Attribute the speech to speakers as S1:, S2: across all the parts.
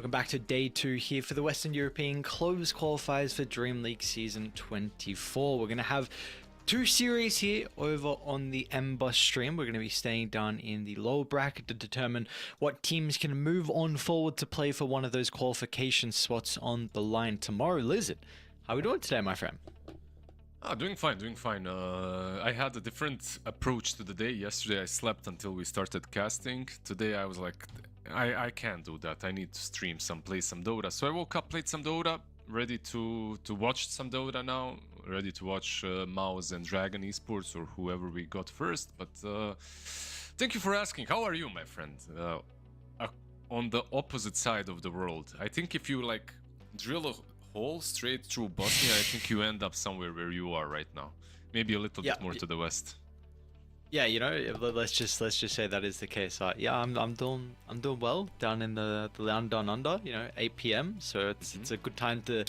S1: welcome back to day 2 here for the Western European closed qualifiers for DreamLeague Season 24. We're going to have 2 series here over on the M-Bus stream. We're going to be staying down in the lower bracket to determine what teams can move on forward to play for one of those qualification spots on the line tomorrow. Lizard, how are we doing today, my friend?
S2: Doing fine, doing fine. I had a different approach to the day. Yesterday I slept until we started casting. Today I was like, I can't do that. I need to stream play some Dota. So I woke up, played some Dota, ready to watch some Dota now. Ready to watch Mouz and Dragon Esports or whoever we got first. But thank you for asking. How are you, my friend? On the opposite side of the world. I think if you like drill a hole straight through Bosnia, I think you end up somewhere where you are right now. Maybe a little bit more to the west.
S1: Yeah, you know, let's just say that is the case. Yeah, I'm doing well down in the land down under. You know, 8 p.m. So it's a good time to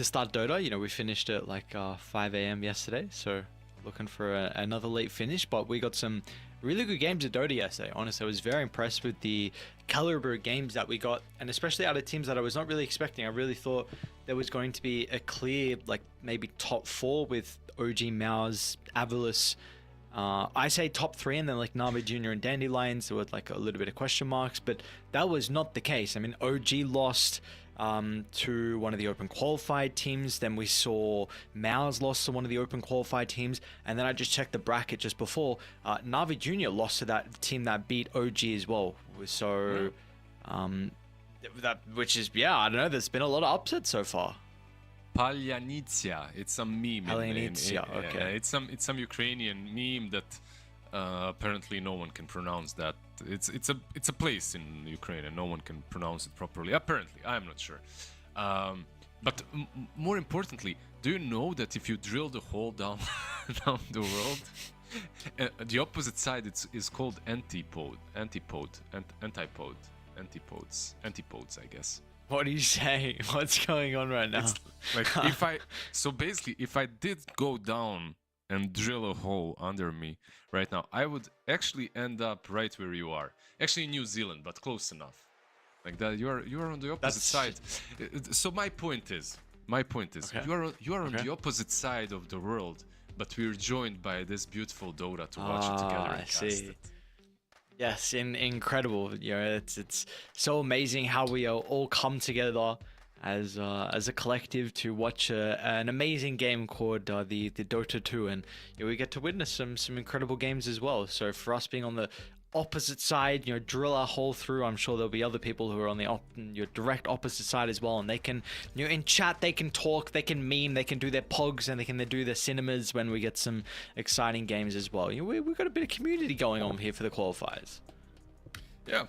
S1: start Dota. You know, we finished at like 5 a.m. yesterday, so looking for another late finish. But we got some really good games of Dota yesterday. Honestly, I was very impressed with the caliber of games that we got, and especially out of teams that I was not really expecting. I really thought there was going to be a clear, like maybe top 4 with OG, Mouz, Avalus. I say top 3, and then like NAVI Junior and Dandelions with like a little bit of question marks, but that was not the case. I mean, OG lost to one of the open qualified teams, then we saw Mouz lost to one of the open qualified teams, and then I just checked the bracket just before. NAVI Junior lost to that team that beat OG as well. So which is, yeah, I don't know, there's been a lot of upsets so far.
S2: Palyanitsia, it's some meme.
S1: Palyanitsia, okay.
S2: It's some Ukrainian meme that apparently no one can pronounce that. It's a place in Ukraine and no one can pronounce it properly. Apparently, I'm not sure. But more importantly, do you know that if you drill the hole down down the world, the opposite side is called antipodes, I guess.
S1: What are you saying? What's going on right now?
S2: It's like if I did go down and drill a hole under me right now, I would actually end up right where you are. Actually in New Zealand, but close enough. Like that, you are on the opposite side. So my point is, okay. you are on the opposite side of the world, but we're joined by this beautiful Dota to watch it together and cast it.
S1: Yes, incredible. You know, it's so amazing how we all come together as a collective to watch an amazing game called the Dota 2, and you know, we get to witness some incredible games as well. So for us being on the opposite side, you know, drill our hole through, I'm sure there'll be other people who are on your direct opposite side as well, and they can, you know, in chat they can talk, they can meme, they can do their pogs, and they can do their cinemas when we get some exciting games as well. You know, we've got a bit of community going on here for the qualifiers.
S2: Yeah,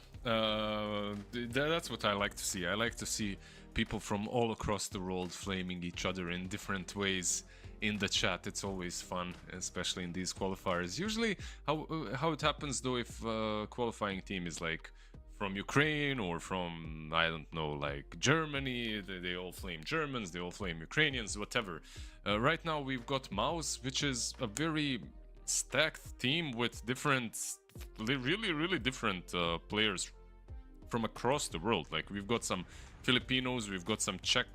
S2: that's what I like to see. I like to see people from all across the world flaming each other in different ways in the chat. It's always fun, especially in these qualifiers. Usually how it happens though, if a qualifying team is like from Ukraine or from, I don't know, like Germany, they all flame Germans, they all flame Ukrainians, whatever. Right now we've got Mouz, which is a very stacked team with different, really different players from across the world. Like we've got some Filipinos, we've got some Czech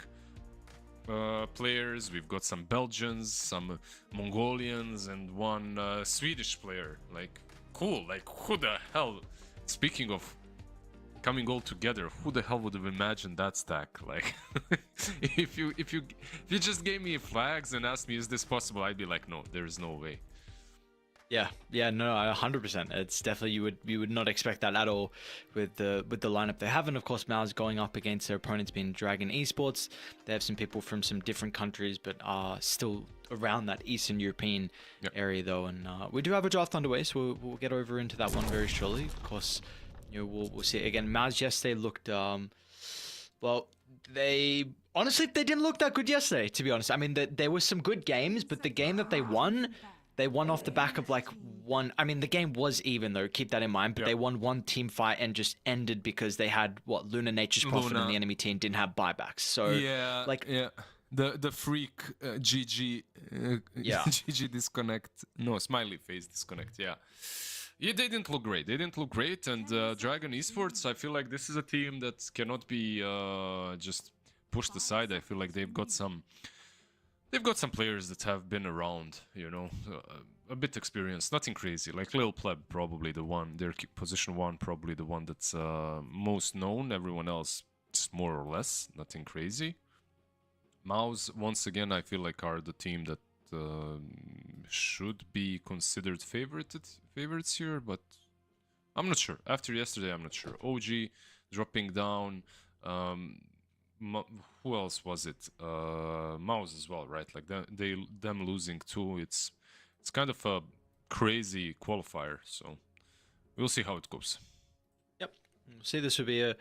S2: players, we've got some Belgians, some Mongolians, and one Swedish player. Like, cool. Like, who the hell, speaking of coming all together, who the hell would have imagined that stack? Like, if you just gave me flags and asked me, is this possible, I'd be like, no, there is no way.
S1: Yeah, no, 100%. It's definitely, you would not expect that at all with the lineup they have. And of course, Mouz going up against their opponents being Dragon Esports. They have some people from some different countries, but are still around that Eastern European area though. And we do have a draft underway, so we'll get over into that one very shortly. Of course, you know, we'll see. Again, Mouz yesterday looked well. They didn't look that good yesterday, to be honest. I mean, there was some good games, but the game that they won off the back of like one. I mean, the game was even though, keep that in mind, but they won one team fight and just ended because they had Luna Nature's Prophet and the enemy team didn't have buybacks. So
S2: the freak GG GG disconnect, no, smiley face disconnect. Yeah, they didn't look great. They didn't look great, and Dragon Esports, I feel like this is a team that cannot be just pushed aside. I feel like they've got some players that have been around, you know, a bit experienced, nothing crazy. Like Lil Pleb, probably the one, their position one, probably the one that's most known. Everyone else, just more or less, nothing crazy. Mouz, once again, I feel like are the team that should be considered favorites here, but I'm not sure. After yesterday, I'm not sure. OG dropping down. Who else was it? Mouz as well, right? Like them losing too. It's kind of a crazy qualifier. So we'll see how it goes.
S1: Yep. See, this would be a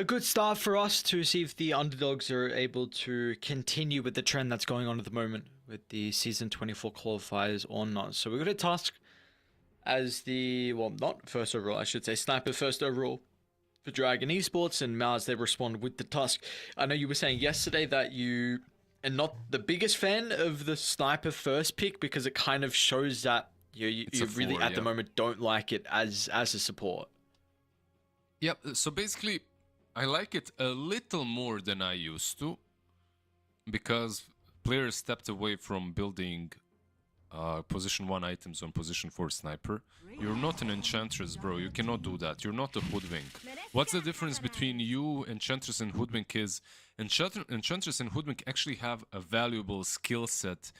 S1: good start for us to see if the underdogs are able to continue with the trend that's going on at the moment with the Season 24 qualifiers or not. So we've got a task as the, well, not first overall, I should say, Sniper first overall for Dragon Esports, and Mouz, they respond with the task. I know you were saying yesterday that you are not the biggest fan of the Sniper first pick because it kind of shows that you really at the moment don't like it as a support.
S2: Yep, so basically I like it a little more than I used to because players stepped away from building position 1 items on position 4 sniper. You're not an enchantress, bro. You cannot do that. You're not a hoodwink. What's the difference between you, enchantress, and hoodwink is enchantress and hoodwink actually have a valuable skill set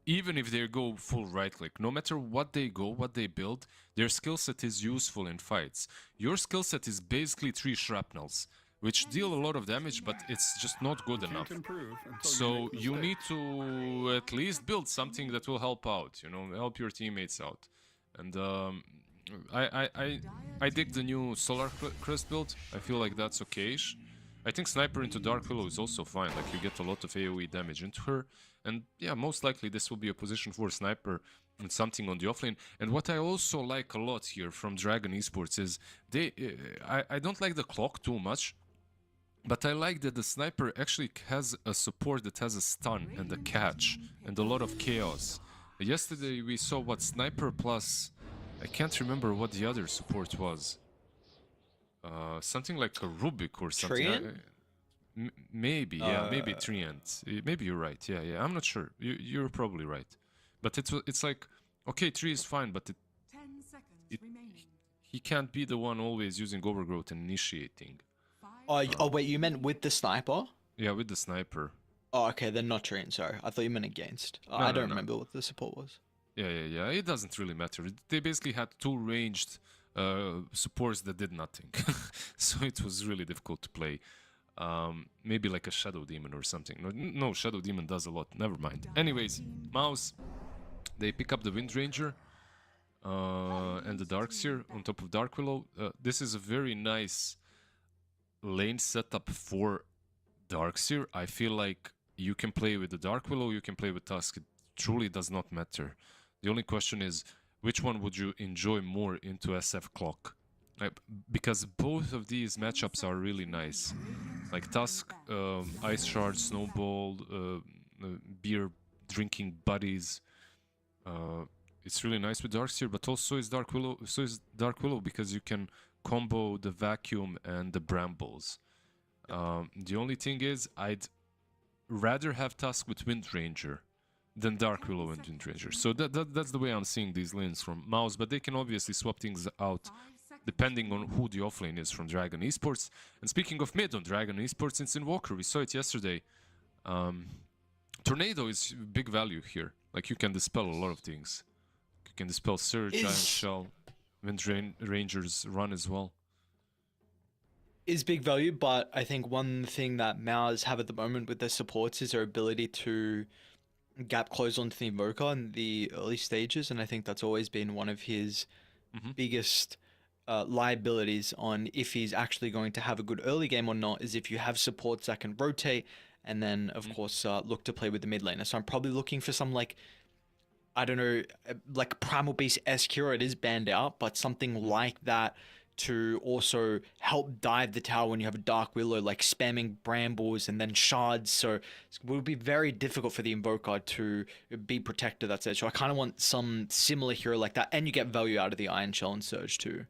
S2: even if they go full right click. No matter what they go, what they build, their skill set is useful in fights. Your skill set is basically 3 shrapnels, which deal a lot of damage, but it's just not good enough. So you need to at least build something that will help out, you know, help your teammates out. And I dig the new Solar Crest build. I feel like that's okay-ish. I think Sniper into Dark Willow is also fine, like you get a lot of AoE damage into her. And yeah, most likely this will be a position for Sniper and something on the offlane. And what I also like a lot here from Dragon Esports is I don't like the clock too much, but I like that the Sniper actually has a support that has a stun and a catch and a lot of chaos. Yesterday we saw what Sniper plus, I can't remember what the other support was. Something like a Rubik or something. Maybe, yeah, maybe Treant. Maybe you're right. Yeah, I'm not sure. You're probably right. But it's like, okay, Tree is fine, but
S3: 10 seconds remaining.
S2: He can't be the one always using Overgrowth and initiating.
S1: Oh, wait, you meant with the Sniper?
S2: Yeah, with the Sniper.
S1: Oh, okay, then not Treant, sorry. I thought you meant against.
S2: No,
S1: I don't remember what the support was.
S2: Yeah. It doesn't really matter. They basically had 2 ranged supports that did nothing. So it was really difficult to play. Maybe like a Shadow Demon or something. No, Shadow Demon does a lot. Never mind. Anyways, Mouz, they pick up the Wind Ranger and the Darkseer on top of Dark Willow. This is a very nice lane setup for Darkseer. I feel like you can play with the Dark Willow, you can play with Tusk. It truly does not matter. The only question is, which one would you enjoy more into SF Clock? Because both of these matchups are really nice. Like Tusk, Ice Shard, Snowball, beer drinking buddies. It's really nice with Darkseer, but also is Dark Willow. So is Dark Willow because you can combo the Vacuum and the Brambles. The only thing is, I'd rather have Tusk with Wind Ranger than Dark Willow and Wind Ranger. So that's the way I'm seeing these lanes from Mouz, but they can obviously swap things out depending on who the offlane is from Dragon Esports. And speaking of mid on Dragon Esports, it's Invoker. We saw it yesterday. Tornado is big value here. Like, you can dispel a lot of things. You can dispel Surge, Giant Shell, Wind Rangers run as well.
S1: Is big value, but I think one thing that Mouz have at the moment with their supports is their ability to gap close onto the Invoker in the early stages, and I think that's always been one of his biggest liabilities on if he's actually going to have a good early game or not, is if you have supports that can rotate and then of course look to play with the mid laner. So I'm probably looking for some, like, I don't know, like Primal Beast S Cure. It is banned out, but something like that to also help dive the tower when you have a Dark Willow, like spamming brambles and then shards. So it will be very difficult for the Invoker to be protected. That's it. So I kind of want some similar hero like that, and you get value out of the Iron Shell and Surge too.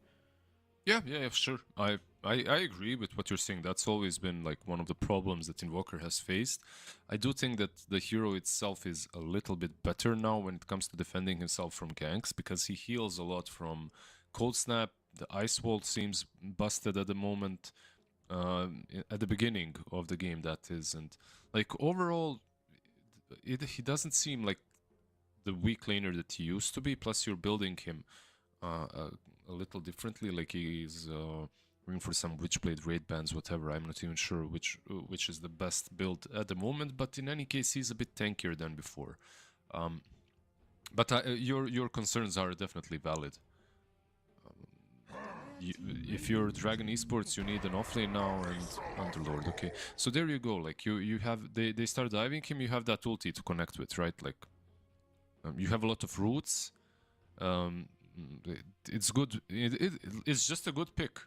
S2: Yeah, sure. I agree with what you're saying. That's always been like one of the problems that Invoker has faced. I do think that the hero itself is a little bit better now when it comes to defending himself from ganks, because he heals a lot from Cold Snap. The Ice Wall seems busted at the moment, at the beginning of the game, that is. And like overall, he doesn't seem like the weak laner that he used to be. Plus you're building him a little differently, like he's going for some Witchblade raid bans, whatever. I'm not even sure which is the best build at the moment, but in any case, he's a bit tankier than before. But your concerns are definitely valid. If you're Dragon Esports, you need an offlane now and Underlord. Okay, so there you go. Like you have they start diving him. You have that ulti to connect with, right? Like you have a lot of roots. It's good. It's just a good pick.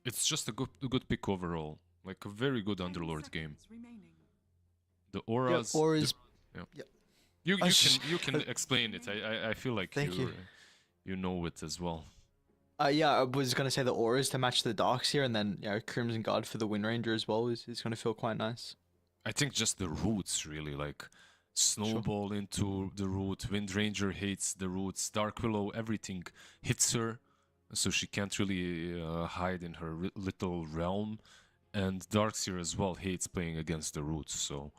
S2: It's just a good pick overall. Like a very good Underlord game. The auras.
S1: Yeah, auras.
S2: Yeah. You can explain it. I feel like you know it as well.
S1: Yeah, I was gonna say the auras to match the darks here, and then Crimson Guard for the Wind Ranger as well is gonna feel quite nice.
S2: I think just the roots really, like Snowball into the root. Wind Ranger hates the roots. Dark Willow, everything hits her, so she can't really hide in her little realm. And Darkseer as well hates playing against the roots. So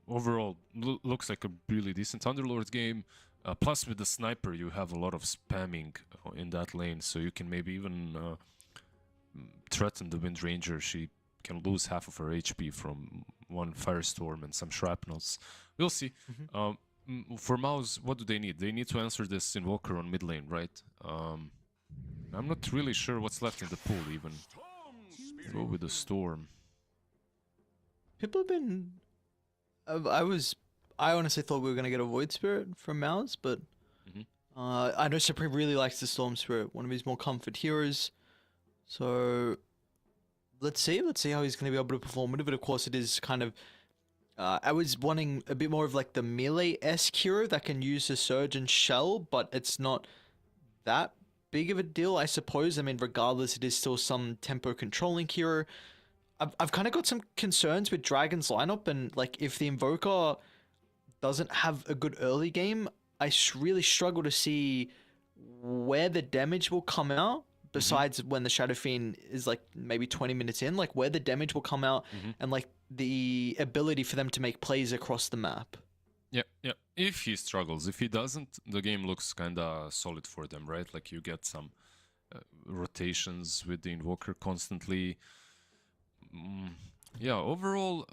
S2: overall, looks like a really decent Underlord game. Plus with the sniper, you have a lot of spamming in that lane, so you can maybe even threaten the Wind Ranger. She can lose half of her HP from one Firestorm and some shrapnels. We'll see. For Mouz, what do they need? They need to answer this Invoker on mid lane, right? I'm not really sure what's left in the pool even. Go with the Storm.
S1: People have been... I honestly thought we were gonna get a Void Spirit from Mouz, but I know Supreme really likes the Storm Spirit, one of his more comfort heroes. So let's see how he's gonna be able to perform with it. But of course, it is kind of. I was wanting a bit more of like the melee-esque hero that can use the Surge and Shell, but it's not that big of a deal, I suppose. I mean, regardless, it is still some tempo controlling hero. I've kind of got some concerns with Dragon's lineup, and like if the Invoker doesn't have a good early game, I really struggle to see where the damage will come out, besides when the Shadow Fiend is like maybe 20 minutes in, like where the damage will come out and like the ability for them to make plays across the map.
S2: Yeah. If he struggles, if he doesn't, the game looks kind of solid for them, right? Like you get some rotations with the Invoker constantly. Yeah, overall,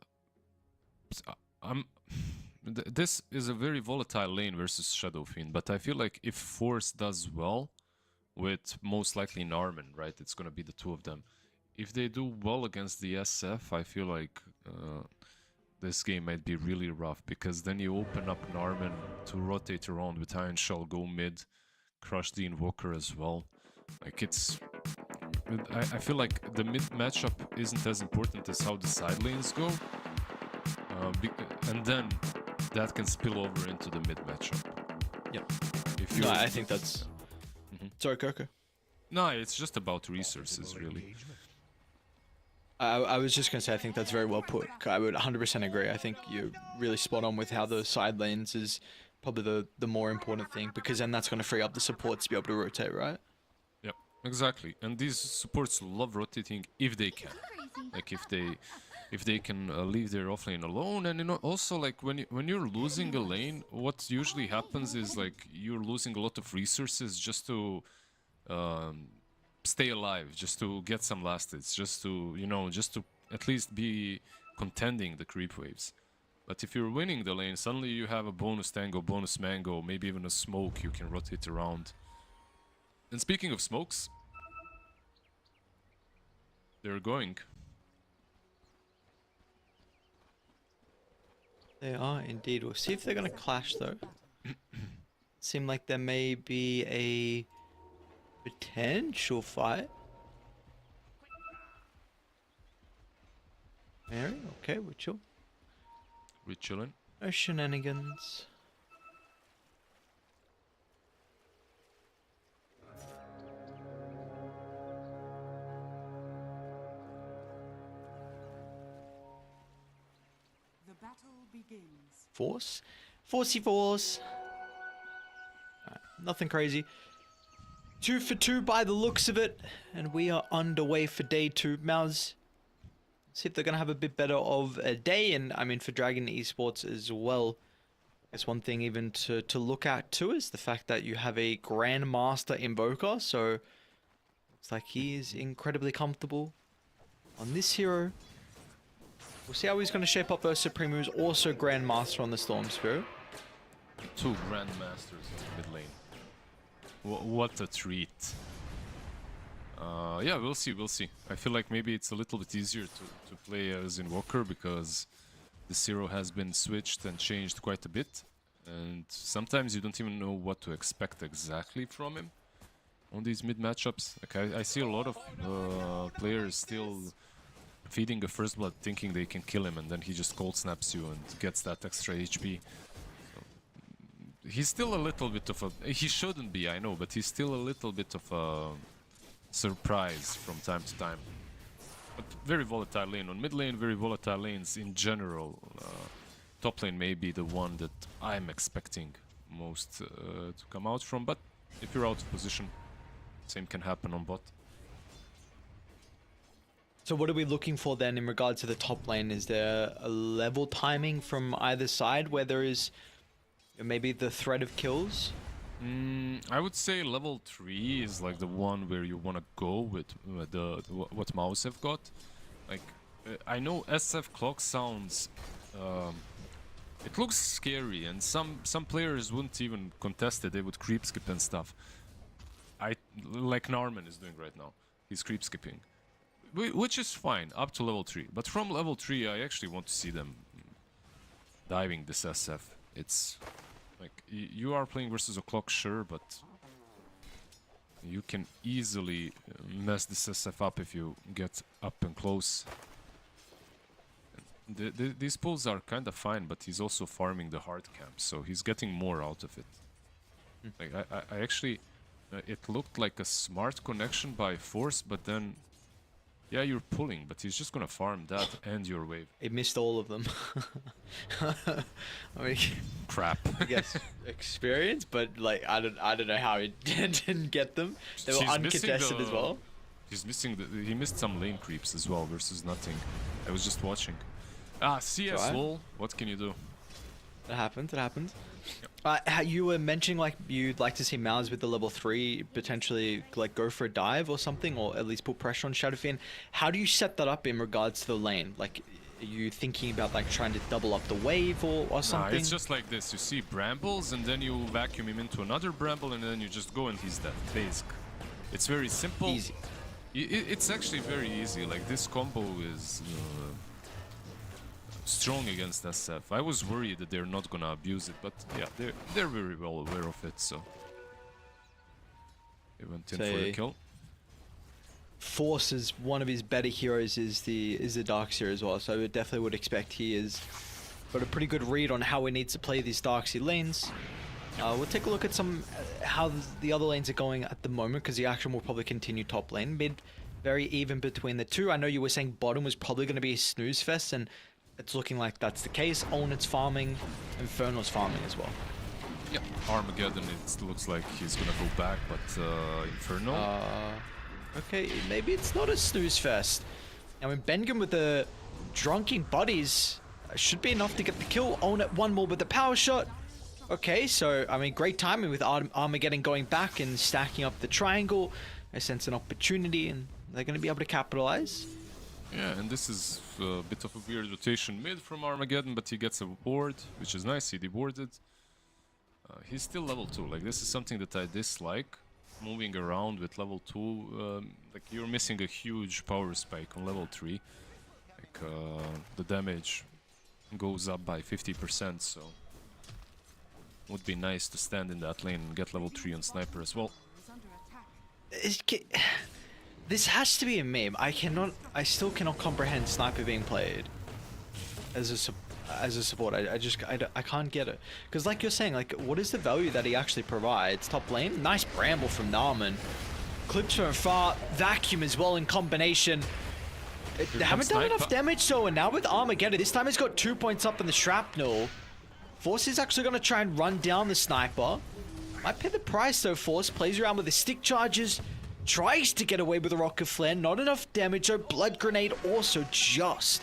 S2: this is a very volatile lane versus Shadow Fiend, but I feel like if Force does well with most likely Narman, right, it's going to be the two of them. If they do well against the SF, I feel like this game might be really rough, because then you open up Narman to rotate around with Iron Shell, go mid, crush the Invoker as well. Like it's... I feel like the mid matchup isn't as important as how the side lanes go. And then that can spill over into the mid matchup.
S1: Yep.
S2: If
S1: I think that's... Sorry, Coco.
S2: No, it's just about resources, really.
S1: I was just going to say, I think that's very well put. I would 100% agree. I think you're really spot on with how the side lanes is probably the more important thing, because then that's going to free up the supports to be able to rotate, right?
S2: Yep, exactly. And these supports love rotating if they can. Like if they can leave their offlane alone. And you know, also like when you're losing a lane, what usually happens is like you're losing a lot of resources just to stay alive, just to get some last hits, just to, you know, just to at least be contending the creep waves. But if you're winning the lane, suddenly you have a bonus tango, bonus mango, maybe even a smoke you can rotate around. And speaking of smokes, they're going.
S1: They are indeed. We'll see if they're going to clash though. Seem like there may be a Potential fight. Mary, okay, we're chill.
S2: We're chilling.
S1: No shenanigans.
S3: The battle begins.
S1: Force? Forcey force. Alright, nothing crazy. 2 for 2 by the looks of it. And we are underway for day 2. Mouz, see if they're going to have a bit better of a day. And I mean, for Dragon Esports as well. It's one thing even to look at too is the fact that you have a Grandmaster Invoker. So, looks like he is incredibly comfortable on this hero. We'll see how he's going to shape up versus Supreme, who's also Grandmaster on the Storm Spirit.
S2: 2 Grandmasters in mid lane. What a treat. Yeah, we'll see, we'll see. I feel like maybe it's a little bit easier to play as Invoker because the hero has been switched and changed quite a bit. And sometimes you don't even know what to expect exactly from him on these mid matchups. Like I see a lot of players still feeding a first blood thinking they can kill him, and then he just cold snaps you and gets that extra HP. So, he's still a little bit of a... He shouldn't be, I know, but he's still a little bit of a surprise from time to time. But very volatile lane. On mid lane, very volatile lanes in general. Top lane may be the one that I'm expecting most to come out from, but if you're out of position, same can happen on bot.
S1: So what are we looking for then in regard to the top lane? Is there a level timing from either side where there is maybe the threat of kills?
S2: I would say level 3 is like the one where you want to go with what Mouz have got. Like, I know SF clock sounds... it looks scary, and some players wouldn't even contest it. They would creep skip and stuff. Like Narman is doing right now. He's creep skipping. Which is fine, up to level 3. But from level 3, I actually want to see them diving this SF. It's like, you are playing versus a clock, sure, but you can easily mess this SF up if you get up and close. These pulls are kind of fine, but he's also farming the hard camp, so he's getting more out of it. Like, I actually... it looked like a smart connection by Force, but then... Yeah, you're pulling, but he's just gonna farm that and your wave.
S1: It missed all of them. I mean,
S2: Crap.
S1: I guess experience, but like I don't know how he didn't get them. They were
S2: He's
S1: uncontested as well.
S2: He's missing he missed some lane creeps as well versus nothing. I was just watching. Ah, CS lol. What can you do?
S1: It happened. It happened.
S2: Yep.
S1: You were mentioning like you'd like to see Mouz with the level 3 potentially like go for a dive or something, or at least put pressure on Shadowfiend. How do you set that up in regards to the lane? Like, are you thinking about like trying to double up the wave or something?
S2: Nah, it's just like this. You see brambles, and then you vacuum him into another bramble, and then you just go and he's dead. Basic. It's very simple.
S1: Easy.
S2: It's actually very easy. Like, this combo is strong against SF. I was worried that they're not gonna abuse it, but yeah, they're very well aware of it, so they went in for the kill.
S1: Force is one of his better heroes is the Darkseer as well, so I definitely would expect he is got a pretty good read on how he needs to play these Darkseer lanes. We'll take a look at how the other lanes are going at the moment, because the action will probably continue top lane. Mid, very even between the two. I know you were saying bottom was probably going to be a snooze fest, and it's looking like that's the case. Onit's farming, Infernal's farming as well.
S2: Yeah, Armageddon, it looks like he's gonna go back, but Infernal...
S1: Okay, maybe it's not a snooze fest. Now, in Bengen with the drunken buddies, should be enough to get the kill. Onit one more with the power shot. Okay, so, I mean, great timing with Armageddon going back and stacking up the triangle. I sense an opportunity, and they're going to be able to capitalize.
S2: Yeah, and this is a bit of a weird rotation mid from Armageddon, but he gets a ward, which is nice. He dewarded. He's still level 2. Like, this is something that I dislike. Moving around with level 2, like, you're missing a huge power spike on level 3. Like, the damage goes up by 50%, so would be nice to stand in that lane and get level 3 on Sniper as well.
S1: This has to be a meme. I still cannot comprehend Sniper being played as a support. I can't get it. Because like you're saying, like, what is the value that he actually provides? Top lane, nice bramble from Narman. Clips from far, vacuum as well in combination. They haven't done enough damage, so, and now with Armageddon, this time he's got 2 points up in the shrapnel. Force is actually going to try and run down the sniper. Might pay the price though. Force plays around with the stick charges, tries to get away with a rocket flare. Not enough damage though. Blood grenade also just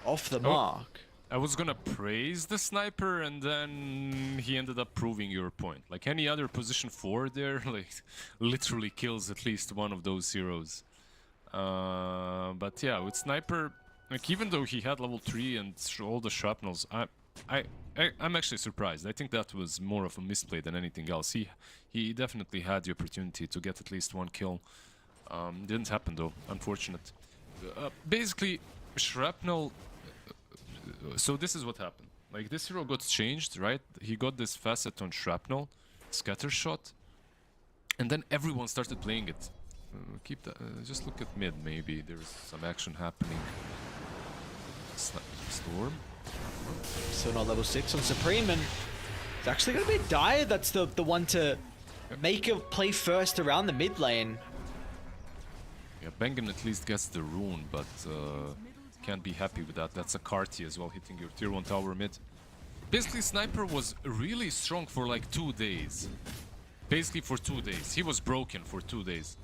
S1: off the mark.
S2: I was gonna praise the sniper, and then he ended up proving your point. Like any other position 4 there, like literally kills at least one of those heroes. But yeah, with sniper, like even though he had level 3 and all the shrapnels, I'm actually surprised. I think that was more of a misplay than anything else. He definitely had the opportunity to get at least 1 kill. Didn't happen though, unfortunate. Basically, shrapnel. So this is what happened. Like this hero got changed, right? He got this facet on shrapnel, scatter shot, and then everyone started playing it. Keep that. Just look at mid. Maybe there's some action happening. Storm.
S1: So not level 6 on Supreme, and it's actually going to be Dire that's the one to make a play first around the mid lane.
S2: Yeah, Bengen at least gets the rune, but can't be happy with that. That's a Carti as well, hitting your tier 1 tower mid. Basically, Sniper was really strong for like 2 days. Basically for 2 days. He was broken for 2 days.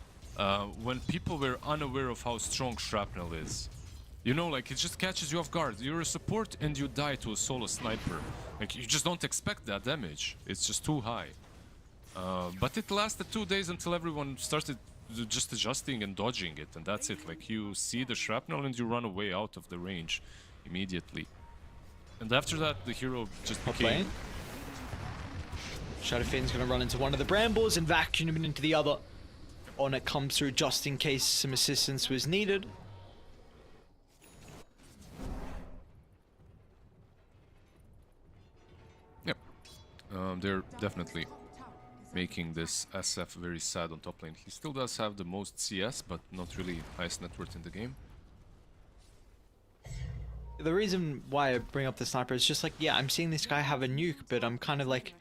S2: When people were unaware of how strong Shrapnel is. You know, like, it just catches you off guard. You're a support and you die to a solo sniper. Like, you just don't expect that damage. It's just too high. But it lasted 2 days until everyone started just adjusting and dodging it, and that's it. Like, you see the shrapnel and you run away out of the range immediately. And after that, the hero just became...
S1: Shadowfiend's gonna run into one of the brambles and vacuum him into the other. On it comes through just in case some assistance was needed.
S2: Yep. They're definitely making this SF very sad on top lane. He still does have the most CS, but not really highest net worth in the game.
S1: The reason why I bring up the sniper is just like, yeah, I'm seeing this guy have a nuke, but I'm kind of like...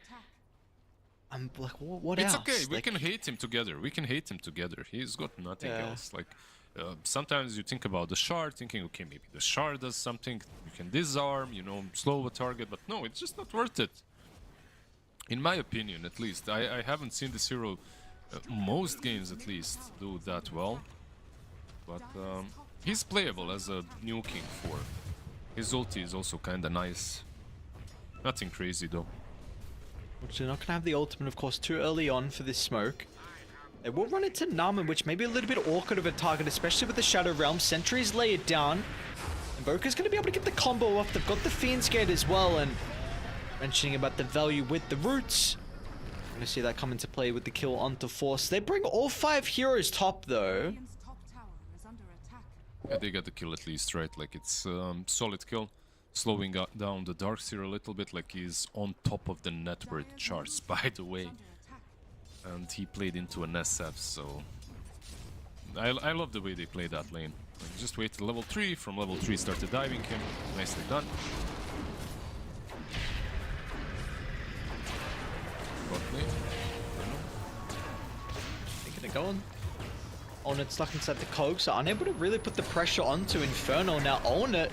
S1: I'm like, what else?
S2: It's okay, we
S1: like,
S2: can hate him together. We can hate him together. He's got nothing else. Like, sometimes you think about the shard, thinking, okay, maybe the shard does something. You can disarm, you know, slow a target, but no, it's just not worth it. In my opinion, at least. I haven't seen this hero, most games at least, do that well. But he's playable as a nuking 4. His ulti is also kinda nice. Nothing crazy though.
S1: Which they're not going to have the ultimate, of course, too early on for this smoke. They will run into Naman, which may be a little bit awkward of a target, especially with the Shadow Realm. Sentries lay it down. Invoker's going to be able to get the combo off. They've got the Fiend's Gate as well, and mentioning about the value with the roots. I'm going to see that come into play with the kill onto Force. They bring all 5 heroes top, though.
S2: Yeah, they get the kill at least, right? Like, it's solid kill. Slowing down the Darkseer a little bit, like he's on top of the net worth charts, by the way. And he played into an SF, so... I love the way they play that lane. Like, just wait till level 3, from level 3 started diving him. Nicely done. Bot lane.
S1: Taking it going. Own it stuck inside the Coke, so unable to really put the pressure onto Inferno. Now Own it.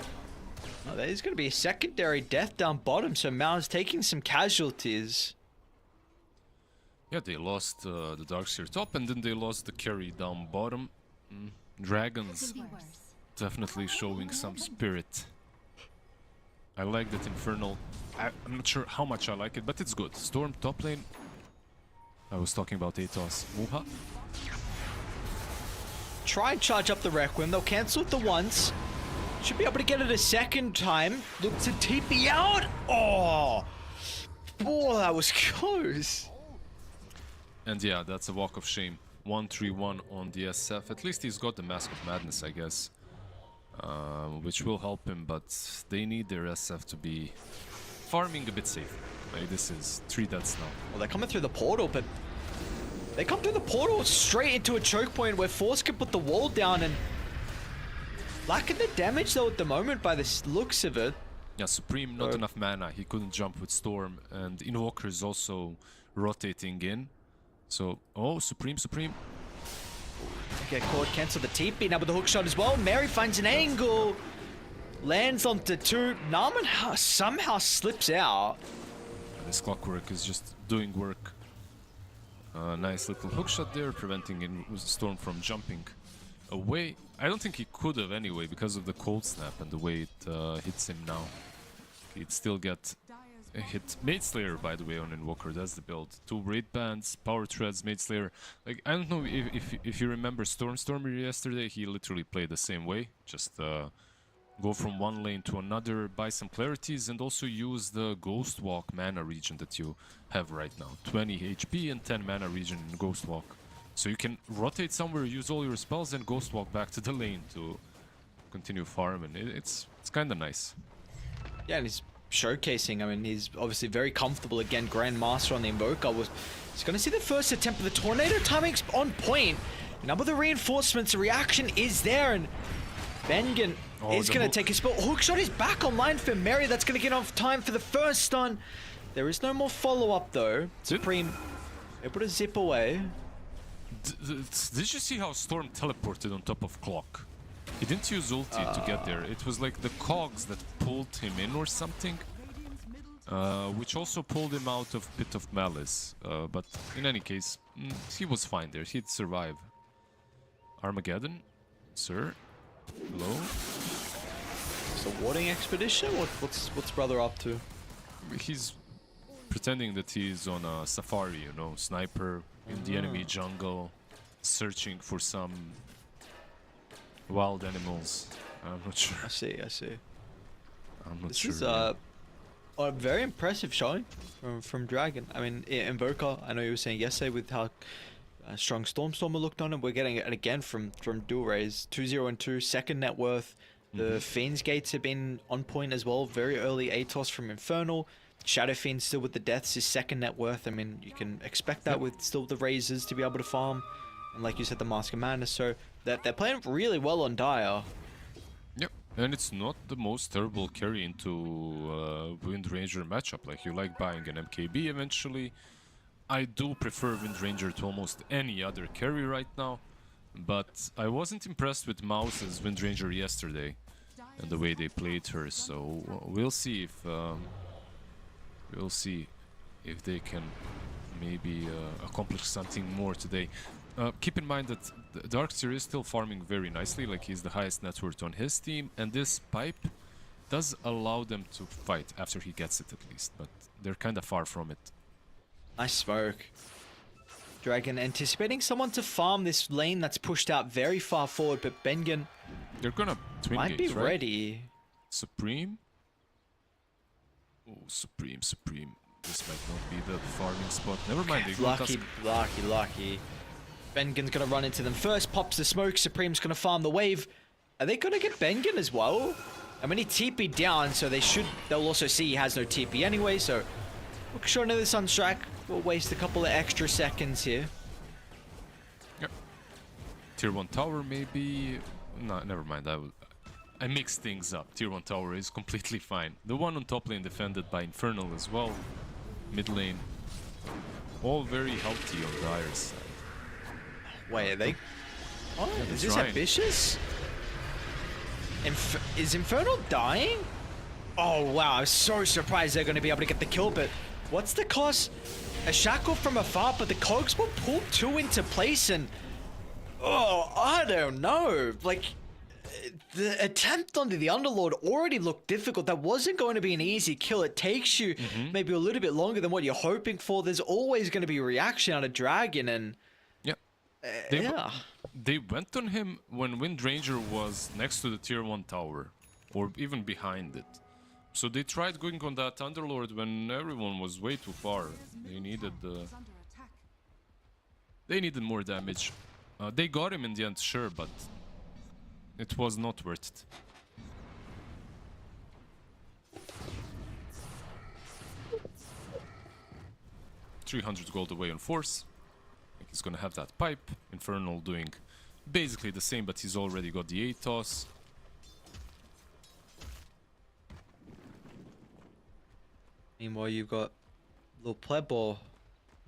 S1: Oh, there's going to be a secondary death down bottom, so Mouz taking some casualties.
S2: Yeah, they lost the Darkseer top, and then they lost the carry down bottom. Dragons definitely showing some spirit. I like that Infernal. I'm not sure how much I like it, but it's good. Storm top lane. I was talking about Atos. Muha.
S1: Try and charge up the Requiem. They'll cancel it the once. Should be able to get it a second time. Look to TP out. Oh, that was close.
S2: And yeah, that's a walk of shame. 1-3-1 on the SF. At least he's got the Mask of Madness, I guess. Which will help him, but they need their SF to be farming a bit safer. Like, this is 3 deaths now.
S1: Well, they're coming through the portal, but They come through the portal straight into a choke point where Force can put the wall down and lacking the damage though at the moment by the looks of it.
S2: Yeah, Supreme, not enough mana. He couldn't jump with Storm, and Invoker is also rotating in. So, oh, Supreme.
S1: Okay, Cord cancel the TP now with the hook shot as well. Mary finds an angle, lands onto two. Narman somehow slips out.
S2: This Clockwork is just doing work. Nice little hook shot there, preventing Storm from jumping away. I don't think he could have anyway because of the cold snap and the way it hits him now. He'd still get a hit. Mage Slayer, by the way, on Invoker, that's the build. 2 raid bands, power treads, Mage Slayer. Like, I don't know if you remember Stormer yesterday, he literally played the same way. Just go from one lane to another, buy some clarities, and also use the Ghost Walk mana regen that you have right now. 20 HP and 10 mana regen in Ghost Walk. So you can rotate somewhere, use all your spells, and Ghost Walk back to the lane to continue farming. It's kind of nice.
S1: Yeah, and he's showcasing. I mean, he's obviously very comfortable again. Grandmaster on the Invoker. He's going to see the first attempt of the Tornado. Timing's on point. Now with the reinforcements, the reaction is there, and Bengen is going to take his spell. Hookshot is back online for Mary. That's going to get off time for the first stun. There is no more follow-up though. Supreme able to zip away.
S2: Did you see how Storm teleported on top of Clock? He didn't use ulti to get there. It was like the cogs that pulled him in or something, which also pulled him out of Pit of Malice. But in any case, he was fine there. He'd survive. Armageddon, sir. Hello.
S1: It's a warding expedition. What's brother up to?
S2: He's pretending that he's on a safari, you know, sniper in the enemy jungle, searching for some wild animals. I'm not sure.
S1: I see.
S2: I'm not
S1: This
S2: sure.
S1: is a very impressive showing from Dragon. I mean, Invoker, I know you were saying yesterday with how strong Stormer looked on it. We're getting it again from Dual Rays. 2-0 and 2, second net worth. The Fiend's Gates have been on point as well. Very early Atos from Infernal. Shadow Fiend still with the deaths, his second net worth. I mean, you can expect that with still the Razors to be able to farm. And like you said, the Mask of Madness. So they're playing really well on Dire.
S2: Yep, and it's not the most terrible carry into Wind Ranger matchup. Like, you like buying an MKB eventually. I do prefer Wind Ranger to almost any other carry right now. But I wasn't impressed with Mouz's Wind Ranger yesterday and the way they played her. So we'll see if they can maybe accomplish something more today. Keep in mind that Darkseer is still farming very nicely, like he's the highest net worth on his team, and this pipe does allow them to fight after he gets it at least, but they're kind of far from it.
S1: Nice smoke. Dragon anticipating someone to farm this lane that's pushed out very far forward, but Bengen
S2: They're gonna twin
S1: might
S2: gates,
S1: be
S2: right?
S1: ready.
S2: Supreme? Oh, Supreme. This might not be the farming spot. Never mind, they got us.
S1: Lucky. Bengen's gonna run into them first, pops the smoke, Supreme's gonna farm the wave. Are they gonna get Bengen as well? I mean, he TP'd down, so they'll also see he has no TP anyway, so look short into the Sunstrike. We'll waste a couple of extra seconds here.
S2: Yep. Tier 1 tower maybe. No, never mind. I mixed things up. Tier 1 tower is completely fine. The one on top lane defended by Infernal as well. Mid lane. All very healthy on Dire's side.
S1: Wait, are they? Oh,
S2: Yeah,
S1: is this
S2: trying.
S1: ambitious? Is Infernal dying? Oh wow, I'm so surprised they're going to be able to get the kill, but what's the cost? A shackle from afar, but the cogs will pull 2 into place, and oh, I don't know. Like, the attempt onto the Underlord already looked difficult. That wasn't going to be an easy kill. It takes you maybe a little bit longer than what you're hoping for. There's always going to be a reaction out of Dragon, and
S2: yeah. They went on him when Wind Ranger was next to the tier 1 tower, or even behind it. So they tried going on that Underlord when everyone was way too far. They needed more damage. They got him in the end, sure, but it was not worth it. $300 gold away on Force. He's gonna have that pipe. Infernal doing basically the same, but he's already got the ATOS.
S1: Meanwhile, you've got Lil Pleb or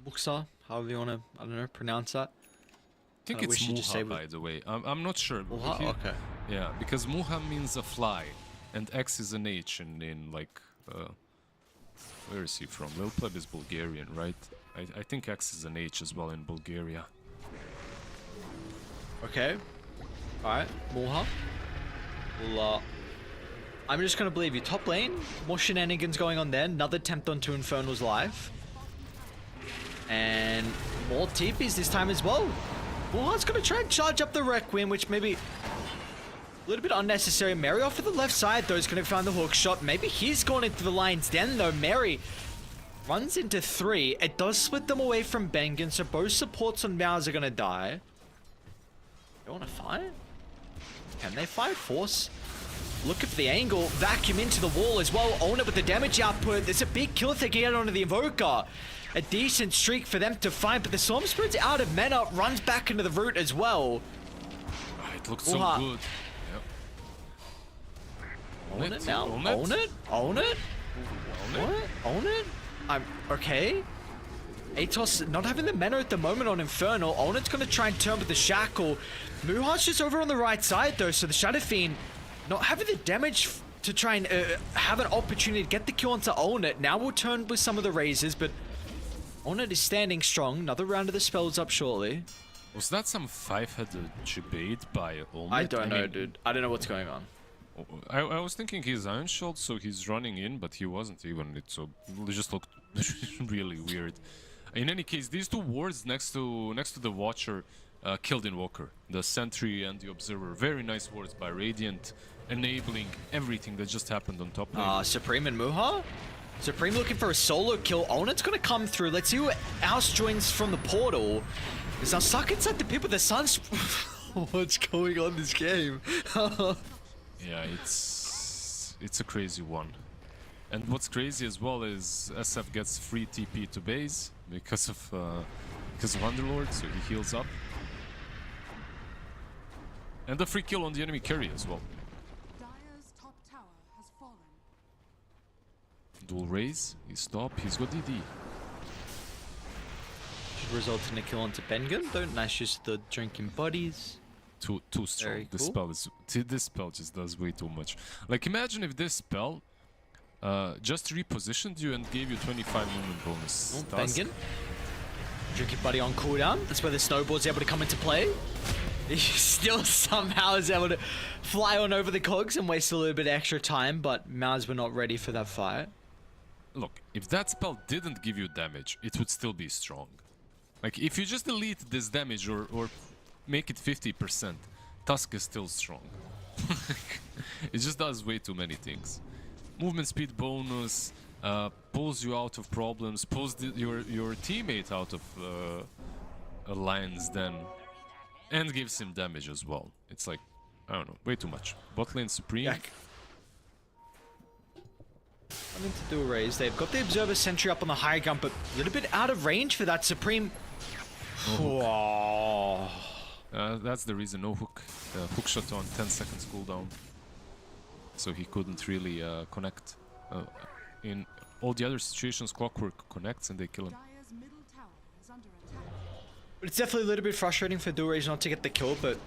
S1: Muxa, however you want to, I don't know, pronounce that.
S2: I think
S1: I
S2: it's
S1: wish you just say
S2: Muha, by the way. I'm not sure. but
S1: Muha? Okay.
S2: Yeah, because Muha means a fly, and X is an H in like, where is he from? Lil Pleb is Bulgarian, right? I think X is an H as well in Bulgaria.
S1: Okay. Alright, Muha. Well, I'm just gonna believe you. Top lane, more shenanigans going on there. Another attempt onto Infernal's life. And more TPs this time as well. Muha's gonna try and charge up the Requiem, which maybe a little bit unnecessary. Mary off to the left side though is gonna find the hook shot. Maybe he's going into the lion's den though. Mary runs into 3. It does split them away from Bengen, so both supports on Mouz are gonna die. They wanna fight? Can they fight? Force. Look at the angle. Vacuum into the wall as well. Own it with the damage output. There's a big kill if they get onto the Invoker. A decent streak for them to find, but the Storm Spirit's out of mana. Runs back into the root as well.
S2: It looks so
S1: Muha.
S2: good. Yep.
S1: Own it now.
S2: Own
S1: Own
S2: it.
S1: it. Own it.
S2: Own it.
S1: What? Own it? I'm okay. Atos not having the mana at the moment on Infernal. Own it's gonna try and turn with the Shackle. Muha's just over on the right side though, so the Shadow Fiend not having the damage to try and have an opportunity to get the kill onto Own it. Now we'll turn with some of the razors, but Own it is standing strong. Another round of the spells up shortly.
S2: Was that some 5-headed Jebade by Olmert?
S1: I don't know, dude. I don't know what's going on.
S2: I was thinking he's Iron Shield, so he's running in, but he wasn't even it, so it just looked really weird. In any case, these two wards next to the Watcher killed Invoker. The Sentry and the Observer. Very nice wards by Radiant, enabling everything that just happened on top lane.
S1: Supreme and Muha? Supreme looking for a solo kill. Onit's gonna come through. Let's see who else joins from the portal. Because now stuck inside the pit with the Suns. What's going on this game?
S2: Yeah, it's a crazy one. And what's crazy as well is SF gets free TP to base because of Underlord, so he heals up. And a free kill on the enemy carry as well.
S3: Dire's top tower has fallen.
S2: Dual raise, he stop, he's got DD.
S1: Should result in a kill onto Bengen. Don't Nash just the drinking buddies.
S2: Too strong.
S1: Very
S2: This
S1: cool.
S2: this spell just does way too much. Like imagine if this spell just repositioned you and gave you 25 movement bonus.
S1: Oh, Bengen. Drinking buddy on cooldown. That's where the snowboard's able to come into play. He still somehow is able to fly on over the cogs and waste a little bit of extra time, but Mouz were not ready for that fight.
S2: Look, if that spell didn't give you damage, it would still be strong. Like if you just delete this damage or make it 50%, Tusk is still strong. It just does way too many things. Movement speed bonus, pulls you out of problems, pulls your teammate out of a lion's den, and gives him damage as well. It's like, I don't know, way too much. Bot lane Supreme.
S1: Yak. Wanting to do a raise. They've got the Observer Sentry up on the high ground, but a little bit out of range for that Supreme. Oh.
S2: That's the reason, no hook. Hook shot on 10 seconds cooldown. So he couldn't really connect. In all the other situations, Clockwork connects and they kill him.
S3: Dire's middle tower is under attack.
S1: But it's definitely a little bit frustrating for Dual not to get the kill, but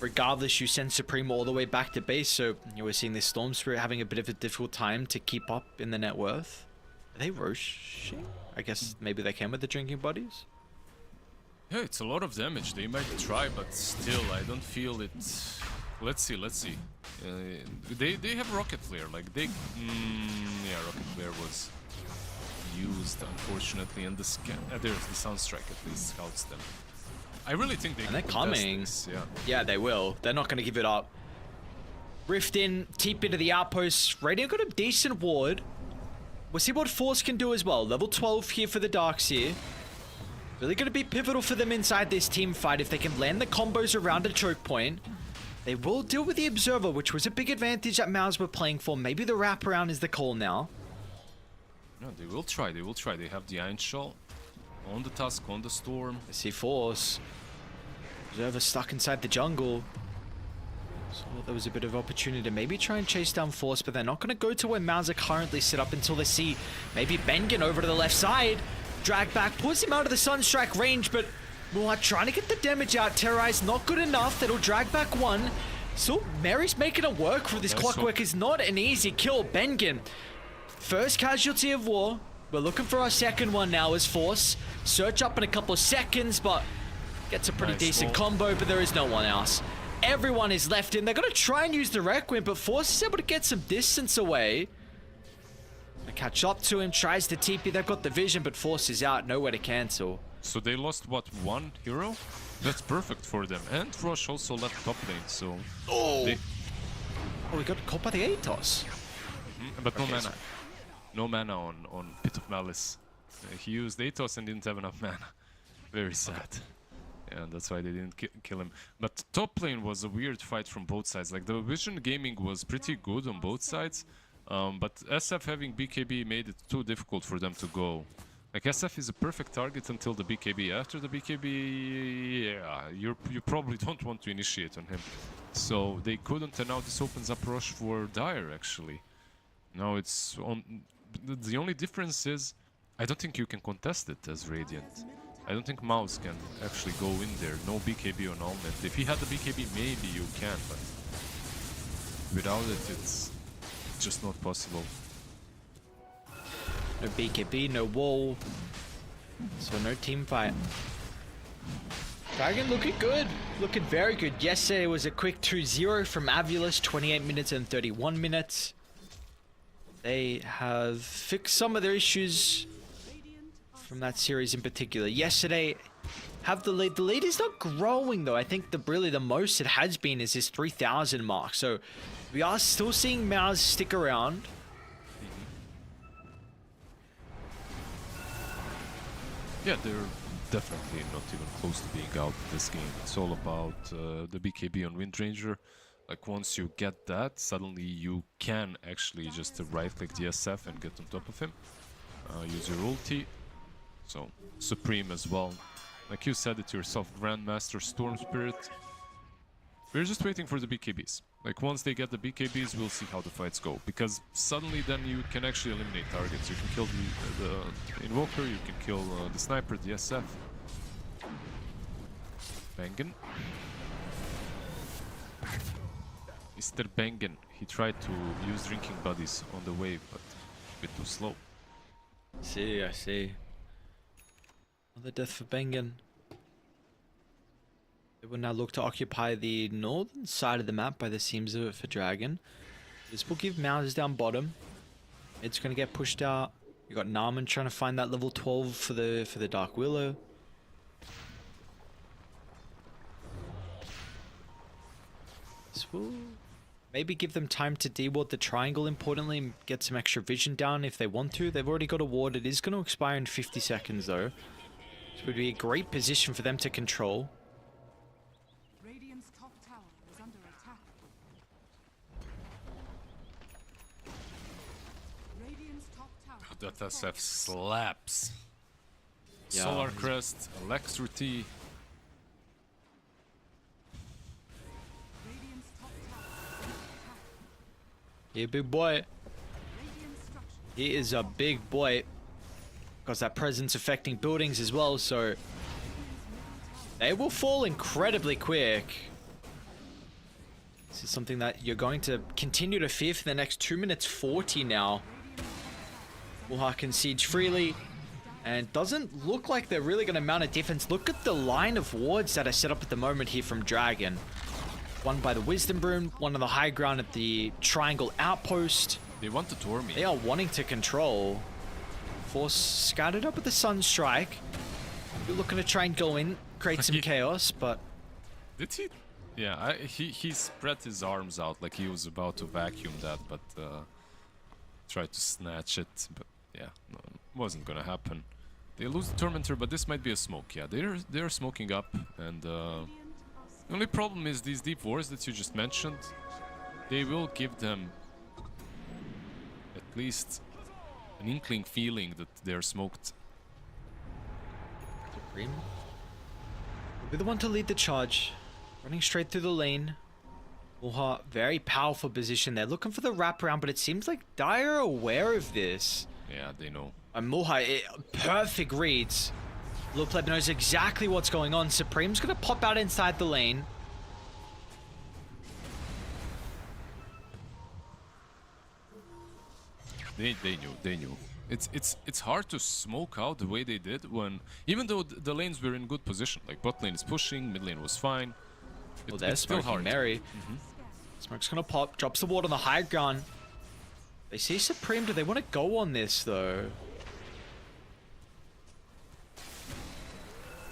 S1: regardless, you send Supreme all the way back to base, so you were seeing this Storm Spirit having a bit of a difficult time to keep up in the net worth. Are they Roshing? I guess maybe they came with the drinking buddies?
S2: Yeah, it's a lot of damage. They might try, but still, I don't feel it. Let's see. They have Rocket Flare, like they... yeah, Rocket Flare was used, unfortunately, and there's the Sunstrike at least scouts them. I really think they
S1: And they're
S2: could
S1: coming.
S2: contest this, yeah.
S1: Yeah, they will. They're not going to give it up. Rift in, Teep into the outpost. Radiant got a decent ward. We'll see what Force can do as well. Level 12 here for the Darkseer. Really going to be pivotal for them inside this team fight if they can land the combos around a choke point. They will deal with the Observer, which was a big advantage that Mouz were playing for. Maybe the wraparound is the call now.
S2: No, they will try. They have the Iron Shawl. On the Tusk, on the Storm.
S1: I see Force. Observer stuck inside the jungle. So there was a bit of opportunity to maybe try and chase down Force, but they're not going to go to where Mouz are currently set up until they see maybe Bengen over to the left side. Drag back, pulls him out of the Sunstrike range, but Mouz trying to get the damage out. Terrorize not good enough. That'll drag back one. So Mary's making it work for this Clockwork. Is not an easy kill. Bengen, first casualty of war. We're looking for our second one now as Force. Search up in a couple of seconds, but gets a pretty decent combo, but there is no one else. Everyone is left in. They're going to try and use the Requiem, but Force is able to get some distance away. They catch up to him, tries to TP. They've got the vision, but Force is out. Nowhere to cancel.
S2: So they lost, what, one hero? That's perfect for them. And Rosh also left top lane, so...
S1: Oh, we got caught by the Atos.
S2: But no mana. No mana on Pit of Malice. He used Atos and didn't have enough mana. Very sad. Yeah, that's why they didn't kill him. But top lane was a weird fight from both sides. Like, the Vision gaming was pretty good on both sides. But SF having BKB made it too difficult for them to go. Like, SF is a perfect target until the BKB. After the BKB, yeah, you probably don't want to initiate on him. So they couldn't, and now this opens up Rosh for Dire, actually. Now it's on... The only difference is, I don't think you can contest it as Radiant. I don't think Mouz can actually go in there. No BKB on Almond. If he had the BKB, maybe you can, but without it, it's just not possible.
S1: No BKB, no wall. So no team fight. Dragon looking good. Looking very good. Yesterday was a quick 2-0 from Avulus. 28 minutes and 31 minutes. They have fixed some of their issues from that series in particular. Yesterday, have the lead. The lead is not growing though. I think really the most it has been is this 3,000 mark. So we are still seeing Mouz stick around.
S2: Yeah, they're definitely not even close to being out in this game. It's all about the BKB on Windranger. Like, once you get that, suddenly you can actually just right-click the SF and get on top of him. Use your ulti. So, Supreme as well. Like you said it yourself, Grandmaster, Storm Spirit. We're just waiting for the BKBs. Like, once they get the BKBs, we'll see how the fights go. Because suddenly then you can actually eliminate targets. You can kill the Invoker, you can kill the Sniper, the SF. Bengen. Mr. Bengen. He tried to use Drinking Buddies on the wave, but a bit too slow.
S1: I see. Another death for Bengen. They will now look to occupy the northern side of the map by the seams of it for Dragon. This will give Mouz down bottom. It's going to get pushed out. You got Narman trying to find that level 12 for the Dark Willow. This will maybe give them time to deward the triangle importantly and get some extra vision down if they want to. They've already got a ward. It is going to expire in 50 seconds though. This would be a great position for them to control.
S3: Radiant's top tower is under attack. Radiant's top tower.
S2: That SF slaps.
S1: Yeah.
S2: Solar Crest, Electricity.
S3: Radiant's top tower is under attack.
S1: Yeah, big boy.
S3: Radiant structure.
S1: He is a big boy. Got that presence affecting buildings as well, so they will fall incredibly quick. This is something that you're going to continue to fear for the next 2 minutes 40 now. Woolha can siege freely, and doesn't look like they're really going to mount a defense. Look at the line of wards that are set up at the moment here from Dragon. One by the Wisdom Broom, one on the high ground at the Triangle Outpost.
S2: They want to tour me.
S1: They are wanting to control. Force scattered up with the Sunstrike. You're looking to try and go in, create some chaos, but...
S2: Did he? Yeah, he spread his arms out like he was about to vacuum that, but tried to snatch it. But yeah, no, wasn't gonna happen. They lose the Tormentor, but this might be a smoke. Yeah, they're smoking up, and the only problem is these deep wars that you just mentioned. They will give them at least an inkling feeling that they're smoked.
S1: Supreme will be the one to lead the charge. Running straight through the lane. Mouz, very powerful position. They're looking for the wraparound, but it seems like Dire are aware of this.
S2: Yeah, they know.
S1: And Mouz, perfect reads. Lil Pleb knows exactly what's going on. Supreme's gonna pop out inside the lane.
S2: They knew. It's hard to smoke out the way they did when, even though the lanes were in good position. Like bot lane is pushing, mid lane was fine.
S1: Well, they're
S2: it's still
S1: smoking
S2: hard.
S1: Mary. Smoke's gonna pop, drops the ward on the high ground. They see Supreme. Do they want to go on this though?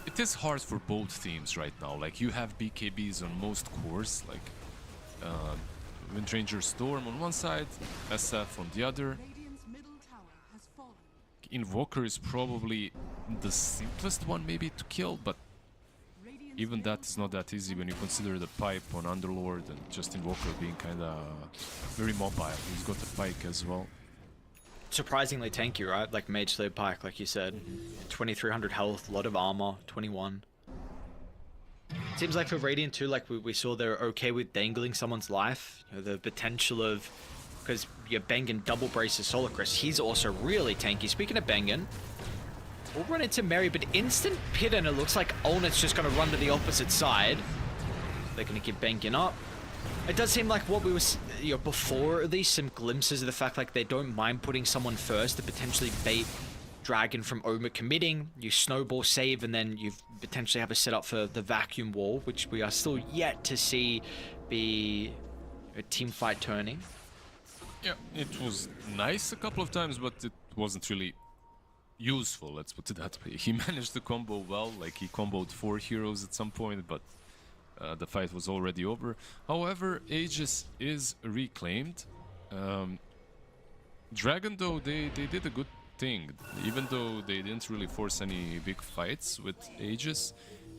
S2: It is hard for both teams right now. Like you have BKBs on most cores, like Windranger Storm on one side, SF on the other.
S3: Radiant's middle tower has fallen.
S2: Invoker is probably the simplest one maybe to kill, but
S3: Radiant's
S2: even
S3: middle
S2: that is not that easy when you consider the pipe on Underlord and just Invoker being kinda very mobile. He's got the pike as well.
S1: Surprisingly tanky, right? Like Mage Slayer Pike, like you said. 2300 health, a lot of armor, 21. Seems like for Radiant too, like we saw they're okay with dangling someone's life. You know, the potential of, because you're banging double braces Solarcrest, he's also really tanky. Speaking of banging, we'll run into Mary, but instant pit, and it looks like Olnet's just gonna run to the opposite side. They're gonna keep banking up. It does seem like what we were, you know, before at least, some glimpses of the fact like they don't mind putting someone first to potentially bait Dragon from Oma committing. You snowball save, and then you potentially have a setup for the vacuum wall, which we are still yet to see be a team fight turning.
S2: Yeah, it was nice a couple of times, but it wasn't really useful, let's put it that way. He managed to combo well, like he comboed 4 heroes at some point, but the fight was already over. However, Aegis is reclaimed. Dragon, though, they did a good thing. Even though they didn't really force any big fights with Aegis,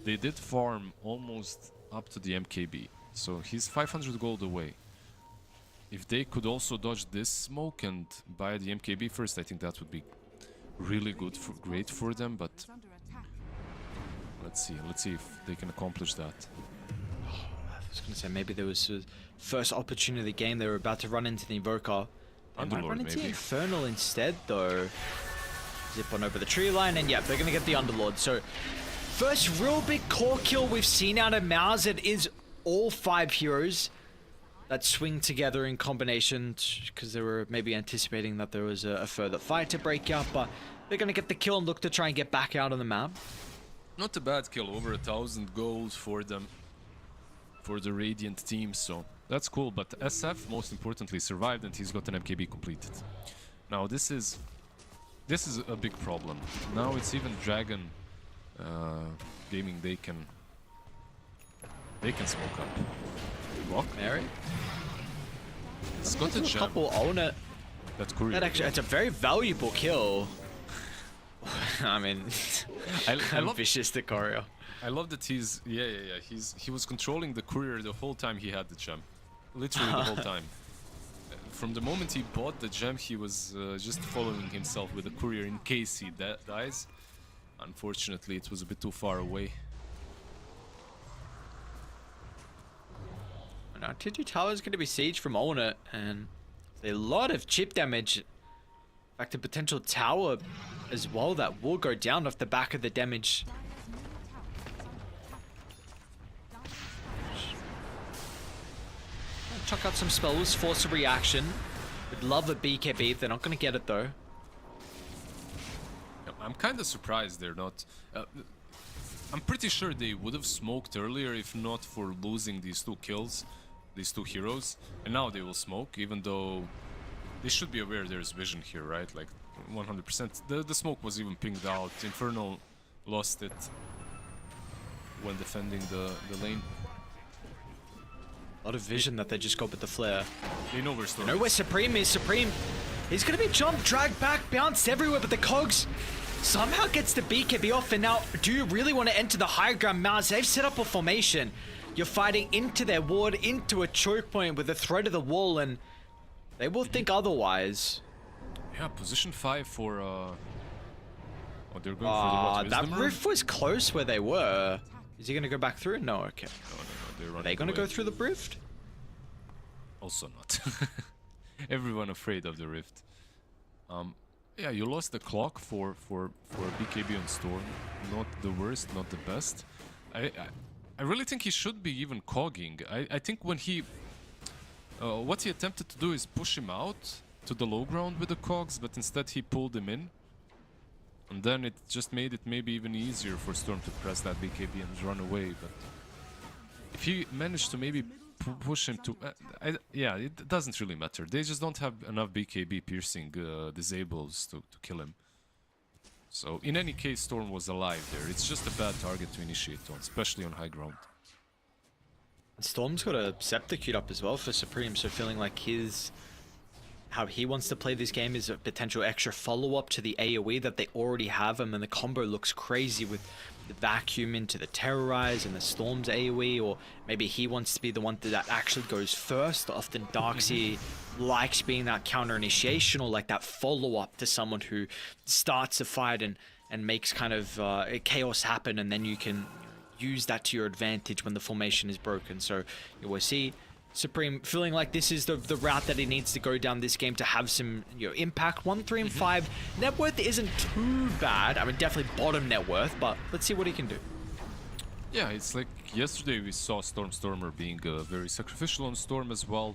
S2: they did farm almost up to the MKB. So he's 500 gold away. If they could also dodge this smoke and buy the MKB first, I think that would be really good, great for them. But
S3: is under attack.
S2: let's see if they can accomplish that.
S1: I was gonna say maybe there was a first opportunity of the game. They were about to run into the Invoker. They might
S2: Underlord,
S1: run into
S2: maybe.
S1: Infernal instead, though. Zip on over the tree line, and yeah, they're gonna get the Underlord. So first real big core kill we've seen out of Mouz. It is all 5 heroes that swing together in combination, because they were maybe anticipating that there was a further fight to break out, but they're gonna get the kill and look to try and get back out on the map.
S2: Not a bad kill, over 1000 gold for them, for the Radiant team, so that's cool. But SF, most importantly, survived, and he's got an MKB completed. Now this is a big problem. Now it's even Dragon Gaming, they can smoke up. Walk.
S1: Mary?
S2: It's got a
S1: A
S2: gem.
S1: couple own it.
S2: That's courier.
S1: That actually, it's a very valuable kill. I mean,
S2: I love
S1: vicious to choreo.
S2: I love that he's he was controlling the courier the whole time he had the gem, literally the whole time. From the moment he bought the gem, he was just following himself with the courier in case he dies. Unfortunately, it was a bit too far away.
S1: Now, TG Tower is going to be sieged from Olnet, and a lot of chip damage. In fact, a potential tower as well that will go down off the back of the damage. Chuck out some spells, force a reaction. Would love a BKB, they're not going to get it though.
S2: I'm kind of surprised they're not. I'm pretty sure they would have smoked earlier if not for losing these 2 kills, these 2 heroes, and now they will smoke, even though they should be aware there's vision here, right? Like 100%. The smoke was even pinged out. Infernal lost it when defending the lane.
S1: A lot of vision that they just got with the flare.
S2: They know where Storm
S1: Know
S2: is.
S1: where Supreme is. Supreme, he's going to be jumped, dragged back, bounced everywhere, but the Cogs somehow gets the BKB off. And now, do you really want to enter the high ground? Mouz, they've set up a formation. You're fighting into their ward, into a choke point with the threat of the wall, and they will think otherwise.
S2: Yeah, position 5 for Oh, they're going for the what?
S1: That
S2: Wisdom
S1: rift was close where they were. Is he going to go back through? No, okay.
S2: No, they're running
S1: Are they going to
S2: away.
S1: go through the rift?
S2: Also not. Everyone afraid of the rift. Yeah, you lost the clock for BKB on Storm. Not the worst, not the best. I really think he should be even cogging. I think when he... what he attempted to do is push him out to the low ground with the cogs, but instead he pulled him in. And then it just made it maybe even easier for Storm to press that BKB and run away. But if he managed to maybe push him to... yeah, it doesn't really matter. They just don't have enough BKB piercing disables to kill him. So in any case, Storm was alive there. It's just a bad target to initiate on, especially on high ground.
S1: Storm's got a Scepter queued up as well for Supreme, so feeling like how he wants to play this game is a potential extra follow-up to the AoE that they already have him, and the combo looks crazy with the Vacuum into the Terrorize and the Storm's AoE, or maybe he wants to be the one that actually goes first. Often Darkseid likes being that counter-initiation, or like that follow-up to someone who starts a fight and makes kind of chaos happen, and then you can use that to your advantage when the formation is broken. So you will see Supreme feeling like this is the route that he needs to go down this game to have some impact. 1, 3, and 5 net worth isn't too bad. I mean, definitely bottom net worth, but let's see what he can do.
S2: Yeah, it's like yesterday we saw Stormer being very sacrificial on Storm as well.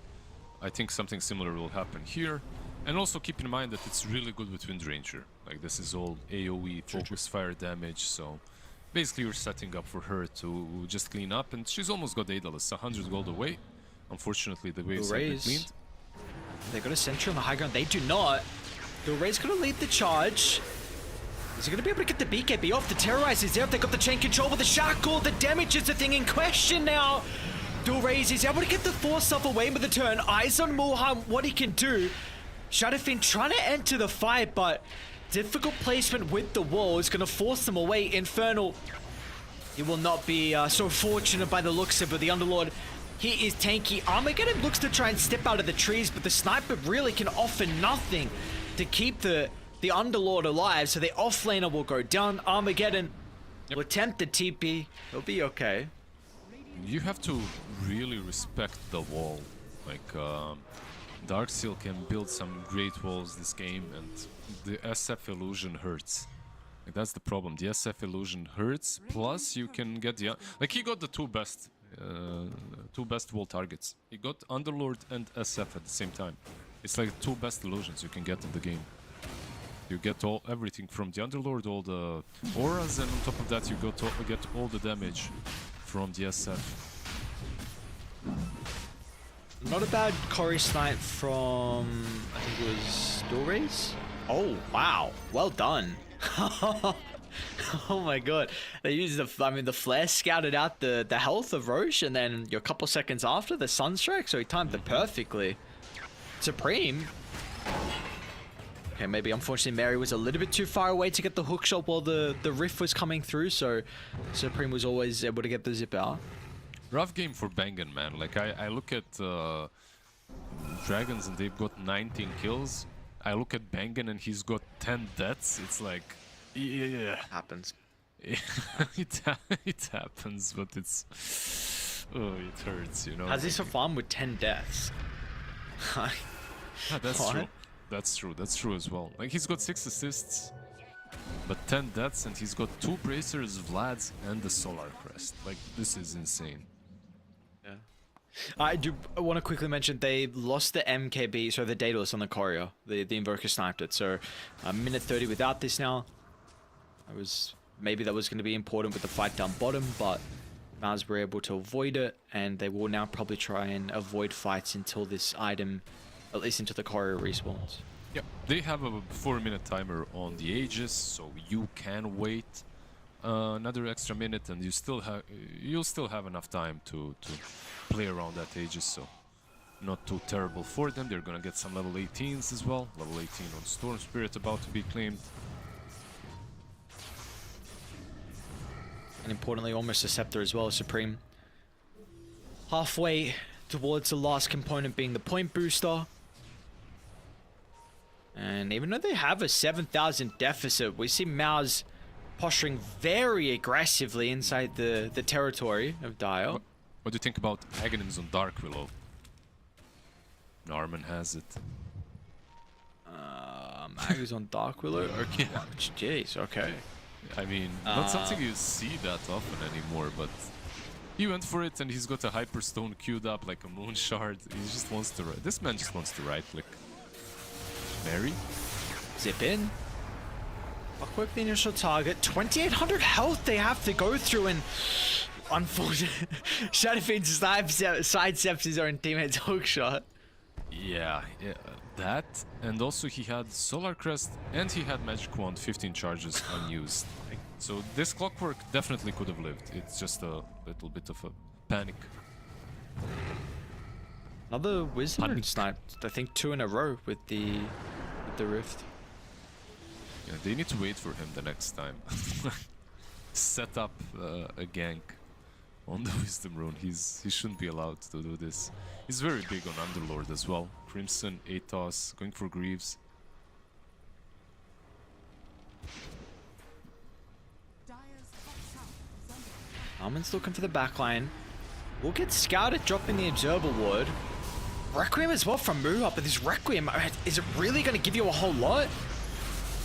S2: I think something similar will happen here. And also keep in mind that it's really good with Wind Ranger. Like, this is all AoE, focus fire damage, so basically you're setting up for her to just clean up, and she's almost got Daedalus, 100 gold away. Unfortunately, the waves have been cleaned.
S1: They got a sentry on the high ground. They do not. The Ray's going to lead the charge. Is he going to be able to get the BKB off? The Terrorize is there. They got the chain control with the Shackle. The damage is the thing in question now. Dulraze is able to get the Force Self away with the turn. Eyes on Mulhan, what he can do. Shadowfiend trying to enter the fight, but difficult placement with the wall is going to force them away. Infernal, he will not be so fortunate by the looks of it. The Underlord, he is tanky. Armageddon looks to try and step out of the trees, but the sniper really can offer nothing to keep the Underlord alive, so the offlaner will go down. Armageddon will attempt the TP. He'll be okay.
S2: You have to really respect the wall. Like, Darkseid can build some great walls this game, and the SF illusion hurts. Like, that's the problem. The SF illusion hurts, plus you can get the... Like, he got the two best wall targets. He got Underlord and SF at the same time. It's like two best illusions you can get in the game. You get everything from the Underlord, all the auras, and on top of that you get all the damage from the SF.
S1: Not a bad Corey snipe from, I think it was Dulraze? Oh, wow. Well done. Oh my god. They used the flare scouted out the health of Roche, and then a couple seconds after the Sunstrike, so he timed it perfectly. Supreme. Okay, maybe unfortunately Mary was a little bit too far away to get the hookshot while the rift was coming through, so Supreme was always able to get the zip out.
S2: Rough game for Bangan, man. Like, I look at Dragons and they've got 19 kills. I look at Bangan and he's got 10 deaths. It's like, yeah.
S1: Happens.
S2: it happens, but it's... Oh, it hurts, you know?
S1: Has he survived with 10 deaths?
S2: Yeah, that's
S1: What?
S2: true. That's true. That's true as well. Like, he's got 6 assists, but 10 deaths, and he's got 2 bracers, Vlads, and the Solar Crest. Like, this is insane.
S1: Yeah. I do want to quickly mention they lost the MKB, so the Daedalus on the Courier. The Invoker sniped it, so a minute 30 without this now. Maybe that was going to be important with the fight down bottom, but Mouz were able to avoid it, and they will now probably try and avoid fights until this item, at least until the Courier respawns.
S2: Yeah, they have a 4-minute timer on the Aegis, so you can wait another extra minute, and you'll still have enough time to play around that Aegis. So not too terrible for them. They're gonna get some level 18s as well. Level 18 on Storm Spirit about to be claimed.
S1: And importantly, almost a Scepter as well, Supreme. Halfway towards the last component being the point booster. And even though they have a 7,000 deficit, we see Mouz posturing very aggressively inside the territory of Dire.
S2: What do you think about Aghanims on Dark Willow? Narman has it.
S1: Mags on Dark Willow? Okay. Jeez, okay.
S2: I mean, not something you see that often anymore, but he went for it and he's got a Hyperstone queued up like a Moon Shard. He just wants to... This man just wants to right-click. Mary?
S1: Zip in. Clockwork the initial target. 2,800 health they have to go through, and unfortunately, Shadowfiend sidesteps his own teammate's hookshot.
S2: Yeah, that, and also he had Solar Crest and he had Magic Wand 15 charges unused. So this Clockwork definitely could have lived. It's just a little bit of a panic.
S1: Another Wisdom sniped, I think 2 in a row with the Rift.
S2: Yeah, they need to wait for him the next time. Set up a gank on the Wisdom Rune. He shouldn't be allowed to do this. He's very big on Underlord as well. Crimson, Atos, going for Greaves.
S1: Almond's looking for the backline. We'll get scouted dropping the Observer Ward. Requiem as well from Muha, but this Requiem, is it really going to give you a whole lot?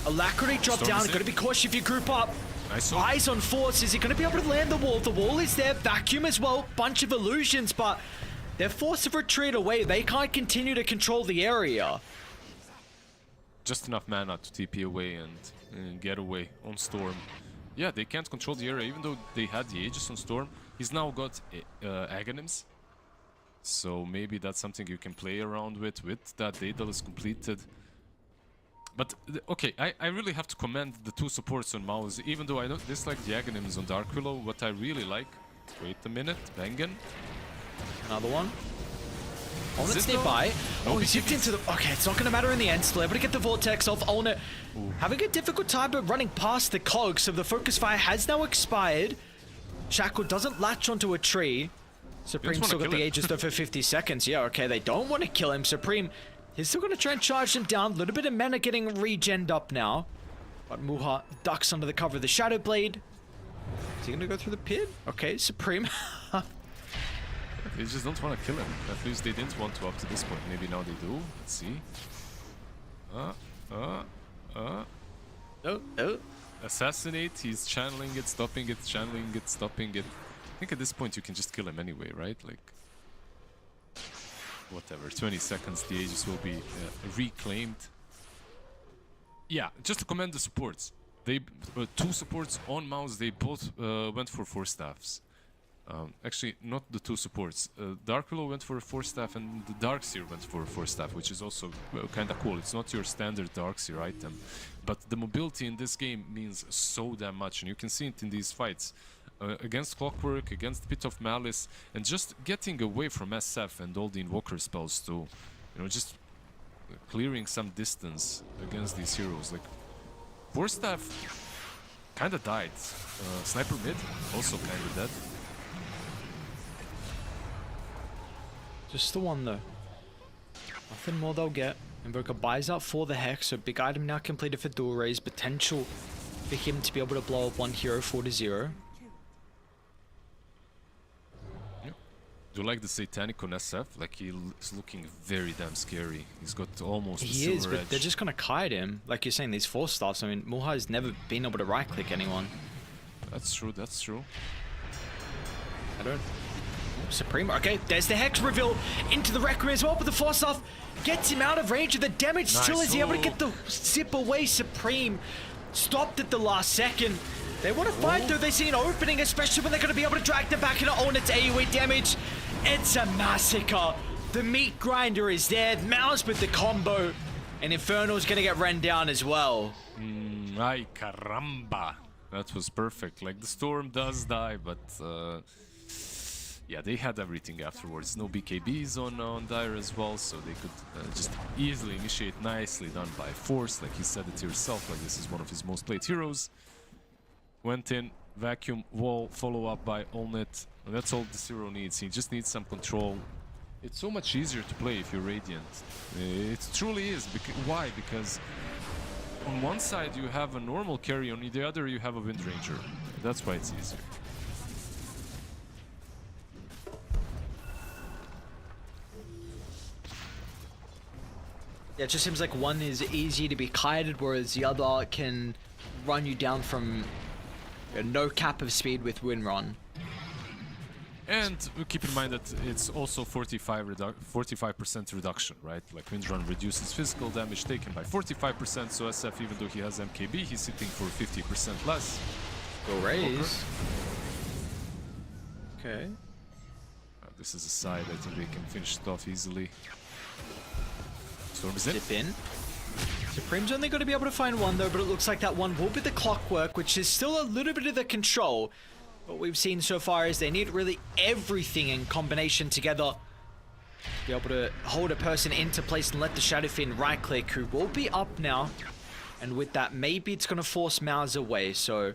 S1: Alacrity drop down, got to be cautious if you group up.
S2: Nice.
S1: Eyes on Force, is he going to be able to land the wall? The wall is there, Vacuum as well, bunch of illusions, but they're forced to retreat away. They can't continue to control the area.
S2: Just enough mana to TP away and get away on Storm. Yeah, they can't control the area, even though they had the Aegis on Storm. He's now got Aghanims. So maybe that's something you can play around with that Daedal is completed. But, okay, I really have to commend the 2 supports on Mouz, even though I don't dislike the Aghanims on Dark Willow. What I really like... Wait a minute, Bengen.
S1: Another one. Olnet's nearby. Oh, he zipped into the... Okay, it's not going to matter in the end. Still able to get the Vortex off. Olnet having a difficult time, but running past the cogs of the Focus Fire has now expired. Shackle doesn't latch onto a tree. Supreme still got the Aegis though for 50 seconds. Yeah, okay, they don't want to kill him. Supreme, he's still going to try and charge him down. A little bit of mana getting regened up now. But Muha ducks under the cover of the Shadow Blade. Is he going to go through the pit? Okay, Supreme.
S2: They just don't want to kill him. At least they didn't want to up to this point. Maybe now they do. Let's see.
S1: Oh.
S2: Assassinate. He's channeling it, stopping it, channeling it, stopping it. I think at this point you can just kill him anyway, right? Like, whatever. 20 seconds, the Aegis will be reclaimed. Yeah, just to commend the supports. They 2 supports on Mouz. They both went for 4 staffs. Actually, not the 2 supports. Dark Willow went for a 4 staff and the Darkseer went for a 4 staff, which is also kind of cool. It's not your standard Darkseer item, but the mobility in this game means so damn much, and you can see it in these fights. Against Clockwork, against Pit of Malice, and just getting away from SF and all the Invoker spells too. You know, just clearing some distance against these heroes. Like, 4 staff kinda died. Sniper mid, also kinda dead.
S1: Just the one though. Nothing more they'll get. Invoker buys out for the Hex, so big item now completed for Dual Raise. Potential for him to be able to blow up one hero 4-0.
S2: Yeah. Do you like the Satanic on SF? Like, he's looking very damn scary. He's got almost
S1: He is, but they're just gonna kite him. Like you're saying, these 4 staffs. I mean, Muha has never been able to right click anyone.
S2: That's true, that's true.
S1: I don't... Supreme, okay, there's the Hex reveal into the Requiem as well, but the Force off gets him out of range of the damage.
S2: Nice.
S1: Still is he able to get the zip away. Supreme stopped at the last second. They want to fight though, they see an opening, especially when they're going to be able to drag them back into Olnet's AoE damage. It's a massacre. The meat grinder is there, Mouz with the combo, and Infernal's going to get run down as well.
S2: Ay caramba. That was perfect. Like, the Storm does die, but yeah, they had everything afterwards. No BKBs on Dire as well, so they could just easily initiate. Nicely done by Force, like he said it yourself, like this is one of his most played heroes. Went in, vacuum, wall, follow up by Olnet. And that's all the Zero needs. He just needs some control. It's so much easier to play if you're Radiant. It truly is. Why? Because on one side you have a normal carry, on the other you have a Wind Ranger. That's why it's easier.
S1: Yeah, it just seems like one is easy to be kited, whereas the other can run you down from no cap of speed with Windrun.
S2: And keep in mind that it's also 45% reduction, right? Like Windrun reduces physical damage taken by 45%, so SF, even though he has MKB, he's sitting for 50% less.
S1: Go raise. Okay.
S2: This is a side, I think they can finish it off easily. Storm is in.
S1: Dip in. Supreme's only going to be able to find one though, but it looks like that one will be the clockwork, which is still a little bit of the control. What we've seen so far is they need really everything in combination together to be able to hold a person into place and let the Shadowfiend right click, who will be up now. And with that, maybe it's going to force Mouz away, so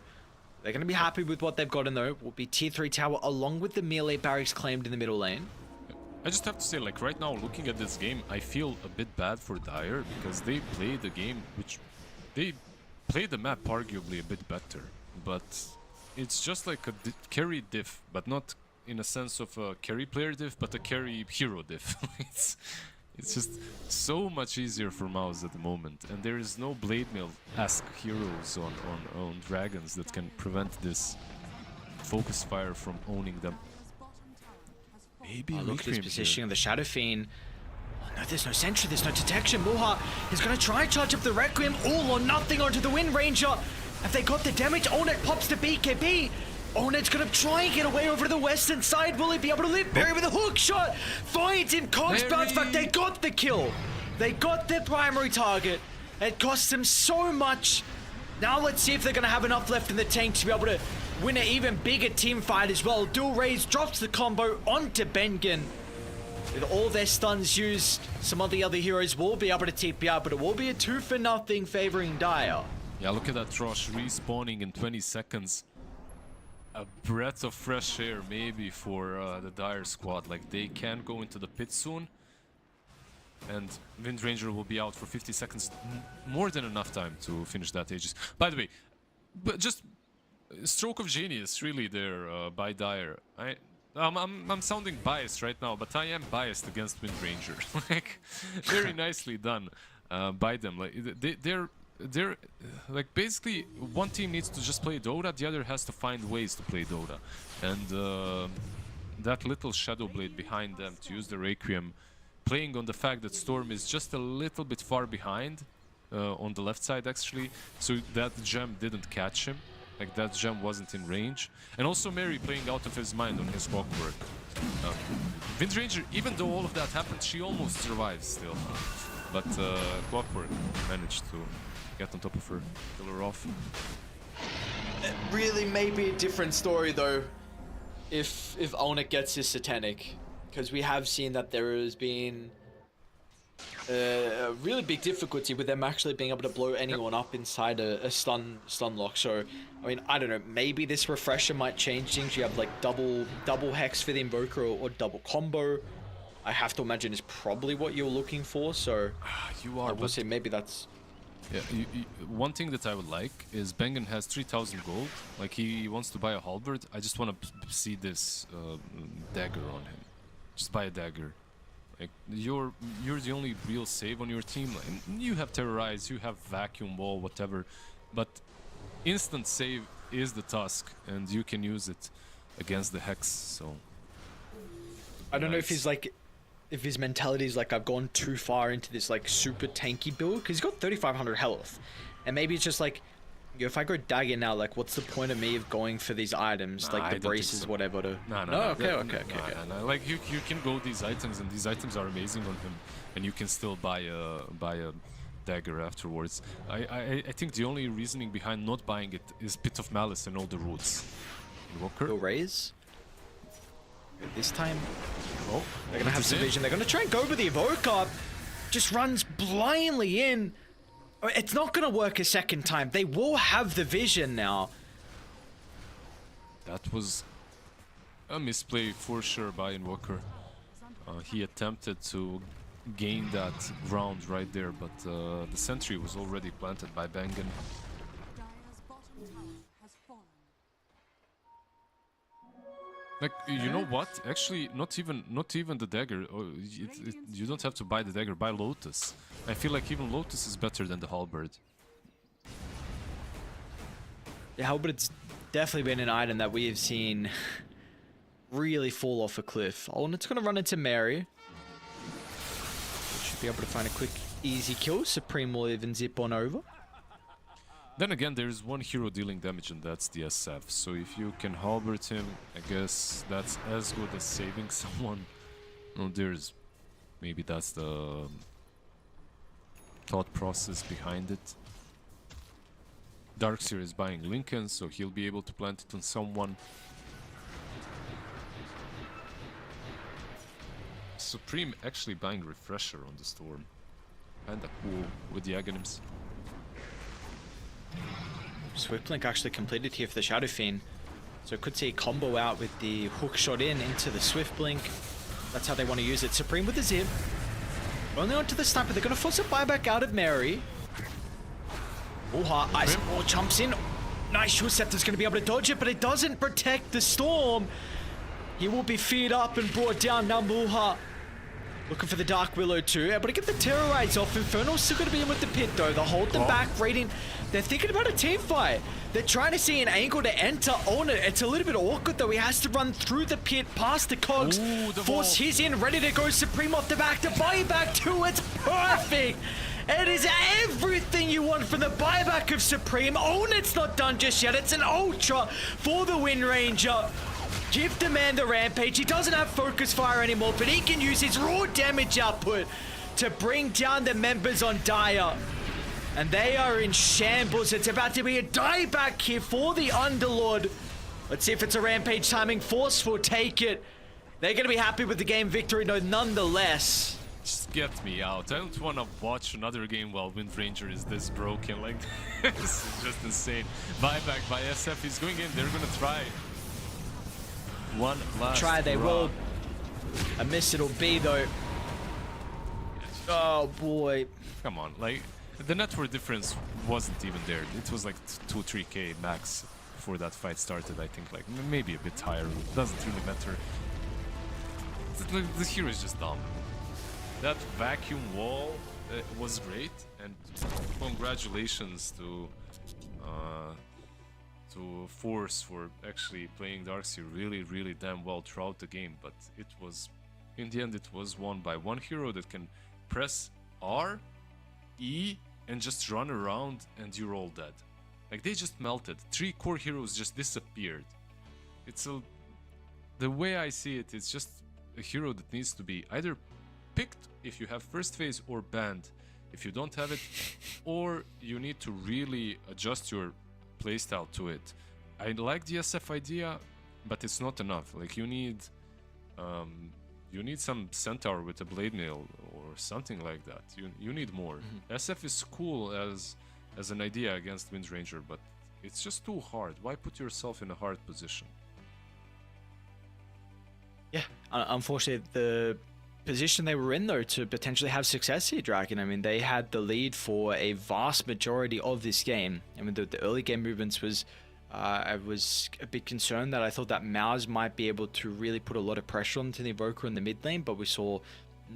S1: they're going to be happy with what they've gotten though. Will be tier 3 tower along with the melee barracks claimed in the middle lane.
S2: I just have to say, like, right now, looking at this game, I feel a bit bad for Dire because they played the game, which they played the map arguably a bit better, but it's just like a carry diff, but not in a sense of a carry player diff, but a carry hero diff. It's just so much easier for Mouz at the moment, and there is no Blade Mail-esque heroes on Dragons that can prevent this focus fire from owning them. Maybe
S1: look at his
S2: Requiem
S1: position
S2: here.
S1: of the Shadowfiend. Oh, no, there's no sentry, there's no detection. Moha is going to try and charge up the Requiem, all or nothing onto the Wind Ranger. Have they got the damage? Onet pops the BKB. Onet's going to try and get away over to the western side. Will he be able to live? Barry with a hook shot. Finds him. Cogs bounce back. They got the kill. They got their primary target. It cost them so much. Now let's see if they're going to have enough left in the tank to be able to win an even bigger team fight as well. Dual Raise drops the combo onto Bengen. With all their stuns used, some of the other heroes will be able to TP out, but it will be a 2-0 favoring Dire.
S2: Yeah, look at that Trosh respawning in 20 seconds. A breath of fresh air maybe for the Dire squad. Like, they can go into the pit soon. And Wind Ranger will be out for 50 seconds. More than enough time to finish that Aegis. By the way, but just stroke of genius really there by Dire. I'm sounding biased right now, but I am biased against Wind Ranger. Like, very nicely done by them. Like, they're like, basically one team needs to just play Dota, the other has to find ways to play Dota. And that little Shadow Blade behind them to use the Requiem, playing on the fact that Storm is just a little bit far behind on the left side actually, so that gem didn't catch him. Like, that gem wasn't in range. And also Mary playing out of his mind on his clockwork. Wind Ranger, even though all of that happened, she almost survives still. But clockwork managed to get on top of her, kill her off.
S1: It really may be a different story though if Onet gets his Satanic, because we have seen that there has been a really big difficulty with them actually being able to blow anyone up inside a stun lock. So I mean, I don't know, maybe this refresher might change things. You have like double hex for the invoker or double combo. I have to imagine is probably what you're looking for. So
S2: You are,
S1: I will say maybe that's.
S2: Yeah, one thing that I would like is Bengen has 3,000 gold. Like, he wants to buy a halberd. I just want to see this dagger on him. Just buy a dagger. Like, you're the only real save on your team. Like, you have Terrorize, you have Vacuum Wall, whatever. But instant save is the task, and you can use it against the Hex, so...
S1: I don't know if he's like... If his mentality is like, I've gone too far into this like super tanky build, because he's got 3,500 health, and maybe it's just like, yo, if I go dagger now, like, what's the point of me of going for these items, like the braces, whatever? To
S2: No.
S1: Okay.
S2: Like, you can go these items, and these items are amazing on him, and you can still buy a dagger afterwards. I think the only reasoning behind not buying it is Pit of Malice and all the roots. Invoker.
S1: Go raise. This time,
S2: Oh,
S1: they're gonna have some vision. They're gonna try and go with the evoker. Just runs blindly in. It's not gonna work a second time. They will have the vision now.
S2: That was a misplay for sure by Invoker. He attempted to gain that round right there, but the sentry was already planted by Bangan.
S3: Dire's bottom tower has fallen.
S2: Like, you know what? Actually, not even the dagger. You don't have to buy the dagger. Buy Lotus. I feel like even Lotus is better than the halberd.
S1: Yeah, halberd's definitely been an item that we have seen really fall off a cliff. Oh, and it's going to run into Mary. Should be able to find a quick, easy kill. Supreme will even zip on over.
S2: Then again, there's one hero dealing damage, and that's the SF. So if you can halberd him, I guess that's as good as saving someone. No, maybe that's the thought process behind it. Darkseer is buying Lincoln, so he'll be able to plant it on someone. Supreme actually buying Refresher on the Storm. Kinda cool with the Aghanims.
S1: Swiftblink actually completed here for the Shadow Fiend. So could see a combo out with the hook shot into the Swiftblink. That's how they want to use it. Supreme with the zip. Only onto the sniper. They're going to force a buyback out of Mary. Uha, Ice Ball jumps in. Nice Shield Scepter's going to be able to dodge it, but it doesn't protect the Storm. He will be feared up and brought down. Now Uha looking for the Dark Willow too. Able to get the Terrorites off. Infernal's still going to be in with the pit though. They'll hold them back. Raiding. They're thinking about a team fight. They're trying to see an angle to enter on it. It's a little bit awkward though. He has to run through the pit past the cogs. Force his in. Ready to go. Supreme off the back to buy back too. It's perfect. It is everything you want from the buyback of Supreme. Oh, it's not done just yet. It's an Ultra for the Wind Ranger. Give the man the rampage. He doesn't have focus fire anymore, but he can use his raw damage output to bring down the members on Dire. And they are in shambles. It's about to be a dieback here for the Underlord. Let's see if it's a rampage timing. Force will take it. They're going to be happy with the game victory, no, nonetheless.
S2: Just get me out. I don't want to watch another game while Wind Ranger is this broken. Like, this is just insane. Buyback by SF is going in. They're going to try. One last
S1: try, they will. A miss it'll be though. Oh boy.
S2: Come on, like the network difference wasn't even there. It was like 2-3k max before that fight started. I think like maybe a bit higher. It doesn't really matter. The hero is just dumb. That vacuum wall was great, and congratulations to Force for actually playing Darkseer really damn well throughout the game, but it was, in the end, it was won by one hero that can press R, E, and just run around and you're all dead. Like, they just melted. 3 core heroes just disappeared. The way I see it, it's just a hero that needs to be either picked if you have first phase or banned if you don't have it, or you need to really adjust your playstyle to it. I like the SF idea, but it's not enough. Like, you need some centaur with a blade nail or something like that. You need more. SF is cool as an idea against Wind Ranger, but it's just too hard. Why put yourself in a hard position?
S1: Yeah, unfortunately, the position they were in though to potentially have success here, Dragon. I mean, they had the lead for a vast majority of this game. I mean, the early game movements was I was a bit concerned that I thought that Mouz might be able to really put a lot of pressure onto the Invoker in the mid lane, but we saw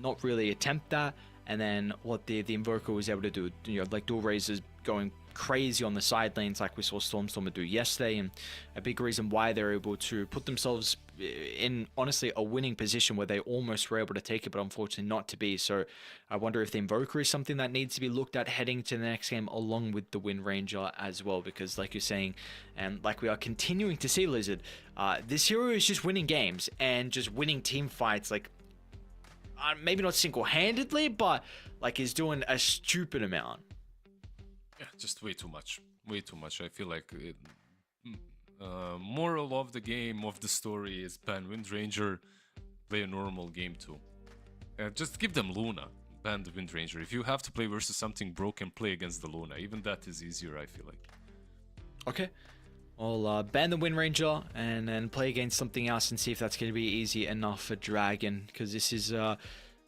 S1: not really attempt that. And then what the Invoker was able to do, you know, like dual razors going crazy on the side lanes like we saw Stormstormer do yesterday, and a big reason why they're able to put themselves in, honestly, a winning position where they almost were able to take it, but unfortunately not to be. So I wonder if the Invoker is something that needs to be looked at heading to the next game along with the Wind Ranger as well, because like you're saying, and like we are continuing to see, Lizard, this hero is just winning games and just winning team fights, like maybe not single-handedly, but like is doing a stupid amount.
S2: Yeah, just way too much. Way too much. I feel like moral of the game, of the story, is ban Wind Ranger, play a normal game too. Just give them Luna, ban the Wind Ranger. If you have to play versus something broken, play against the Luna. Even that is easier, I feel like.
S1: Okay. I'll ban the Wind Ranger and then play against something else and see if that's going to be easy enough for Dragon, because this is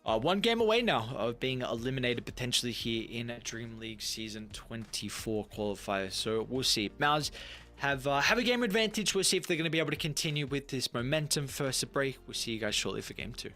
S1: one game away now of being eliminated potentially here in DreamLeague Season 24 qualifiers. So we'll see. Mouz have a game advantage. We'll see if they're going to be able to continue with this momentum first a break. We'll see you guys shortly for game 2.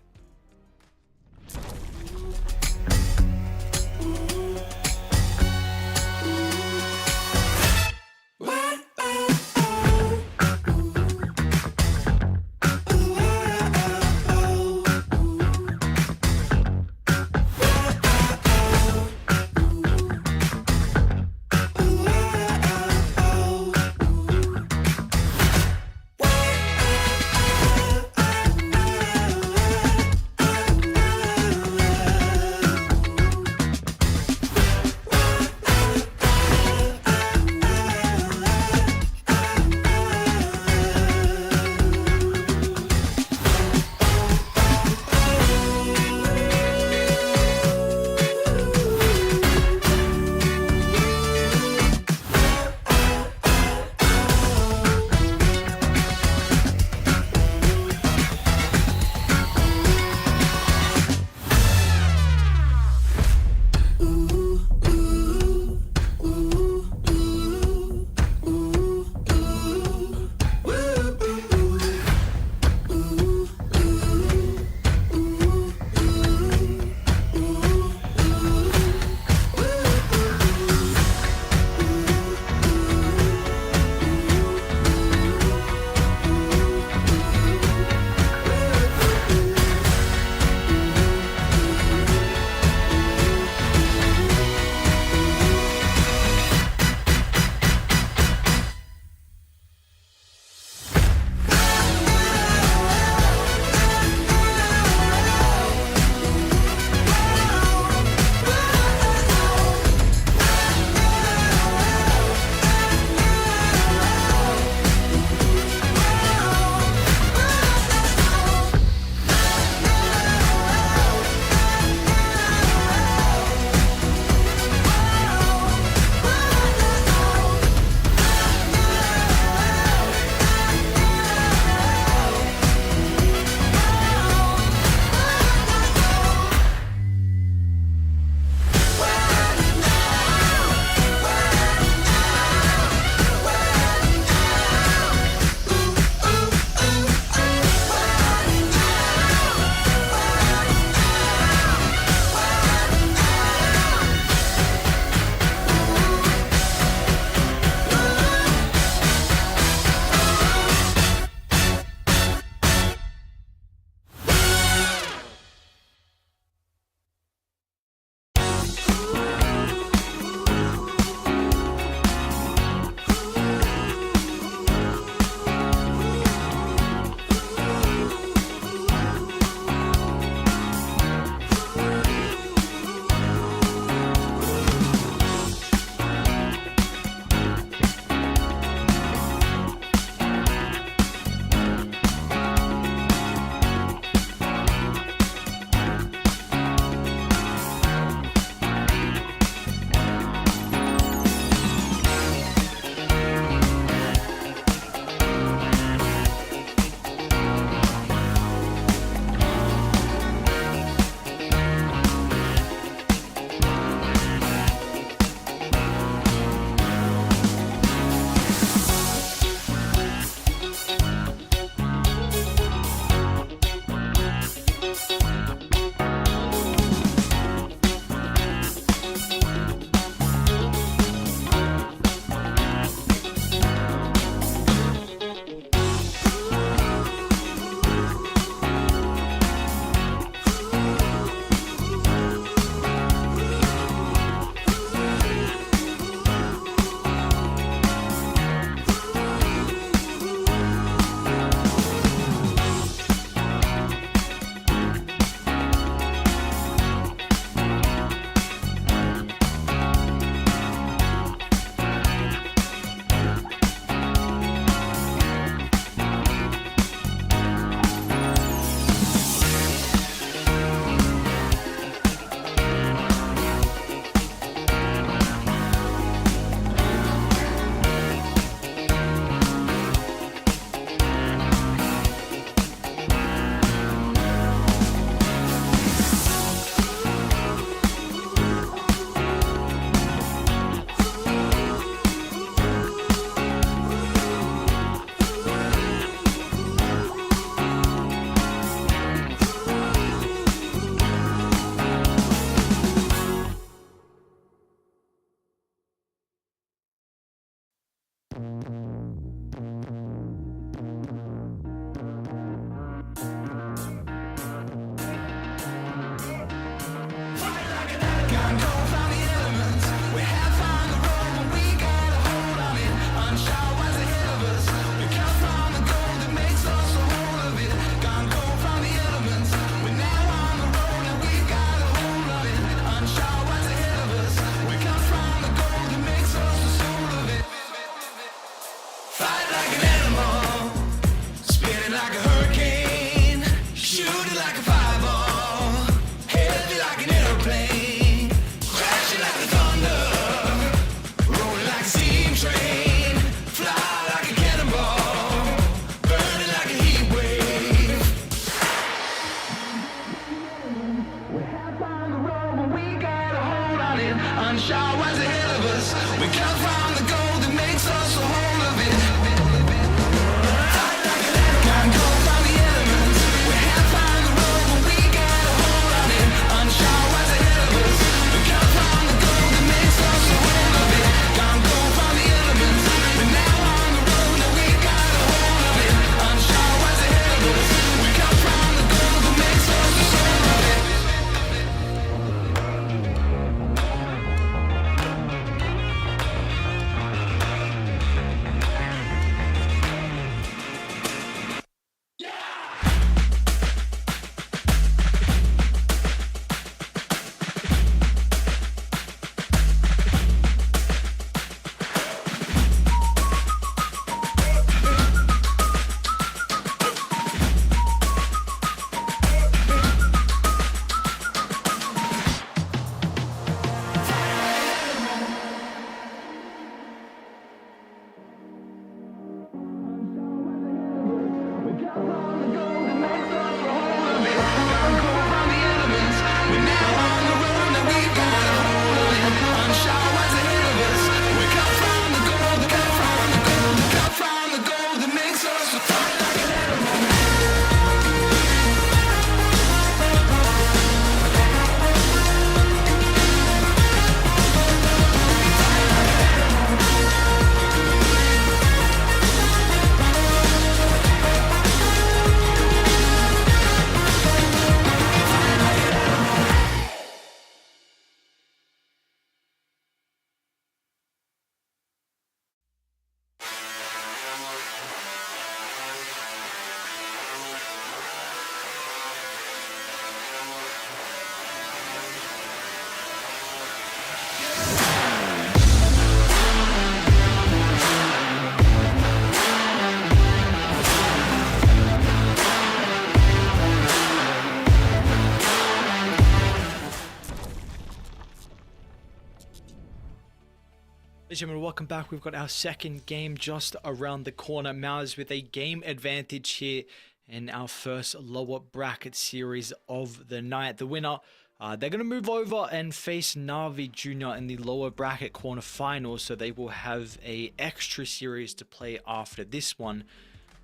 S1: Ladies and gentlemen, welcome back. We've got our second game just around the corner. Mouz with a game advantage here in our first lower bracket series of the night. The winner, they're going to move over and face NAVI Junior in the lower bracket quarterfinals, so they will have a extra series to play after this one.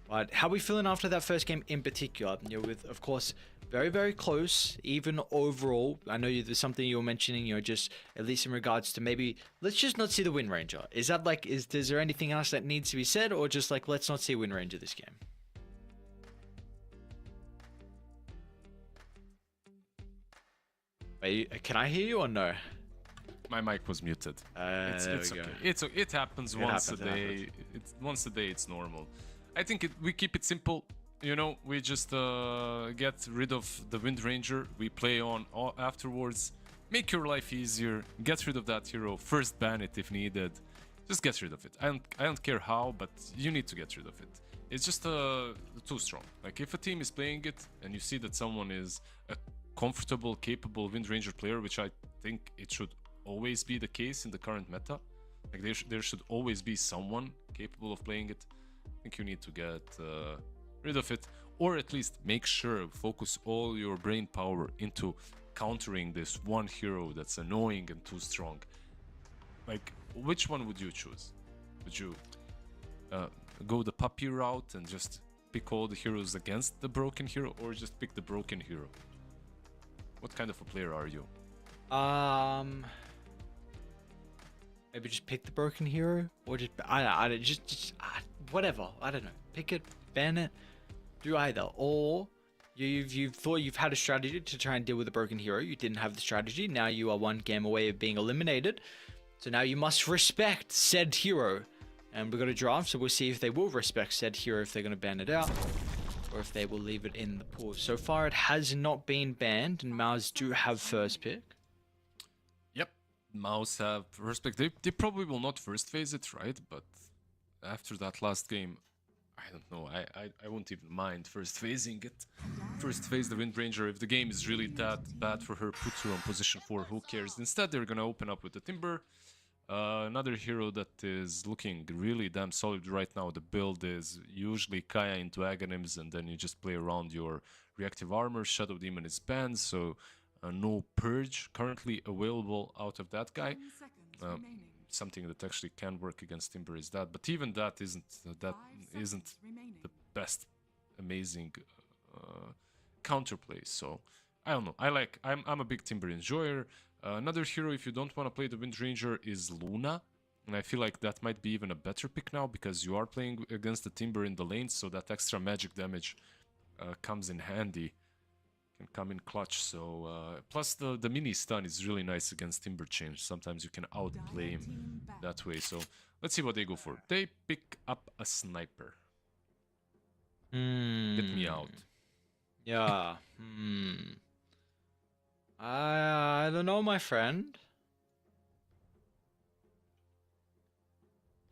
S1: But how are we feeling after that first game in particular? You know, with, of course, very, very close, even overall. I know there's something you were mentioning, you know, just at least in regards to maybe, let's just not see the win ranger. Is that like, is there anything else that needs to be said, or just like, let's not see a win ranger this game? Wait, can I hear you or no?
S2: My mic was muted. It's okay. It happens once a day. Once a day, it's normal. I think we keep it simple. You know, we just get rid of the Wind Ranger. We play on afterwards. Make your life easier. Get rid of that hero. First ban it if needed. Just get rid of it. I don't care how, but you need to get rid of it. It's just too strong. Like if a team is playing it and you see that someone is a comfortable, capable Wind Ranger player, which I think it should always be the case in the current meta. Like there should always be someone capable of playing it. I think you need to get rid of it, or at least make sure focus all your brain power into countering this one hero that's annoying and too strong. Like, which one would you choose? Would you go the puppy route and just pick all the heroes against the broken hero, or just pick the broken hero? What kind of a player are you?
S1: Maybe just pick the broken hero, or just whatever. I don't know. Pick it, ban it, do either. Or you've thought you've had a strategy to try and deal with the broken hero. You didn't have the strategy. Now you are one game away of being eliminated. So now you must respect said hero. And we've got a draft, so we'll see if they will respect said hero, if they're going to ban it out, or if they will leave it in the pool. So far, it has not been banned, and Mouz do have first pick.
S2: Yep, Mouz have first pick. They probably will not first phase it, right? But after that last game, I don't know. I won't even mind first phasing it. First phase the Wind Ranger. If the game is really that bad for her, put her on position 4. Who cares? Instead, they're gonna open up with the Timber. Another hero that is looking really damn solid right now. The build is usually Kaya into Aghanims, and then you just play around your reactive armor. Shadow Demon is banned, so no Purge currently available out of that guy. Something that actually can work against Timber is that, but even that isn't the best amazing counterplay. So I don't know. I'm a big Timber enjoyer. Another hero, if you don't want to play the Wind Ranger, is Luna, and I feel like that might be even a better pick now, because you are playing against the Timber in the lanes, so that extra magic damage comes in handy, can come in clutch. So plus the mini stun is really nice against Timber Change. Sometimes you can outplay him that way. So let's see what they go for. They pick up a sniper. Get me out.
S1: Yeah. I don't know, my friend.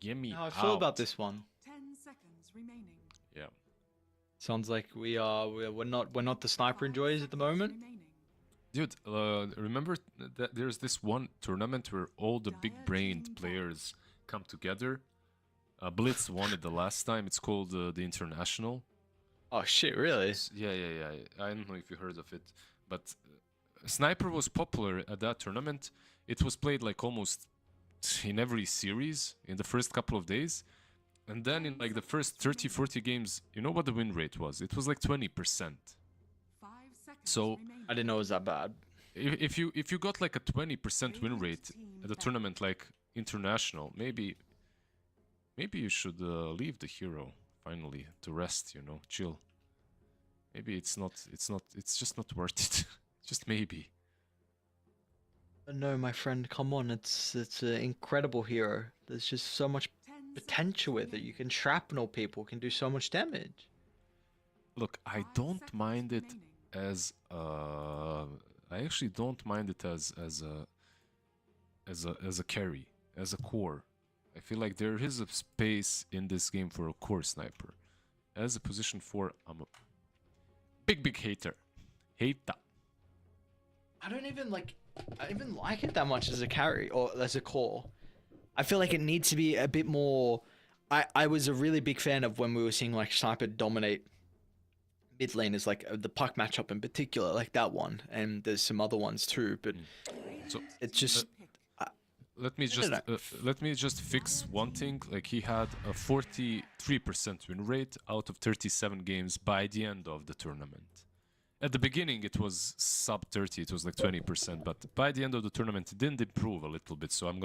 S2: Get me
S1: How I
S2: out.
S1: feel about this one.
S3: 10 seconds remaining.
S2: Yeah.
S1: Sounds like we're not the sniper enjoyers at the moment.
S2: Dude, remember that there's this one tournament where all the big-brained players come together? Blitz won it the last time. It's called the International.
S1: Oh shit, really?
S2: Yeah. I don't know if you heard of it, but Sniper was popular at that tournament. It was played like almost in every series in the first couple of days. And then in like the first 30-40 games, you know what the win rate was? It was like 20%. So
S1: I didn't know it was that bad.
S2: if you got like a 20% win rate at a tournament like International, maybe you should leave the hero finally to rest, you know, chill. Maybe it's just not worth it. Just maybe.
S1: No, my friend, come on. It's an incredible hero. There's just so much potential with it. You can shrapnel people, can do so much damage.
S2: Look, I don't mind it as I actually don't mind it as a carry, as a core. I feel like there is a space in this game for a core sniper. As a position 4, I'm a big hater. Hate that. I
S1: don't even like it that much as a carry or as a core. I feel like it needs to be a bit more. I was a really big fan of when we were seeing like Sniper dominate mid lane, is like the puck matchup in particular, like that one, and there's some other ones too. But
S2: So
S1: it's just
S2: let me just fix one thing. Like he had a 43% win rate out of 37 games by the end of the tournament. At the beginning, it was sub 30. It was like 20%, but by the end of the tournament, it didn't improve a little bit. So I'm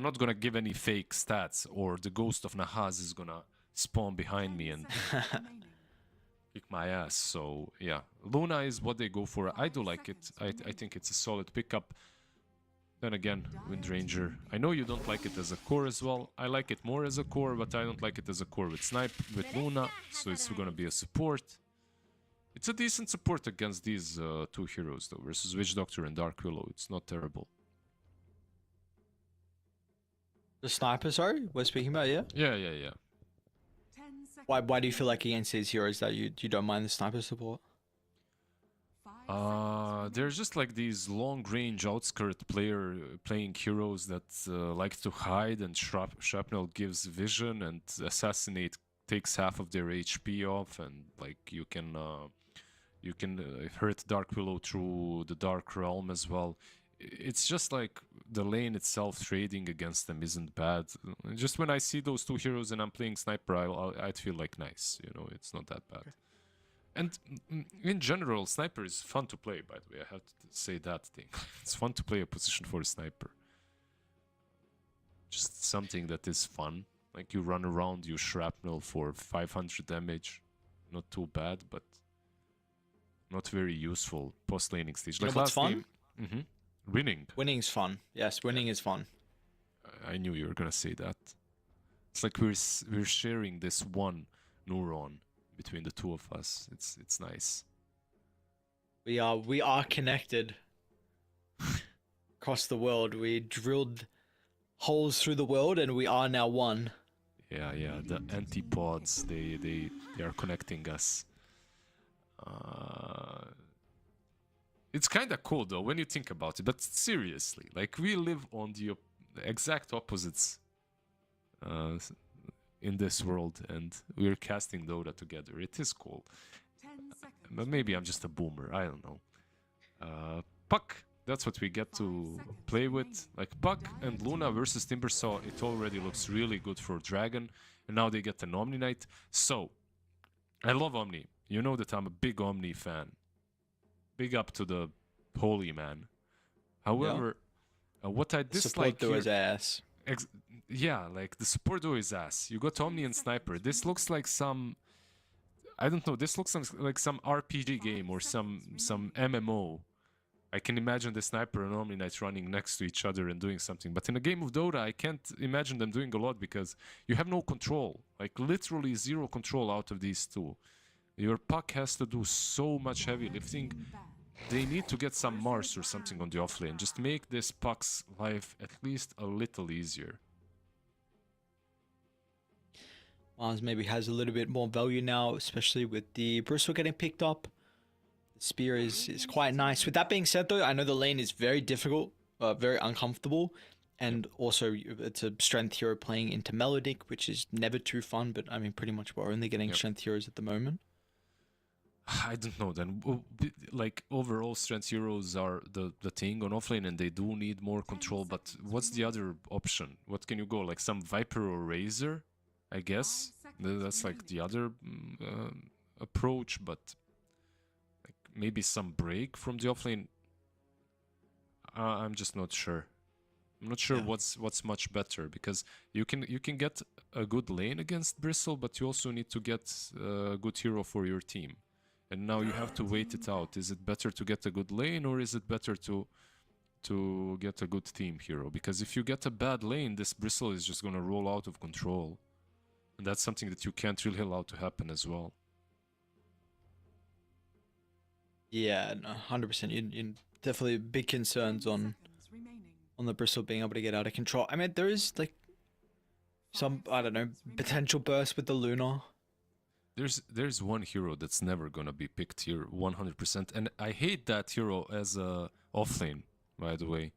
S2: not gonna give any fake stats, or the ghost of Nahaz is gonna spawn behind me and kick my ass. So yeah, Luna is what they go for. I do like it. I think it's a solid pickup. Then again, Wind Ranger. I know you don't like it as a core as well. I like it more as a core, but I don't like it as a core with with Luna. So it's gonna be a support. It's a decent support against these two heroes though, versus Witch Doctor and Dark Willow. It's not terrible.
S1: the Sniper. Sorry, we're speaking about, yeah.
S2: Yeah.
S1: Why do you feel like against these heroes that you don't mind the Sniper support?
S2: There's just like these long-range outskirt playing heroes that like to hide, and shrapnel gives vision, and assassinate takes half of their HP off, and like you can hurt Dark Willow through the Dark Realm as well. It's just like the lane itself trading against them isn't bad. Just when I see those two heroes and I'm playing Sniper, I'd feel like nice, you know, it's not that bad. Okay. And in general, Sniper is fun to play, by the way. I have to say that thing. It's fun to play a position for a Sniper. Just something that is fun. Like you run around, you shrapnel for 500 damage. Not too bad, but not very useful post-laning stage.
S1: You
S2: like
S1: know what's
S2: last
S1: fun?
S2: Game, winning.
S1: Winning's fun. Yes, winning is fun.
S2: I knew you were gonna say that. It's like we're sharing this one neuron between the two of us. It's nice.
S1: We are connected across the world. We drilled holes through the world, and we are now one.
S2: Yeah. The antipods, they are connecting us. It's kind of cool though when you think about it. But seriously, like we live on the exact opposites in this world, and we're casting Dota together. It is cool. But maybe I'm just a boomer. I don't know. Puck. That's what we get to play with. Like Puck and Luna versus Timbersaw, it already looks really good for Dragon. And now they get an Omni Knight. So, I love Omni. You know that I'm a big Omni fan. Big up to the holy man. However, what I dislike
S1: here... his ass.
S2: Yeah, like the support duo is ass. You got Omni and Sniper. This looks like some... I don't know, this looks like some RPG game or some MMO. I can imagine the Sniper and Omni Knight running next to each other and doing something. But in a game of Dota, I can't imagine them doing a lot because you have no control. Like literally zero control out of these two. Your Puck has to do so much heavy lifting. They need to get some Mars or something on the offlane. Just make this Puck's life at least a little easier.
S1: Mars maybe has a little bit more value now, especially with the Bristle getting picked up. The spear is quite nice. With that being said, though, I know the lane is very difficult, very uncomfortable, and also it's a strength hero playing into Melodic, which is never too fun, but I mean, pretty much we're only getting strength heroes at the moment.
S2: I don't know then. Like, overall, strength heroes are the thing on offlane, and they do need more control, but what's the other option? What can you go? Like some Viper or Razor, I guess? That's like the other approach, but... maybe some break from the offlane. I'm just not sure. I'm not sure what's much better, because you can get a good lane against Bristle, but you also need to get a good hero for your team. And now you have to wait it out. Is it better to get a good lane, or is it better to get a good team hero? Because if you get a bad lane, this Bristle is just gonna roll out of control. And that's something that you can't really allow to happen as well.
S1: Yeah, no, 100%. You definitely big concerns on the Bristle being able to get out of control. I mean, there is like some, I don't know, potential burst with the Luna.
S2: There's one hero that's never gonna be picked here 100%, and I hate that hero as a offlane, by the way.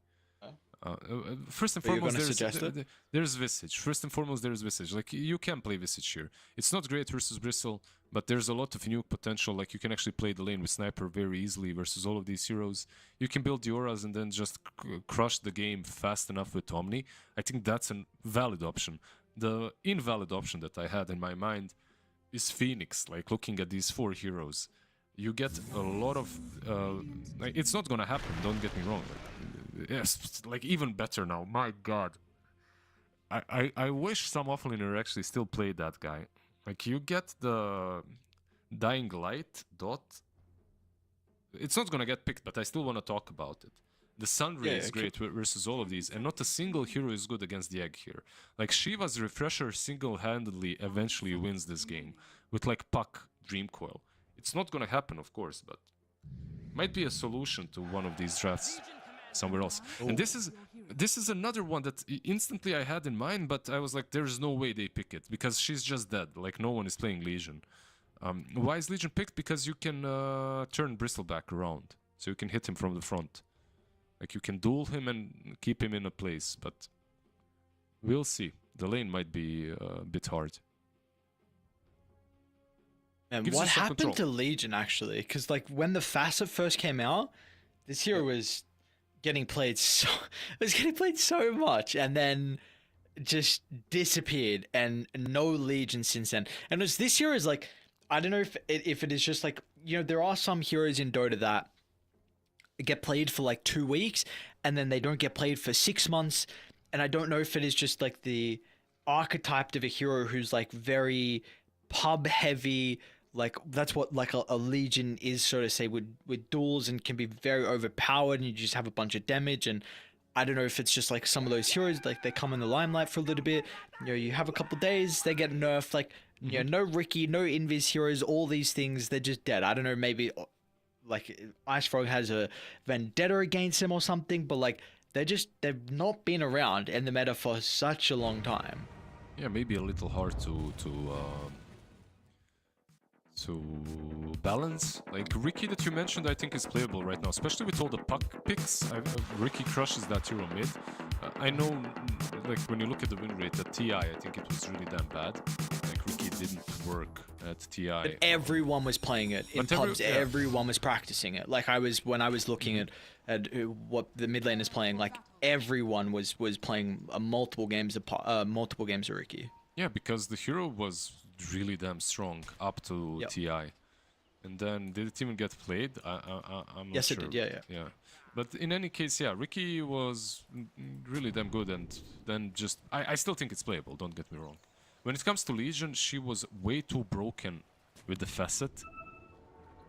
S2: First and
S1: But you're
S2: foremost,
S1: gonna suggest it?
S2: there's Visage. First and foremost, there's Visage. Like, you can play Visage here. It's not great versus Bristle, but there's a lot of nuke potential. Like, you can actually play the lane with Sniper very easily versus all of these heroes. You can build the auras and then just crush the game fast enough with Omni. I think that's a valid option. The invalid option that I had in my mind is Phoenix. Like, looking at these 4 heroes, you get a lot of... like, it's not gonna happen, don't get me wrong. Yes, like, even better now. My god. I wish some offlaner actually still played that guy. Like, you get the Dying Light dot. It's not gonna get picked, but I still want to talk about it. The Sunray is great versus all of these, and not a single hero is good against the Egg here. Like, Shiva's Refresher single-handedly eventually wins this game with, like, Puck Dream Coil. It's not gonna happen, of course, but might be a solution to one of these drafts somewhere else. And this is another one that instantly I had in mind, but I was like, there's no way they pick it because she's just dead. Like, no one is playing Legion. Why is Legion picked? Because you can turn Bristle back around, so you can hit him from the front. Like, you can duel him and keep him in a place, but we'll see. The lane might be a bit hard.
S1: And
S2: Gives
S1: what
S2: you some
S1: happened
S2: control.
S1: to Legion, actually? Because, like, when the Facet first came out, this hero was getting played so much, and then just disappeared, and no Legion since then. And this hero is like, I don't know if it is just like, you know, there are some heroes in Dota that get played for like 2 weeks, and then they don't get played for 6 months. And I don't know if it is just like the archetype of a hero who's like very pub heavy. Like, that's what like a Legion is, so to say, with duels, and can be very overpowered, and you just have a bunch of damage. And I don't know if it's just like some of those heroes, like, they come in the limelight for a little bit, you know, you have a couple days, they get nerfed, like, you know, no Ricky, no Invis heroes, all these things, they're just dead. I don't know, maybe like Ice Frog has a vendetta against them or something, but like, they've not been around in the meta for such a long time.
S2: Yeah, maybe a little hard to balance. Like, Ricky that you mentioned, I think is playable right now, especially with all the puck picks. Ricky crushes that hero mid. I know, like, when you look at the win rate at TI, I think it was really damn bad. Like, Ricky didn't work at TI.
S1: But everyone was playing it in pubs. Everyone was practicing it. Like, when I was looking at what the mid lane is playing, like, everyone was playing multiple games of Ricky.
S2: Yeah, because the hero was really damn strong up to TI. And then did it even get played? I'm not
S1: yes,
S2: sure.
S1: it did. Yeah.
S2: But in any case, yeah, Ricky was really damn good, and then just I still think it's playable. Don't get me wrong. When it comes to Legion, she was way too broken with the Facet.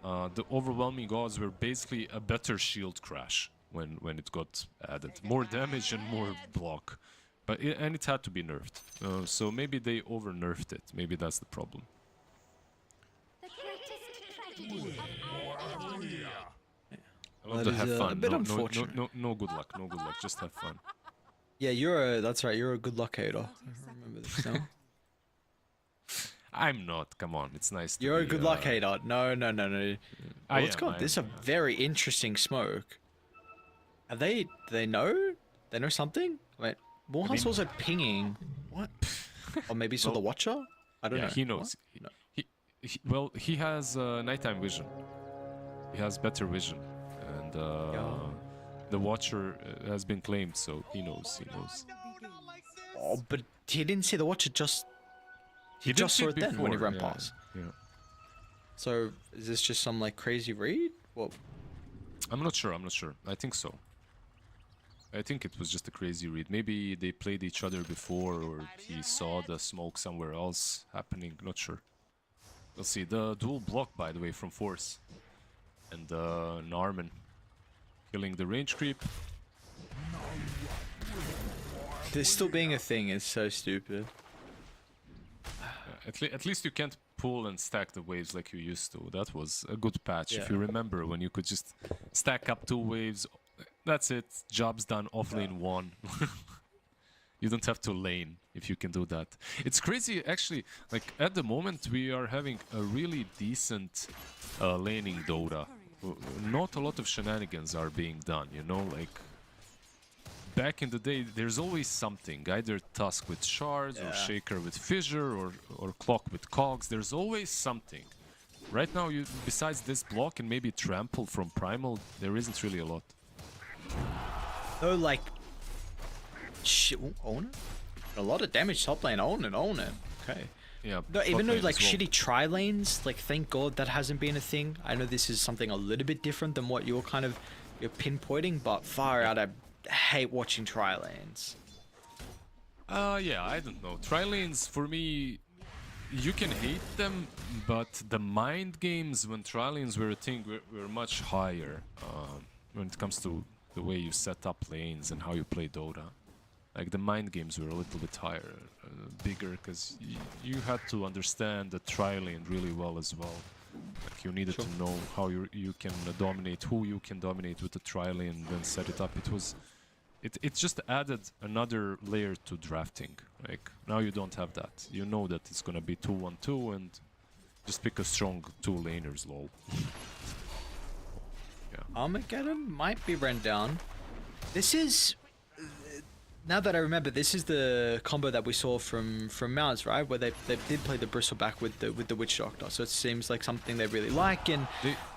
S2: The overwhelming gods were basically a better shield crash when it got added. More damage and more block. And it had to be nerfed. So maybe they over-nerfed it. Maybe that's the problem. I love to have fun.
S1: A bit unfortunate.
S2: No good luck. No good luck. Just have fun.
S1: Yeah, that's right. You're a good luck hater. I remember this now.
S2: I'm not. Come on, it's nice.
S1: You're a good luck hater. No. What's going on? This is a
S2: I am.
S1: very interesting smoke. Are they? Do they know? They know something? Wait, Morehouse also pinging. What? Or maybe saw the Watcher? I don't know.
S2: He knows.
S1: No.
S2: He has nighttime vision. He has better vision, and the Watcher has been claimed, so he knows. He knows.
S1: Oh, but he didn't see the Watcher just. He
S2: didn't
S1: just
S2: see
S1: saw
S2: it
S1: it then when he
S2: before,
S1: ran past.
S2: Yeah.
S1: So is this just some like crazy read? Well,
S2: I'm not sure. I think so. I think it was just a crazy read. Maybe they played each other before, or he saw the smoke somewhere else happening. Not sure. We'll see. The dual block, by the way, from Force. And Narman killing the range creep.
S1: this still being a thing is so stupid.
S2: At least you can't pull and stack the waves like you used to. That was a good patch. If you remember, when you could just stack up 2 waves, that's it. Job's done. Off lane 1. You don't have to lane if you can do that. It's crazy, actually. Like, at the moment, we are having a really decent laning Dota. Not a lot of shenanigans are being done, you know? Like, back in the day, there's always something. Either Tusk with shards, or Shaker with fissure, or Clock with cogs. There's always something. Right now, besides this block and maybe trample from Primal, there isn't really a lot.
S1: No, like... own it? A lot of damage top lane, own it. Okay.
S2: Yeah.
S1: No, even though
S2: lane
S1: like
S2: as well.
S1: shitty tri lanes, like thank God that hasn't been a thing. I know this is something a little bit different than what you're pinpointing, but far out, I hate watching tri lanes.
S2: Yeah, I don't know. Tri-lanes, for me, you can hate them, but the mind games when tri-lanes were a thing were much higher when it comes to the way you set up lanes and how you play Dota. Like, the mind games were a little bit higher, bigger, because you had to understand the tri-lane really well as well. Like, you needed to know how you can dominate, who you can dominate with the tri-lane, and then set it up. It just added another layer to drafting. Like, now you don't have that. You know that it's gonna be 2-1-2 and just pick a strong 2 laners, lol. Yeah.
S1: Armageddon might be run down. This is... Now that I remember, this is the combo that we saw from Mouz, right? Where they did play the Bristleback with the Witch Doctor. So it seems like something they really like, and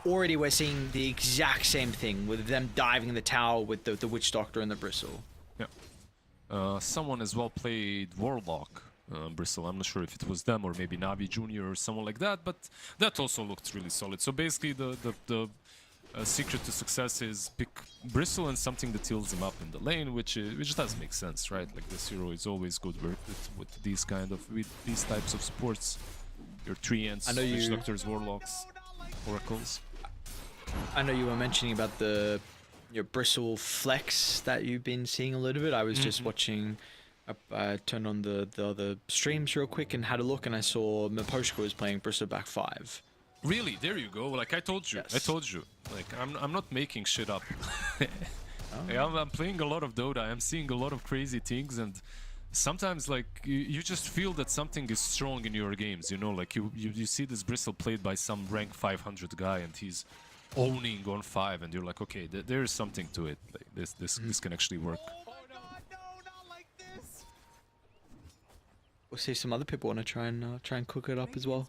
S1: already we're seeing the exact same thing with them diving in the tower with the Witch Doctor and the Bristle.
S2: Yeah. Someone as well played Warlock Bristle. I'm not sure if it was them or maybe NAVI Jr. or someone like that, but that also looked really solid. So basically the secret to success is pick Bristle and something that heals him up in the lane, which does make sense, right? Like, this hero is always good with these types of supports. Your treants, Witch Doctors, Warlocks, Oracles.
S1: I know you were mentioning about your Bristle flex that you've been seeing a little bit. I was just watching. I turned on the other streams real quick and had a look, and I saw Miposhka was playing Bristleback 5.
S2: Really? There you go. Like, I told you.
S1: Yes.
S2: I told you. Like, I'm not making shit up. I'm playing a lot of Dota. I'm seeing a lot of crazy things, and sometimes, like, you just feel that something is strong in your games, you know? Like, you see this Bristle played by some rank 500 guy, and he's owning on 5, and you're like, okay, there is something to it. Like, this can actually work.
S1: We'll see some other people want to try and cook it up as well.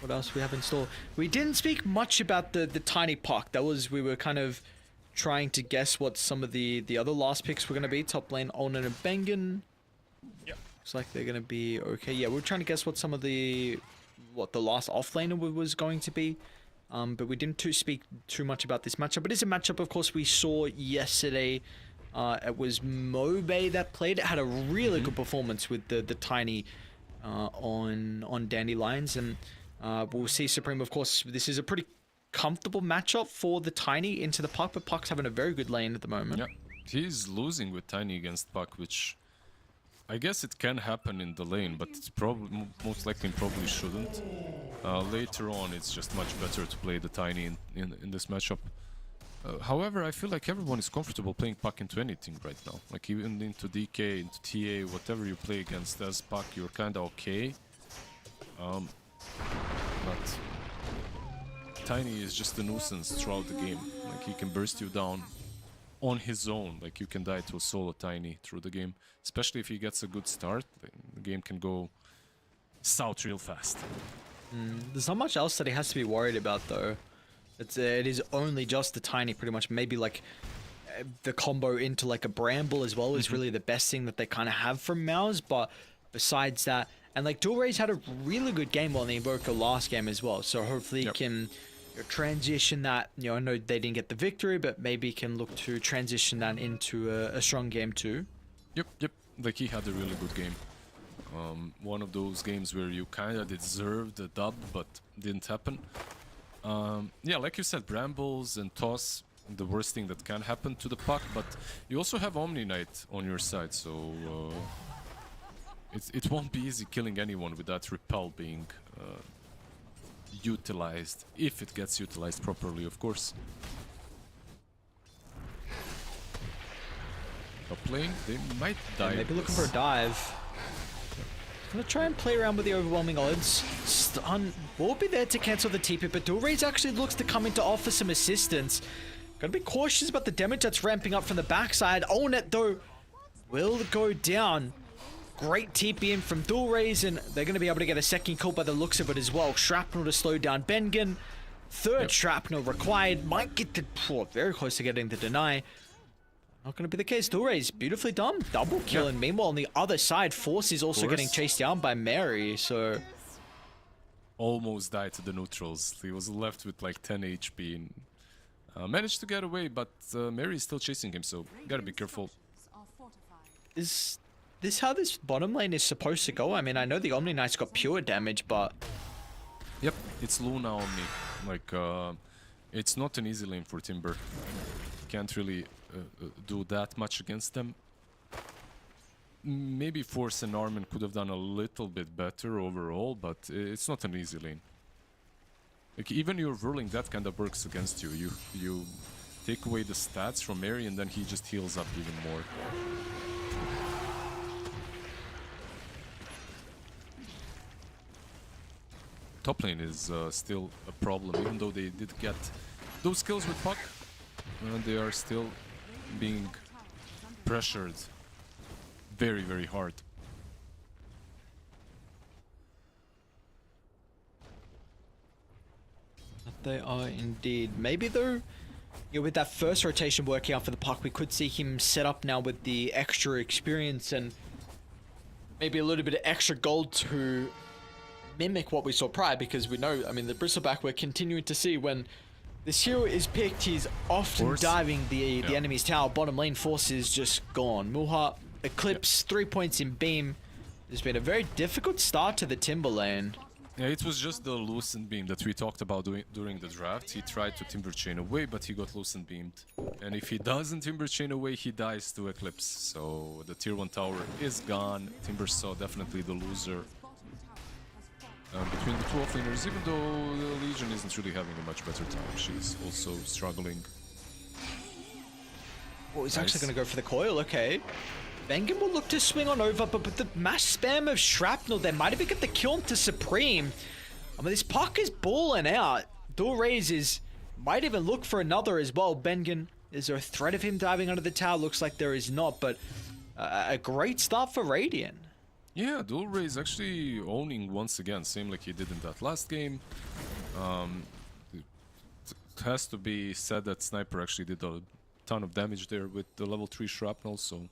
S1: What else we have in store? We didn't speak much about the tiny puck. We were kind of trying to guess what some of the other last picks were going to be. Top lane, Onan and Bengen.
S2: Yep.
S1: Looks like they're going to be okay. Yeah, we were trying to guess what some of the last offlaner was going to be. But we didn't speak too much about this matchup. It is a matchup, of course, we saw yesterday. It was Mobe that played. It had a really good performance with the tiny on Dandelions, and we'll see Supreme. Of course, this is a pretty comfortable matchup for the tiny into the Puck, but Puck's having a very good lane at the moment.
S2: Yeah, he's losing with tiny against Puck, which I guess it can happen in the lane, but it's probably most likely probably shouldn't. Later on, it's just much better to play the tiny in this matchup. However, I feel like everyone is comfortable playing Puck into anything right now. Like, even into DK, into TA, whatever you play against as Puck, you're kinda okay. But Tiny is just a nuisance throughout the game. Like, he can burst you down on his own. Like, you can die to a solo Tiny through the game. Especially if he gets a good start, the game can go south real fast.
S1: There's not much else that he has to be worried about, though. It is only just the Tiny, pretty much. Maybe like the combo into like a Bramble as well is really the best thing that they kind of have from Mouz. But besides that, and like Dualray's had a really good game on the Invoker last game as well. So hopefully he can transition that. You know, I know they didn't get the victory, but maybe can look to transition that into a strong game too.
S2: Yep. Like, he had a really good game. One of those games where you kind of deserved a dub, but didn't happen. Yeah, like you said, Brambles and Toss, the worst thing that can happen to the Puck, but you also have Omni Knight on your side, so it won't be easy killing anyone with that Repel being utilized, if it gets utilized properly, of course. Top lane, they might die.
S1: Yeah, maybe looking for a dive. Gonna try and play around with the overwhelming odds. Stun will be there to cancel the TP, but Dualray's actually looks to come in to offer some assistance. Gotta be cautious about the damage that's ramping up from the backside. Own it though. Will go down. Great TP in from Dual Rays, and they're going to be able to get a second kill by the looks of it as well. Shrapnel to slow down Bengen. Third shrapnel required. Might get the... very close to getting the deny. Not going to be the case. Dual Rays, beautifully done. Double kill, and meanwhile on the other side, Force is also getting chased down by Mary, so...
S2: Almost died to the neutrals. He was left with like 10 HP and managed to get away, but Mary is still chasing him, so gotta be careful.
S1: Is this how this bottom lane is supposed to go? I mean, I know the Omni Knight's got pure damage, but...
S2: Yep, it's Luna Omni. Like, it's not an easy lane for Timber. Can't really do that much against them. Maybe Force and Armin could have done a little bit better overall, but it's not an easy lane. Like, even your whirling, that kind of works against you. You take away the stats from Mary and then he just heals up even more. Top lane is still a problem, even though they did get those kills with Puck. They are still being pressured very, very hard.
S1: They are indeed. Maybe though, with that first rotation working out for the Puck, we could see him set up now with the extra experience and maybe a little bit of extra gold to mimic what we saw prior, because we know, I mean, the Bristleback we're continuing to see when this hero is picked, he's often diving the enemy's tower. Bottom lane Force is just gone. Muha, Eclipse, 3 points in beam. It's been a very difficult start to the Timber lane.
S2: Yeah, it was just the Lucent Beam that we talked about during the draft. He tried to Timber Chain away, but he got Lucent Beamed. And if he doesn't Timber Chain away, he dies to Eclipse. So the tier 1 tower is gone. Timber saw definitely the loser between the two offlaners, even though the Legion isn't really having a much better time. She's also struggling.
S1: Oh, he's actually going to go for the coil, okay. Bengen will look to swing on over, but with the mass spam of Shrapnel, they might even get the kill to Supreme. I mean, this Puck is balling out. Dual Rays might even look for another as well. Bengen, is there a threat of him diving under the tower? Looks like there is not, but a great start for Radiant.
S2: Yeah, Dual Rays actually owning once again, same like he did in that last game. It has to be said that Sniper actually did a ton of damage there with the level 3 Shrapnel, so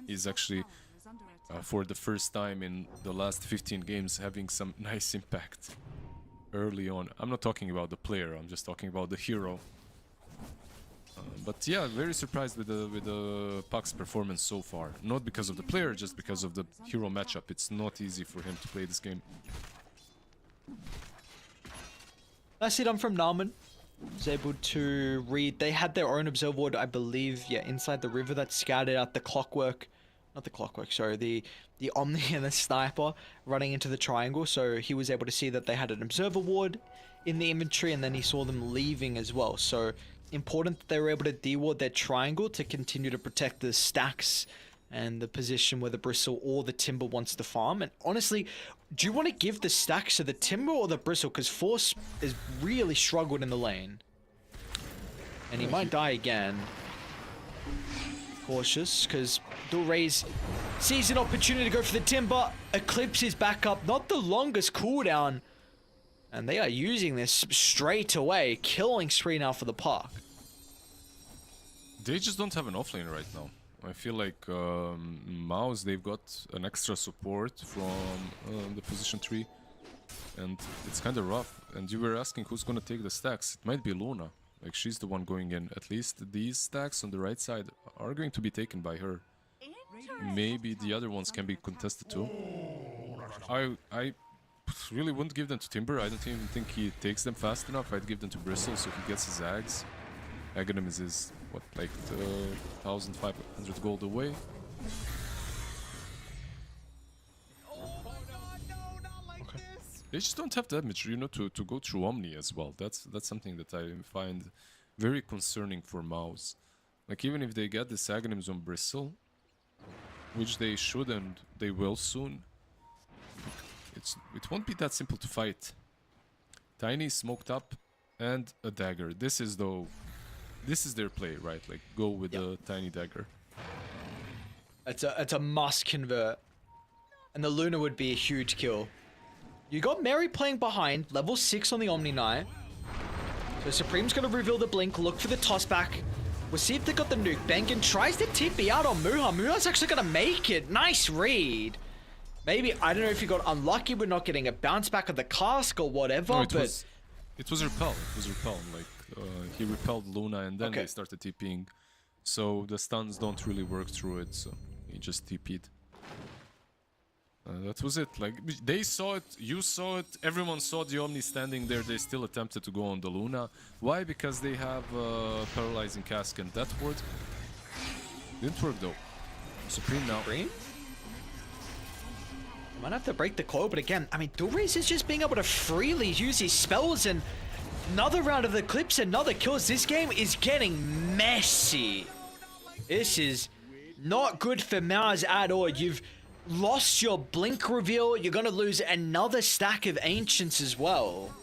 S2: he's actually, for the first time in the last 15 games, having some nice impact early on. I'm not talking about the player, I'm just talking about the hero. But yeah, very surprised with the Puck's performance so far. Not because of the player, just because of the hero matchup. It's not easy for him to play this game.
S1: Nicely done from Narman. Was able to read. They had their own observer ward, I believe, yeah, inside the river that scouted out the clockwork. Not the clockwork, sorry, the Omni and the Sniper running into the triangle. So he was able to see that they had an observer ward in the inventory, and then he saw them leaving as well. So important that they were able to deward their triangle to continue to protect the stacks and the position where the Bristle or the Timber wants to farm. And honestly, do you want to give the stacks to the Timber or the Bristle? Because Force has really struggled in the lane. And he might die again. Cautious, because Dual Rays sees an opportunity to go for the Timber. Eclipse is back up, not the longest cooldown. And they are using this straight away, killing spree now for the Puck.
S2: They just don't have an offlane right now. I feel like Mouz, they've got an extra support from the position tree, and it's kind of rough. And you were asking who's gonna take the stacks. It might be Luna. Like, she's the one going in. At least these stacks on the right side are going to be taken by her. Maybe the other ones can be contested too. I really wouldn't give them to Timber. I don't even think he takes them fast enough. I'd give them to Bristle so he gets his Ags. Aghanim is his, what, like 1,500 gold away.
S1: Okay.
S2: They just don't have damage, you know, to go through Omni as well. That's something that I find very concerning for Mouz. Like, even if they get the Aghanims on Bristle, which they should and they will soon, it won't be that simple to fight. Tiny smoked up and a dagger. This is though this is their play, right? Like go with the tiny dagger.
S1: It's a must convert. And the Luna would be a huge kill. You got Mary playing behind, level 6 on the Omni Knight. So Supreme's gonna reveal the blink, look for the toss back. We'll see if they got the nuke. Bengen tries to TP out on Muha. Muha's actually gonna make it. Nice read. Maybe, I don't know if he got unlucky with not getting a bounce back of the cask or whatever,
S2: No,
S1: but...
S2: it was repel. It was repel. Like he repelled Luna and then they started TPing. So the stuns don't really work through it. So he just TP'd. That was it. Like they saw it, you saw it, everyone saw the Omni standing there. They still attempted to go on the Luna. Why? Because they have paralyzing cask and death ward. Didn't work though. Supreme now.
S1: Supreme? Might have to break the coil, but again, I mean, Dulrees is just being able to freely use his spells, and another round of Eclipse, another kills. This game is getting messy. This is not good for Mouz at all. You've lost your blink reveal. You're gonna lose another stack of ancients as well.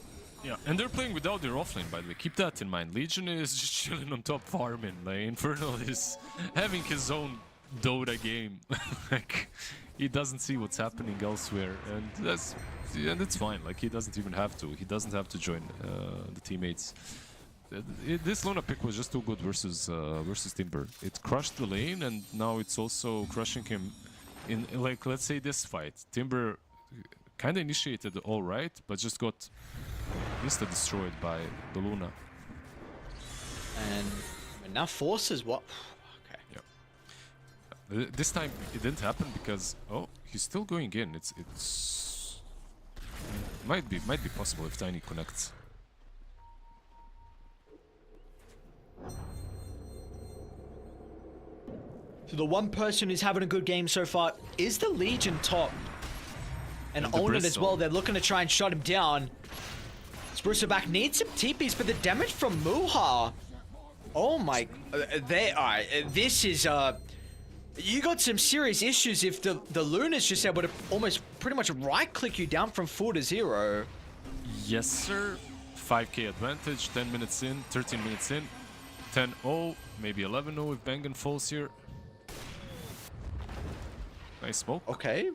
S2: Yeah, and they're playing without their offlane, by the way. Keep that in mind. Legion is just chilling on top farming. Like Infernal is having his own Dota game. Like he doesn't see what's happening elsewhere, and it's fine. Like he doesn't even have to. He doesn't have to join the teammates. This Luna pick was just too good versus Timber. It crushed the lane, and now it's also crushing him in, like, let's say this fight. Timber kind of initiated all right, but just got insta-destroyed by the Luna.
S1: And now forces what? Okay.
S2: Yeah. This time it didn't happen because he's still going in. It's might be possible if Tiny connects.
S1: So the one person who's having a good game so far is the Legion top. And own it as well. They're looking to try and shut him down. Sprucer back needs some TPs, but the damage from Muha. Oh my, this is you got some serious issues if the Luna's just able to almost pretty much right click you down from 4 to 0.
S2: Yes sir. 5k advantage, 10 minutes in, 13 minutes in, 10-0, maybe 11-0 if Bengen falls here. Nice smoke.
S1: Okay.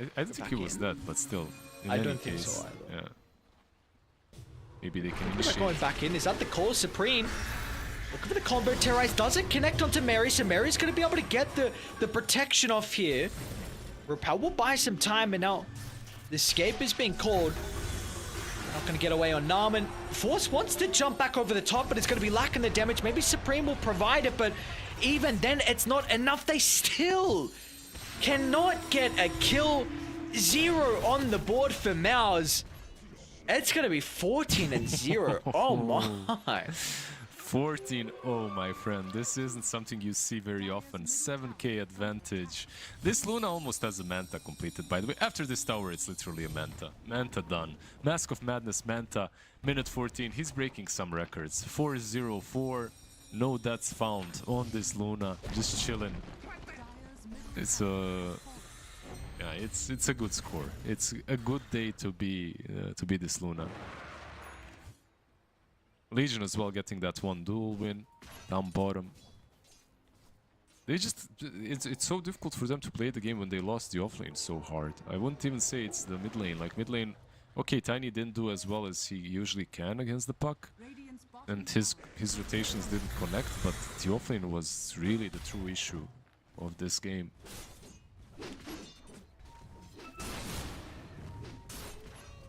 S2: I don't think he was dead, but still.
S1: I don't think so either.
S2: Yeah. Maybe they can
S1: He's
S2: initiate.
S1: going back in. Is that the call? Supreme. Looking for the combo. Terrorize doesn't connect onto Mary, so Mary's going to be able to get the protection off here. Repel will buy some time, and now the escape is being called. Not going to get away on Narman. Force wants to jump back over the top, but it's going to be lacking the damage. Maybe Supreme will provide it, but even then, it's not enough. They still cannot get a kill. 0 on the board for Mouz. It's going to be 14-0. Oh my.
S2: 14-0, my friend. This isn't something you see very often. 7k advantage. This Luna almost has a Manta completed, by the way. After this tower, it's literally a Manta. Manta done. Mask of Madness, Manta. Minute 14. He's breaking some records. 4-0-4. No deaths found on this Luna. Just chilling. It's yeah, it's a good score. It's a good day to be this Luna. Legion as well getting that one duel win down bottom. They just it's so difficult for them to play the game when they lost the offlane so hard. I wouldn't even say it's the mid lane. Like mid lane, okay, Tiny didn't do as well as he usually can against the puck, and his rotations didn't connect. But the offlane was really the true issue of this game.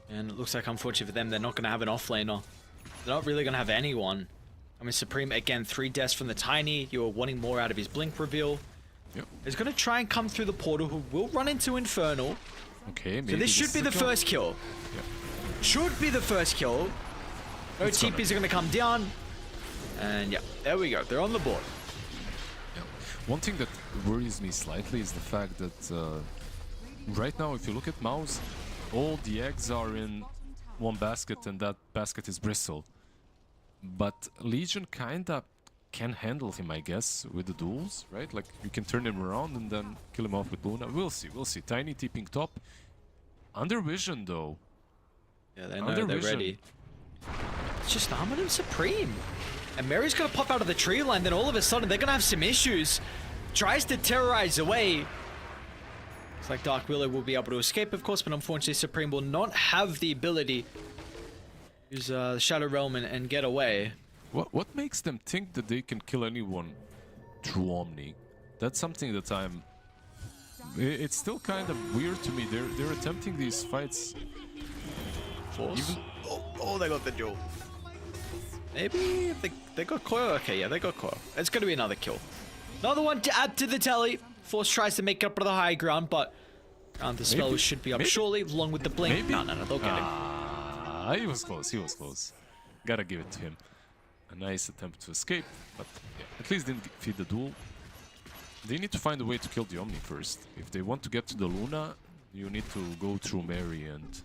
S1: And it looks like, unfortunately for them, they're not going to have an offlaner. They're not really going to have anyone. I mean, Supreme, again, 3 deaths from the Tiny. You are wanting more out of his blink reveal.
S2: Yep.
S1: He's going to try and come through the portal, who will run into Infernal.
S2: Okay, maybe
S1: so this should be the first kill.
S2: Yep.
S1: Should be the first kill. No TPs are going to come down. And yeah, there we go. They're on the board.
S2: Yep. One thing that worries me slightly is the fact that right now, if you look at Mouz, all the eggs are in one basket, and that basket is Bristle. But Legion kinda can handle him, I guess, with the duels, right? Like, you can turn him around and then kill him off with Luna. We'll see, we'll see. Tiny tipping top. Under vision, though.
S1: Yeah, they know they're ready. It's just Armin and Supreme. And Mary's gonna pop out of the tree line, then all of a sudden they're gonna have some issues. Tries to terrorize away. Looks like Dark Willow will be able to escape, of course, but unfortunately Supreme will not have the ability to use Shadow Realm and get away.
S2: What makes them think that they can kill anyone through Omni? That's something that it's still kind of weird to me. They're attempting these fights.
S1: Force. Oh, they got the duel. Maybe if they got coil. Okay, yeah, they got coil. It's gonna be another kill. Another one to add to the tally. Force tries to make up for the high ground, but the spell should be up shortly, along with the blink. No, they'll get him.
S2: He was close. He was close. Gotta give it to him. A nice attempt to escape, but yeah, at least didn't feed the duel. They need to find a way to kill the Omni first. If they want to get to the Luna, you need to go through Mary, and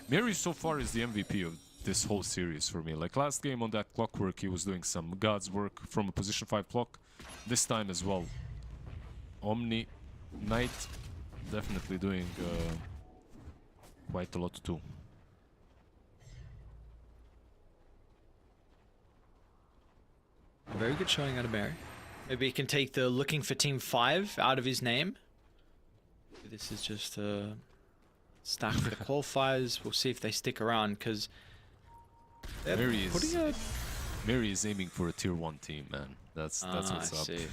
S2: Mary so far is the MVP of this whole series for me. Like last game on that clockwork, he was doing some God's work from a position 5 clock. This time as well. Omni, Knight, definitely doing quite a lot too.
S1: A very good showing out of Mary. Maybe he can take the looking for Team 5 out of his name. This is just a stack for the qualifiers. We'll see if they stick around, because
S2: Mary is aiming for a tier 1 team, man. That's what's up.
S1: See.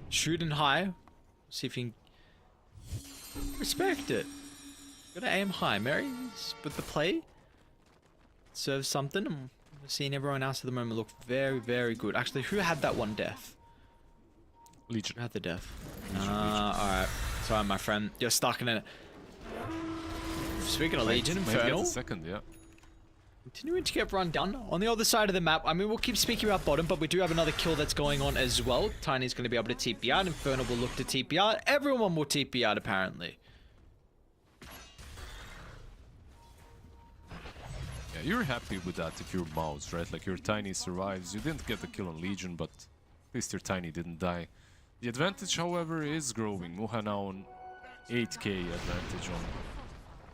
S1: Shooting high. See if you can respect it. Gotta aim high. Mary with the play serves something. I'm seeing everyone else at the moment look very, very good. Actually, who had that one death?
S2: Legion.
S1: Who had the death? Alright. Sorry, my friend. You're stuck in it. Speaking of Legion, Infernal.
S2: Get the second, yeah.
S1: Continuing to get run down on the other side of the map. I mean, we'll keep speaking about bottom, but we do have another kill that's going on as well. Tiny's going to be able to TP out. Infernal will look to TP out. Everyone will TP out, apparently.
S2: Yeah, you're happy with that if you're Mouz, right? Like your Tiny survives. You didn't get the kill on Legion, but at least your Tiny didn't die. The advantage, however, is growing. Muha now on 8k advantage on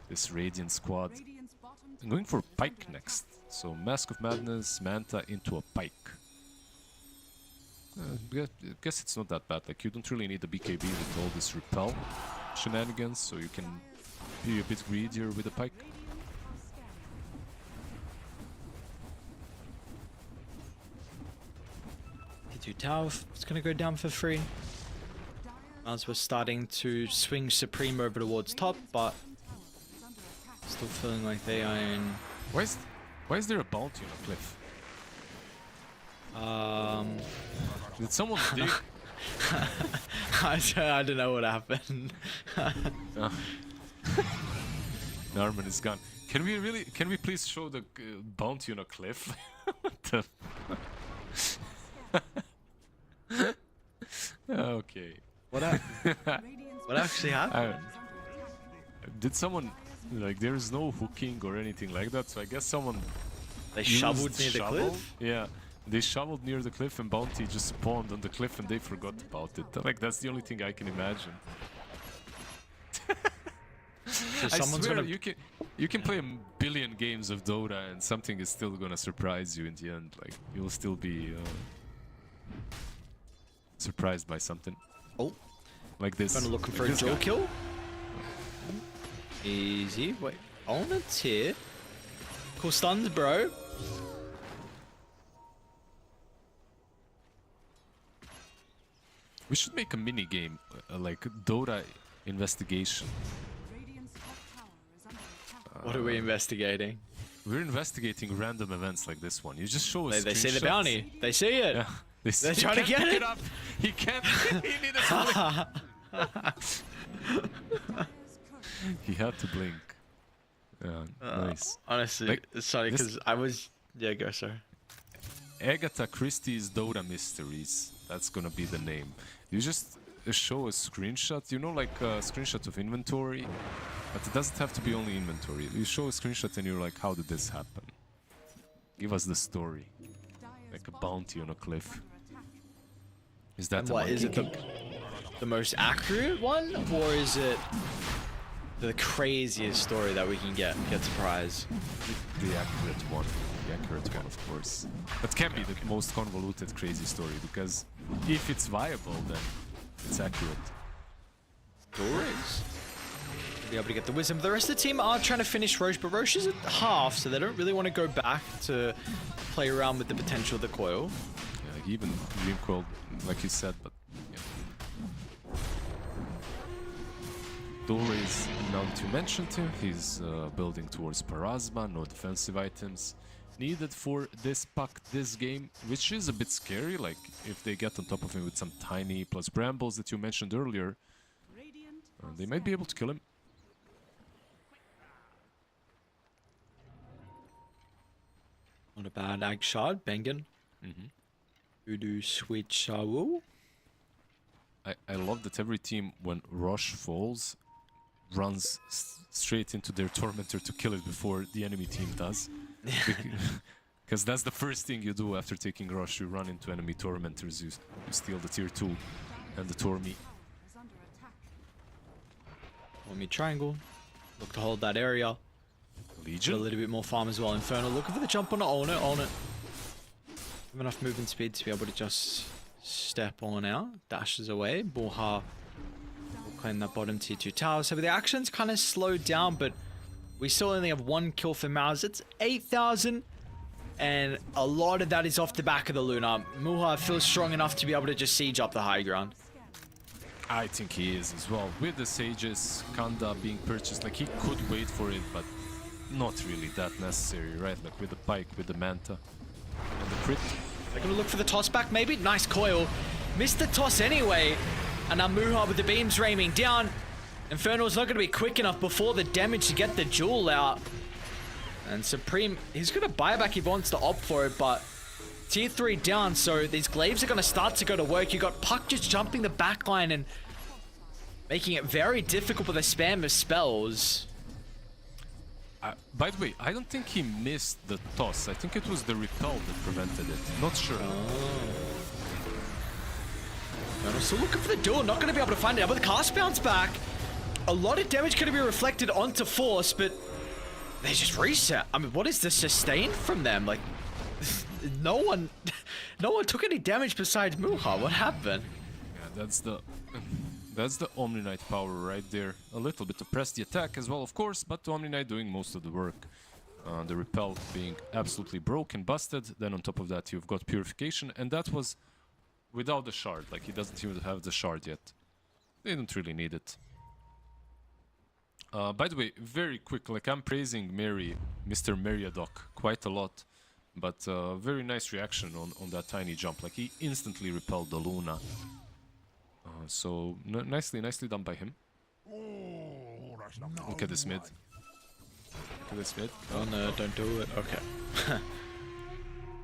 S2: this Radiant squad. I'm going for Pike next. So Mask of Madness, Manta into a Pike. I guess it's not that bad. Like you don't really need the BKB with all this repel shenanigans, so you can be a bit greedier with the Pike.
S1: T2 tower, it's gonna go down for free. As we're starting to swing Supreme over towards top, but still feeling like they are in.
S2: Why is there a bounty on a cliff? Did someone dig?
S1: I don't know what happened.
S2: Narman is gone. Can we please show the bounty on a cliff? What the? Okay.
S1: What actually happened?
S2: Did someone, like, there's no hooking or anything like that, so I guess someone
S1: They shoveled near the cliff?
S2: Yeah, they shoveled near the cliff and Bounty just spawned on the cliff and they forgot about it. Like, that's the only thing I can imagine.
S1: So
S2: I
S1: someone's
S2: swear,
S1: gonna...
S2: you can play a billion games of Dota and something is still gonna surprise you in the end. Like, you'll still be surprised by something.
S1: Oh.
S2: Like this.
S1: Kind of looking for a dual kill. Easy. Wait. On a tier. Cool stuns, bro.
S2: We should make a mini game, like Dota investigation.
S1: What are we investigating?
S2: We're investigating random events like this one. You just show us.
S1: They see the bounty. They see it.
S2: Yeah.
S1: They're trying to get it.
S2: Up. He can't. He needed to blink. He had to blink. Nice.
S1: Honestly,
S2: Like,
S1: sorry, because I was... Yeah, go, sorry.
S2: Agatha Christie's Dota Mysteries. That's gonna be the name. You just show a screenshot, you know, like a screenshot of inventory, but it doesn't have to be only inventory. You show a screenshot and you're like, how did this happen? Give us the story. Like a bounty on a cliff. Is that
S1: What, is it the most accurate one, or is it the craziest story that we can get surprised.
S2: The accurate one. The accurate one, of course. That can be the most convoluted crazy story, because if it's viable, then it's accurate.
S1: Doris be able to get the wisdom. The rest of the team are trying to finish Roche, but Roche is at half, so they don't really want to go back to play around with the potential of the coil.
S2: Yeah, like even Dream Coil, like you said, but yeah. Doris, now that you mentioned him, he's building towards Parasma, no defensive items needed for this pack, this game, which is a bit scary. Like, if they get on top of him with some tiny plus brambles that you mentioned earlier, they might be able to kill him.
S1: Not a bad Ag Shard, Bengen. Voodoo Sweet Shawu.
S2: I love that every team, when Roche falls, runs straight into their Tormentor to kill it before the enemy team does. Because that's the first thing you do after taking Roche. You run into enemy Tormentors, you steal the tier 2 and the Tormi.
S1: Tormi triangle. Look to hold that area.
S2: Legion.
S1: A little bit more farm as well. Inferno looking for the jump on it. Own it, own it. Have enough movement speed to be able to just step on out. Dashes away. Borja will claim that bottom tier 2 tower. So the action's kind of slowed down, but we still only have 1 kill for Mouz. It's 8,000. And a lot of that is off the back of the Luna. Muha feels strong enough to be able to just siege up the high ground.
S2: I think he is as well. With the Sages, Kanda being purchased, like he could wait for it, but not really that necessary, right? Like with the Pike, with the Manta, and the crit.
S1: They're gonna look for the toss back, maybe? Nice coil. Missed the toss anyway. And now Muha with the beams ramming down. Inferno's not gonna be quick enough before the damage to get the jewel out. And Supreme, he's gonna buy back if he wants to opt for it, but tier 3 down, so these glaives are gonna start to go to work. You got Puck just jumping the backline and making it very difficult with a spam of spells.
S2: By the way, I don't think he missed the toss. I think it was the repel that prevented it. Not sure.
S1: Inferno's still looking for the duel, not gonna be able to find it. But the cast bounce back. A lot of damage gonna be reflected onto Force, but they just reset. I mean, what is the sustain from them? Like, no one took any damage besides Muha. What happened?
S2: Yeah, that's the Omni Knight power right there. A little bit to press the attack as well, of course, but Omni Knight doing most of the work. The repel being absolutely broken, busted. Then on top of that, you've got purification, and that was without the shard. Like, he doesn't even have the shard yet. They don't really need it. By the way, very quick, like I'm praising Mr. Meriadoc quite a lot, but very nice reaction on that tiny jump. Like, he instantly repelled the Luna. So nicely done by him. Look at this mid. Look at this mid.
S1: Oh no, don't do it. Okay.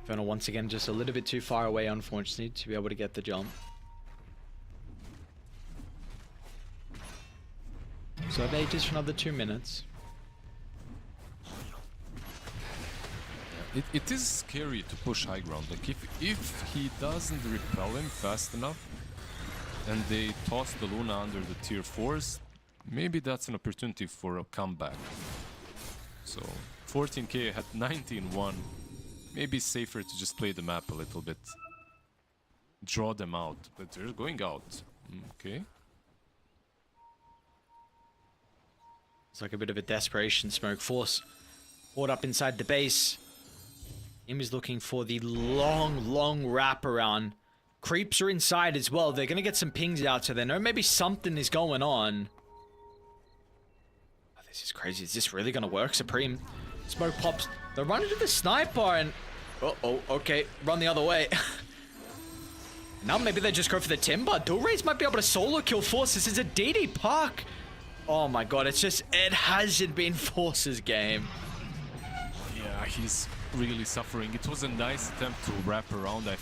S1: Inferno once again just a little bit too far away, unfortunately, to be able to get the jump. So I have ages for another 2 minutes.
S2: It is scary to push high ground. Like, if he doesn't repel him fast enough, and they toss the Luna under the tier 4s, maybe that's an opportunity for a comeback. So 14k had 19-1. Maybe safer to just play the map a little bit. Draw them out, but they're going out. Okay.
S1: It's like a bit of a desperation smoke. Force caught up inside the base. Im is looking for the long wraparound. Creeps are inside as well. They're going to get some pings out, so they know maybe something is going on. Oh, this is crazy. Is this really going to work? Supreme. Smoke pops. They run into the sniper and... Uh-oh, okay. Run the other way. Now maybe they just go for the Timber. Dual Rays might be able to solo kill Force. This is a DD Puck. Oh my god, it's just... It hasn't been Force's game.
S2: Yeah, he's really suffering. It was a nice attempt to wrap around. I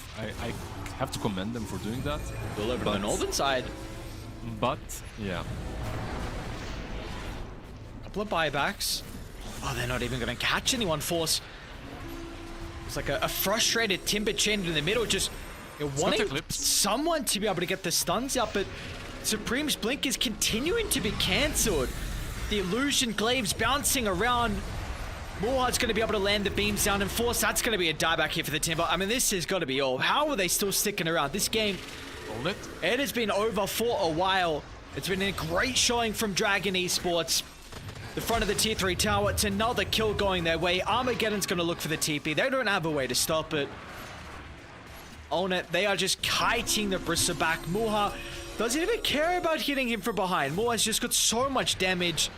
S2: have to commend them for doing that.
S1: Duel over to the northern side.
S2: But, yeah.
S1: Couple of buybacks. Oh, they're not even going to catch anyone, Force. It's like a frustrated Timber chained in the middle, just wanting someone to be able to get the stuns out, but Supreme's Blink is continuing to be cancelled. The illusion glaives bouncing around. Mouz's going to be able to land the beams down and force. That's going to be a dieback here for the Timber. I mean, this has got to be all. How are they still sticking around? This game, it has been over for a while. It's been a great showing from Dragon Esports. The front of the tier 3 tower. It's another kill going their way. Armageddon's going to look for the TP. They don't have a way to stop it. On it, they are just kiting the Brissa back. Mouz doesn't even care about hitting him from behind. Mouz's just got so much damage.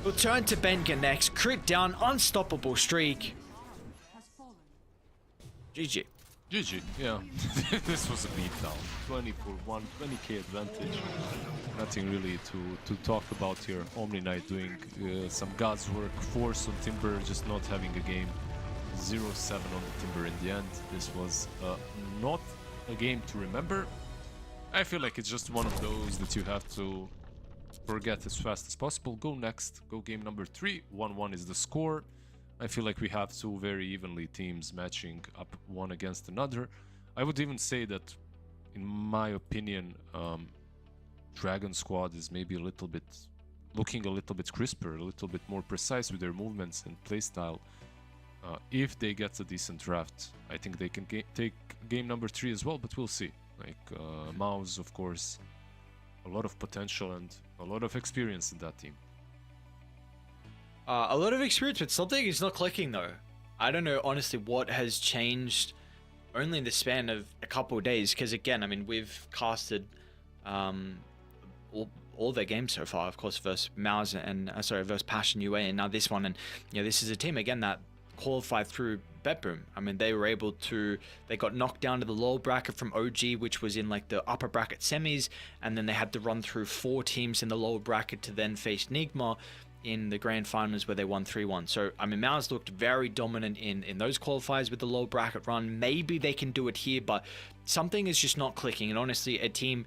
S1: We'll turn to Benga next. Crit down, unstoppable streak.
S3: Has fallen.
S2: GG. GG, yeah. This was a beatdown. 20 for 1, 20k advantage. Nothing really to talk about here. Omni Knight doing some God's work. Force on Timber, just not having a game. 0-7 on the Timber in the end. This was not a game to remember. I feel like it's just one of those that you have to forget as fast as possible. Go next. Go game number 3. 1-1 is the score. I feel like we have two very evenly teams matching up one against another. I would even say that, in my opinion, Dragon Squad is maybe looking a little bit crisper, a little bit more precise with their movements and playstyle. If they get a decent draft, I think they can take game number 3 as well, but we'll see. Like Mouz, of course, a lot of potential and a lot of experience in that team.
S1: A lot of experience, but something is not clicking though. I don't know honestly what has changed only in the span of a couple of days, because again, I mean, we've casted all their games so far, of course, versus Mouz and versus Passion UA, and now this one. And you know, this is a team again that qualified through BetBoom. I mean, they were able to, they got knocked down to the lower bracket from OG, which was in like the upper bracket semis, and then they had to run through 4 teams in the lower bracket to then face Nigma in the grand finals, where they won 3-1. So I mean, Mouz looked very dominant in those qualifiers with the low bracket run. Maybe they can do it here, but something is just not clicking. And honestly, a team,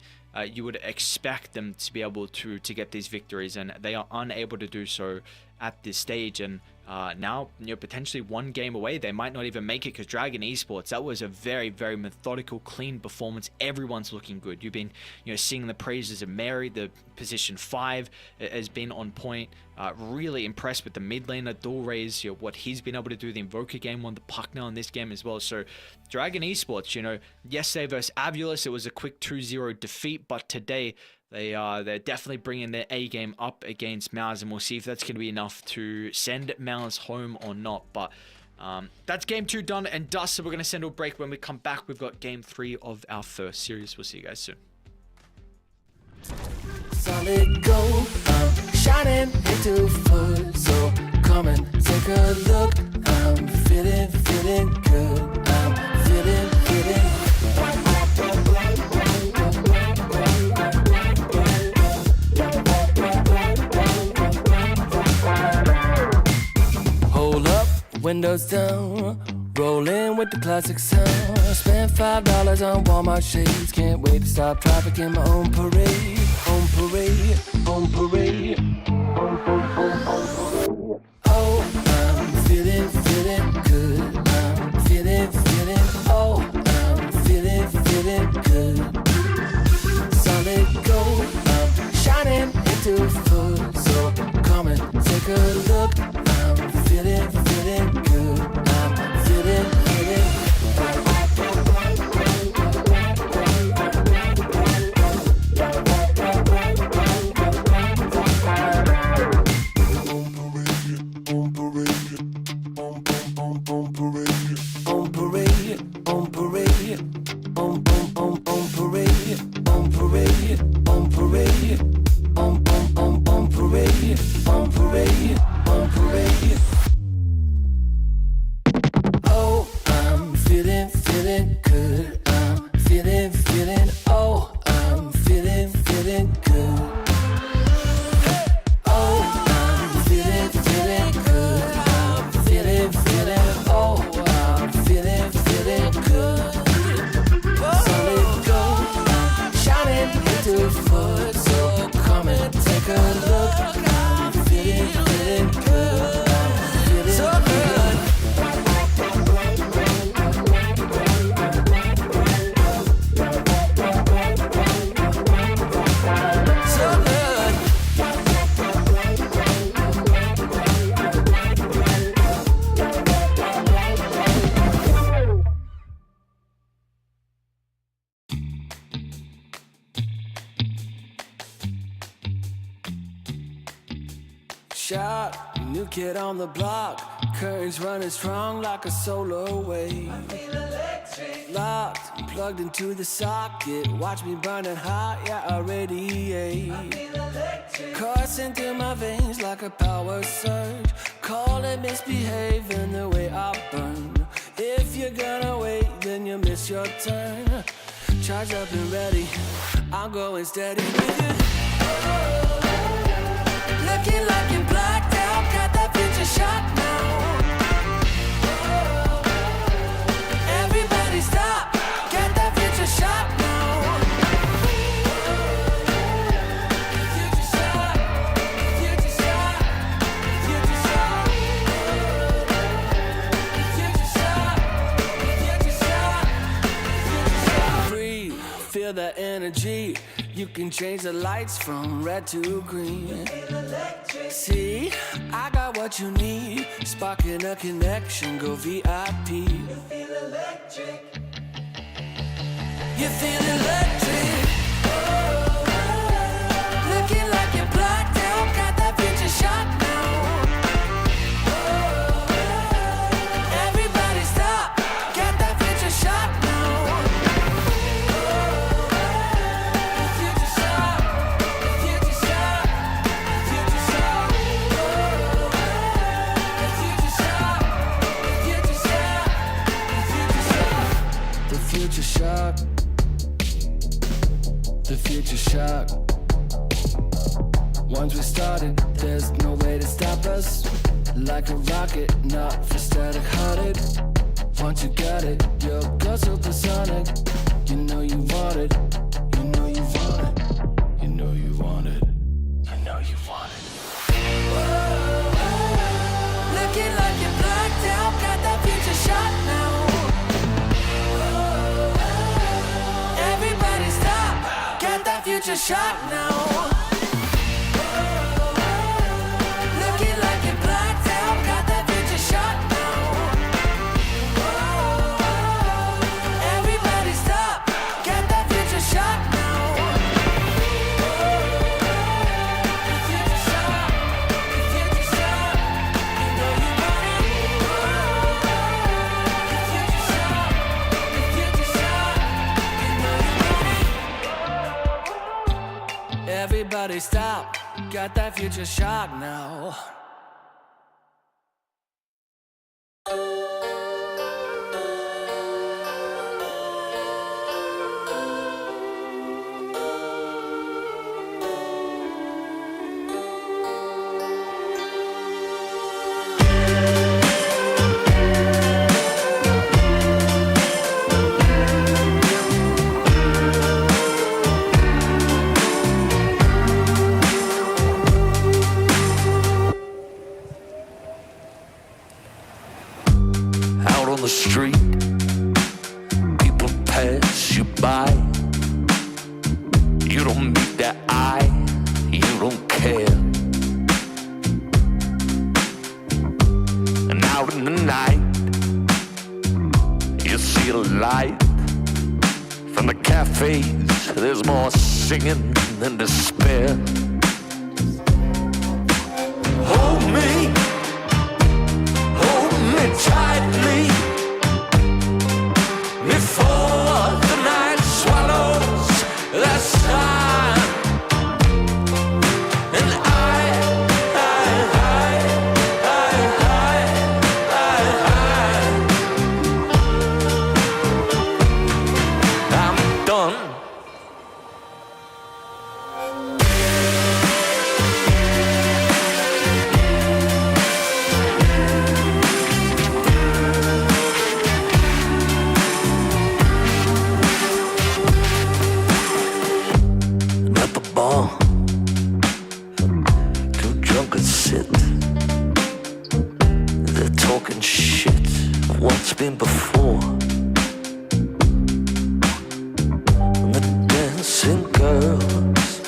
S1: you would expect them to be able to get these victories, and they are unable to do so at this stage. And now, you know, potentially one game away, they might not even make it, because Dragon Esports, that was a very, very methodical, clean performance. Everyone's looking good. You've been, you know, singing the praises of Mary. The position 5 has been on point. Really impressed with the mid laner, Doorways, you know, what he's been able to do. The Invoker game won the puck now in this game as well. So Dragon Esports, you know, yesterday versus Avulus, it was a quick 2-0 defeat, but today they're definitely bringing their A game up against Mouz, and we'll see if that's going to be enough to send Mouz home or not. But that's game 2 done and dusted. We're going to send a break. When we come back, we've got game 3 of our first series. We'll see you guys soon.
S4: Solid gold, I'm shining into full, so come and take a look. I'm feeling good. I'm feeling Hold up, windows down, rolling with the classic sound. Spent $5 on Walmart shades, can't wait to stop traffic in my own parade. On parade, on parade. Oh, I'm feeling good. I'm feeling, oh, I'm feeling good. Solid gold, I'm shining into full, so come and take a look. I'm feeling good. I'm feeling shot, new kid on the block. Currents running strong like a solar wave. I feel electric. Locked, plugged into the socket. Watch me burning hot, yeah, I radiate. I feel electric. Coursing through my veins like a power surge. Call it misbehaving the way I burn. If you're gonna wait, then you miss your turn. Charged up and ready, I'm going steady with you. Looking like you're blacked out, got that future shot now. Everybody stop, get that future shot now. Future shot, future shot, future shot. Future shot, future shot, future shot. Breathe, feel that energy. You can change the lights from red to green. See, I got what you need. Sparking a connection, go VIP. You feel electric. You feel electric. Looking like you're blacked out, got that future shot now. Everybody stop, get that future shot now. Future shock, the future shock. Once we started, there's no way to stop us. Like a rocket, not for static hearted. Once you got it, you'll go supersonic. You know you want it, you know you want it, you know you want it, you know you want it. Looking like you're blacked out, got that future shot now. Everybody stop, get that future shot now. Looking like you're blacked out, got that future shot now. Everybody stop, get that future shot now. Future shot, future shot, you know you want it. Future shot, future shot, you know you want it. Everybody stop, got that future shot now. Out on the street, people pass you by. You don't meet their eye, you don't care. And out in the night, you see a light. From the cafes, there's more singing than despair. Hold me tightly before the night swallows the sun. And I'm done. Too drunk and sit. They're talking shit of what's been before. And the dancing girls,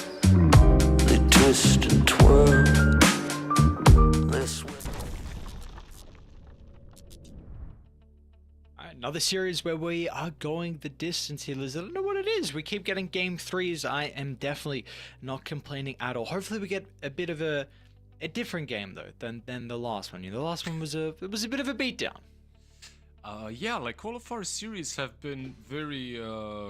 S4: they twist and twirl.
S1: Another series where we are going the distance here, Liz. I don't know what it is. We keep getting game threes. I am definitely not complaining at all. Hopefully we get a bit of a a different game though than the last one. You know, the last one was a bit of a beatdown.
S2: Yeah, like Qualifier series have been very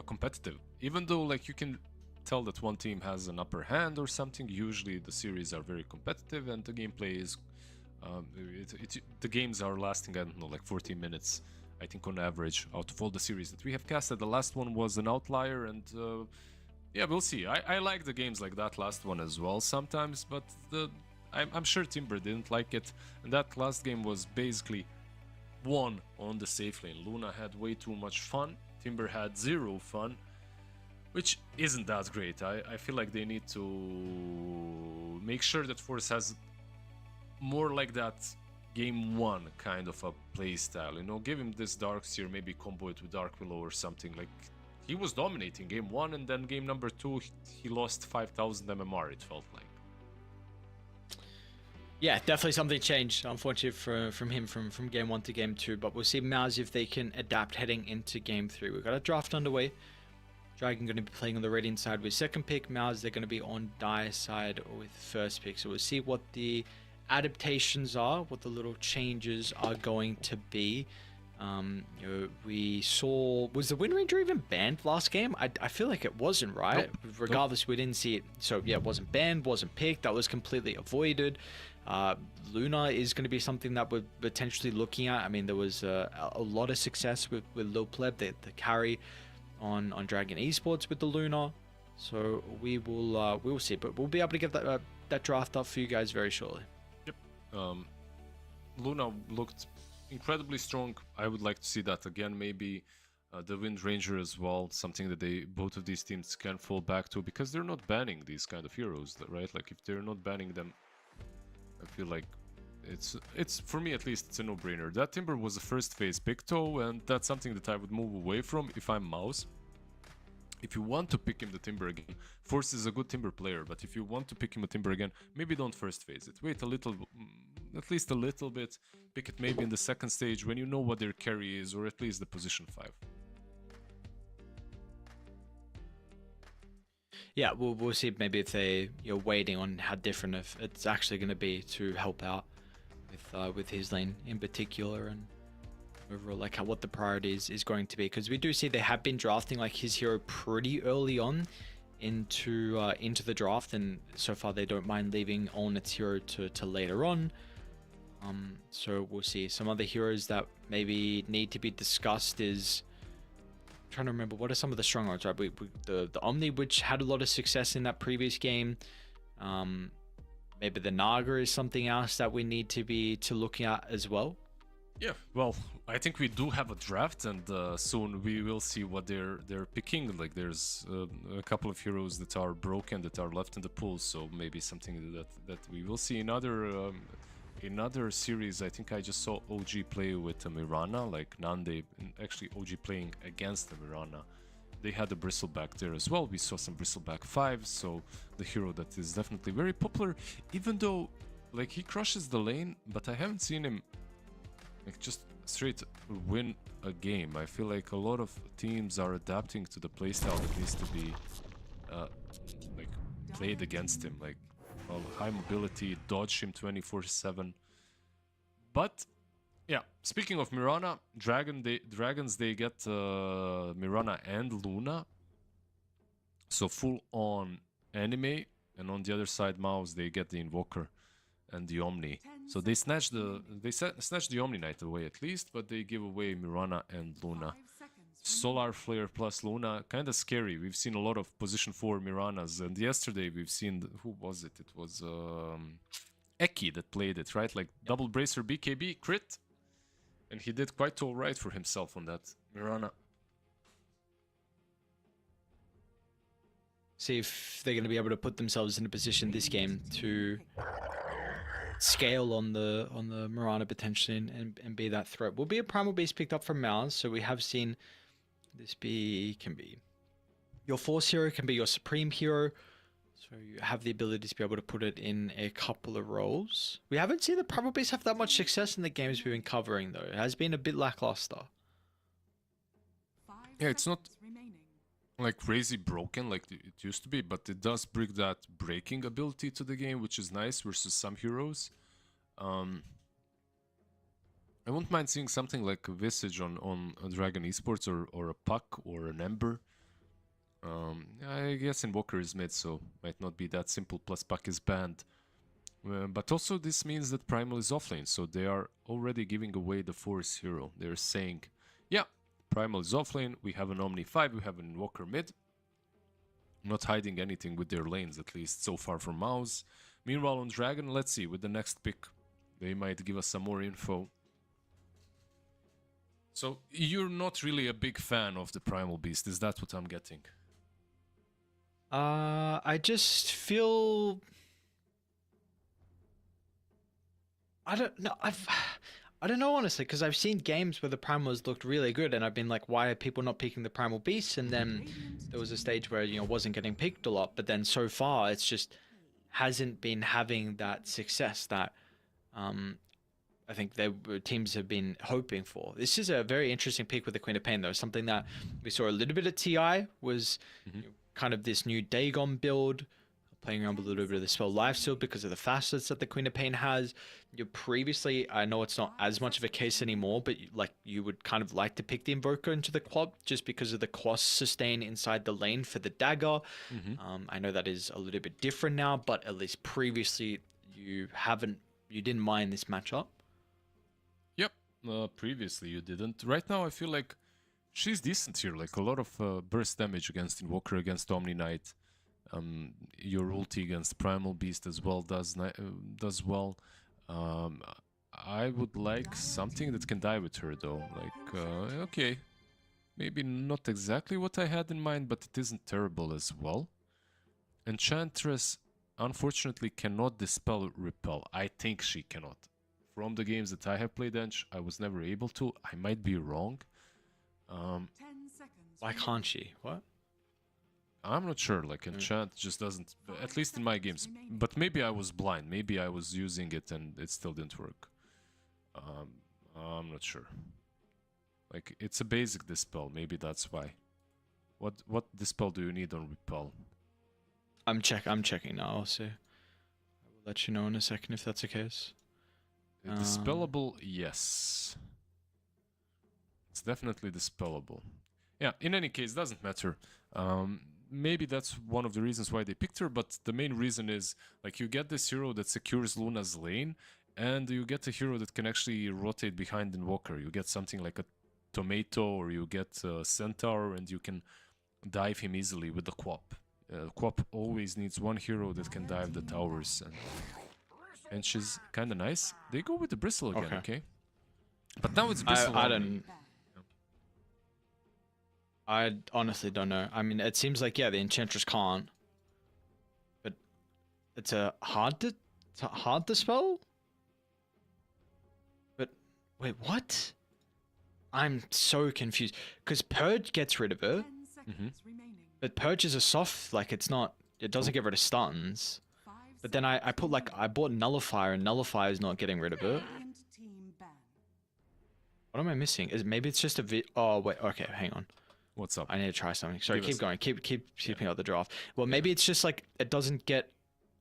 S2: competitive. Even though like you can tell that one team has an upper hand or something, usually the series are very competitive and the gameplay is the games are lasting, I don't know, like 14 minutes, I think, on average, out of all the series that we have casted. The last one was an outlier, and yeah, we'll see. I like the games like that last one as well sometimes, but I'm sure Timber didn't like it, and that last game was basically won on the safe lane. Luna had way too much fun, Timber had zero fun, which isn't that great. I feel like they need to make sure that Force has more like that game one kind of a play style, you know, give him this Dark Seer, maybe combo it with Dark Willow or something. Like, he was dominating game one, and then game number two he lost 5,000 MMR, it felt like.
S1: Yeah, definitely something changed, unfortunately, from him from game one to game two. But we'll see Mouz if they can adapt heading into game three. We've got a draft underway. Dragon going to be playing on the Radiant side with second pick. Mouz, they're going to be on Dire side with first pick. So we'll see what the adaptations are, what the little changes are going to be. You know, we saw, was the Wind Ranger even banned last game? I feel like it wasn't, right?
S2: Nope.
S1: Regardless, we didn't see it. So yeah, it wasn't banned, wasn't picked. That was completely avoided. Luna is going to be something that we're potentially looking at. I mean, there was a lot of success with Lil Pleb, the carry on Dragon Esports with the Luna. So we will see, but we'll be able to get that draft up for you guys very shortly.
S2: Luna looked incredibly strong. I would like to see that again. Maybe the Wind Ranger as well, something that both of these teams can fall back to, because they're not banning these kind of heroes, right? Like, if they're not banning them, I feel like it's for me at least, it's a no-brainer. That Timber was a first phase pick though, and that's something that I would move away from if I'm Mouz. If you want to pick him the Timber again, Force is a good Timber player, but if you want to pick him a Timber again, maybe don't first phase it. Wait a little, at least a little bit. Pick it maybe in the second stage when you know what their carry is, or at least the position 5.
S1: Yeah, we'll see maybe if you're waiting on how different it's actually going to be to help out with his lane in particular, and overall like what the priority is going to be, because we do see they have been drafting like his hero pretty early on into the draft, and so far they don't mind leaving on its hero to later on. So we'll see. Some other heroes that maybe need to be discussed is, I'm trying to remember what are some of the strongholds, right? The Omni, which had a lot of success in that previous game. Maybe the Naga is something else that we need to look at as well.
S2: Yeah, well, I think we do have a draft, and soon we will see what they're picking. Like, there's a couple of heroes that are broken, that are left in the pool, so maybe something that we will see in other series. I think I just saw OG play with Mirana, like Nande, actually OG playing against the Mirana. They had a Bristleback there as well. We saw some Bristleback 5, so the hero that is definitely very popular, even though like he crushes the lane, but I haven't seen him like just straight win a game. I feel like a lot of teams are adapting to the playstyle that needs to be like played against him, like high mobility, dodge him 24/7. But yeah, speaking of Mirana, Dragons they get Mirana and Luna, so full on anime, and on the other side Mouz they get the Invoker and the Omni. So they snatch the Omni Knight away at least, but they give away Mirana and Luna. Solar Flare plus Luna, kind of scary. We've seen a lot of position 4 Miranas, and yesterday we've seen, who was it? It was Eki that played it, right? Like double bracer BKB crit, and he did quite alright for himself on that Mirana.
S1: See if they're going to be able to put themselves in a position this game to scale on the Mirana potentially and be that threat. Will be a Primal Beast picked up from Mouz, so we have seen this can be your Force hero, can be your Supreme hero, so you have the ability to be able to put it in a couple of roles. We haven't seen the Primal Beast have that much success in the games we've been covering though. It has been a bit lackluster.
S2: Yeah, it's not like crazy broken like it used to be, but it does bring that breaking ability to the game, which is nice versus some heroes. I wouldn't mind seeing something like a Visage on a Dragon Esports or a Puck or an Ember. I guess Invoker is mid, so might not be that simple, plus Puck is banned. But also this means that Primal is offlane, so they are already giving away the Force hero. They're saying, yeah, Primal is offlane, we have an Omni 5, we have an Invoker mid. Not hiding anything with their lanes, at least so far from Mouz. Meanwhile on Dragon, let's see, with the next pick, they might give us some more info. So you're not really a big fan of the Primal Beast, is that what I'm getting?
S1: I just feel... I don't know. I don't know, honestly, because I've seen games where the Primals looked really good, and I've been like, why are people not picking the Primal Beast? And then there was a stage where, you know, wasn't getting picked a lot, but then so far it's just hasn't been having that success that I think teams have been hoping for. This is a very interesting pick with the Queen of Pain, though. Something that we saw a little bit at TI was you know, kind of this new Dagon build, playing around with a little bit of the spell lifesteal because of the facets that the Queen of Pain has. You previously, I know it's not as much of a case anymore, but you would kind of like to pick the Invoker into the quad just because of the cost sustain inside the lane for the dagger. I know that is a little bit different now, but at least previously you didn't mind this matchup.
S2: Yep, previously you didn't. Right now I feel like she's decent here, like a lot of burst damage against Invoker, against Omni Knight. Your ulti against Primal Beast as well does well. I would like something that can die with her though. Like, okay, maybe not exactly what I had in mind, but it isn't terrible as well. Enchantress unfortunately cannot dispel repel. I think she cannot. From the games that I have played Ench, I was never able to. I might be wrong.
S3: 10 seconds.
S1: Why can't she? What?
S2: I'm not sure, like enchant just doesn't, at least in my games. But maybe I was blind, maybe I was using it and it still didn't work. I'm not sure. Like, it's a basic dispel, maybe that's why. What dispel do you need on repel?
S1: I'm checking now, I'll see. I will let you know in a second if that's the case.
S2: Dispellable, yes. It's definitely dispellable. Yeah, in any case, doesn't matter. Maybe that's one of the reasons why they picked her, but the main reason is, like, you get this hero that secures Luna's lane, and you get a hero that can actually rotate behind Invoker. You get something like a Tomato, or you get a Centaur, and you can dive him easily with the Quap. Quap always needs one hero that can dive the towers, and she's kind of nice. They go with the Bristle again, okay? But now it's Bristle.
S1: I honestly don't know. I mean, it seems like, yeah, the Enchantress can't. But it's a hard to spell? But, wait, what? I'm so confused. Because Purge gets rid of it.
S3: 10 seconds remaining.
S1: But Purge is a soft, like, it doesn't get rid of stuns.
S3: 5
S1: But then I bought Nullifier, and Nullifier is not getting rid of it.
S3: Radiant team ban.
S1: What am I missing? Maybe it's just oh, wait, okay, hang on.
S2: What's up?
S1: I need to try something. Sorry,
S2: Give
S1: keep
S2: us-
S1: going. Keeping out the draft. Well, maybe it's just like it doesn't get.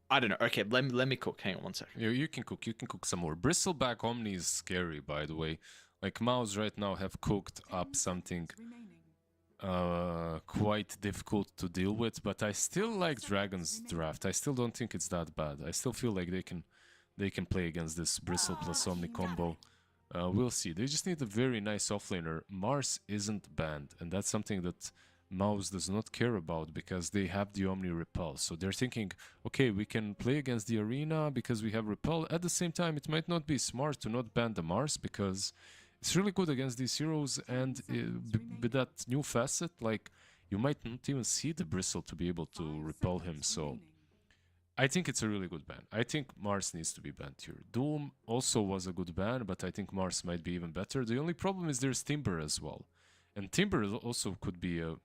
S1: I don't know. Okay, let me cook. Hang on 1 second.
S2: You can cook. You can cook some more. Bristleback Omni is scary, by the way. Like, Mouz right now have cooked up something
S3: Remaining.
S2: quite difficult to deal with, but I still like Dragon's draft. I still don't think it's that bad. I still feel like they can play against this Bristle plus Omni combo. We'll see. They just need a very nice offlaner. Mars isn't banned, and that's something that Mouz does not care about because they have the Omni Repel. So they're thinking, okay, we can play against the arena because we have Repel. At the same time, it might not be smart to not ban the Mars because it's really good against these heroes, and with that new facet, like, you might not even see the Bristle to be able to repel him. So I think it's a really good ban. I think Mars needs to be banned here. Doom also was a good ban, but I think Mars might be even better. The only problem is there's Timber as well. And Timber also could be a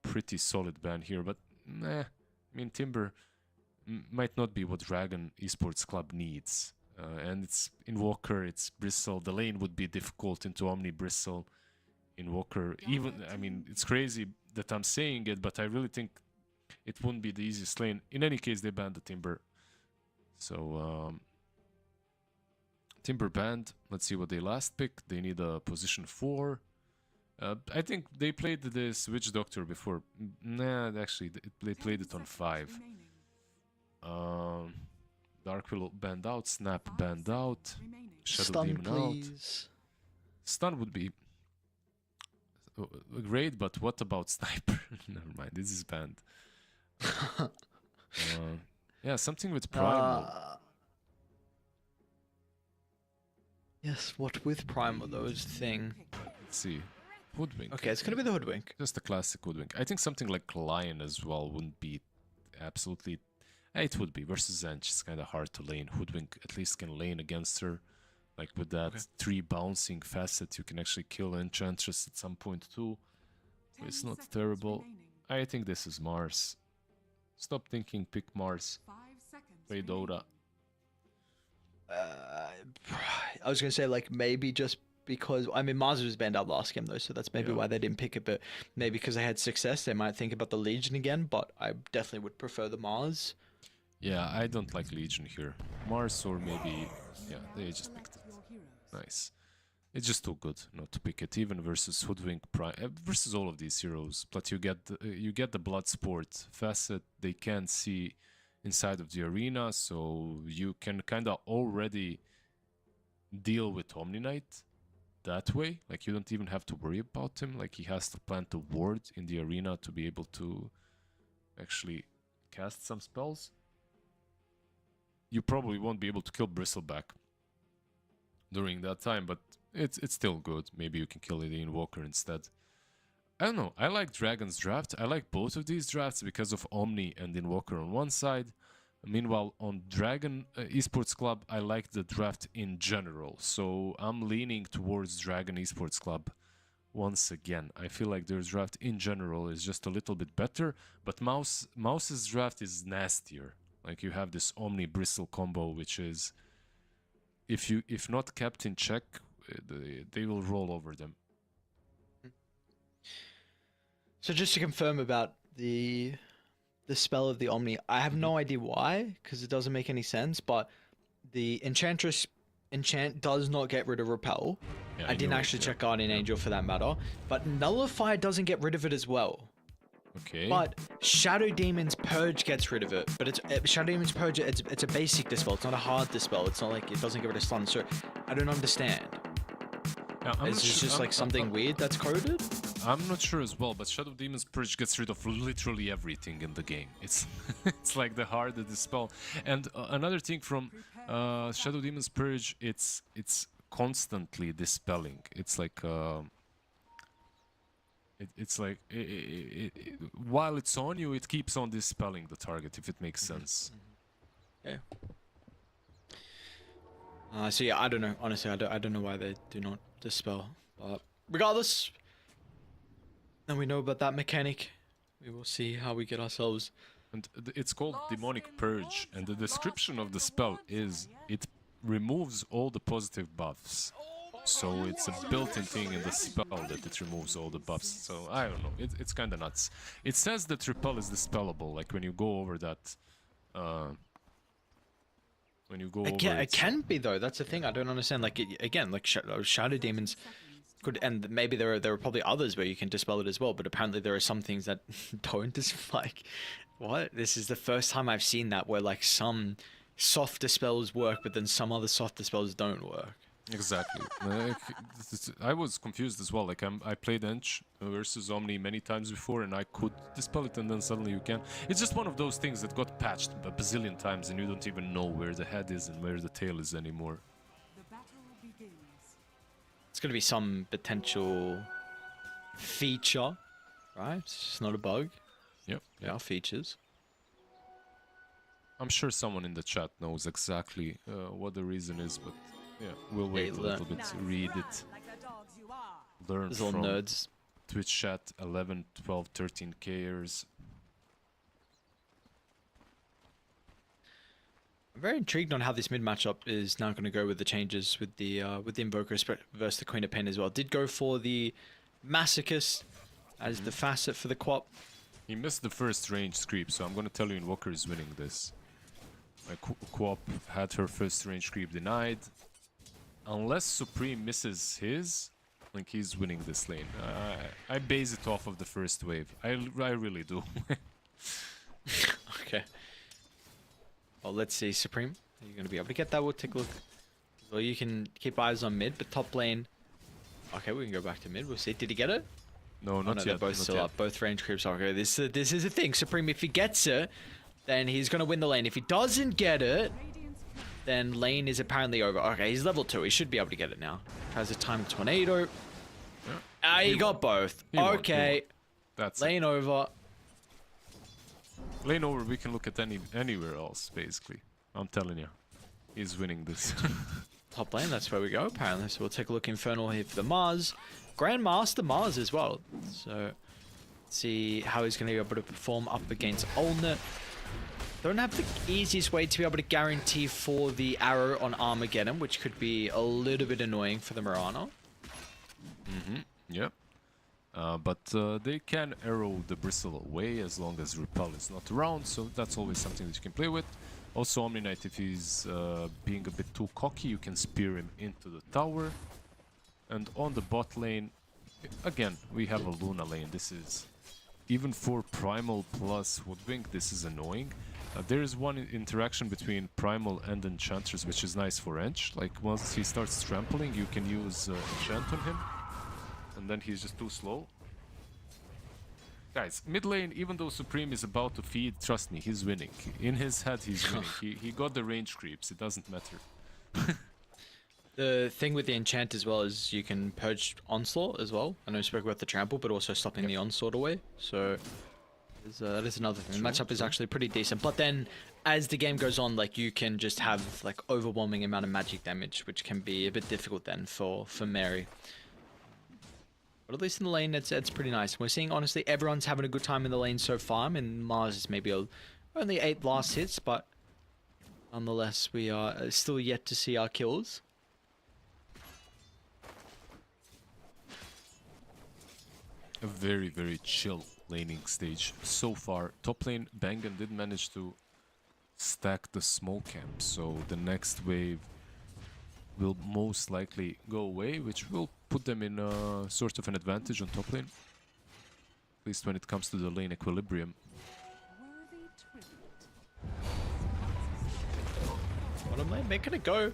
S2: pretty solid ban here, but I mean, Timber might not be what Dragon Esports Club needs. And it's Invoker, it's Bristle. The lane would be difficult into Omni Bristle. Invoker. Even, I mean, it's crazy that I'm saying it, but I really think it wouldn't be the easiest lane. In any case, they banned the Timber. So, Timber banned. Let's see what they last picked. They need a position 4. I think they played this Witch Doctor before. Nah, actually, they played it on 5. Dark Willow banned out. Snap banned out. Shadow
S1: Stun,
S2: Demon
S1: please.
S2: out. Stun would be great, but what about Sniper? Never mind, this is banned. Yeah, something with Primal.
S1: Yes, what with Primal though is the thing.
S2: Let's see. Hoodwink.
S1: Okay, it's gonna be the Hoodwink.
S2: Just a classic Hoodwink. I think something like Lion as well wouldn't be absolutely... It would be. Versus Zench, it's kind of hard to lane. Hoodwink at least can lane against her. Like with that 3 bouncing facet, you can actually kill Enchantress at some point too. It's not terrible. I think this is Mars. Stop thinking, pick Mars.
S3: 5 seconds
S2: Play Dota.
S1: I was gonna say like maybe just because I mean Mars was banned out last game though, so that's maybe why they didn't pick it. But maybe because they had success, they might think about the Legion again. But I definitely would prefer the Mars.
S2: Yeah, I don't like Legion here. Mars or maybe... Yeah, they just picked it. Nice. It's just too good not to pick it, even versus Hoodwink Prime, versus all of these heroes. But you get the Bloodsport facet. They can't see inside of the arena, so you can kind of already deal with Omni Knight that way. Like you don't even have to worry about him. Like he has to plant a ward in the arena to be able to actually cast some spells. You probably won't be able to kill Bristleback during that time, but it's still good. Maybe you can kill the Invoker instead. I don't know. I like Dragon's draft. I like both of these drafts because of Omni and Invoker on one side. Meanwhile, on Dragon Esports Club, I like the draft in general. So I'm leaning towards Dragon Esports Club once again. I feel like their draft in general is just a little bit better, but Mouse's draft is nastier. Like you have this Omni Bristle combo, which is, if not kept in check, they will roll over them.
S1: So just to confirm about the spell of the Omni, I have no idea why, because it doesn't make any sense. But the Enchantress enchant does not get rid of Repel.
S2: Yeah,
S1: I didn't actually check Guardian Angel for that matter, but Nullify doesn't get rid of it as well.
S2: Okay.
S1: But Shadow Demon's Purge gets rid of it. But it's Shadow Demon's Purge. It's a basic dispel. It's not a hard dispel. It's not like it doesn't get rid of stun. So I don't understand.
S2: Yeah,
S1: Is this just like something weird that's coded?
S2: I'm not sure as well, but Shadow Demon's Purge gets rid of literally everything in the game. It's it's like the hardest dispel. And another thing from Shadow Demon's Purge, it's constantly dispelling. It's like while it's on you, it keeps on dispelling the target, if it makes sense.
S1: Yeah. So yeah, I don't know. Honestly, I don't know why they do not dispel. But regardless, and we know about that mechanic. We will see how we get ourselves.
S2: And it's called Demonic Purge, and the description of the spell is it removes all the positive buffs. So it's a built-in thing in the spell that it removes all the buffs. So I don't know, it's kind of nuts. It says that Repel is dispellable, like when you go over that. When you go over
S1: It can be though. That's the thing I don't understand. Like again, like Shadow Demons could, and maybe there are probably others where you can dispel it as well. But apparently there are some things that don't. Like what? This is the first time I've seen that where like some soft dispels work, but then some other soft dispels don't work.
S2: Exactly. I was confused as well. Like I played Ench versus Omni many times before, and I could dispel it, and then suddenly you can. It's just one of those things that got patched a bazillion times, and you don't even know where the head is and where the tail is anymore.
S3: The battle begins.
S1: It's gonna be some potential feature, right? It's just not a bug.
S2: Yep.
S1: They are features.
S2: I'm sure someone in the chat knows exactly what the reason is, but yeah, we'll wait a little bit to read it. Learn
S1: These little
S2: from
S1: nerds.
S2: Twitch chat, 11, 12, 13Kers.
S1: I'm very intrigued on how this mid matchup is now going to go with the changes with the Invoker versus the Queen of Pain as well. Did go for the Masochist as the facet for the Quap.
S2: He missed the first range creep, so I'm gonna tell you Invoker is winning this. My Quap had her first range creep denied. Unless Supreme misses his, like he's winning this lane. I base it off of the first wave. I really do.
S1: Okay. Well, let's see, Supreme. Are you going to be able to get that? We'll take a look. Well, you can keep eyes on mid, but top lane. Okay, we can go back to mid. We'll see. Did he get it?
S2: No, not
S1: no,
S2: yet.
S1: They're both still up. Both range creeps are okay. This is a thing. Supreme, if he gets it, then he's going to win the lane. If he doesn't get it, then lane is apparently over. Okay, he's level 2. He should be able to get it now. Tries to time tornado.
S2: Yeah.
S1: Ah, he got both. Okay.
S2: That's
S1: lane over.
S2: Lane over, we can look at anywhere else, basically. I'm telling you. He's winning this.
S1: Top lane, that's where we go, apparently. So we'll take a look Infernal here for the Mouz. Grandmaster Mouz as well. So, see how he's going to be able to perform up against Olnet. Don't have the easiest way to be able to guarantee for the arrow on Armageddon, which could be a little bit annoying for the Mirana.
S2: Yep. But they can arrow the bristle away as long as repel is not around, so that's always something that you can play with. Also, Omni Knight, if he's being a bit too cocky, you can spear him into the tower. And on the bot lane, again, we have a Luna lane. This is, even for Primal plus Woodwink, this is annoying. There is one interaction between Primal and Enchantress, which is nice for Ench. Like, once he starts trampling, you can use Enchant on him. And then he's just too slow. Guys, mid lane, even though Supreme is about to feed, trust me, he's winning. In his head, he's winning. He got the range creeps, it doesn't matter.
S1: The thing with the enchant as well is you can purge onslaught as well. I know you spoke about the trample, but also stopping the onslaught away. So that is another thing. The matchup is actually pretty decent. But then as the game goes on, like you can just have like overwhelming amount of magic damage, which can be a bit difficult then for Mary. But at least in the lane, it's pretty nice. We're seeing, honestly, everyone's having a good time in the lane so far. I mean, Mars is maybe only 8 last hits, but nonetheless, we are still yet to see our kills.
S2: A very, very chill laning stage so far. Top lane, Bangan did manage to stack the smoke camp, so the next wave will most likely go away, which will put them in a sort of an advantage on top lane. At least when it comes to the lane equilibrium.
S1: Bottom lane, making it go.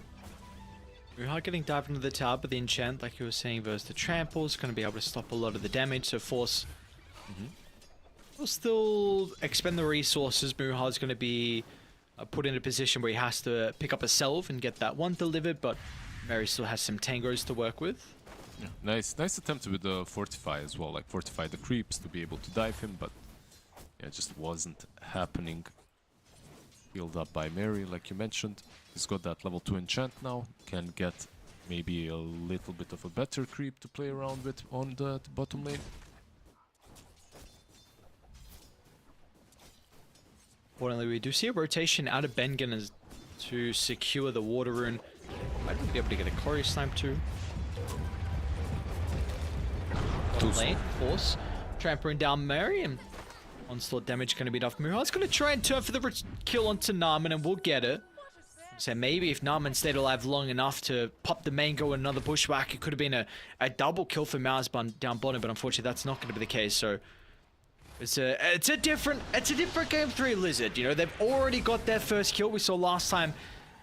S1: We are getting dived into the tower, but the enchant, like you were saying, versus the trample is going to be able to stop a lot of the damage. So Force will still expend the resources. Muha's going to be put in a position where he has to pick up a Selv and get that one delivered, but Mary still has some tangos to work with.
S2: Yeah, nice attempt with the Fortify as well, like fortify the creeps to be able to dive him, but yeah, it just wasn't happening. Healed up by Mary, like you mentioned. He's got that level 2 enchant now, can get maybe a little bit of a better creep to play around with on the bottom lane.
S1: Importantly, we do see a rotation out of Bengen as to secure the water rune. Might be able to get a Cory snipe too. Bottom lane, Force, trampling down Mary, and onslaught damage going to be enough. Muha's going to try and turn for the kill onto Narman, and we'll get it. So maybe if Narman stayed alive long enough to pop the mango and another bushwhack, it could have been a double kill for Mouse down bottom, but unfortunately that's not going to be the case. So it's a different game 3 Lizard. You know, they've already got their first kill. We saw last time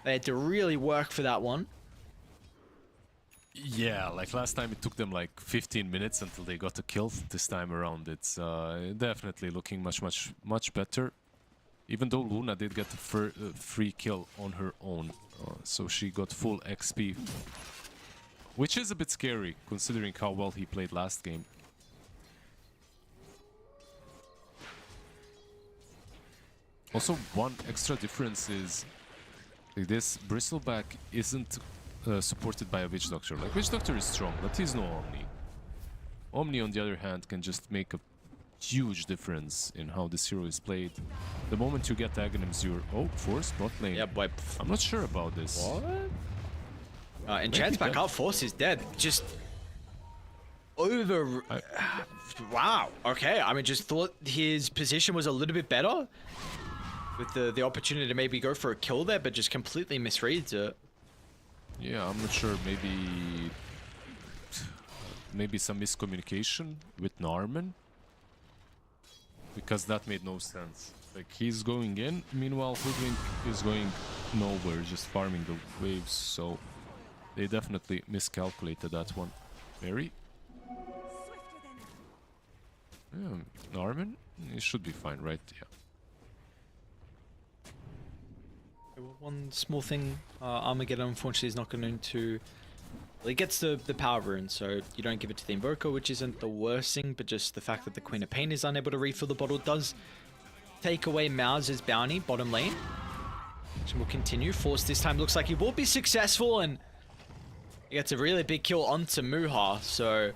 S1: they had to really work for that one.
S2: Yeah, like last time it took them like 15 minutes until they got a kill. This time around it's definitely looking much better. Even though Luna did get a free kill on her own, so she got full XP. Which is a bit scary, considering how well he played last game. Also, one extra difference is this Bristleback isn't supported by a Witch Doctor. Like, Witch Doctor is strong, but he's no Omni. Omni, on the other hand, can just make a huge difference in how this hero is played. The moment you get Aghanims, you're... Oh, Force, bot lane.
S1: Yeah, but
S2: I'm not sure about this.
S1: What? Enchant's back up. Force is dead. Just... over. Wow. Okay. I mean, just thought his position was a little bit better with the opportunity to maybe go for a kill there, but just completely misreads it.
S2: Yeah, I'm not sure. Maybe some miscommunication with Narman, because that made no sense. Like, he's going in, meanwhile Hoodwink is going nowhere, just farming the waves. So they definitely miscalculated that one. Mary. Yeah, Narman, he should be fine, right? Yeah.
S1: One small thing, Armageddon unfortunately is not going to... Well, he gets the power rune, so you don't give it to the Invoker, which isn't the worst thing, but just the fact that the Queen of Pain is unable to refill the bottle does take away Mouz's bounty, bottom lane. So we'll continue. Force this time looks like he will be successful, and he gets a really big kill onto Muha, so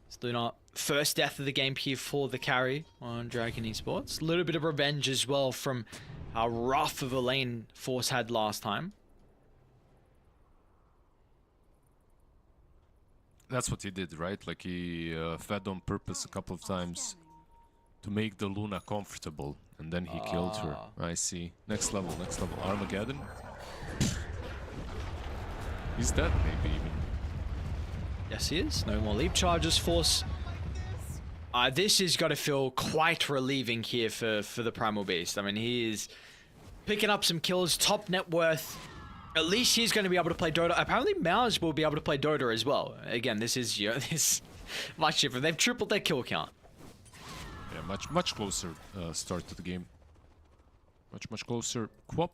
S1: still not first death of the game here for the carry on Dragon Esports. A little bit of revenge as well from how rough of a lane Force had last time.
S2: That's what he did, right? Like, he fed on purpose a couple of times to make the Luna comfortable, and then he killed her. I see. Next level, next level. Armageddon. He's dead, maybe even.
S1: Yes, he is. No more leap charges, Force. This is got to feel quite relieving here for the Primal Beast. I mean, he is picking up some kills, top net worth. At least he's going to be able to play Dota. Apparently, Mouz will be able to play Dota as well. Again, this is, you know, this much different. They've tripled their kill count.
S2: Yeah, much closer start to the game. Much closer. Quap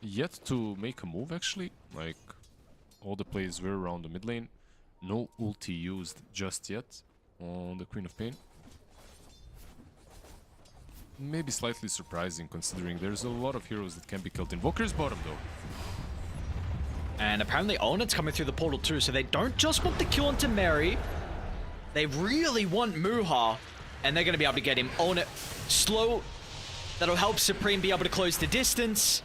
S2: yet to make a move, actually. Like, all the plays were around the mid lane. No ulti used just yet on the Queen of Pain. Maybe slightly surprising, considering there's a lot of heroes that can be killed. Invoker's bottom, though.
S1: And apparently Onet's coming through the portal too, so they don't just want the kill onto Mary. They really want Muha, and they're going to be able to get him. Onet slow. That'll help Supreme be able to close the distance.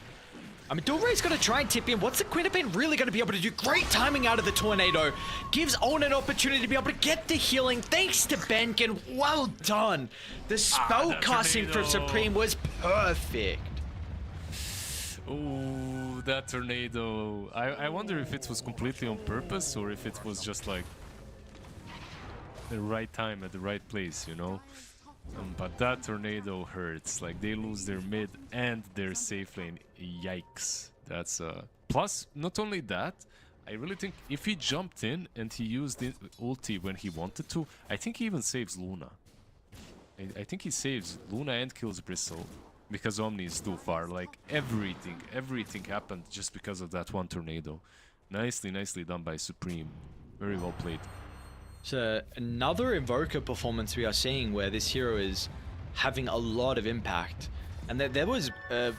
S1: I mean, Dulray's got to try and tip in. What's the Queen of Pain really going to be able to do? Great timing out of the tornado. Gives Onet an opportunity to be able to get the healing thanks to Benkin. Well done. The spell casting for Supreme was perfect.
S2: Oh, that tornado. I wonder if it was completely on purpose or if it was just like the right time at the right place, you know? But that tornado hurts. Like, they lose their mid and their safe lane. Yikes. That's plus, not only that, I really think if he jumped in and he used the ulti when he wanted to, I think he even saves Luna. I think he saves Luna and kills Bristle. Because Omni is too far. Like, everything happened just because of that one tornado. Nicely done by Supreme. Very well played.
S1: So another Invoker performance we are seeing where this hero is having a lot of impact. And there was a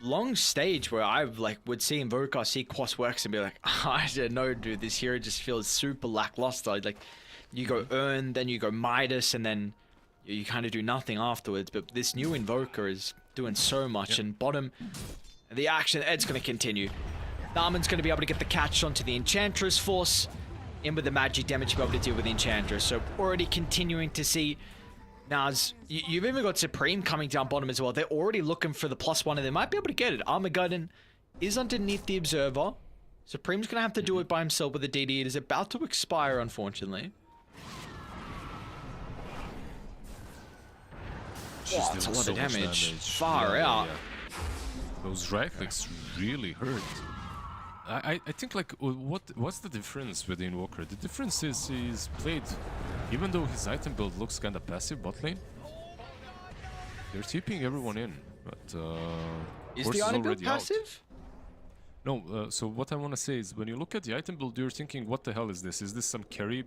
S1: long stage where I would see Invoker, see Quas works and be like, I don't know, dude, this hero just feels super lackluster. Like, you go Earn, then you go Midas, and then you kind of do nothing afterwards. But this new Invoker is doing so much. And bottom, the action, Ed's going to continue. Tharman's going to be able to get the catch onto the Enchantress. Force in with the magic damage to be able to deal with the Enchantress. So already continuing to see Mouz. You've even got Supreme coming down bottom as well. They're already looking for the +1 and they might be able to get it. Armageddon is underneath the Observer. Supreme's going to have to do it by himself with the DD. It is about to expire, unfortunately. Oh, that's a lot of damage. Far out.
S2: Yeah. Those right clicks really hurt. I think, like, what's the difference with the Invoker? The difference is he's played, even though his item build looks kind of passive bot lane, they're TPing everyone in, but
S1: is the item build passive?
S2: No, so what I want to say is when you look at the item build, you're thinking, what the hell is this? Is this some carry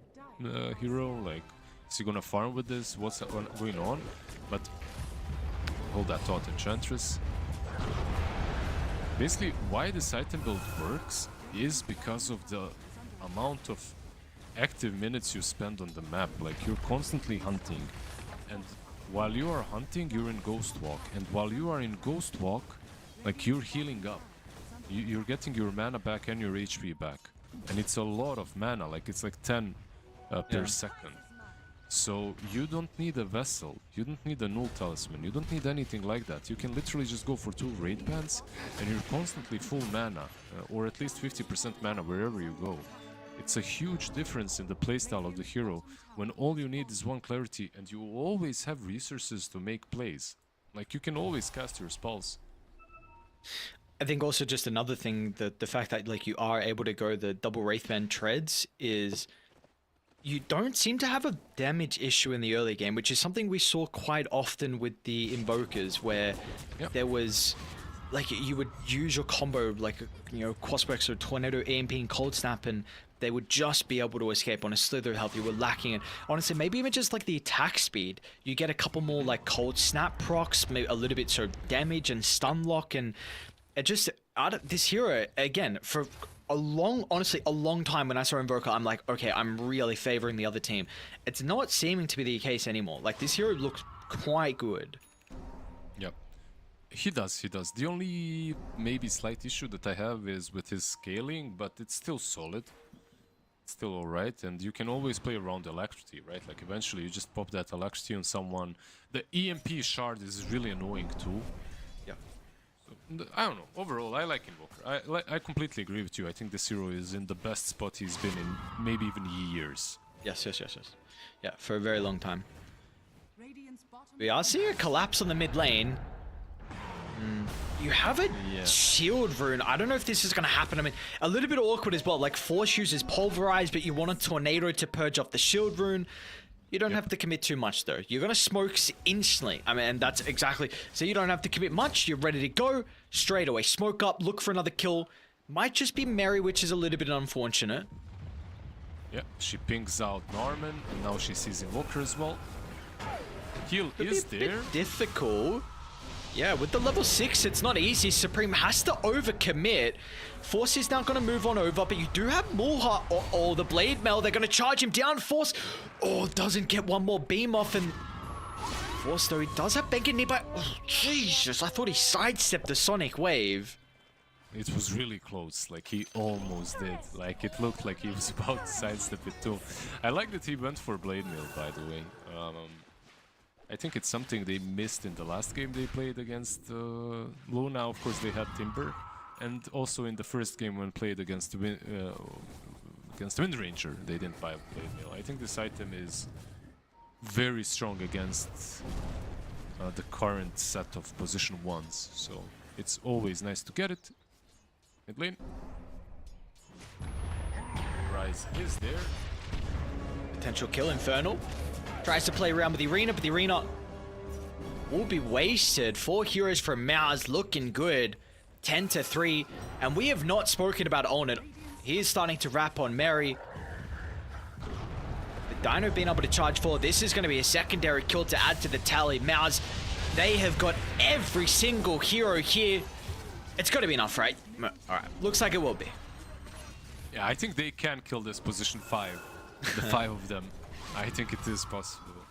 S2: hero? Like, is he gonna farm with this? What's going on? But hold that thought, Enchantress. Basically, why this item build works is because of the amount of active minutes you spend on the map. Like, you're constantly hunting, and while you are hunting, you're in Ghost Walk, and while you are in Ghost Walk, like, you're healing up. You're getting your mana back and your HP back, and it's a lot of mana. Like, it's like 10 per second. So you don't need a vessel, you don't need a null talisman, you don't need anything like that. You can literally just go for 2 raid bans and you're constantly full mana, or at least 50% mana wherever you go. It's a huge difference in the playstyle of the hero when all you need is 1 clarity and you always have resources to make plays. Like, you can always cast your spells.
S1: I think also just another thing, that the fact that like you are able to go the double Wraithband treads is you don't seem to have a damage issue in the early game, which is something we saw quite often with the Invokers, where there was like you would use your combo like, you know, Crossbreaks or Tornado, EMP and Cold Snap, and they would just be able to escape on a slither health. You were lacking it. Honestly, maybe even just like the attack speed. You get a couple more like Cold Snap procs, maybe a little bit so damage and stun lock, and it just this hero again for honestly a long time when I saw Invoker, I'm like, okay, I'm really favoring the other team. It's not seeming to be the case anymore. Like, this hero looks quite good.
S2: Yep. He does. The only maybe slight issue that I have is with his scaling, but it's still solid. It's still alright, and you can always play around Electricity, right? Like, eventually you just pop that Electricity on someone. The EMP shard is really annoying too.
S1: Yeah.
S2: So, I don't know. Overall, I like Invoker. I completely agree with you. I think this hero is in the best spot he's been in maybe even years.
S1: Yes. Yeah, for a very long time.
S3: Radiant's bottom
S1: We are seeing a collapse on the mid lane. You have a shield rune. I don't know if this is going to happen. I mean, a little bit awkward as well. Like, Force uses Pulverize, but you want a Tornado to purge off the shield rune. You don't have to commit too much, though. You're going to smoke instantly. I mean, and that's exactly... So you don't have to commit much. You're ready to go. Straight away. Smoke up. Look for another kill. Might just be Mary, which is a little bit unfortunate.
S2: Yeah, she pings out Norman, and now she sees Invoker as well. Heal is there.
S1: Bit difficult. Yeah, with the level 6, it's not easy. Supreme has to overcommit. Force is now going to move on over, but you do have Mulha. Oh, the Blade Mail. They're going to charge him down. Force, doesn't get one more beam off. And Force, though, he does have Bengen nearby. Oh, Jesus, I thought he sidestepped the Sonic Wave.
S2: It was really close, like he almost did. Like, it looked like he was about to sidestep it too. I like that he went for Blade Mail, by the way. I think it's something they missed in the last game they played against Luna. Of course, they had Timber, and also in the first game when played against Windranger, they didn't buy Blade Mail. I think this item is very strong against the current set of position 1s, so it's always nice to get it. Mid lane. Rise is there.
S1: Potential kill, Infernal. Tries to play around with the Arena, but the Arena will be wasted. 4 heroes from Mouz, looking good. 10-3, and we have not spoken about Onit. He is starting to wrap on Mary. The Dino being able to charge forward. This is going to be a secondary kill to add to the tally. Mouz, they have got every single hero here. It's got to be enough, right? All right, looks like it will be.
S2: Yeah, I think they can kill this position 5. The 5 of them. I think it is possible.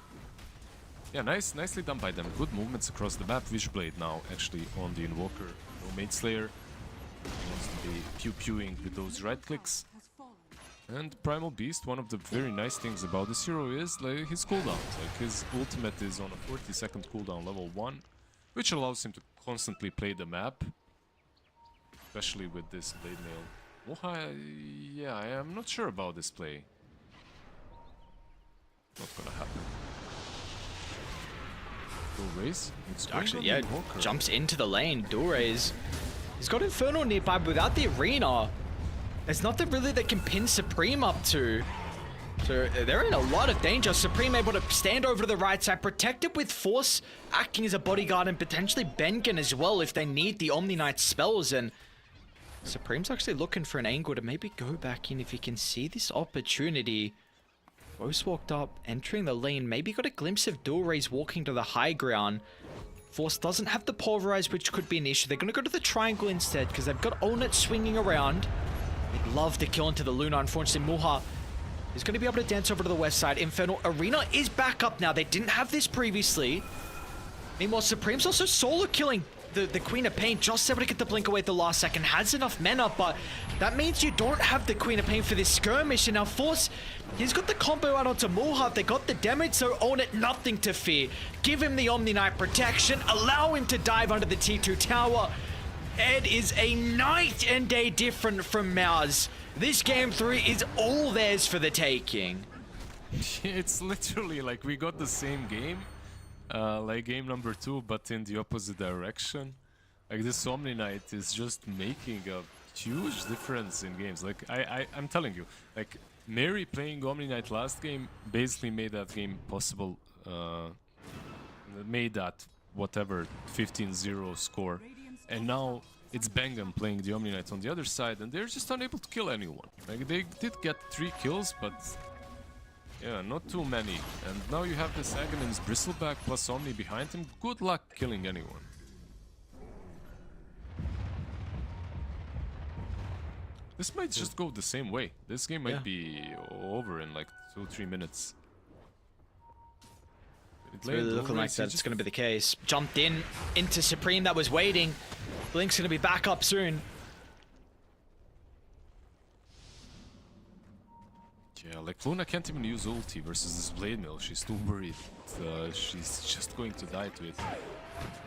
S2: Yeah, nicely done by them. Good movements across the map. Wishblade now actually on the Invoker. No Maid Slayer. He wants to be pew-pewing with those right clicks.
S3: has fallen.
S2: And Primal Beast, one of the very nice things about this hero is like his cooldowns. Like, his ultimate is on a 40-second cooldown level 1, which allows him to constantly play the map. Especially with this Blade Mail. Moha, yeah, I am not sure about this play. Not gonna happen. Dual race.
S1: Actually, yeah, jumps into the lane. Dual raise. He's got Infernal nearby, but without the Arena, there's nothing really that can pin Supreme up to. So they're in a lot of danger. Supreme able to stand over to the right side, protected with Force acting as a bodyguard, and potentially Bengen as well if they need the Omni Knight spells. And Supreme's actually looking for an angle to maybe go back in if he can see this opportunity. Mouz walked up, entering the lane, maybe got a glimpse of Dual Rays walking to the high ground. Force doesn't have the Pulverize, which could be an issue. They're going to go to the triangle instead, because they've got Onit swinging around. They'd love to kill into the Luna. Unfortunately, Mulha is going to be able to dance over to the west side. Infernal Arena is back up now. They didn't have this previously. Meanwhile, Supreme's also solo killing the Queen of Pain, just able to get the blink away at the last second, has enough mana, but that means you don't have the Queen of Pain for this skirmish. And now Force, he's got the combo out onto Mouz, they got the damage, so own it, nothing to fear. Give him the Omni Knight protection, allow him to dive under the T2 tower. It is a night and day different from Mouz. This game 3 is all theirs for the taking.
S2: It's literally like we got the same game, like game number 2, but in the opposite direction. Like this Omni Knight is just making a huge difference in games. Like I'm telling you, like Mary playing Omni Knight last game basically made that game possible. Made that whatever 15-0 score, and now it's Bangam playing the Omni Knight on the other side, and they're just unable to kill anyone. Like they did get 3 kills, but yeah, not too many. And now you have this Aghanim's Bristleback plus Omni behind him. Good luck killing anyone. This might just go the same way. This game might be over in like 2-3 minutes.
S1: It's really looking like that's going to be the case. Jumped in into Supreme that was waiting. Blink's going to be back up soon.
S2: Yeah, like Luna can't even use ulti versus this Blade Mill. She's too worried. She's just going to die to it.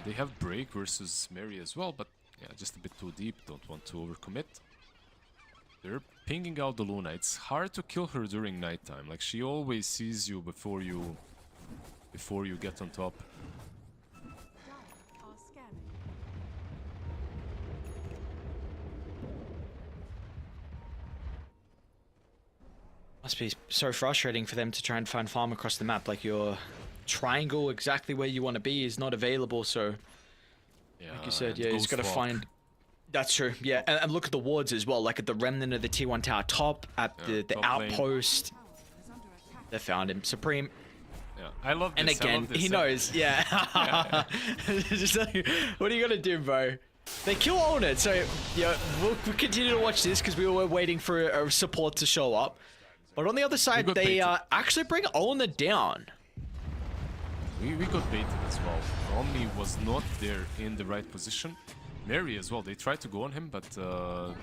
S2: They have Break versus Mary as well, but yeah, just a bit too deep. Don't want to overcommit. They're pinging out the Luna. It's hard to kill her during nighttime. Like she always sees you before you get on top.
S1: Must be so frustrating for them to try and find farm across the map. Like your triangle exactly where you want to be is not available. So,
S2: Yeah,
S1: like you said, yeah, he's got to find. That's true. Yeah, and look at the wards as well. Like at the remnant of the T1 tower top, at the outpost. They found him. Supreme.
S2: Yeah, I love this.
S1: And again, he knows. Yeah. Just like, what are you gonna do, bro? They kill Owned, so yeah, we'll continue to watch this because we were waiting for a support to show up. But on the other side, they actually bring Owned down.
S2: We got baited as well. Omni was not there in the right position. Mary as well, they tried to go on him, but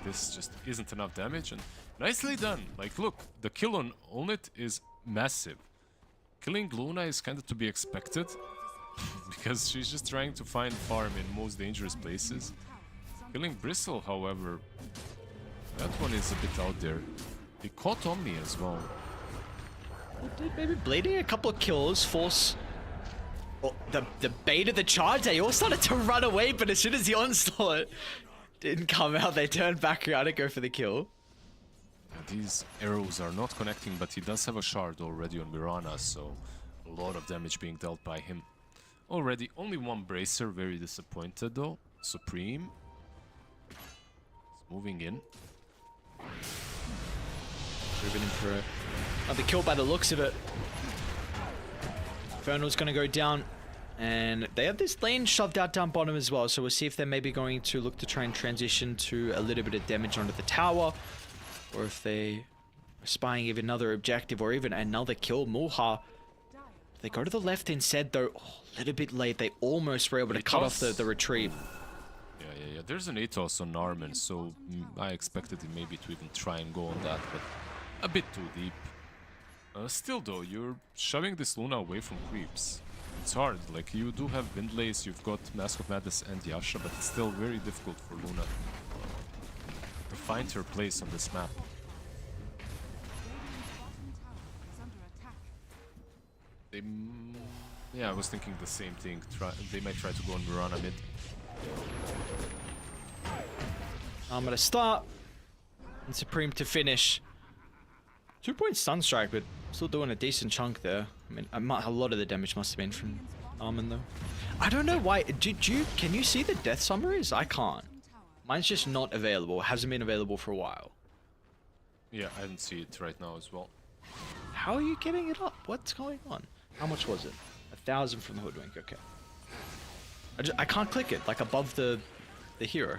S2: this just isn't enough damage. And nicely done. Like, look, the kill on Owned is massive. Killing Luna is kind of to be expected, because she's just trying to find farm in most dangerous places. Killing Bristle, however, that one is a bit out there. They caught Omni as well.
S1: Maybe blading a couple of kills, force the bait of the charge. They all started to run away, but as soon as the onslaught didn't come out, they turned back around to go for the kill.
S2: These arrows are not connecting, but he does have a shard already on Mirana, so a lot of damage being dealt by him. Already, only one bracer, very disappointed though. Supreme. He's moving in.
S1: Moving in for another kill by the looks of it. Infernal's going to go down, and they have this lane shoved out down bottom as well, so we'll see if they're maybe going to look to try and transition to a little bit of damage onto the tower, or if they are spying even another objective or even another kill. Mouz, they go to the left instead though. A little bit late. They almost were able to cut off the retreat.
S2: Yeah. There's an Atos on Armin, so I expected him maybe to even try and go on that, but a bit too deep. Still though, you're shoving this Luna away from creeps. It's hard, like you do have Windlace, you've got Mask of Madness and Yasha, but it's still very difficult for Luna to find her place on this map. Yeah, I was thinking the same thing. They might try to go on Mirana mid.
S1: I'm gonna start and Supreme to finish. 2-point stun strike, but still doing a decent chunk there. I mean, a lot of the damage must have been from Armin though. I don't know why. Can you see the death summaries? I can't. Mine's just not available. It hasn't been available for a while.
S2: Yeah, I didn't see it right now as well.
S1: How are you getting it up? What's going on? How much was it? 1,000 from the Hoodwink. Okay. I can't click it like above the hero.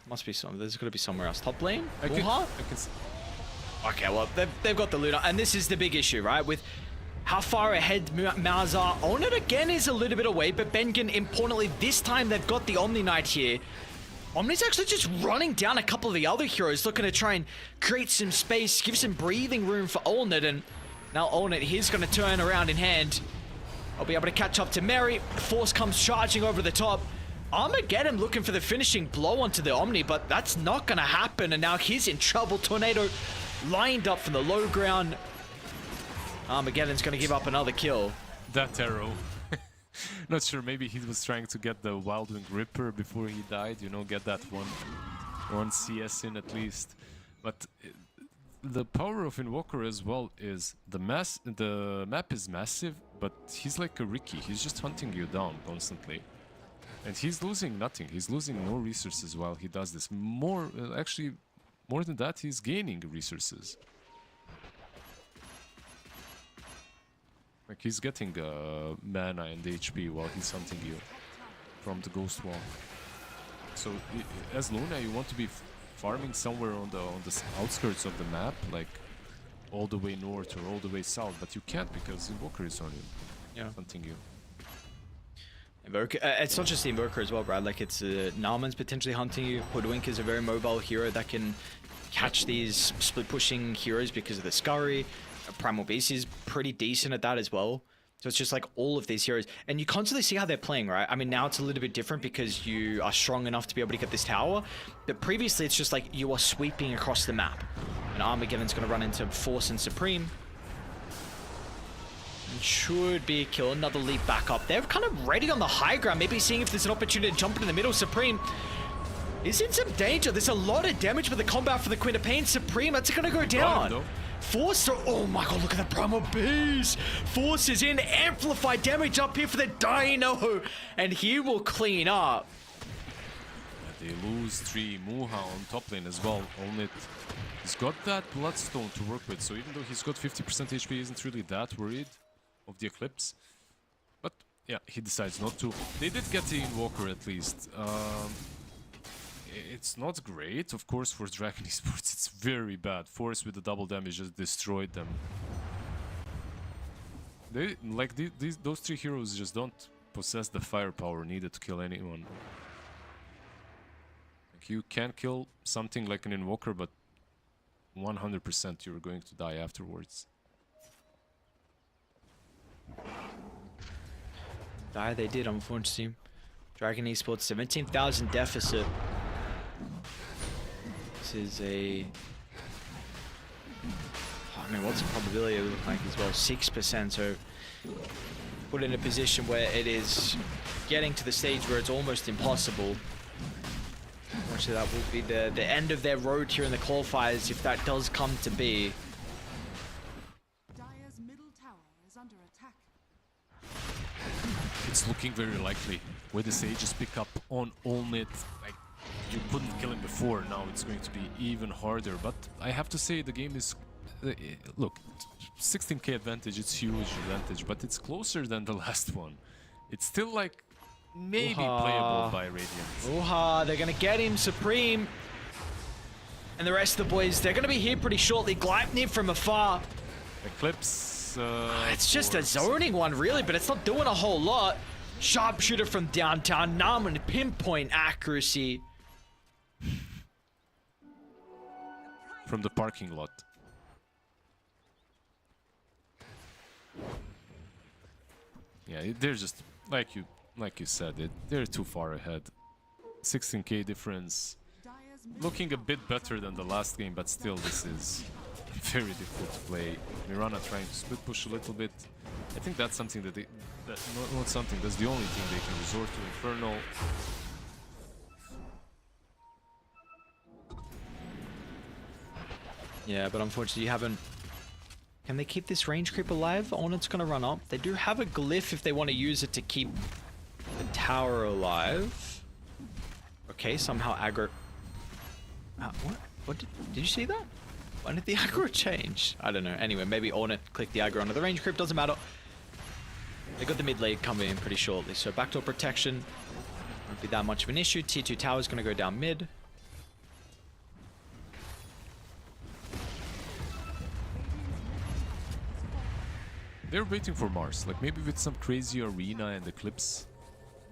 S1: Must be some. There's got to be somewhere else. Top lane.
S2: I can see.
S1: Okay, well they've got the Luna, and this is the big issue, right? With how far ahead Mouz are. Onit again is a little bit away, but Bengen, importantly, this time they've got the Omni Knight here. Omni's actually just running down a couple of the other heroes, looking to try and create some space, give some breathing room for Onit, and now Onit, he's going to turn around in hand. I'll be able to catch up to Mary. Force comes charging over the top. Armageddon looking for the finishing blow onto the Omni, but that's not going to happen, and now he's in trouble. Tornado lined up from the low ground. Armageddon's going to give up another kill.
S2: That arrow. Not sure, maybe he was trying to get the Wildwing Ripper before he died, you know, get that one CS in at least. But the power of Invoker as well is the map is massive, but he's like a Ricky. He's just hunting you down constantly. And he's losing nothing. He's losing no resources while he does this. Actually, more than that, he's gaining resources. Like he's getting mana and HP while he's hunting you from the Ghost Wall. So as Luna, you want to be farming somewhere on the outskirts of the map, like all the way north or all the way south, but you can't because Invoker is on you, hunting you.
S1: Invoker, it's not just the Invoker as well, Brad. Like it's Naaman's potentially hunting you. Hoodwink is a very mobile hero that can catch these split pushing heroes because of the Scurry. Primal Beast is pretty decent at that as well. So it's just like all of these heroes. And you constantly see how they're playing, right? I mean, now it's a little bit different because you are strong enough to be able to get this tower. But previously, it's just like you are sweeping across the map. And Armageddon's going to run into Force and Supreme. And should be a kill. Another leap back up. They're kind of ready on the high ground. Maybe seeing if there's an opportunity to jump into the middle. Supreme is in some danger. There's a lot of damage with the combat for the Queen of Pain. Supreme, that's going to go down. Force, oh my god, look at the Primal Beast. Force is in, amplified damage up here for the Dino, and he will clean up.
S2: They lose 3 Muha on top lane as well. Onit, he's got that Bloodstone to work with, so even though he's got 50% HP, he isn't really that worried of the Eclipse. But yeah, he decides not to. They did get the Invoker at least. It's not great, of course, for Dragon Esports. It's very bad. Force with the double damage just destroyed them. They like those 3 heroes just don't possess the firepower needed to kill anyone. Like you can kill something like an Invoker, but 100% you're going to die afterwards.
S1: Die they did, unfortunately. Dragon Esports 17,000 deficit. This is a... I mean, what's the probability of it look like as well? 6%, so put in a position where it is getting to the stage where it's almost impossible. Unfortunately, that will be the end of their road here in the qualifiers if that does come to be.
S3: Dire's middle tower is under attack.
S2: It's looking very likely. Where the Sages pick up on Onit, like you couldn't kill him before, now it's going to be even harder. But I have to say the game is... look, 16k advantage, it's huge advantage, but it's closer than the last one. It's still like maybe playable by Radiant.
S1: They're gonna get him, Supreme. And the rest of the boys, they're gonna be here pretty shortly. Gleipnir from afar.
S2: Eclipse...
S1: it's just a zoning one really, but it's not doing a whole lot. Sharpshooter from downtown, Naaman, pinpoint accuracy.
S2: From the parking lot. Yeah, they're just like you said. They're too far ahead. 16k difference. Looking a bit better than the last game, but still, this is very difficult to play. Mirana trying to split push a little bit. I think that's something that not something. That's the only thing they can resort to. Infernal.
S1: Yeah, but unfortunately you haven't... Can they keep this range creep alive? Onit's gonna run up. They do have a glyph if they want to use it to keep the tower alive. Okay, somehow aggro... What did you see that? When did the aggro change? I don't know. Anyway, maybe Onit clicked the aggro onto the range creep. Doesn't matter. They got the mid lane coming in pretty shortly. So backdoor protection won't be that much of an issue. T2 tower's gonna go down mid.
S2: they're waiting for Mars. Like maybe with some crazy arena and Eclipse,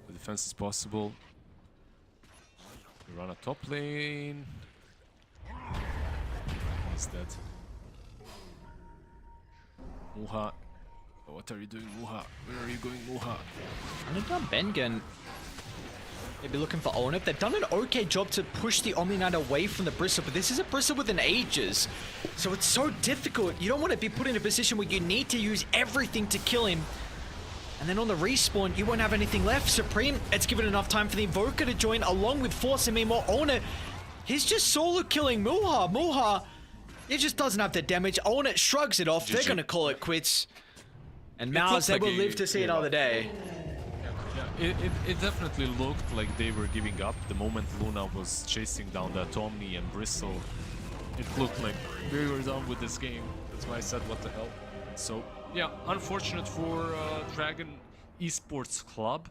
S2: the defense is possible. We run a top lane. He's dead. Muha. What are you doing, Muha? Where are you going, Muha?
S1: And they've done Bengen. They'd be looking for Onip. They've done an okay job to push the Omni Knight away from the Bristle, but this is a Bristle with an Aegis. So it's so difficult. You don't want to be put in a position where you need to use everything to kill him. And then on the respawn, you won't have anything left. Supreme, it's given enough time for the Invoker to join along with Force. And meanwhile, Onip, he's just solo killing Muha. Muha, he just doesn't have the damage. Onip shrugs it off. They're going to call it quits. And Mouz, they will live to see another day.
S2: It definitely looked like they were giving up the moment Luna was chasing down that Omni and Bristle. It looked like we were done with this game. That's why I said what the hell. So yeah, unfortunate for Dragon Esports Club.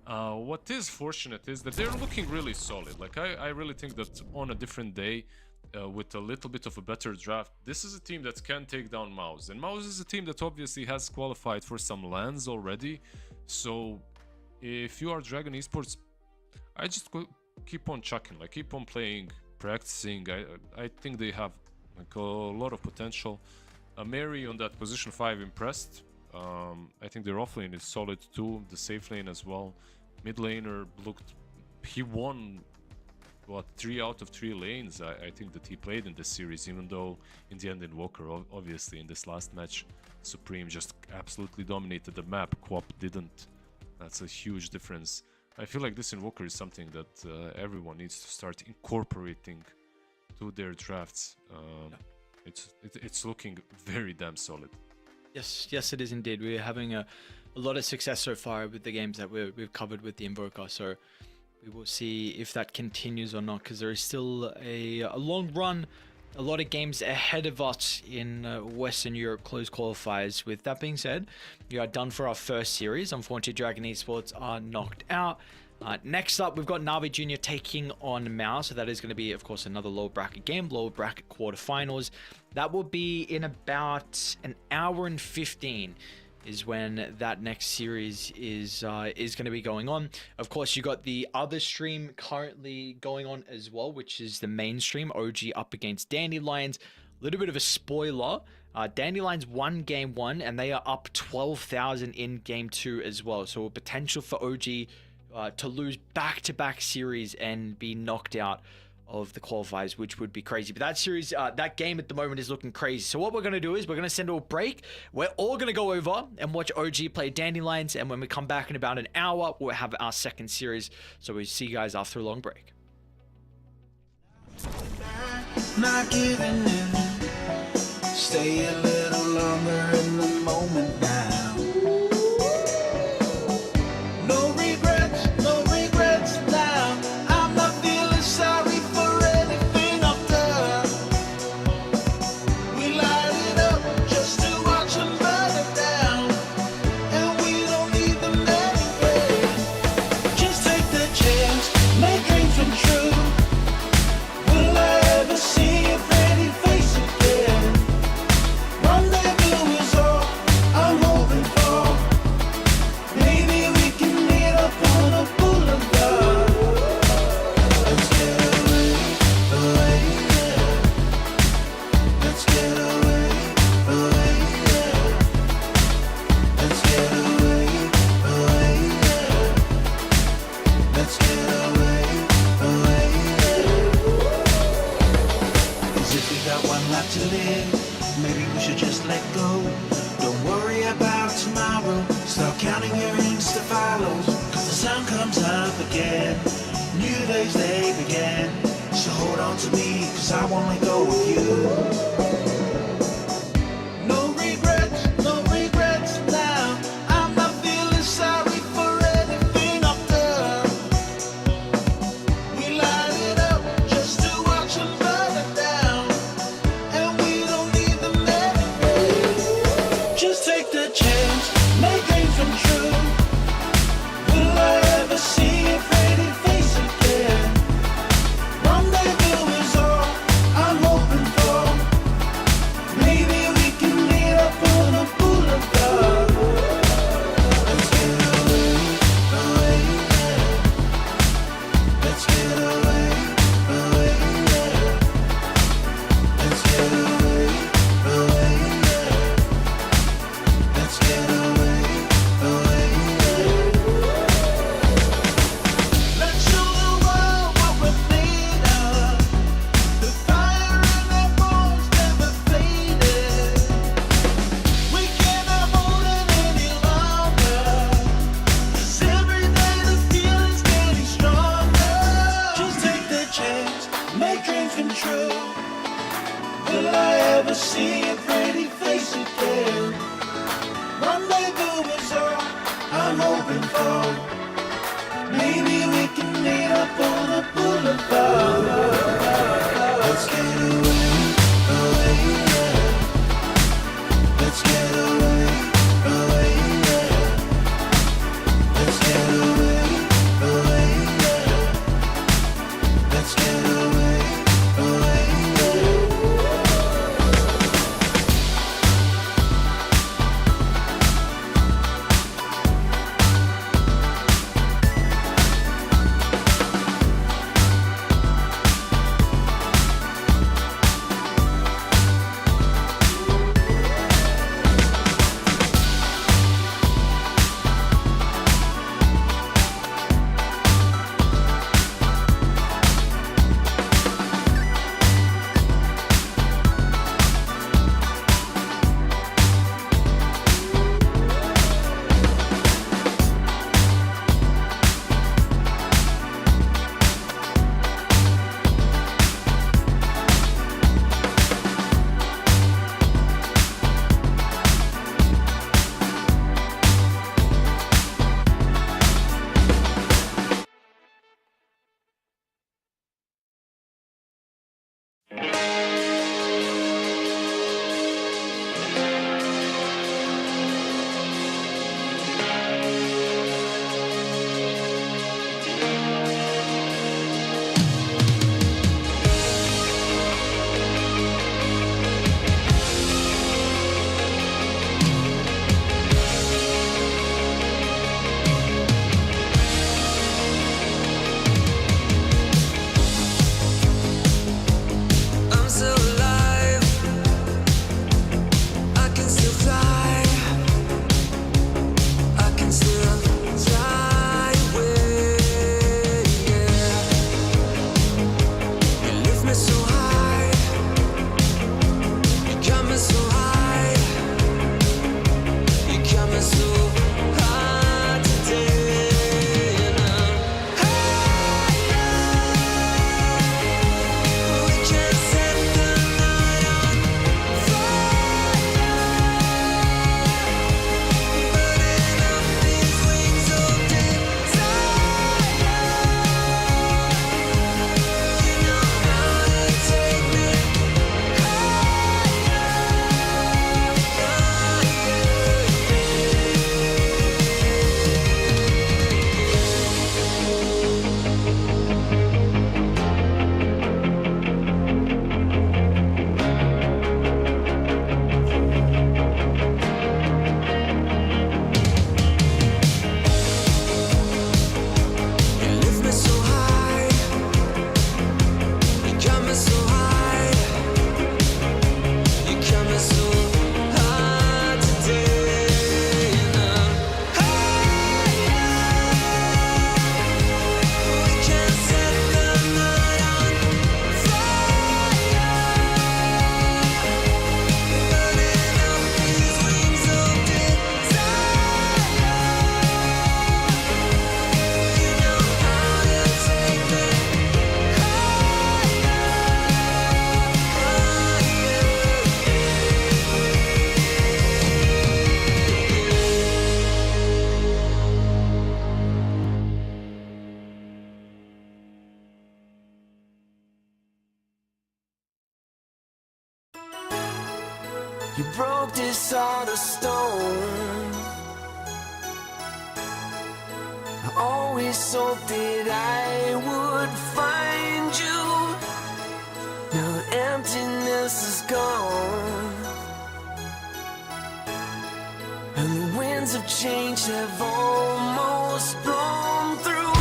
S2: What is fortunate is that they're looking really solid. Like I really think that on a different day, with a little bit of a better draft, this is a team that can take down Mouz. And Mouz is a team that obviously has qualified for some lands already. So if you are Dragon Esports, I just keep on chucking, like keep on playing, practicing. I think they have like a lot of potential. Mary on that position 5 impressed. I think their offlane is solid too, the safe lane as well. Mid laner looked, he won what 3 out of 3 lanes I think that he played in this series, even though in the end Invoker obviously in this last match Supreme just absolutely dominated the map. Quap didn't. That's a huge difference. I feel like this Invoker is something that everyone needs to start incorporating to their drafts. It's looking very damn solid.
S1: Yes, it is indeed. We're having a lot of success so far with the games that we've covered with the Invoker. So we will see if that continues or not, because there is still a long run, a lot of games ahead of us in Western Europe closed qualifiers. With that being said, we are done for our first series. Unfortunately, Dragon Esports are knocked out. Next up, we've got NAVI Junior taking on Mouz. So that is going to be, of course, another lower bracket game, lower bracket quarterfinals. That will be in about an hour and 15 is when that next series is going to be going on. Of course, you got the other stream currently going on as well, which is the main stream, OG up against Dandelions. A little bit of a spoiler. Dandelions won game 1 and they are up 12,000 in game 2 as well. So a potential for OG to lose back-to-back series and be knocked out of the qualifiers, which would be crazy. But that series, that game at the moment is looking crazy. So what we're going to do is we're going to send a break. We're all going to go over and watch OG play Dandelions. And when we come back in about an hour, we'll have our second series. So we'll see you guys after a long break.
S5: Not giving in. Stay a little longer in the moment now. see your pretty face again. Rendezvous is all I'm hoping for. Maybe we can meet up on the boulevard. Let's get away, away, yeah. Let's get away, away, yeah. Let's get away, away, yeah. Let's get away, away, yeah.
S4: I'm so alive, I can still fly, I can still fly away, yeah. You lift me so high, you got me so high, you got me so high today, and I'm higher. We can't set the night on fire, burning up these wings of desire. You know how to take me You lift me so high, you got me so high, you got me so high today, and I'm higher. We can't set the night on fire, burning up these wings of desire. You know how to take me You broke this heart of stone. I always hoped that I would find you. Now emptiness is gone, and the winds of change have almost blown through.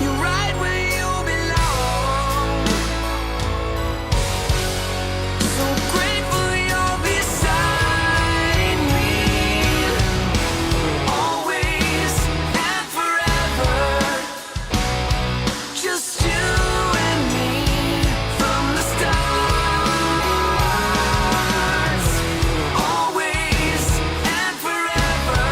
S4: You're right where you belong. So grateful you're beside me, always and forever. Just you and me from the stars, always and forever.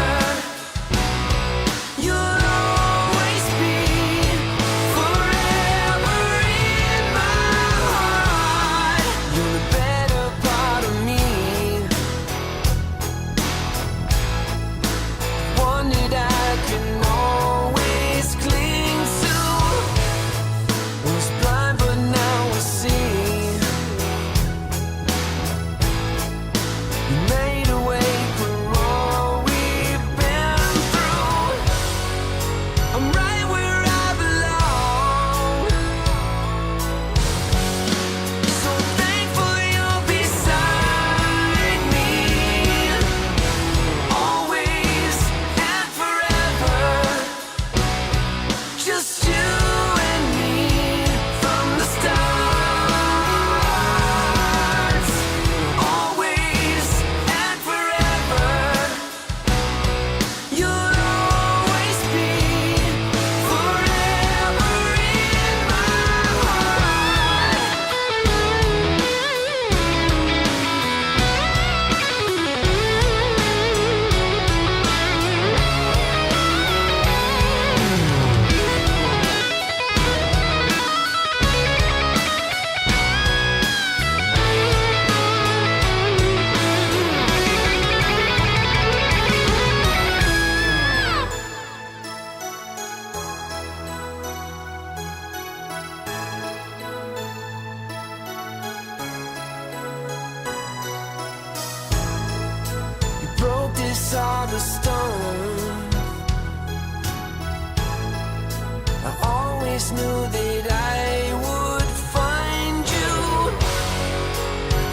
S4: always knew that I would find you.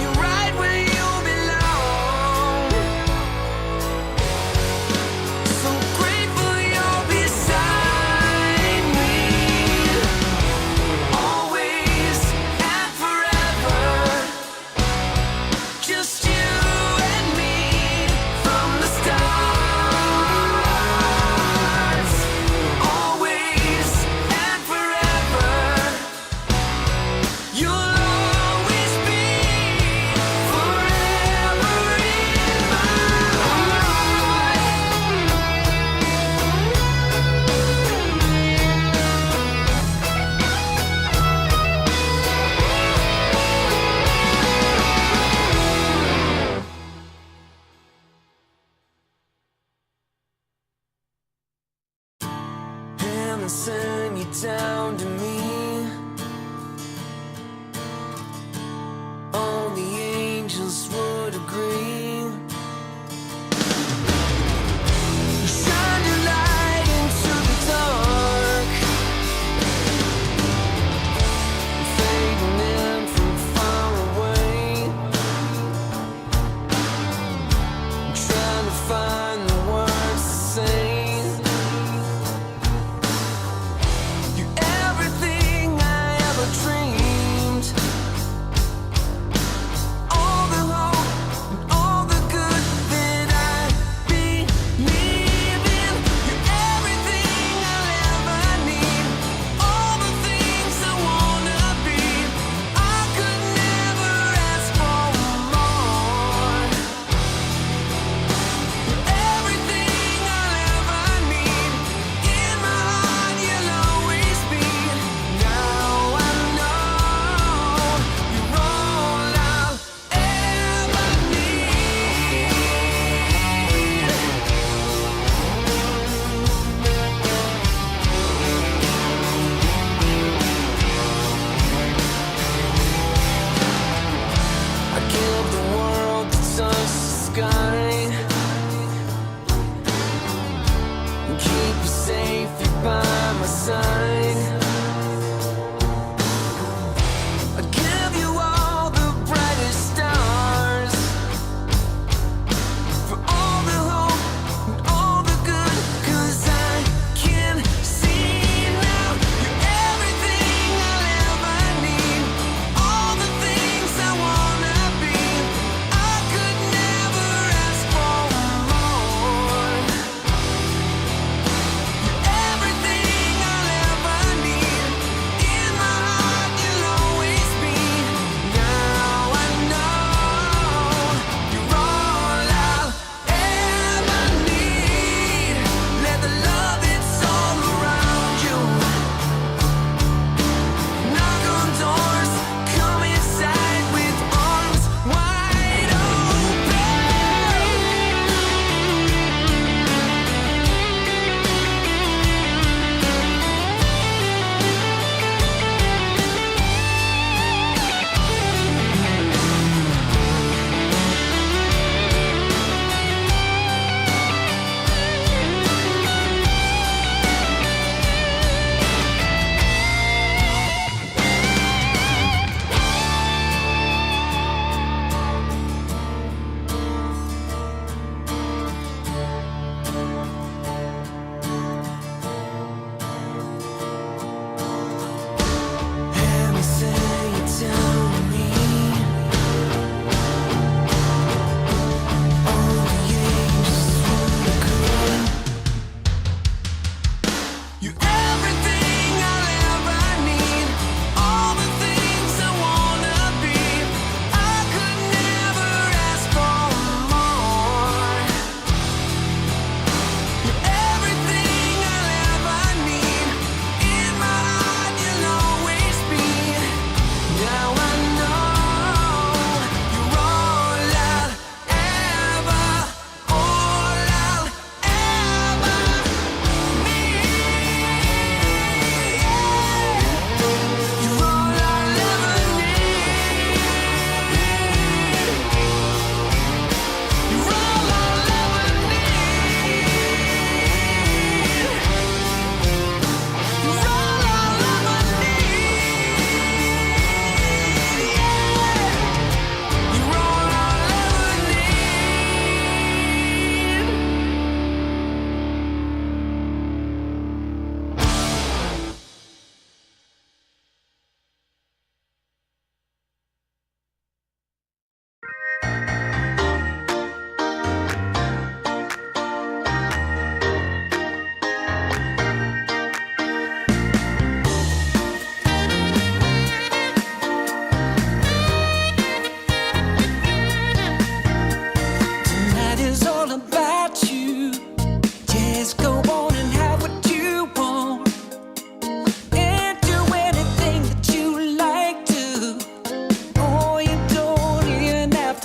S4: You're right where you belong. So grateful you're beside me, always and forever. Just you and me from the stars. Always and forever. You'll always be forever in my heart. Heaven sent you down to me. All the angels would agree. You shine your light into the dark, fading in from far away. Trying to find the words to say.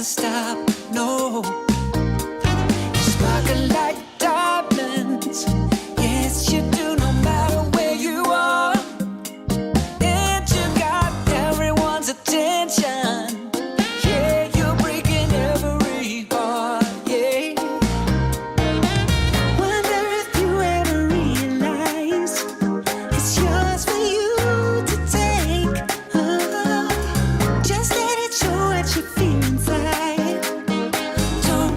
S5: stop, no. You sparkle like diamonds, yes you do, no matter where you are. And you got everyone's attention, yeah, you're breaking every heart, yeah. Wonder if you ever realize it's yours for you to take. Oh, just let it show what you feel inside. Don't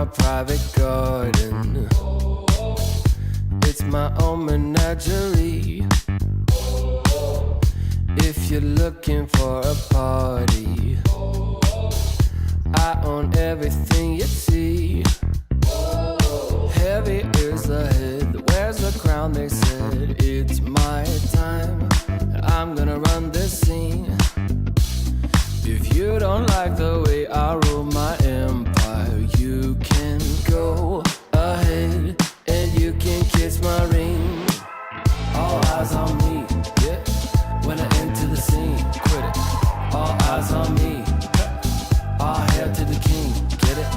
S4: private garden. It's my own menagerie. If you're looking for a party, I own everything you see. Heavy is the head that wears the crown. They said it's my time, and I'm gonna run this scene. If you don't like the way I rule my empire, you can go ahead and you can kiss my ring. All eyes on me, yeah. When I enter the scene, quit it. All eyes on me. All hail to the king, get it?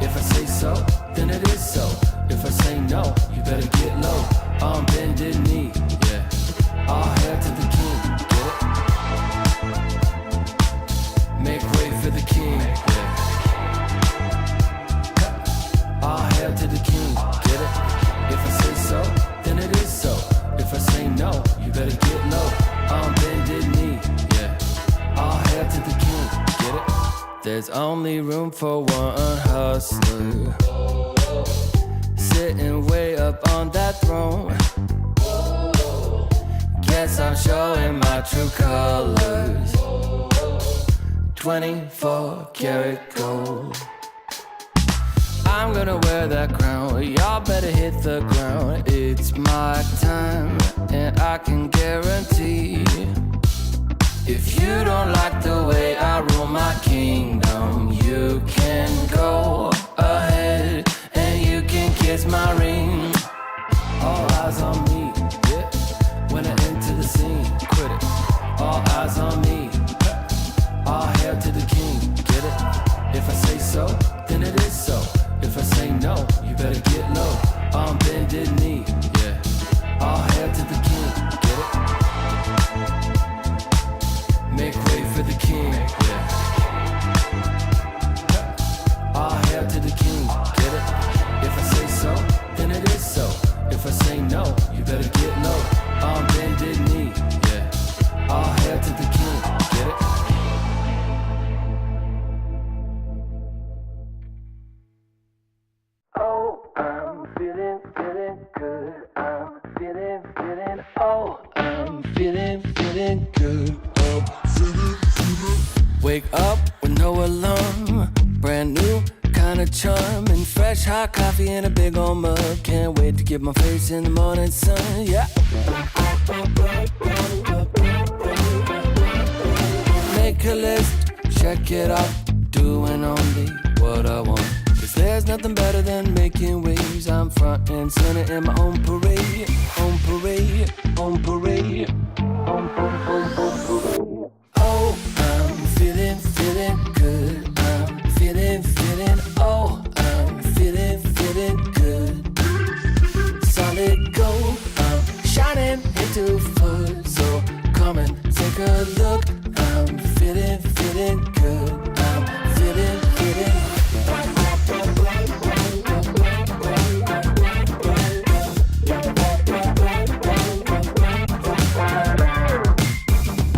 S4: If I say so, then it is so. If I say no, you better get low. On bended knee, yeah. All hail to the king, get it? Make way for the king, yeah. All hail to the king, get it? If I say so, then it is so. If I say no, you better get low. On bended knee, yeah. All hail to the king, get it? There's only room for one hustler, sitting way up on that throne. Guess I'm showing my true colors. 24 karat gold. I'm gonna wear that crown. Y'all better hit the ground. It's my time, and I can guarantee, if you don't like the way I rule my kingdom, you can go ahead and you can kiss my ring. All eyes on me, yeah. When I enter the scene, quit it. All eyes on me. All hail to the king, get it? If I say so, then it is so. If I say no, you better get low. On bended knee, yeah. All hail to the king, get it? Make way for the king, yeah. All hail to the king, get it? If I say so, then it is so. If I say no, you better get low. On bended knee, yeah. All hail to the king, get it? Oh, I'm feeling good. I'm feeling, oh, I'm feeling good. Wake up with no alarm, brand new kind of charm, and fresh hot coffee in a big old mug. Can't wait to get my face in the morning sun, yeah. Make a list, check it off, doing only what I want. Cause there's nothing better than making waves. I'm front and center in my own parade, on parade, on parade, on parade. Oh, I'm feeling good. I'm feeling, oh, I'm feeling good. Solid gold, I'm shining into full. So come and take a look. I'm feeling good. I'm feeling.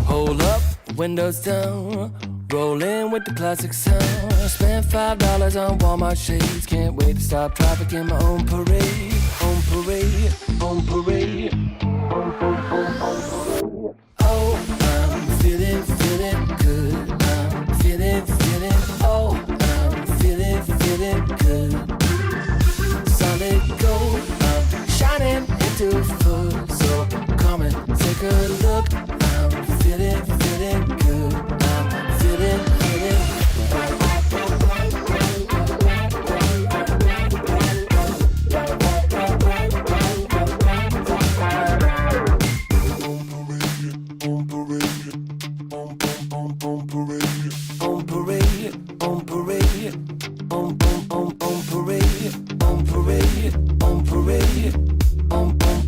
S4: Hold up, windows down, rolling with the classic sound. Spent $5 on Walmart shades. Can't wait to stop traffic in my own parade. On parade, on parade, on parade. Oh, I'm feeling good. I'm feeling, oh, I'm feeling good. Solid gold, I'm shining into full. So come and take a look. I'm feeling good. I'm feeling.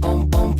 S4: On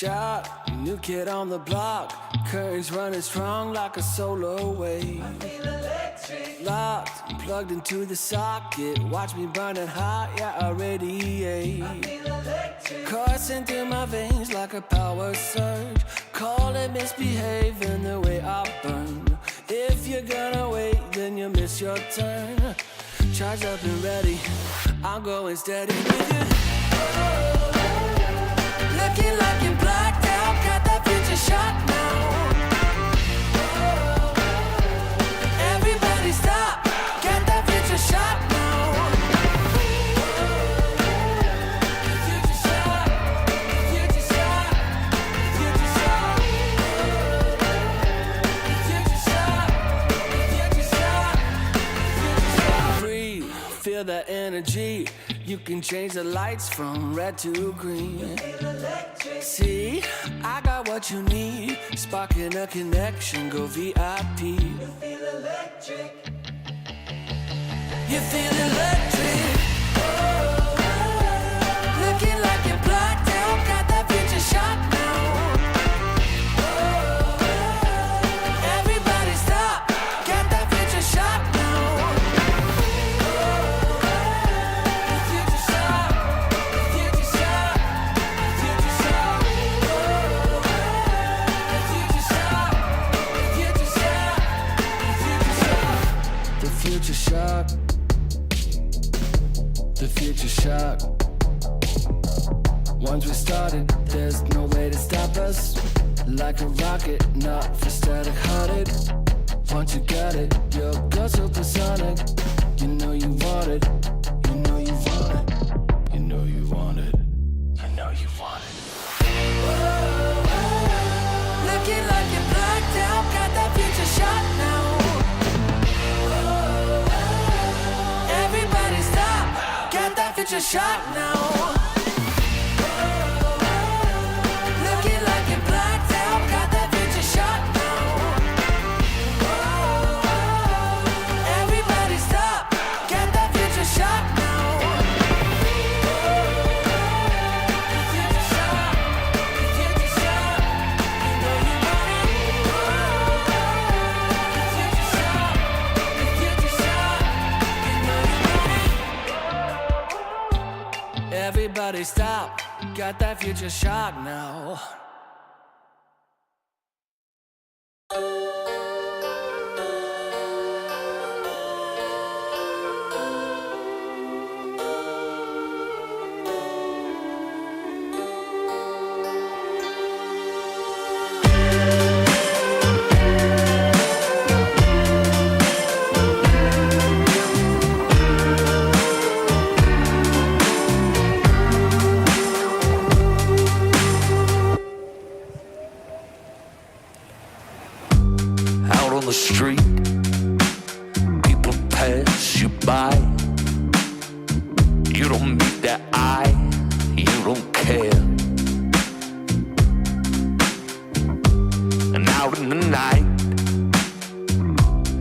S4: Shot, new kid on the block. Currents running strong like a solar wave. I feel electric. Locked, plugged into the socket. Watch me burning hot, yeah, I radiate. I feel electric. Coursing through my veins like a power surge. Call it misbehaving the way I burn. If you're gonna wait, then you miss your turn. Charged up and ready, I'm going steady with you. Looking like you're blacked out, got that future shot now. Everybody stop, got that future shot now. Future shot, future shot, future shot. Future shot, future shot, future shot. Breathe, feel that energy. You can change the lights from red to green. See, I got what you need. Sparking a connection, go VIP. You feel electric. You feel electric. Looking like you're blacked out, got that future shot now. Everybody stop, got that future shot now. Future shock, the future shock. Once we started, there's no way to stop us. Like a rocket, not for static hearted. Once you got it, you'll go supersonic. You know you want it, you know you want it, you know you want it, you know you want it. Looking like you're blacked out, got that future shot now. Everybody stop, got that future shot now. Looking like you're blacked out, got that future shot now. Everybody stop, got that future shot now. Future shot, future shot, you know you want it. Future shot, future shot, you know you want it. Everybody stop, got that future shot now.
S6: Out on the street, people pass you by. You don't meet their eye, you don't care. And out in the night,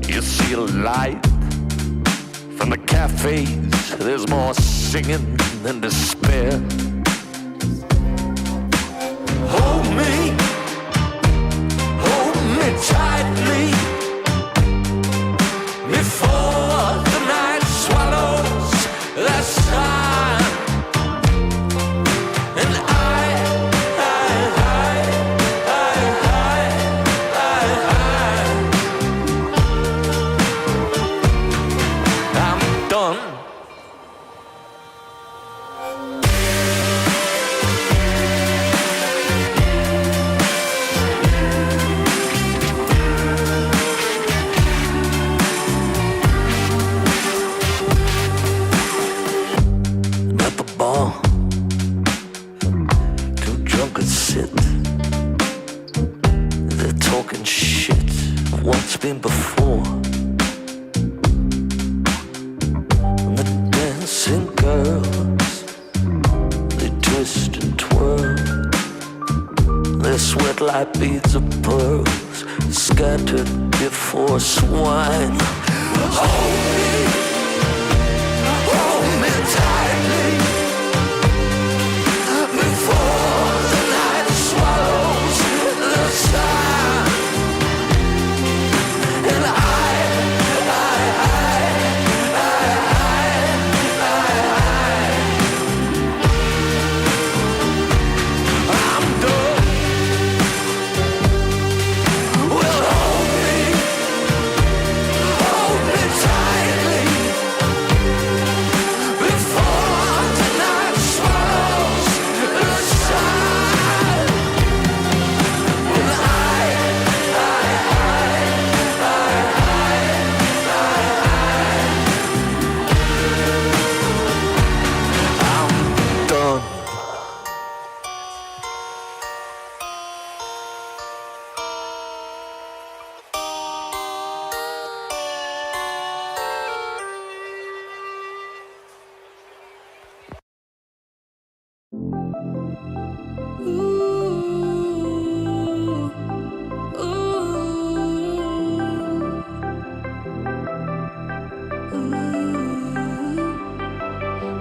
S6: you see a light. From the cafes, there's more singing than despair. Hold me tightly before the night swallows the sun. And I'm done. Too drunk to sit. They're talking shit of what's been before. And the dancing girls, they twist and twirl. They sweat like beads of pearls, scattered before swine. Hold me tightly before the night swallows.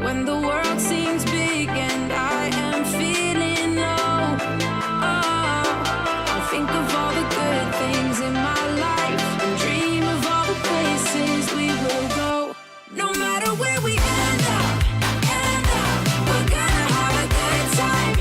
S7: When the world seems big and I am feeling low, I think of all the good things in my life and dream of all the places we will go. No matter where we end up, we're gonna have a good time.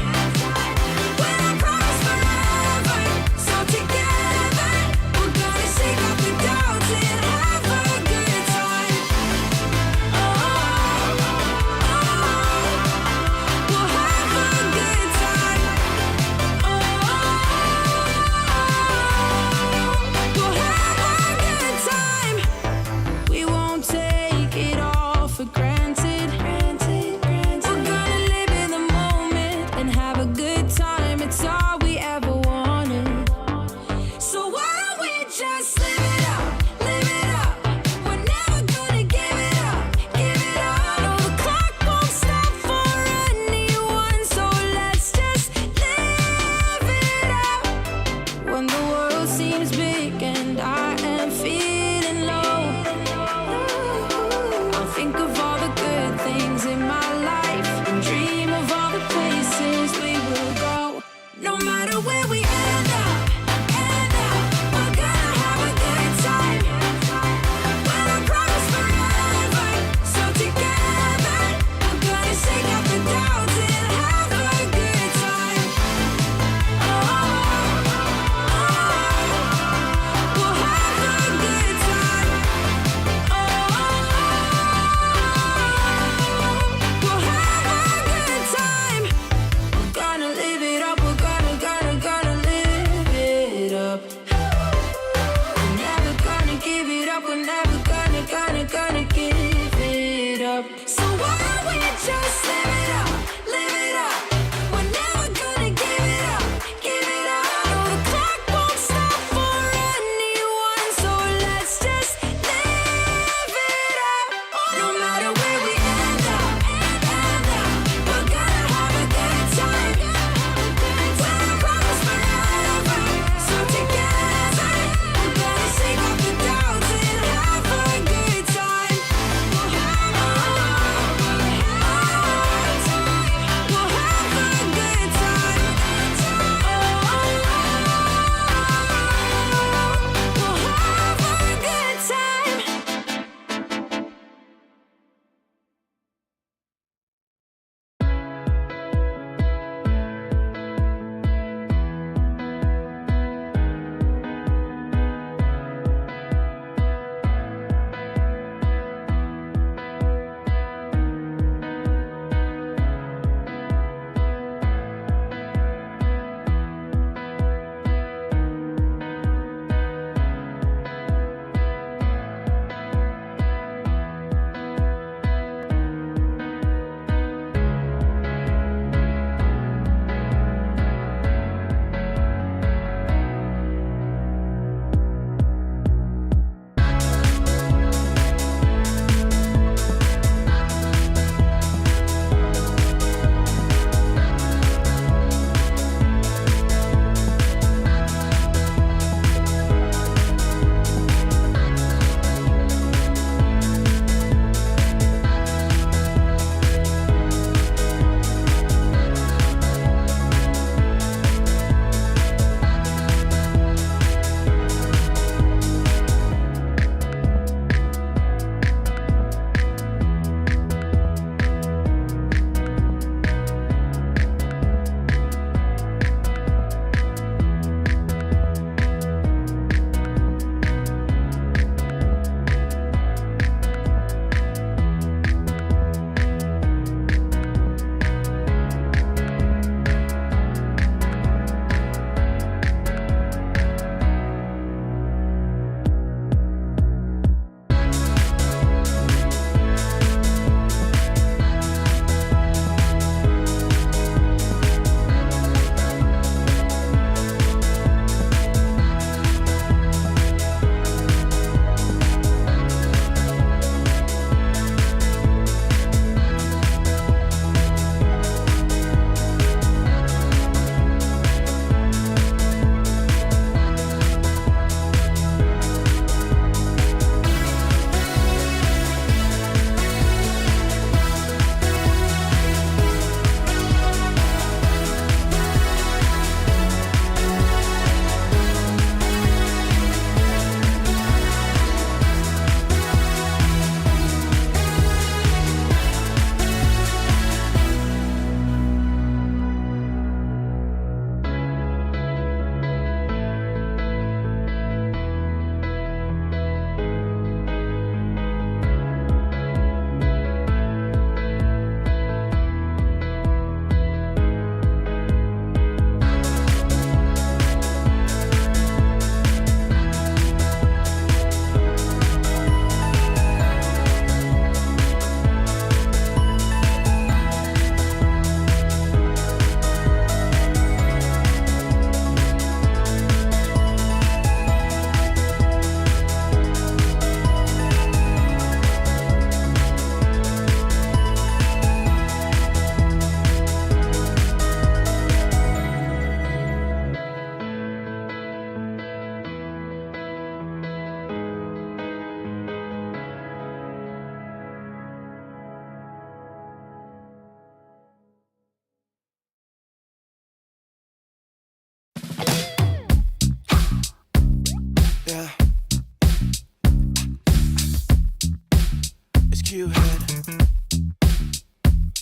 S4: you hit.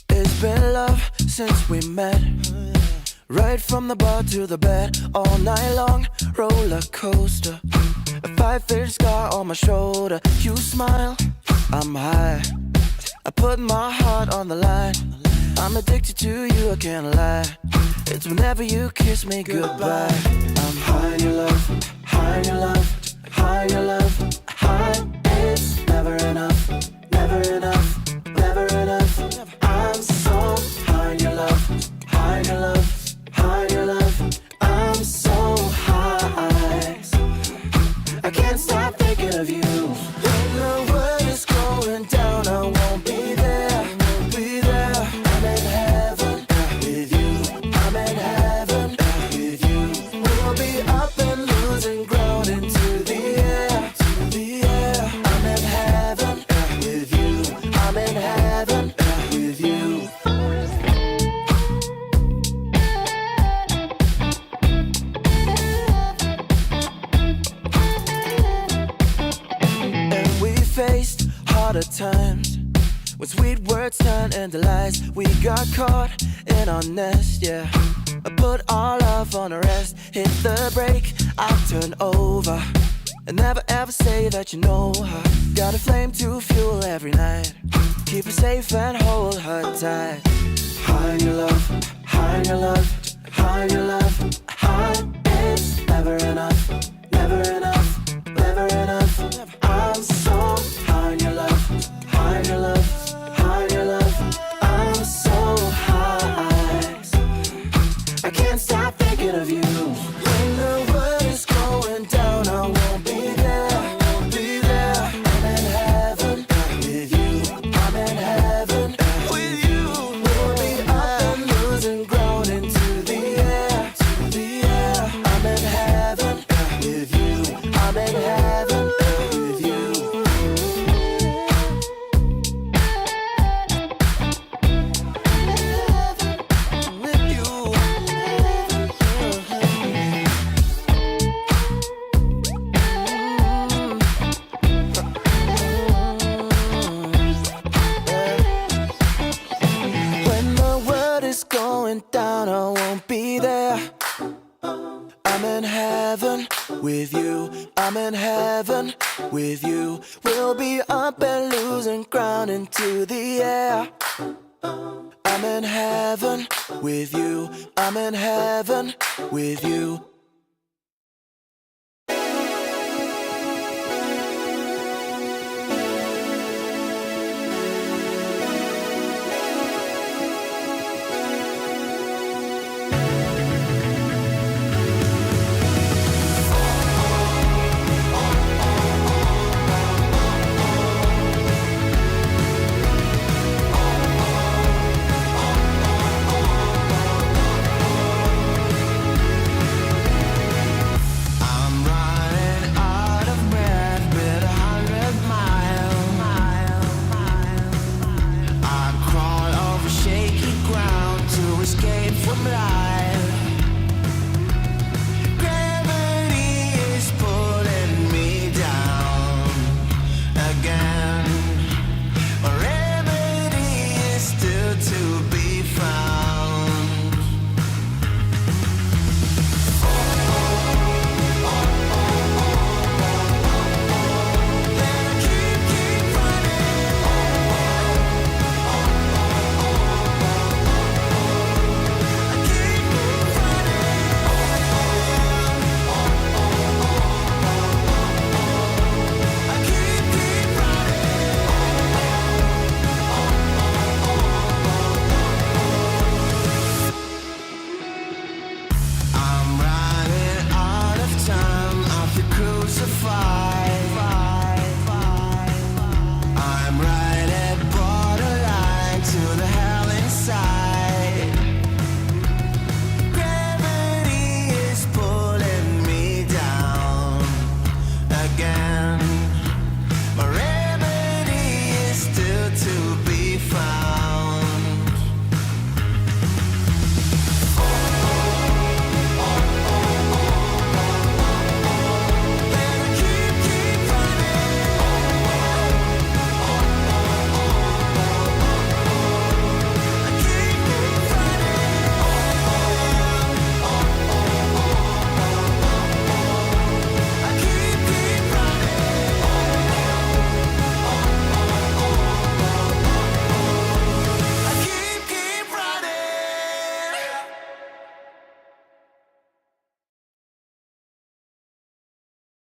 S4: It's been love since we met. Right from the bar to the bed, all night long, roller coaster. A 5-inch scar on my shoulder. You smile, I'm high. I put my heart on the line. I'm addicted to you, I can't lie. It's whenever you kiss me goodbye. I'm high in your love, high in your love, high in your love, high. It's never enough, never enough, never enough. I'm so high in your love, high in your love, high in your love. I'm so high, I can't stop thinking of you. When the world is going down, I won't be there, won't be there. I'm in heaven with you, I'm in heaven with you. We'll be up and losing ground into the air, to the air. I'm in heaven with you, I'm in heaven with you. And we faced harder times when sweet words turned into lies. We got caught in our nest, yeah. I put our love on a rest. Hit the brake, I turn over. And never ever say that you know her. Got a flame to fuel every night. Keep her safe and hold her tight. High in your love, high in your love, high in your love, high. It's never enough, never enough, never enough. I'm so high in your love, high in your love, high in your love. I'm so high, I can't stop thinking of you. When the world is going down, I won't be there, I won't be there. I'm in heaven with you, I'm in heaven with you. We'll be up and losing ground into the air, to the air. I'm in heaven with you, I'm in heaven with you. With you. When the world is going down, I won't be there. I'm in heaven with you, I'm in heaven with you. We'll be up and losing ground into the air. I'm in heaven with you, I'm in heaven with you.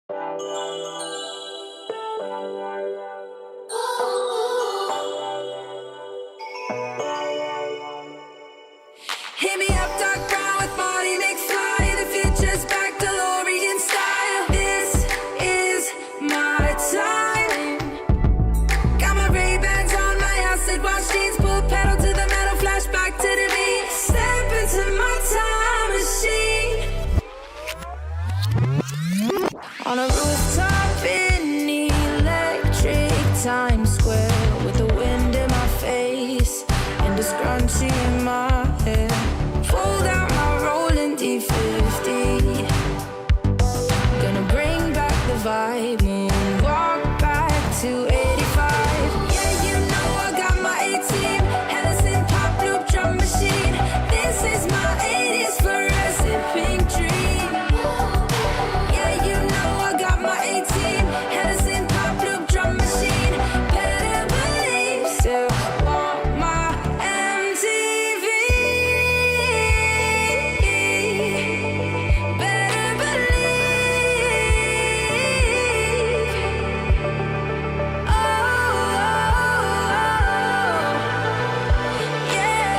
S7: Hit me up, dark brown with Marty McFly. The future's back, DeLorean style. This is my time. Got my Ray-Bans on, my acid wash jeans. Pull pedal to the metal, flashback to the beat. Step into my time machine. On a rooftop in electric Times Square, with the wind in my face and a scrunchie in my hair. Pulled out my rolling D50. Gonna bring back the vibe, moonwalk back to 85. Yeah, you know I got my A-team, Hennessy pop loop drum machine. This is my 80s fluorescent pink dream. Yeah, you know I got my A-team, Hennessy pop loop drum machine. Better believe, still want my MTV. Better believe. Oh, yeah.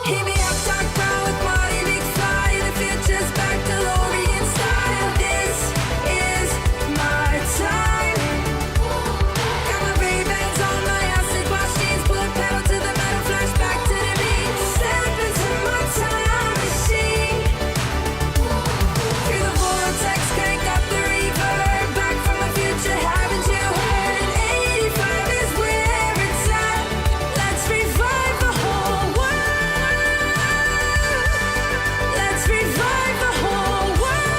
S7: Hit me up, dark brown with Marty McFly. The future's back, DeLorean style. This is my time. Got my Ray-Bans on, my acid wash jeans. Pull pedal to the metal, flashback to the beat. Step into my time machine. Through the vortex, crank up the reverb. Back from the future, haven't you heard? 85 is where it's at. Let's revive the whole world. Let's revive the whole world.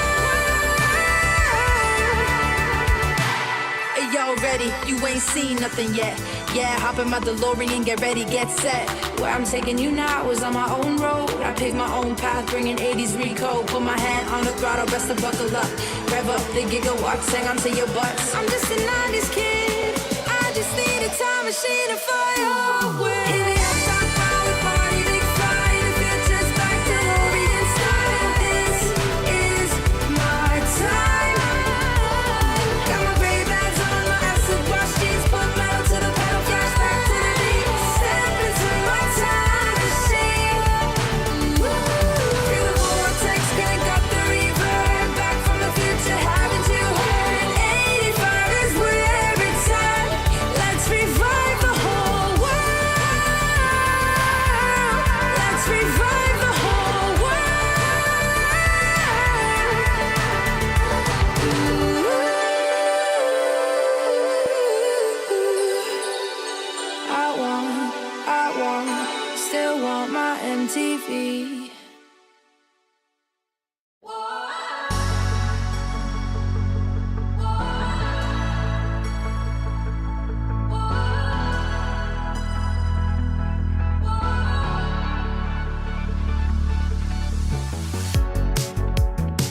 S7: Hey, y'all ready? You ain't seen nothing yet. Yeah, hop in my DeLorean, get ready, get set. Where I'm taking you now is on my own road. I pick my own path, bringing 80s recode. Put my hand on the throttle, best to buckle up. Rev up the gigawatts, hang on to your butts. I'm just a 90s kid. I just need a time machine to fly away. Hit me up, top brown with Marty McFly. The future's back, DeLorean style. This is my time. Got my Ray-Bans on, my acid wash jeans. Pull metal to the pedal, flashback to the beat. Step into my time machine. Through the vortex, crank up the reverb. Back from the future, haven't you heard? 85 is where it's at. Let's revive the whole world. Let's revive the whole world. Still want my MTV.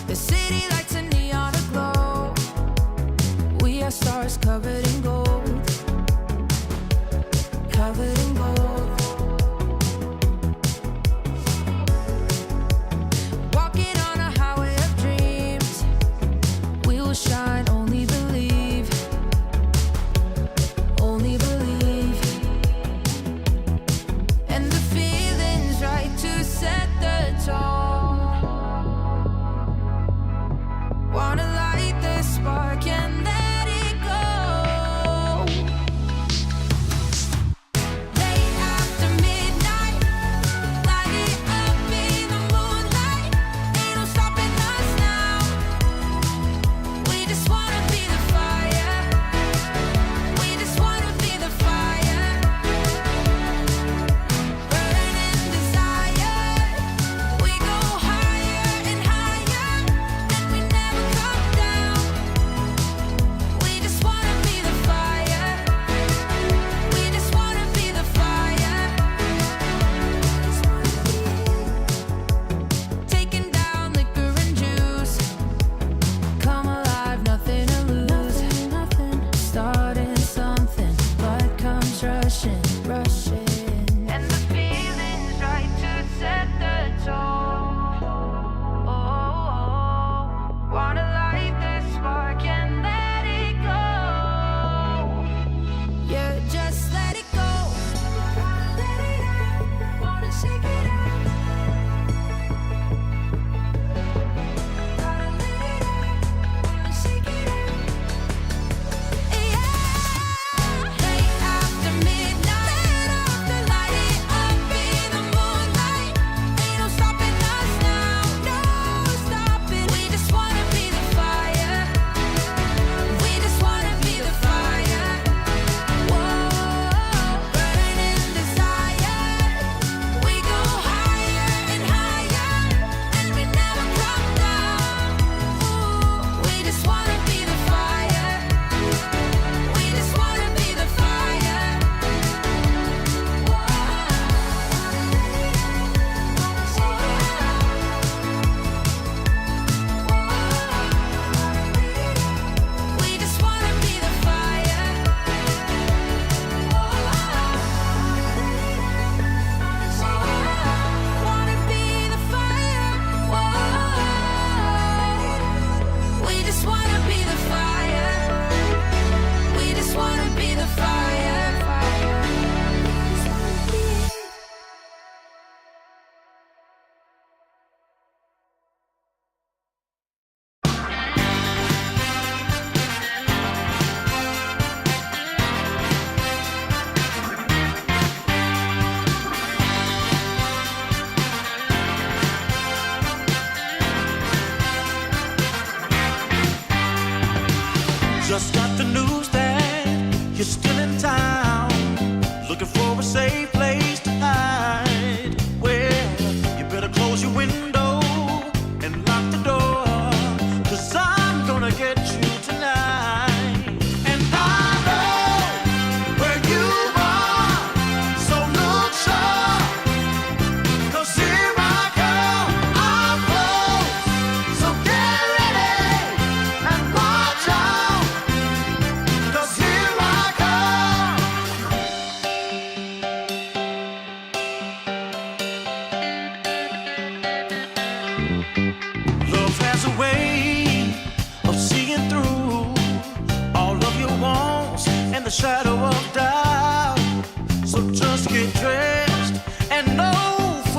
S7: The city lights a neon aglow. We are stars covered in gold. Covered in gold. Walking on a highway of dreams. We will shine, only believe. Only believe. And the feeling's right to set the tone. Wanna light the spark and let it go. Late after midnight, light it up in the moonlight. Ain't no stopping us now. We just wanna be the fire. We just wanna be the fire. Burning desire. We go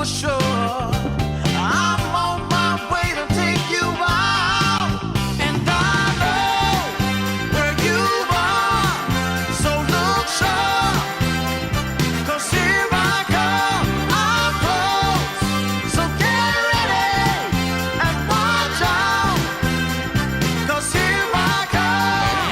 S5: for sure. I'm on my way to take you out, and I know where you are. So look sharp, 'cause here I come. I'm close, so get ready and watch out, 'cause here I come.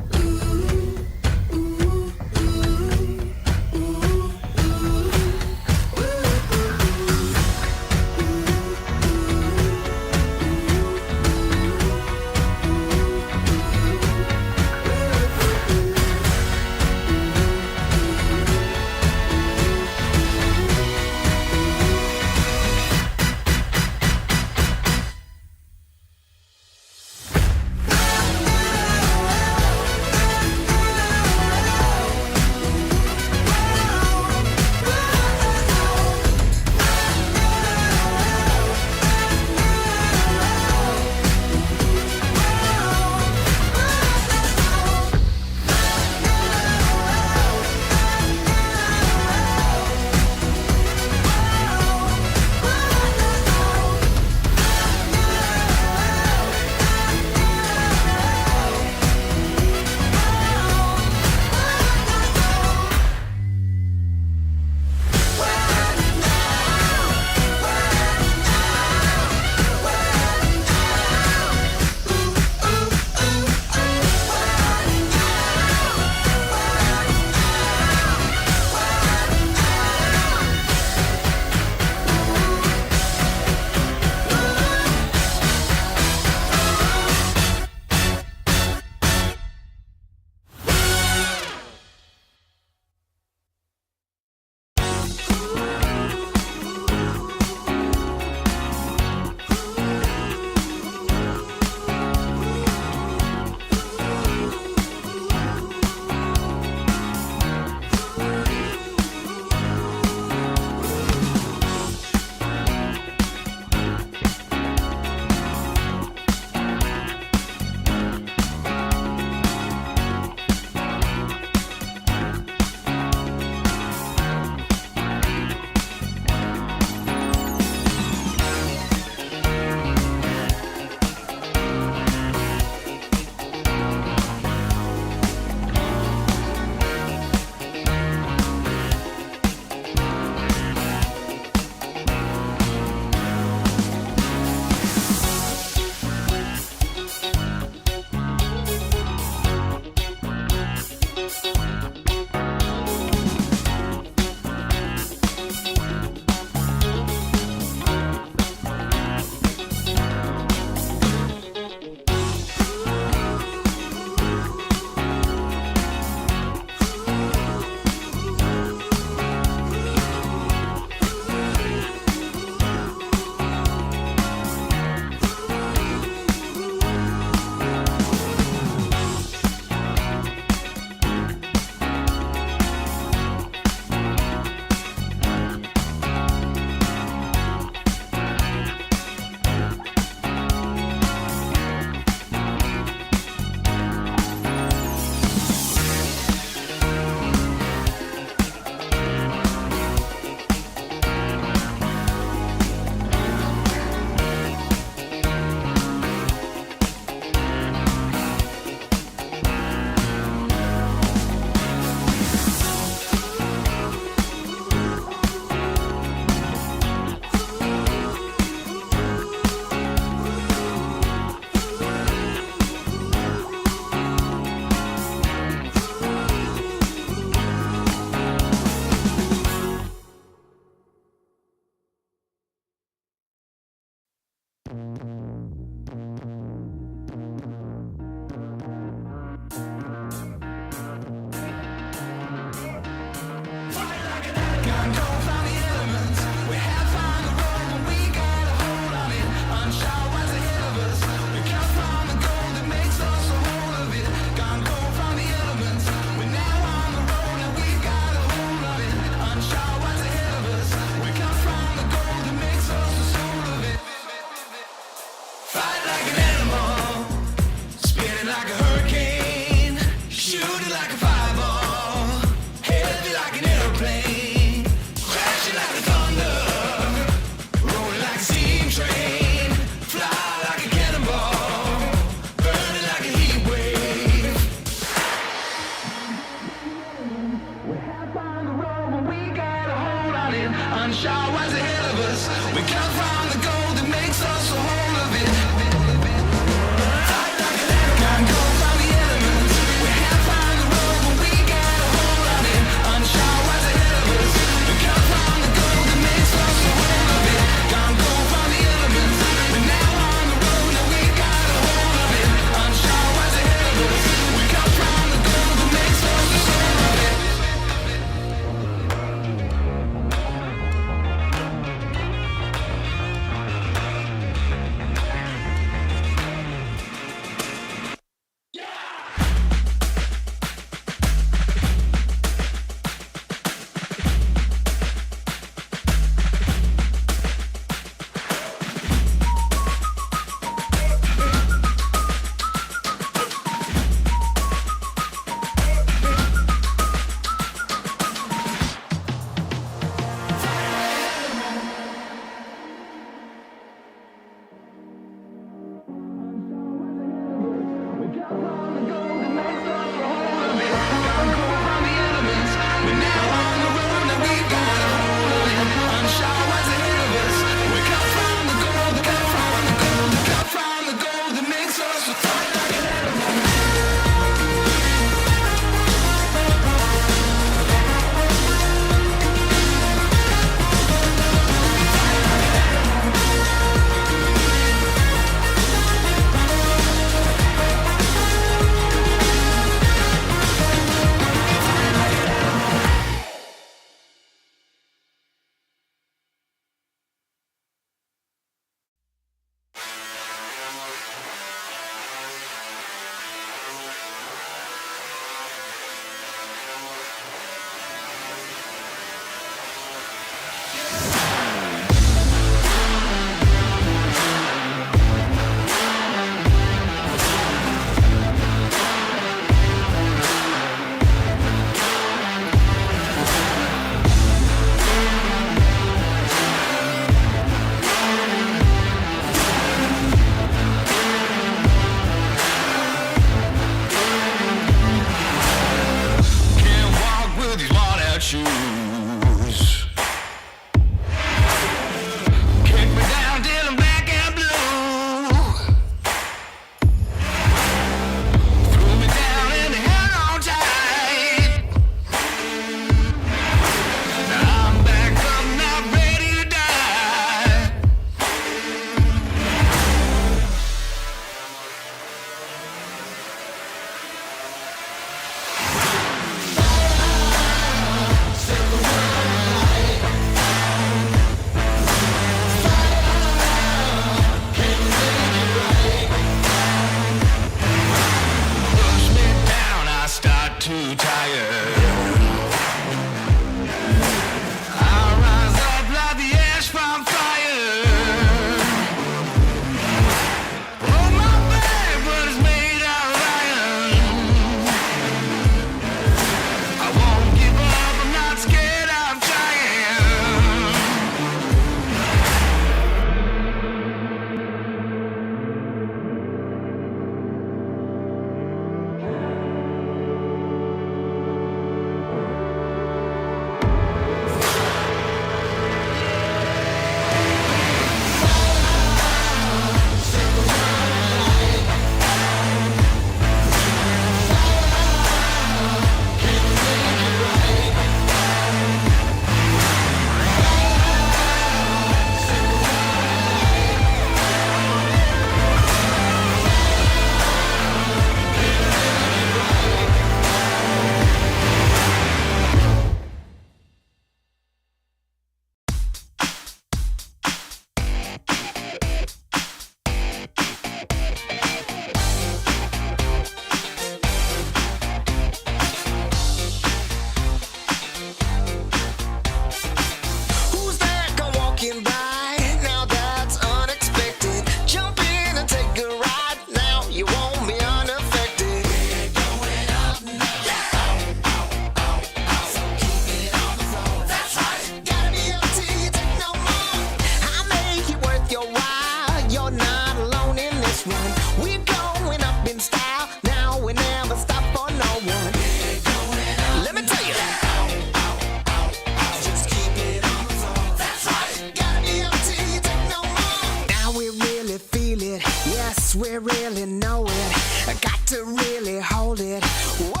S4: know it. I got to really hold it. Whoa.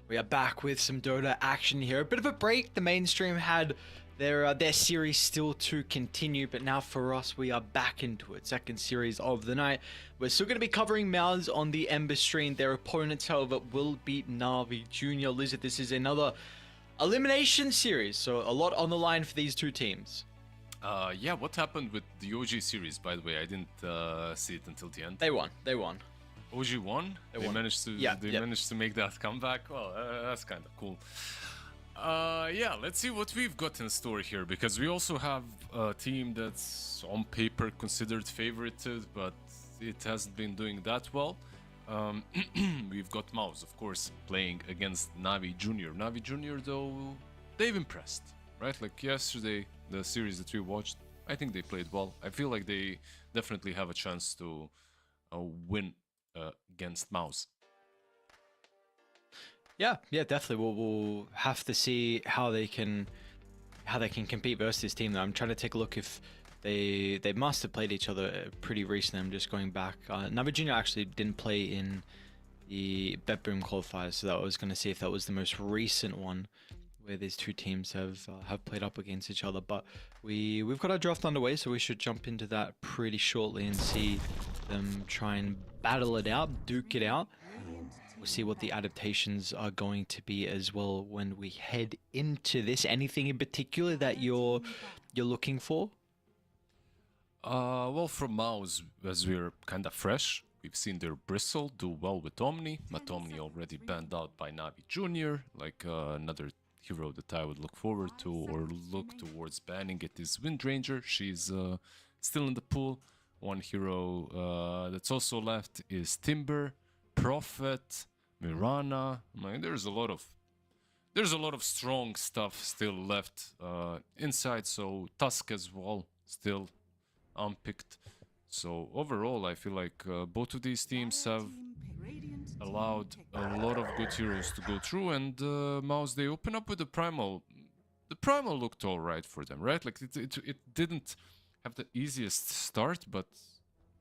S1: We are back with some Dota action here. A bit of a break. The mainstream had their series still to continue, but now for us, we are back into it. Second series of the night. We're still going to be covering Mouz on the Ember stream. Their opponents, however, will beat NAVI Junior. Lizard, this is another elimination series, so a lot on the line for these two teams.
S2: Yeah, what happened with the OG series, by the way? I didn't see it until the end.
S1: They won.
S2: OG won? They
S1: won.
S2: managed to managed to make that comeback. Well, that's kind of cool. Yeah, let's see what we've got in store here, because we also have a team that's on paper considered favorited, but it hasn't been doing that well. We've got Mouz, of course, playing against NAVI Junior. NAVI Junior, though, they've impressed, right? Like yesterday, the series that we watched, I think they played well. I feel like they definitely have a chance to win against Mouz.
S1: Yeah, definitely. We'll have to see how they can compete versus this team. Though I'm trying to take a look if they must have played each other pretty recently. I'm just going back. NAVI Junior actually didn't play in the bedroom qualifiers, so I was going to see if that was the most recent one where these two teams have played up against each other. But we've got our draft underway, so we should jump into that pretty shortly and see them try and battle it out, duke it out. We'll see what the adaptations are going to be as well when we head into this. Anything in particular that you're looking for?
S2: Well, from Mouz, as we're kind of fresh, we've seen their Bristle do well with Omni, but Omni already banned out by NAVI Junior. Like another hero that I would look forward to or look towards banning it is Windranger. She's still in the pool. One hero that's also left is Timber, Prophet, Mirana. I mean, there's a lot of strong stuff still left inside. So Tusk as well, still unpicked. So overall, I feel like both of these teams have allowed a lot of good heroes to go through, and Mouz, they open up with the Primal. The Primal looked alright for them, right? Like it didn't have the easiest start, but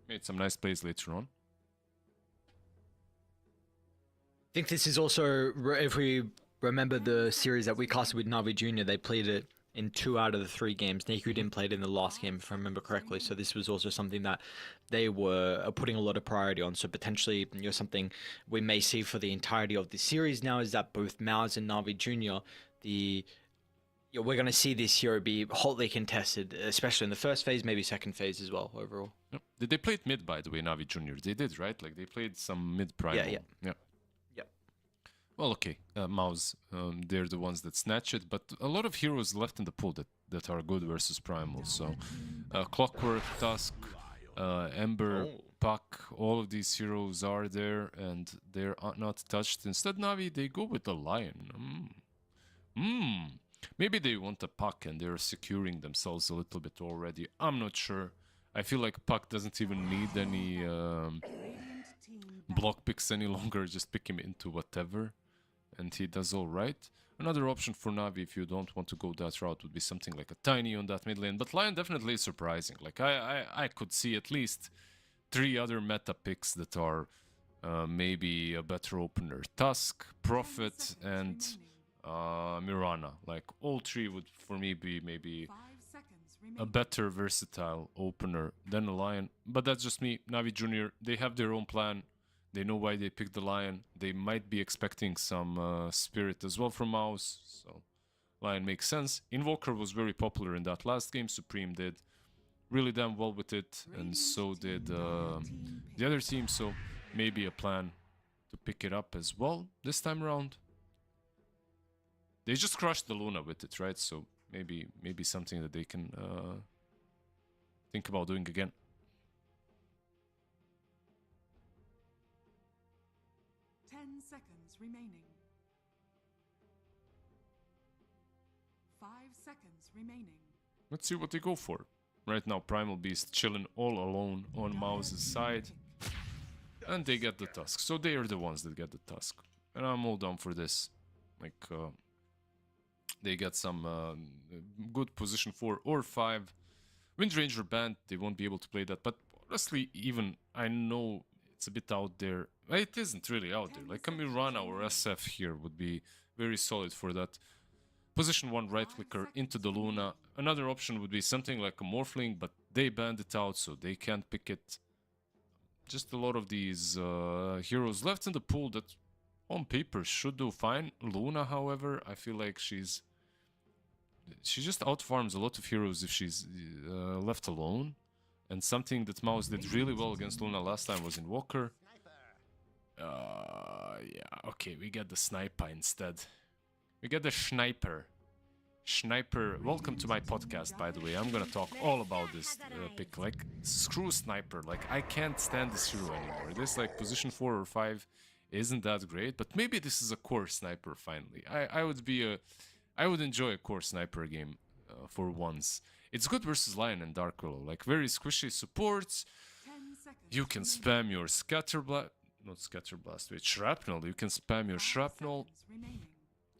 S2: made some nice plays later on.
S1: I think this is also, if we remember the series that we casted with NAVI Junior, they played it in 2 out of the 3 games. Niku didn't play it in the last game, if I remember correctly. So this was also something that they were putting a lot of priority on. So potentially, something we may see for the entirety of the series now is that both Mouz and NAVI Junior, we're going to see this hero be hotly contested, especially in the first phase, maybe second phase as well, overall.
S2: Yep. Did they play it mid, by the way, NAVI Junior? They did, right? Like they played some mid Primal. Yeah. Well, okay, Mouz, they're the ones that snatch it, but a lot of heroes left in the pool that are good versus Primal. So, Clockwork, Tusk, Ember, Puck, all of these heroes are there, and they're not touched. Instead, NAVI, they go with the Lion. Maybe they want a Puck, and they're securing themselves a little bit already. I'm not sure. I feel like Puck doesn't even need any block picks any longer. Just pick him into whatever, and he does all right. Another option for NAVI, if you don't want to go that route, would be something like a Tiny on that mid lane. But Lion definitely is surprising. Like I could see at least 3 other meta picks that are maybe a better opener: Tusk, Prophet, and Mirana. Like all 3 would for me be maybe a better versatile opener than a Lion. But that's just me. NAVI Junior, they have their own plan. They know why they picked the Lion. They might be expecting some Spirit as well from Mouz, so Lion makes sense. Invoker was very popular in that last game. Supreme did really damn well with it, and so did the other team, so maybe a plan to pick it up as well this time around. They just crushed the Luna with it, right? So maybe something that they can think about doing again.
S3: 10 seconds remaining. 5 seconds remaining.
S2: Let's see what they go for. Right now, Primal Beast chilling all alone on Mouz's side. And they get the Tusk. So they are the ones that get the Tusk. And I'm all down for this. Like, they get some good position 4 or 5 Windranger banned, they won't be able to play that. But honestly, even I know it's a bit out there. It isn't really out there. Like a Mirana or SF here would be very solid for that. Position 1 right clicker into the Luna. Another option would be something like a Morphling, but they banned it out, so they can't pick it. Just a lot of these heroes left in the pool that on paper should do fine. Luna, however, I feel like she just outfarms a lot of heroes if she's left alone. And something that Mouz did really well against Luna last time was Invoker. Yeah, okay, we get the Sniper instead. We get the Sniper. Sniper, welcome to my podcast, by the way. I'm gonna talk all about this pick. Like, screw Sniper. Like, I can't stand this hero anymore. This, like, position 4 or 5 isn't that great, but maybe this is a core Sniper finally. I would enjoy a core Sniper game for once. It's good versus Lion and Dark Willow. Like, very squishy supports.
S3: 10 seconds
S2: You can
S3: remaining.
S2: spam your Scatterblast. Not Scatterblast, wait, Shrapnel. You can spam your
S3: 5
S2: Shrapnel.
S3: seconds remaining.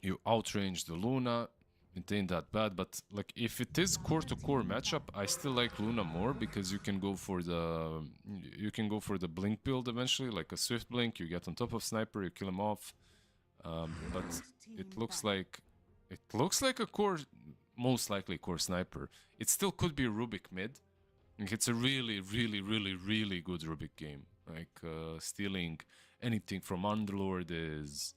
S2: You outrange the Luna. It ain't that bad, but like if it is core-to-core matchup, I still like Luna more because you can go for the blink build eventually, like a swift blink. You get on top of Sniper, you kill him off. But it looks like a core, most likely core Sniper. It still could be Rubik mid. Like, it's a really, really, really, really good Rubik game. Like stealing anything from Underlord is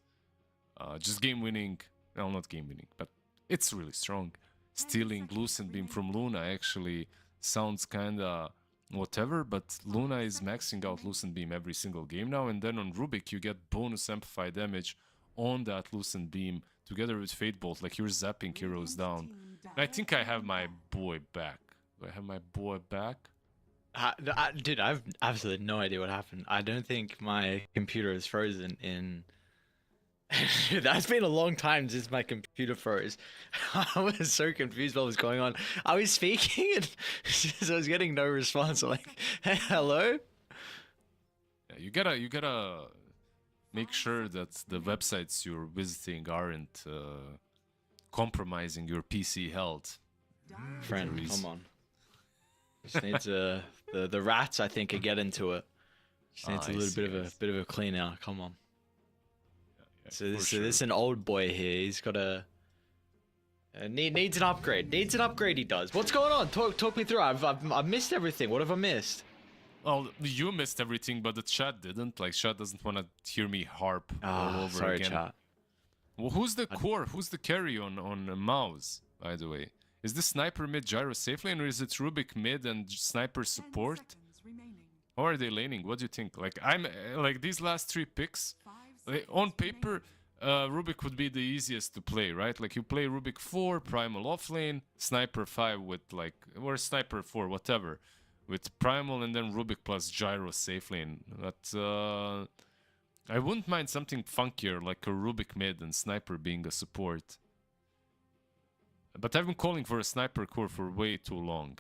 S2: just game winning. Well, not game winning, but it's really strong. Stealing Lucent Beam from Luna actually sounds kinda whatever, but Luna is maxing out Lucent Beam every single game now, and then on Rubik you get bonus amplify damage on that Lucent Beam together with Fate Bolt, like you're zapping heroes down. And I think I have my boy back. Do I have my boy back?
S1: Dude, I've absolutely no idea what happened. I don't think my computer is frozen in... That's been a long time since my computer froze. I was so confused what was going on. I was speaking and I was getting no response. I'm like, hey, hello?
S2: Yeah, you gotta make sure that the websites you're visiting aren't compromising your PC health.
S1: Friend,
S2: Reese.
S1: come on. Just needs the rats, I think, could get into it. Just needs
S2: I
S1: a little
S2: see,
S1: bit of a clean out. Come on.
S2: Yeah,
S1: So
S2: for
S1: this
S2: sure.
S1: is an old boy here. He's got a needs an upgrade. Needs an upgrade. He does. What's going on? Talk me through. I've missed everything. What have I missed?
S2: Well, you missed everything, but the chat didn't. Like, chat doesn't want to hear me harp all over
S1: sorry,
S2: again.
S1: chat.
S2: Well, who's the core? Who's the carry on Mouz, by the way? Is this Sniper mid Gyro safe lane, or is it Rubik mid and Sniper
S3: 10
S2: support?
S3: seconds remaining.
S2: How are they laning? What do you think? Like, I'm like these last 3 picks.
S3: 5
S2: Like,
S3: seconds
S2: on paper, Rubik would be the easiest to play, right? Like, you play Rubik 4, Primal offlane, Sniper 5 with like, or Sniper 4, whatever, with Primal, and then Rubik plus Gyro safe lane. But I wouldn't mind something funkier, like a Rubik mid and Sniper being a support. But I've been calling for a Sniper core for way too long,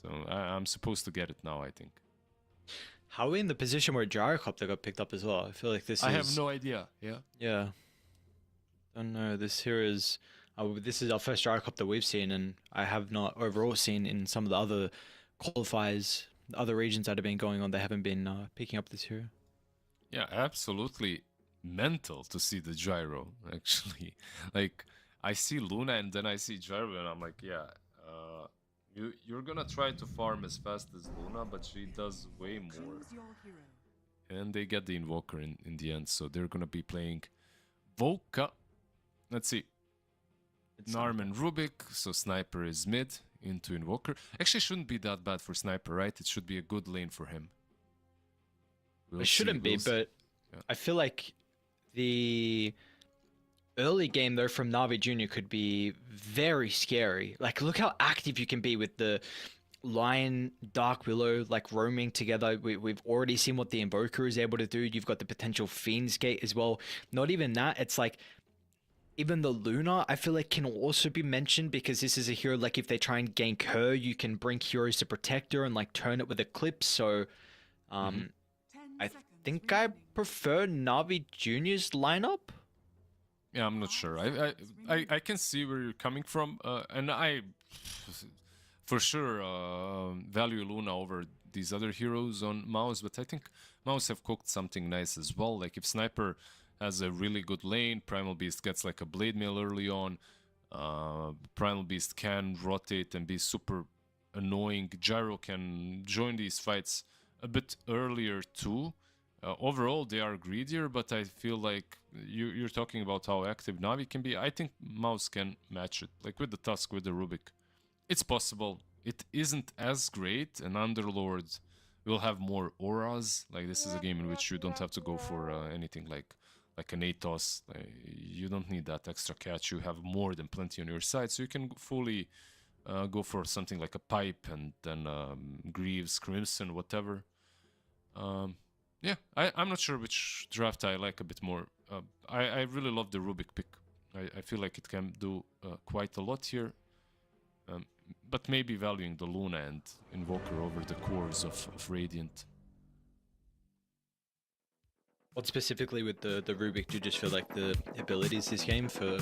S2: so I'm supposed to get it now, I think.
S1: How are we in the position where Gyrocopter got picked up as well? I feel like this is...
S2: I have no idea, yeah.
S1: Yeah. Don't know. This here is... this is our first Gyrocopter we've seen, and I have not overall seen in some of the other qualifiers, the other regions that have been going on, they haven't been picking up this hero.
S2: Yeah, absolutely mental to see the Gyro, actually. Like, I see Luna and then I see Gyro and I'm like, yeah, you're gonna try to farm as fast as Luna, but she does way more.
S3: Choose your hero.
S2: And they get the Invoker in the end, so they're gonna be playing Voka. Let's see. Narm and Rubik, so Sniper is mid into Invoker. Actually, shouldn't be that bad for Sniper, right? It should be a good lane for him. We'll
S1: It
S2: see,
S1: shouldn't be,
S2: we'll see.
S1: but
S2: Yeah.
S1: I feel like the early game though from NAVI Junior could be very scary. Like, look how active you can be with the Lion, Dark Willow, like roaming together. We've already seen what the Invoker is able to do. You've got the potential Fiend's Gate as well. Not even that, it's like even the Luna, I feel like, can also be mentioned because this is a hero, like if they try and gank her, you can bring heroes to protect her and like turn it with Eclipse. So
S3: 10
S1: I
S3: seconds
S1: think I
S3: remaining.
S1: prefer Navi Junior's lineup.
S2: Yeah, I'm not sure. I can see where you're coming from, and for sure value Luna over these other heroes on Mouz, but I think Mouz have cooked something nice as well. Like if Sniper has a really good lane, Primal Beast gets like a Blade Mail early on, Primal Beast can rotate and be super annoying. Gyro can join these fights a bit earlier too. Overall, they are greedier, but I feel like you're talking about how active Navi can be. I think Mouz can match it, like with the Tusk, with the Rubik. It's possible. It isn't as great, and Underlord will have more auras. Like this is a game in which you don't have to go for anything like an Atos. You don't need that extra catch. You have more than plenty on your side, so you can fully go for something like a Pipe and then Greaves, Crimson, whatever. Yeah, I'm not sure which draft I like a bit more. I really love the Rubik pick. I feel like it can do quite a lot here. But maybe valuing the Luna and Invoker over the cores of Radiant.
S1: What specifically with the Rubik do you just feel like the abilities this game for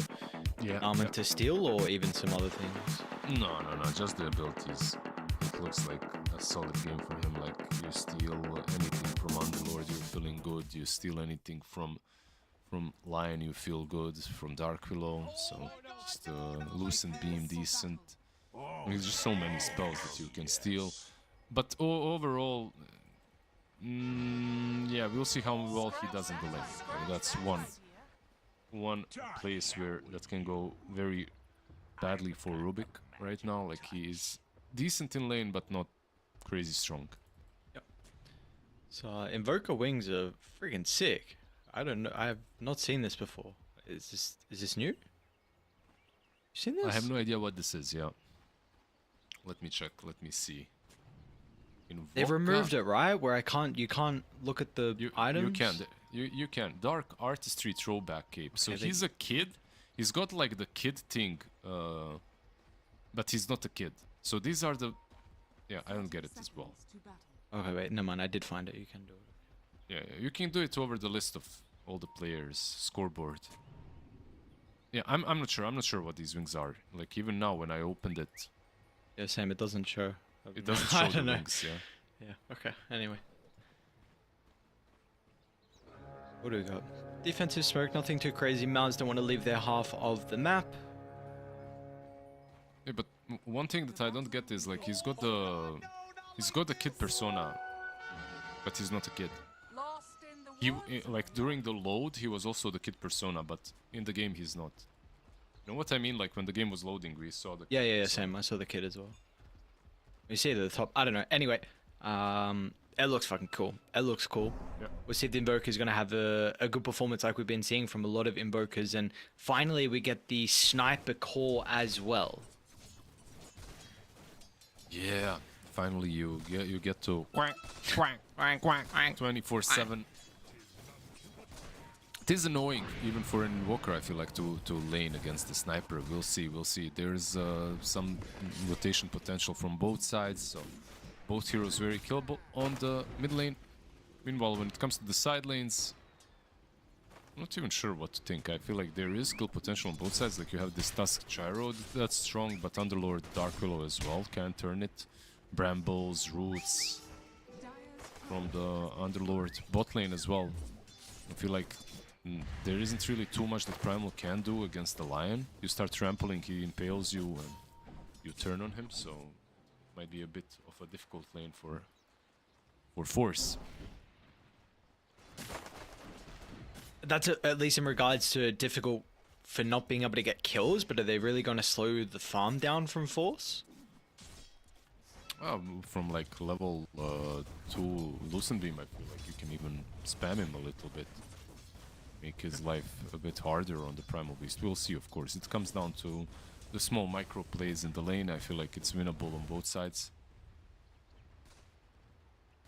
S1: Armand to steal, or even some other things?
S2: No, just the abilities. It looks like a solid game for him. Like you steal anything from Underlord, you're feeling good. You steal anything from Lion, you feel good. From Dark Willow, so just Lucent Beam, decent. There's just so many spells that you can steal. But overall, yeah, we'll see how well he does in the lane. That's one place where that can go very badly for Rubik right now. Like he is decent in lane, but not crazy strong.
S1: Yep. So Invoker wings are freaking sick. I don't know. I have not seen this before. Is this new? You seen this?
S2: I have no idea what this is. Yeah. Let me check. Let me see.
S1: They've removed it, right? Where you can't look at the items.
S2: You can. Dark Artistry Throwback Cape. So he's a kid. He's got like the kid thing, but he's not a kid. So these are the. Yeah, I don't get it as well.
S1: Okay, wait. No man, I did find it. You can do it.
S2: Yeah, you can do it over the list of all the players scoreboard. Yeah, I'm not sure. I'm not sure what these wings are. Like even now when I opened it.
S1: Yeah, same. It doesn't show.
S2: It doesn't show the wings, yeah.
S1: Yeah, okay. Anyway. What do we got? Defensive smoke, nothing too crazy. Mounds don't want to leave their half of the map.
S2: Yeah, but one thing that I don't get is like he's got the kid persona, but he's not a kid. He like during the load he was also the kid persona, but in the game he's not. You know what I mean? Like when the game was loading, we saw the kid
S1: yeah, same. I saw the kid as well. You see it at the top. I don't know. Anyway, it looks fucking cool. It looks cool.
S2: Yeah.
S1: We'll see if the Invoker's going to have a good performance like we've been seeing from a lot of Invokers. And finally, we get the Sniper core as well.
S2: Yeah. Finally, you get to quack 24/7. It is annoying, even for an Invoker, I feel like, to lane against the Sniper. We'll see. There's some rotation potential from both sides, so both heroes very killable on the mid lane. Meanwhile, when it comes to the side lanes, I'm not even sure what to think. I feel like there is skill potential on both sides. Like you have this Tusk Gyro that's strong, but Underlord Dark Willow as well can turn it. Brambles, Roots from the Underlord bot lane as well. I feel like there isn't really too much that Primal can do against the Lion. You start trampling, he impales you and you turn on him, so might be a bit of a difficult lane for Force.
S1: That's at least in regards to difficult for not being able to get kills, but are they really going to slow the farm down from Force?
S2: From like level 2 Lucent Beam, I feel like you can even spam him a little bit. Make his life a bit harder on the Primal Beast. We'll see, of course. It comes down to the small micro plays in the lane. I feel like it's winnable on both sides.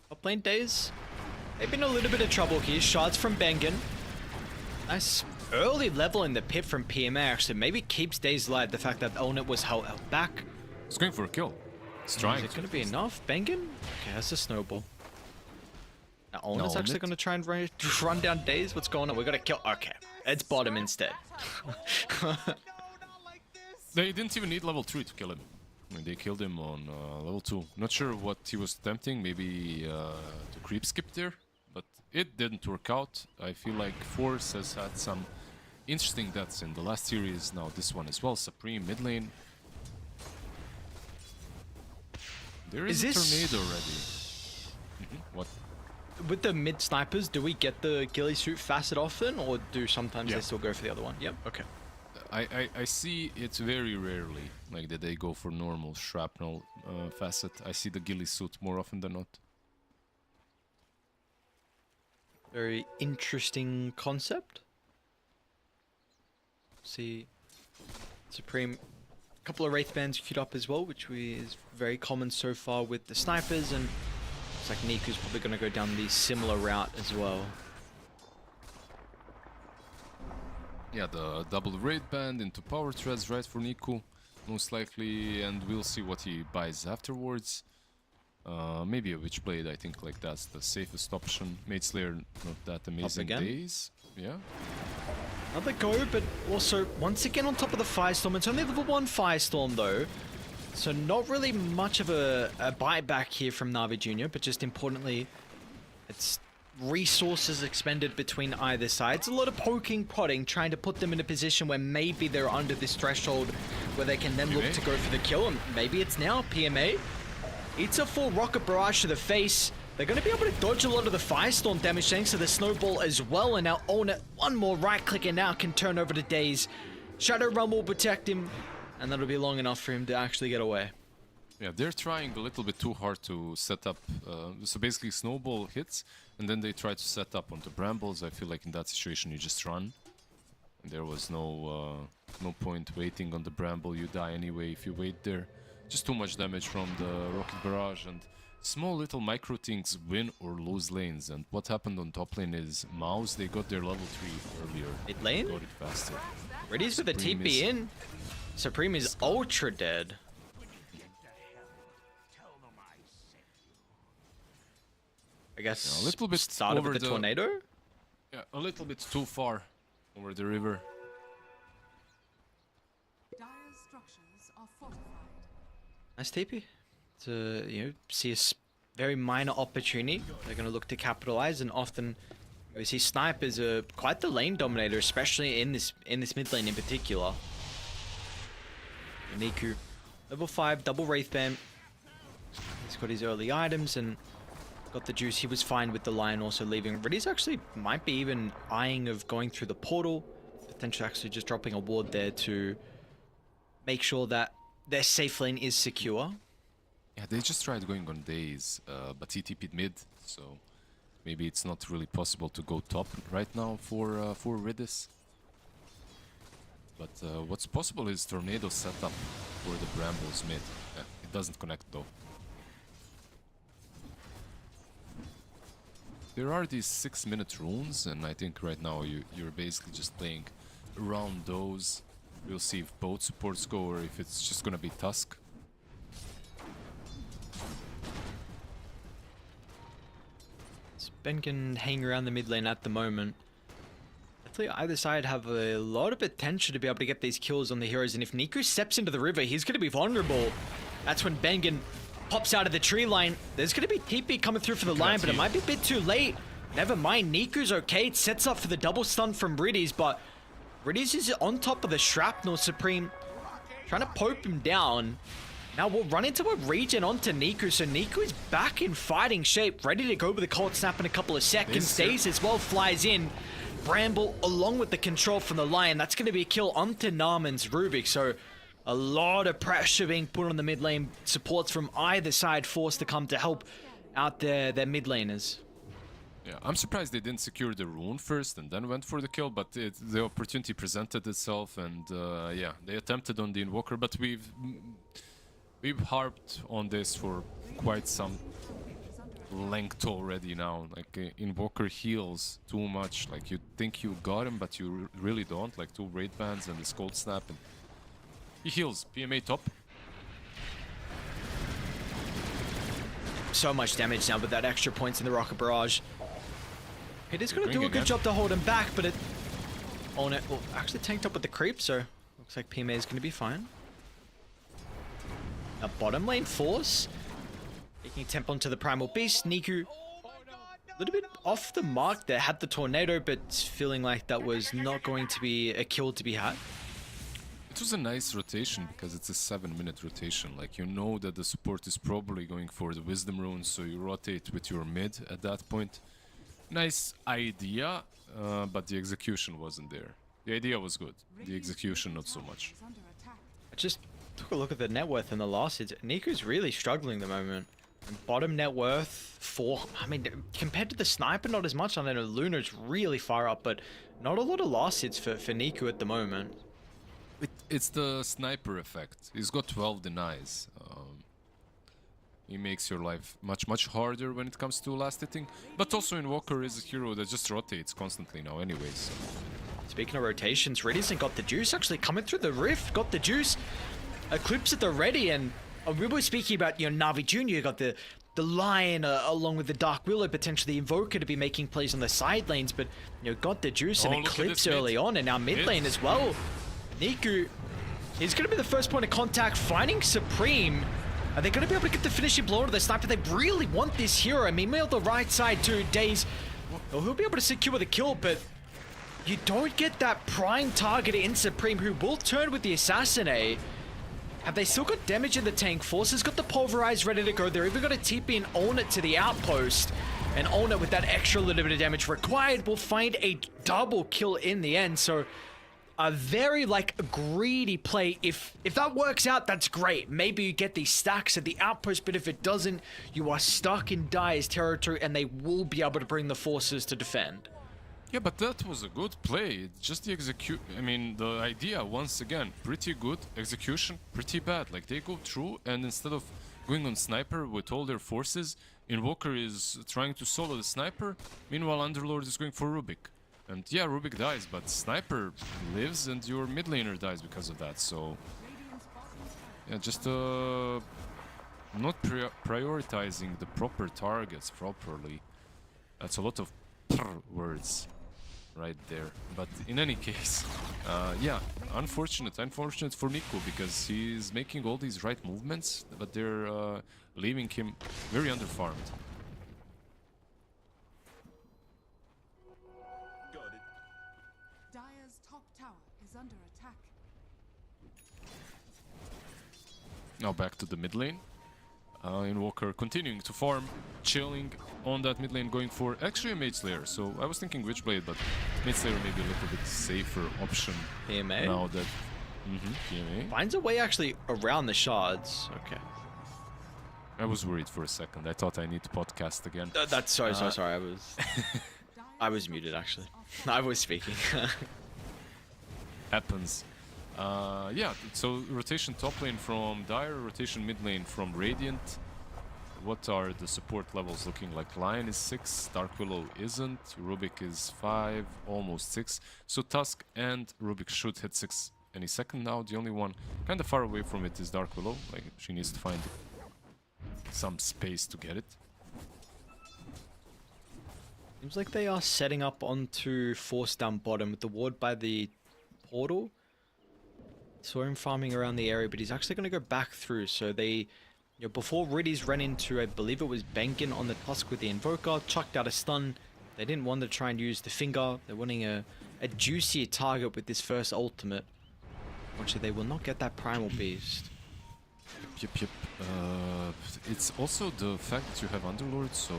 S1: Top lane Days. They've been in a little bit of trouble here. Shots from Bengen. Nice early level in the pit from PMA actually. Maybe keeps Days alive. The fact that Onet was held back.
S2: He's going for a kill. He's trying.
S1: Is it going to be enough? Bengen? Okay, that's a snowball. Now Onet's actually going to try and run down Days. What's going on? We got to kill. Okay, it's bottom instead.
S2: They didn't even need level 3 to kill him. And they killed him on level 2. Not sure what he was attempting, maybe to creep skip there, but it didn't work out. I feel like Force has had some interesting deaths in the last series, now this one as well. Supreme mid lane. There is a tornado already. What?
S1: With the mid snipers, do we get the ghillie suit facet often, or do sometimes they still go for the other one? Yep. Okay.
S2: I see it very rarely, like that they go for normal shrapnel facet. I see the ghillie suit more often than not.
S1: Very interesting concept. See, Supreme, a couple of Wraith Bands queued up as well, which is very common so far with the snipers, and looks like Niku's probably going to go down the similar route as well.
S2: Yeah, the double raid band into power threads, right, for Niku, most likely, and we'll see what he buys afterwards. Maybe a Witchblade, I think, like that's the safest option. Mage Slayer, not that amazing days. Yeah.
S1: Another go, but also, once again on top of the Firestorm. It's only level 1 Firestorm, though. So not really much of a buyback here from Navi Jr., but just importantly, it's resources expended between either side. It's a lot of poking, prodding, trying to put them in a position where maybe they're under this threshold where they can then look to go for the kill, and maybe it's now PMA. It's a full rocket barrage to the face. They're going to be able to dodge a lot of the Firestorm damage thanks to the snowball as well, and now own it. One more right click and now can turn over to Daze. Shadow Realm will protect him, and that'll be long enough for him to actually get away.
S2: Yeah, they're trying a little bit too hard to set up. So basically snowball hits, and then they try to set up onto brambles. I feel like in that situation you just run. And there was no point waiting on the bramble. You die anyway if you wait there. Just too much damage from the rocket barrage, and small little micro things win or lose lanes. And what happened on top lane is Mouz, they got their level 3 earlier.
S1: Mid lane?
S2: Got it faster.
S1: Ready's with the TP in. Supreme is ultra dead. I guess
S2: yeah, a little bit
S1: started
S2: over
S1: with the tornado?
S2: Yeah, a little bit too far over the river.
S3: Dire's structures are fortified.
S1: Nice TP. To, you know, see a very minor opportunity. They're going to look to capitalize, and often we see snipers are quite the lane dominator, especially in this mid lane in particular. Niku, level 5, double Wraith Band. He's got his early items and got the juice. He was fine with the Lion also leaving. Reddy's actually might be even eyeing of going through the portal. Potentially actually just dropping a ward there to make sure that their safe lane is secure.
S2: Yeah, they just tried going on Daze, but he TP'd mid, so maybe it's not really possible to go top right now for Redis. But what's possible is Tornado setup for the Brambles mid. It doesn't connect though. There are these 6-minute runes, and I think right now you're basically just playing around those. We'll see if both supports go or if it's just gonna be Tusk.
S1: Ben can hang around the mid lane at the moment. Definitely either side have a lot of potential to be able to get these kills on the heroes, and if Niku steps into the river, he's going to be vulnerable. That's when Bengen pops out of the tree line. There's going to be TP coming through for the line, but it might be a bit too late. Never mind, Niku's okay. It sets up for the double stun from Riddies, but Riddies is on top of the shrapnel. Supreme trying to poke him down. Now we'll run into a regen onto Niku, so Niku is back in fighting shape, ready to go with the cold snap in a couple of seconds. Daze as well flies in. Bramble along with the control from the Lion. That's going to be a kill onto Narman's Rubik, so a lot of pressure being put on the mid lane. Supports from either side forced to come to help out their mid laners.
S2: Yeah, I'm surprised they didn't secure the rune first and then went for the kill, but the opportunity presented itself, and yeah, they attempted on the Invoker, but we've harped on this for quite some length already now. Like, Invoker heals too much. Like, you think you got him, but you really don't. Like, 2 Raid Bands and this Cold Snap, and he heals. PMA top.
S1: So much damage now with that extra points in the Rocket Barrage. It is going to do a good job to hold him back, but it... On it. Well, actually tanked up with the creep, so looks like PMA is going to be fine. A bottom lane force. Taking temp onto the Primal Beast. Niku a little bit off the mark there. Had the tornado, but feeling like that was not going to be a kill to be had.
S2: It was a nice rotation because it's a 7-minute rotation. Like, you know that the support is probably going for the wisdom runes, so you rotate with your mid at that point. Nice idea, but the execution wasn't there. The idea was good, the execution not so much.
S3: Is under attack.
S1: I just took a look at the net worth in the losses. Niku's really struggling at the moment. And bottom net worth 4. I mean, compared to the sniper, not as much. I know Luna's really far up, but not a lot of loss hits for Niku at the moment.
S2: It's the sniper effect. He's got 12 denies. He makes your life much harder when it comes to last hitting. But also Invoker is a hero that just rotates constantly now anyways. So.
S1: Speaking of rotations, Reddy's got the juice actually coming through the rift. Got the juice. Eclipse at the ready, and we were speaking about, you know, Navi Jr. got the Lion along with the Dark Willow, potentially the Invoker to be making plays on the side lanes, but, you know, got the juice and Eclipse early on, and now mid lane as well. Niku is going to be the first point of contact, finding Supreme. Are they going to be able to get the finishing blow to the sniper? They really want this hero. I mean, meanwhile, the right side too, Daze, well, he'll be able to secure the kill, but you don't get that prime target in Supreme, who will turn with the Assassinate. Have they still got damage in the tank? Force's got the Pulverize ready to go. They're even going to TP and own it to the outpost. And own it with that extra little bit of damage required will find a double kill in the end. So a very, like, greedy play. If that works out, that's great. Maybe you get these stacks at the outpost, but if it doesn't, you are stuck in Dire's territory, and they will be able to bring the forces to defend.
S2: Yeah, but that was a good play. It's just the I mean, the idea, once again, pretty good. Execution, pretty bad. Like, they go through, and instead of going on Sniper with all their forces, Invoker is trying to solo the Sniper. Meanwhile, Underlord is going for Rubik. And yeah, Rubik dies, but Sniper lives, and your mid laner dies because of that. So, yeah, just not prioritizing the proper targets properly. That's a lot of words right there. But in any case, yeah, unfortunate for Niku, because he's making all these right movements, but they're leaving him very underfarmed.
S3: Dire's top tower is under attack.
S2: Now back to the mid lane. Invoker continuing to farm, chilling on that mid lane, going for actually a Mage Slayer. So I was thinking Witchblade, but Mage Slayer may be a little bit safer option.
S1: PMA?
S2: Now that... PMA.
S1: Finds a way actually around the shards. Okay.
S2: I was worried for a second. I thought I need to podcast again.
S1: That's so sorry. I was muted actually. I was speaking.
S2: Happens. Yeah, so rotation top lane from Dire, rotation mid lane from Radiant. What are the support levels looking like? Lion is 6, Dark Willow isn't, Rubik is 5, almost 6. So Tusk and Rubik should hit 6 any second now. The only one kind of far away from it is Dark Willow. Like, she needs to find some space to get it.
S1: Seems like they are setting up onto force down bottom with the ward by the portal. Saw him farming around the area, but he's actually going to go back through. So they, you know, before Riddy's ran into, I believe it was Benkin on the Tusk with the Invoker, chucked out a stun. They didn't want to try and use the finger. They're wanting a juicier target with this first ultimate. Actually, they will not get that Primal Beast.
S2: Yep. It's also the fact that you have Underlord, so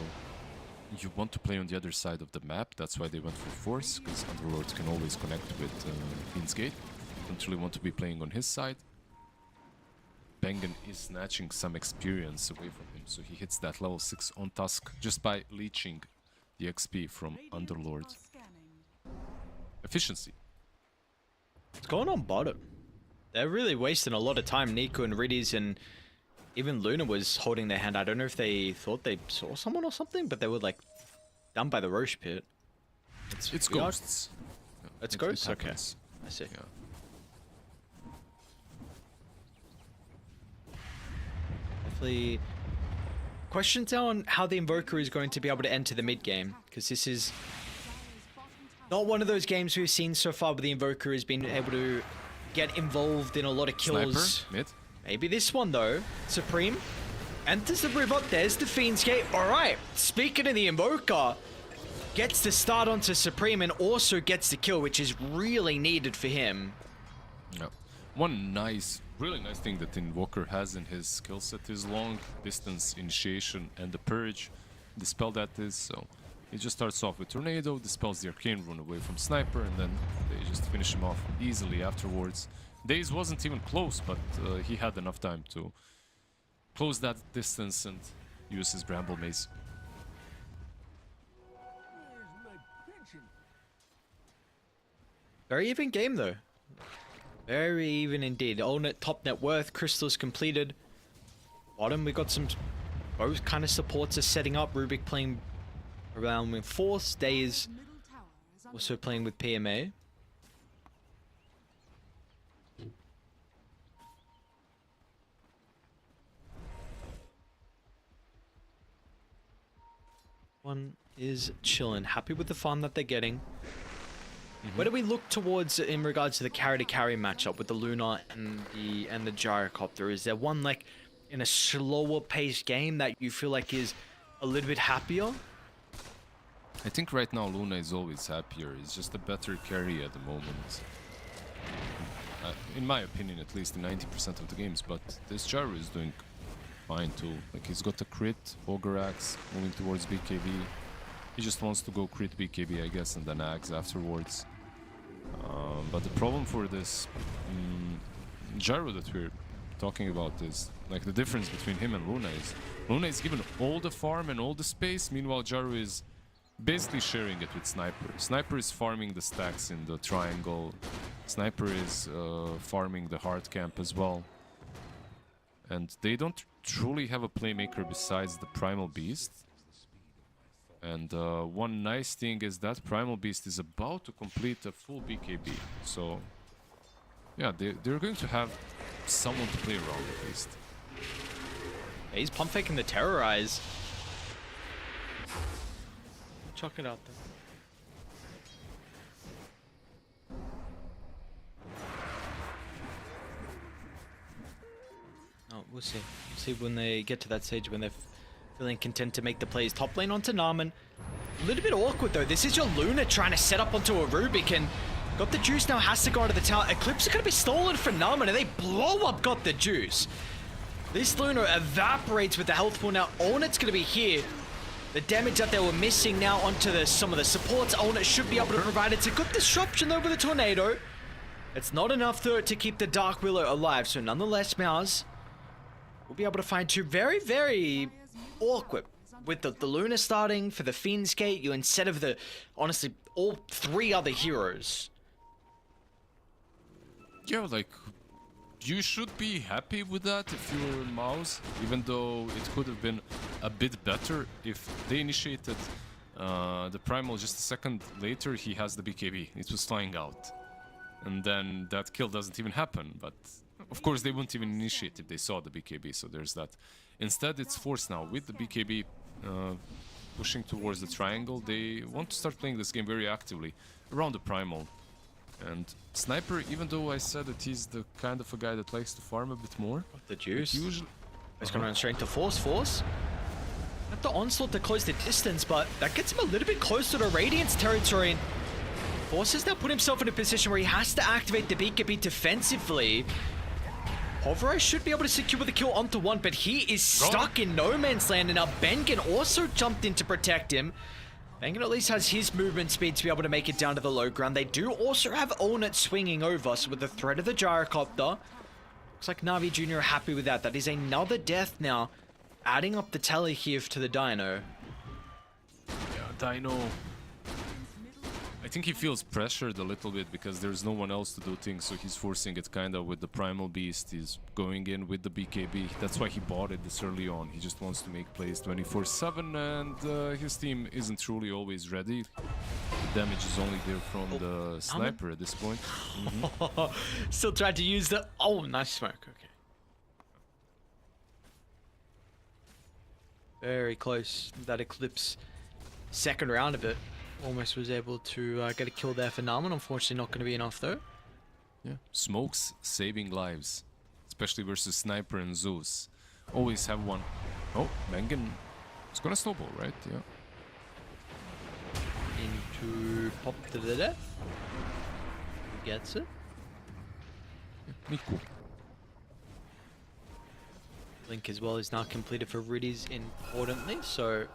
S2: you want to play on the other side of the map. That's why they went for Force, because Underlord can always connect with Queen's Gate. Don't really want to be playing on his side. Bengen is snatching some experience away from him, so he hits that level 6 on Tusk just by leeching the XP from Underlord. Efficiency.
S1: What's going on bottom? They're really wasting a lot of time. Niku and Riddies and even Luna was holding their hand. I don't know if they thought they saw someone or something, but they were like down by the Roche pit.
S2: It's ghosts.
S1: It's ghosts? Okay. I see.
S2: Yeah.
S1: Definitely questions on how the Invoker is going to be able to enter the mid game, because this is not one of those games we've seen so far where the Invoker has been able to get involved in a lot of kills.
S2: Sniper, mid.
S1: Maybe this one though. Supreme enters the river. There's the Fiend's Gate. All right. Speaking of the Invoker, gets the start onto Supreme and also gets the kill, which is really needed for him.
S2: Yeah. One really nice thing that Invoker has in his skill set is long distance initiation and the purge. Dispel that is, so he just starts off with Tornado, dispels the Arcane Rune away from Sniper, and then they just finish him off easily afterwards. Daze wasn't even close, but he had enough time to close that distance and use his Bramble Maze.
S1: Very even game though. Very even indeed. Alternate top net worth, crystals completed. Bottom we got some, both kind of supports are setting up. Rubik playing around with Force, Daze
S3: Middle tower is under
S1: also playing with PMA. One is chilling, happy with the farm that they're getting. Where do we look towards in regards to the carry-to-carry matchup with the Luna and the Gyrocopter? Is there one like in a slower paced game that you feel like is a little bit happier?
S2: I think right now Luna is always happier. He's just a better carry at the moment. In my opinion, at least in 90% of the games, but this Gyro is doing fine too. Like he's got a crit, Ogre Axe, moving towards BKB. He just wants to go crit BKB, I guess, and then Axe afterwards. But the problem for this Gyro that we're talking about is, like, the difference between him and Luna is given all the farm and all the space, meanwhile Gyro is basically sharing it with Sniper. Sniper is farming the stacks in the triangle. Sniper is farming the hard camp as well. And they don't truly have a playmaker besides the Primal Beast. And one nice thing is that Primal Beast is about to complete a full BKB. So, yeah, they're going to have someone to play around at least.
S1: Yeah, he's pump faking the Terrorize. Chuck it out there. Oh, we'll see. We'll see when they get to that stage when they're feeling content to make the plays. Top lane onto Naaman. A little bit awkward though. This is your Luna trying to set up onto a Rubik and got the juice now, has to go to the tower. Eclipse are going to be stolen from Naaman and they blow up Got the Juice. This Luna evaporates with the health pool now. Ornet's going to be here. The damage that they were missing now onto some of the supports. Ornet should be able to provide. It's a good disruption over the Tornado. It's not enough though to keep the Dark Willow alive. So nonetheless, Mouz will be able to find two very, very awkward. With the Luna starting for the Fiend's Gate, you instead of the, honestly, all three other heroes.
S2: Yeah, like, you should be happy with that if you're Mouz, even though it could have been a bit better if they initiated the Primal just a second later. He has the BKB, it was flying out. And then that kill doesn't even happen, but of course they wouldn't even initiate if they saw the BKB, so there's that. Instead it's Force now with the BKB pushing towards the triangle. They want to start playing this game very actively around the Primal. And Sniper, even though I said that he's the kind of a guy that likes to farm a bit more,
S1: The Juice.
S2: usually
S1: He's going to run straight into Force. At the onslaught to close the distance, but that gets him a little bit closer to Radiant's territory. Force has now put himself in a position where he has to activate the BKB defensively. Hoverai should be able to secure the kill onto one, but he is stuck in no man's land, and now Bengen also jumped in to protect him. Bengen at least has his movement speed to be able to make it down to the low ground. They do also have Ornet swinging over, so with the threat of the Gyrocopter, looks like Navi Jr. are happy with that. That is another death now, adding up the tally here to the Dino.
S2: Yeah, Dino. I think he feels pressured a little bit because there's no one else to do things, so he's forcing it kind of with the Primal Beast. He's going in with the BKB. That's why he bought it this early on. He just wants to make plays 24/7, and his team isn't truly always ready. The damage is only there from the Sniper at this point.
S1: Still tried to use the... Oh, nice smoke. Okay. Very close. That Eclipse second round of it. Almost was able to get a kill there for Naaman. Unfortunately, not going to be enough though.
S2: Yeah, smokes saving lives. especially versus Sniper and Zeus. Always have one. Oh, Bengen is gonna snowball, right? Yeah.
S1: Into pop to the death. Who gets it?
S2: Miku.
S1: Link as well is now completed for Riddies importantly, so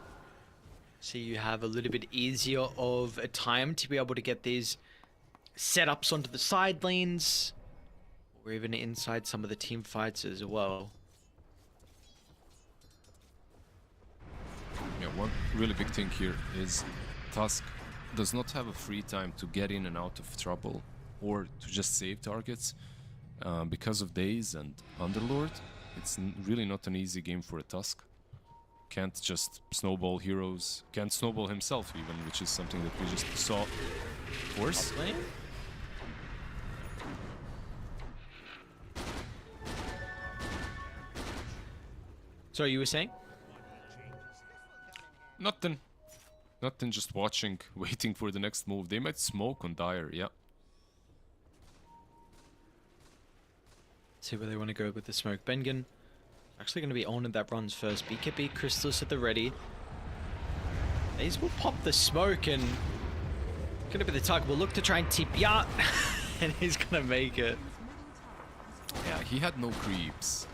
S1: see you have a little bit easier of a time to be able to get these setups onto the side lanes or even inside some of the team fights as well.
S2: Yeah, one really big thing here is Tusk does not have a free time to get in and out of trouble or to just save targets because of Daze and Underlord. It's really not an easy game for a Tusk. Can't just snowball heroes, can't snowball himself even, which is something that we just saw. Force.
S1: So you were saying?
S2: Nothing. Nothing, just watching, waiting for the next move. They might smoke on Dire, yeah.
S1: See where they want to go with the smoke. Bengen actually going to be Owned that runs first. BKB Crystalus at the ready. These will pop the smoke and going to be the target. Will look to try and TP out and he's going to make it.
S2: Yeah, he had no creeps.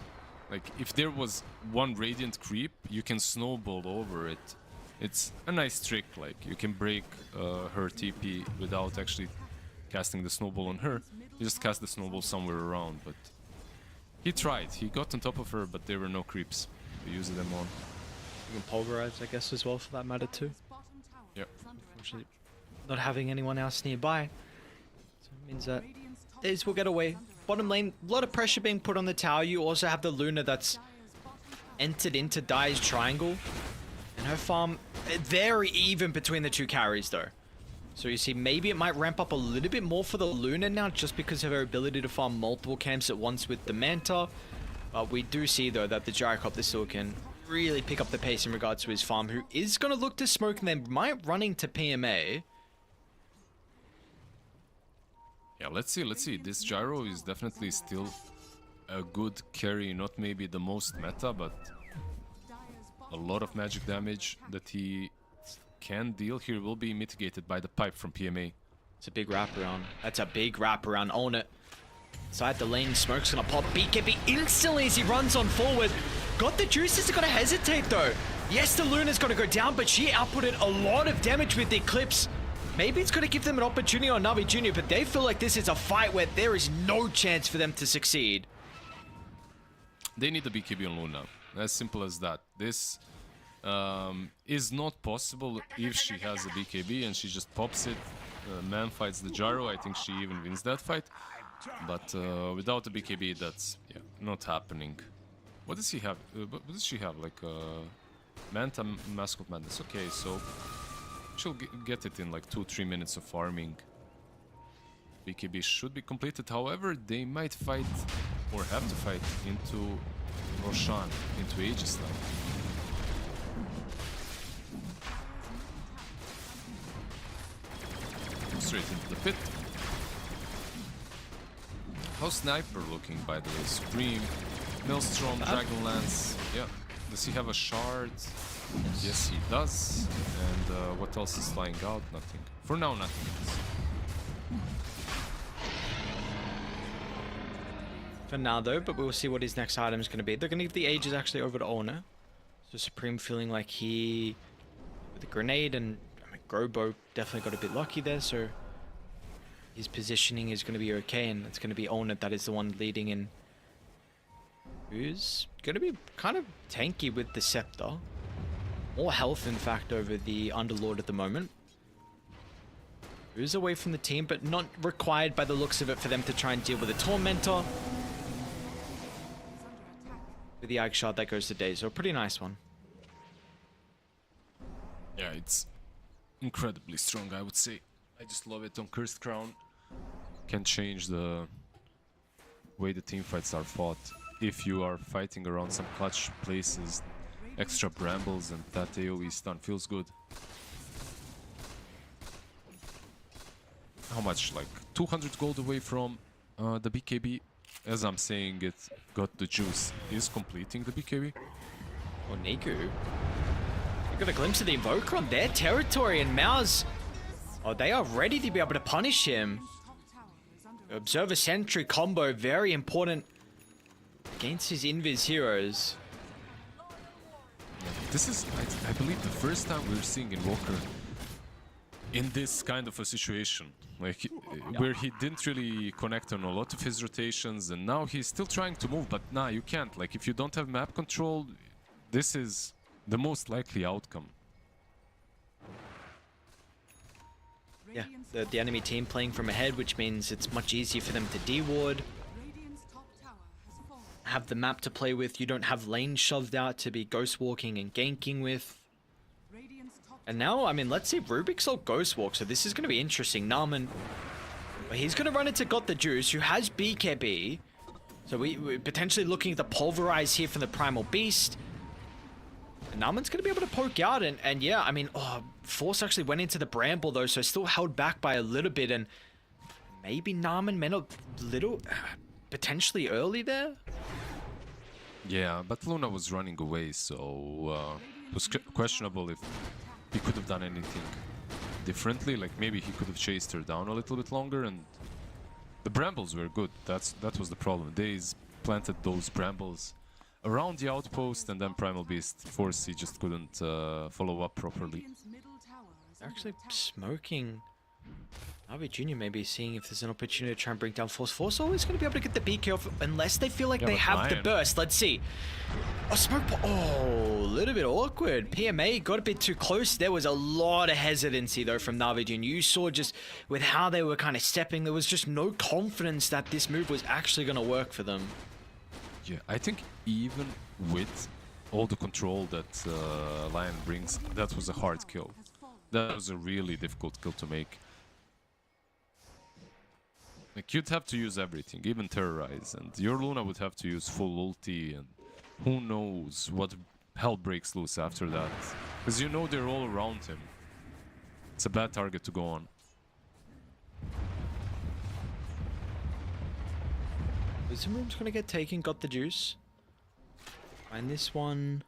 S2: Like, if there was one Radiant creep, you can snowball over it. It's a nice trick, like, you can break her TP without actually casting the snowball on her. You just cast the snowball somewhere around, but he tried. He got on top of her, but there were no creeps to use them on.
S1: You can pulverize, I guess, as well, for that matter, too.
S2: Yep.
S1: Unfortunately, not having anyone else nearby. So it means that Daze will get away. Bottom lane, a lot of pressure being put on the tower. You also have the Luna that's entered into Dire's triangle. And her farm, very even between the two carries, though. So you see, maybe it might ramp up a little bit more for the Luna now, just because of her ability to farm multiple camps at once with the Manta. But we do see, though, that the Gyrocopter still can really pick up the pace in regards to his farm, who is going to look to smoke and then might run into PMA.
S2: Yeah, let's see. This Gyro is definitely still a good carry, not maybe the most meta, but a lot of magic damage that he can deal here will be mitigated by the pipe from PMA.
S1: It's a big wraparound. That's a big wraparound. Own it. Inside the lane, Smoke's gonna pop. BKB instantly as he runs on forward. Got the juices, gonna hesitate though. Yes, the Luna's gonna go down, but she outputted a lot of damage with the Eclipse. Maybe it's gonna give them an opportunity on Navi Jr., but they feel like this is a fight where there is no chance for them to succeed.
S2: They need the BKB on Luna. As simple as that. This is not possible if she has a BKB and she just pops it. Man fights the Gyro. I think she even wins that fight. But without the BKB, that's not happening. What does he have? What does she have? Like Manta, Mask of Madness. Okay, so she'll get it in like 2-3 minutes of farming. BKB should be completed. However, they might fight or have to fight into Roshan, into Aegisland. Straight into the pit. How's Sniper looking, by the way? Supreme, Maelstrom, Dragonlance. Yeah. Does he have a shard? Yes, he does. And what else is flying out? Nothing. For now, nothing else.
S1: For now, though, but we'll see what his next item is going to be. They're going to give the Aegis actually over to Owner. So Supreme feeling like he, with the grenade and Grobo, definitely got a bit lucky there. So his positioning is going to be okay, and it's going to be Owner that is the one leading in. Who's going to be kind of tanky with the Scepter. More health, in fact, over the Underlord at the moment. Who's away from the team, but not required by the looks of it for them to try and deal with a Tormentor. With the Ag Shard, that goes to Daze. So a pretty nice one.
S2: Yeah, it's incredibly strong, I would say. I just love it on Cursed Crown. Can change the way the team fights are fought. If you are fighting around some clutch places, extra brambles and that AoE stun feels good. How much? Like 200 gold away from the BKB. as I'm saying it, got the juice, is completing the BKB.
S1: Or Niku. You got a glimpse of the Invoker on their territory, and Mouz. Oh, they are ready to be able to punish him.
S3: Top tower is under
S1: Observer Sentry combo, very important against his Invis heroes.
S2: This is, I believe, the first time we're seeing Invoker in this kind of a situation. Like, where he didn't really connect on a lot of his rotations, and now he's still trying to move, but nah, you can't. Like, if you don't have map control, this is the most likely outcome.
S1: Yeah, the enemy team playing from ahead, which means it's much easier for them to de-ward.
S3: Radiant's top tower has fallen.
S1: Have the map to play with. You don't have lanes shoved out to be ghost walking and ganking with.
S3: Radiant's top
S1: And now, I mean, let's see Rubik's ult ghost walk. So this is going to be interesting. Narman, he's going to run into Got the Juice, who has BKB. So we're potentially looking to pulverize here from the Primal Beast. And Narman's going to be able to poke out. And yeah, I mean, Force actually went into the Bramble though, so still held back by a little bit. And maybe Narman meant a little potentially early there.
S2: Yeah, but Luna was running away, so it was questionable if he could have done anything differently. Like, maybe he could have chased her down a little bit longer, and the brambles were good. That was the problem. They planted those brambles around the outpost, and then Primal Beast Force, he just couldn't follow up properly.
S3: Radiant's middle tower is
S1: They're
S3: under
S1: actually
S3: attack.
S1: smoking. Navi Jr. maybe seeing if there's an opportunity to try and bring down Force. Force always going to be able to get the BK off unless they feel like
S2: Yeah,
S1: they
S2: but
S1: have the
S2: Lion-
S1: burst. Let's see. Oh, smoke. Oh, a little bit awkward. PMA got a bit too close. There was a lot of hesitancy though from Navi Jr. You saw just with how they were kind of stepping, there was just no confidence that this move was actually going to work for them.
S2: Yeah, I think even with all the control that Lion brings, that was a hard kill. That was a really difficult kill to make. Like, you'd have to use everything, even Terrorize, and your Luna would have to use full ulti, and who knows what hell breaks loose after that. Because you know they're all around him. It's a bad target to go on.
S1: Wisdom Room's going to get taken. Got the juice. And this one,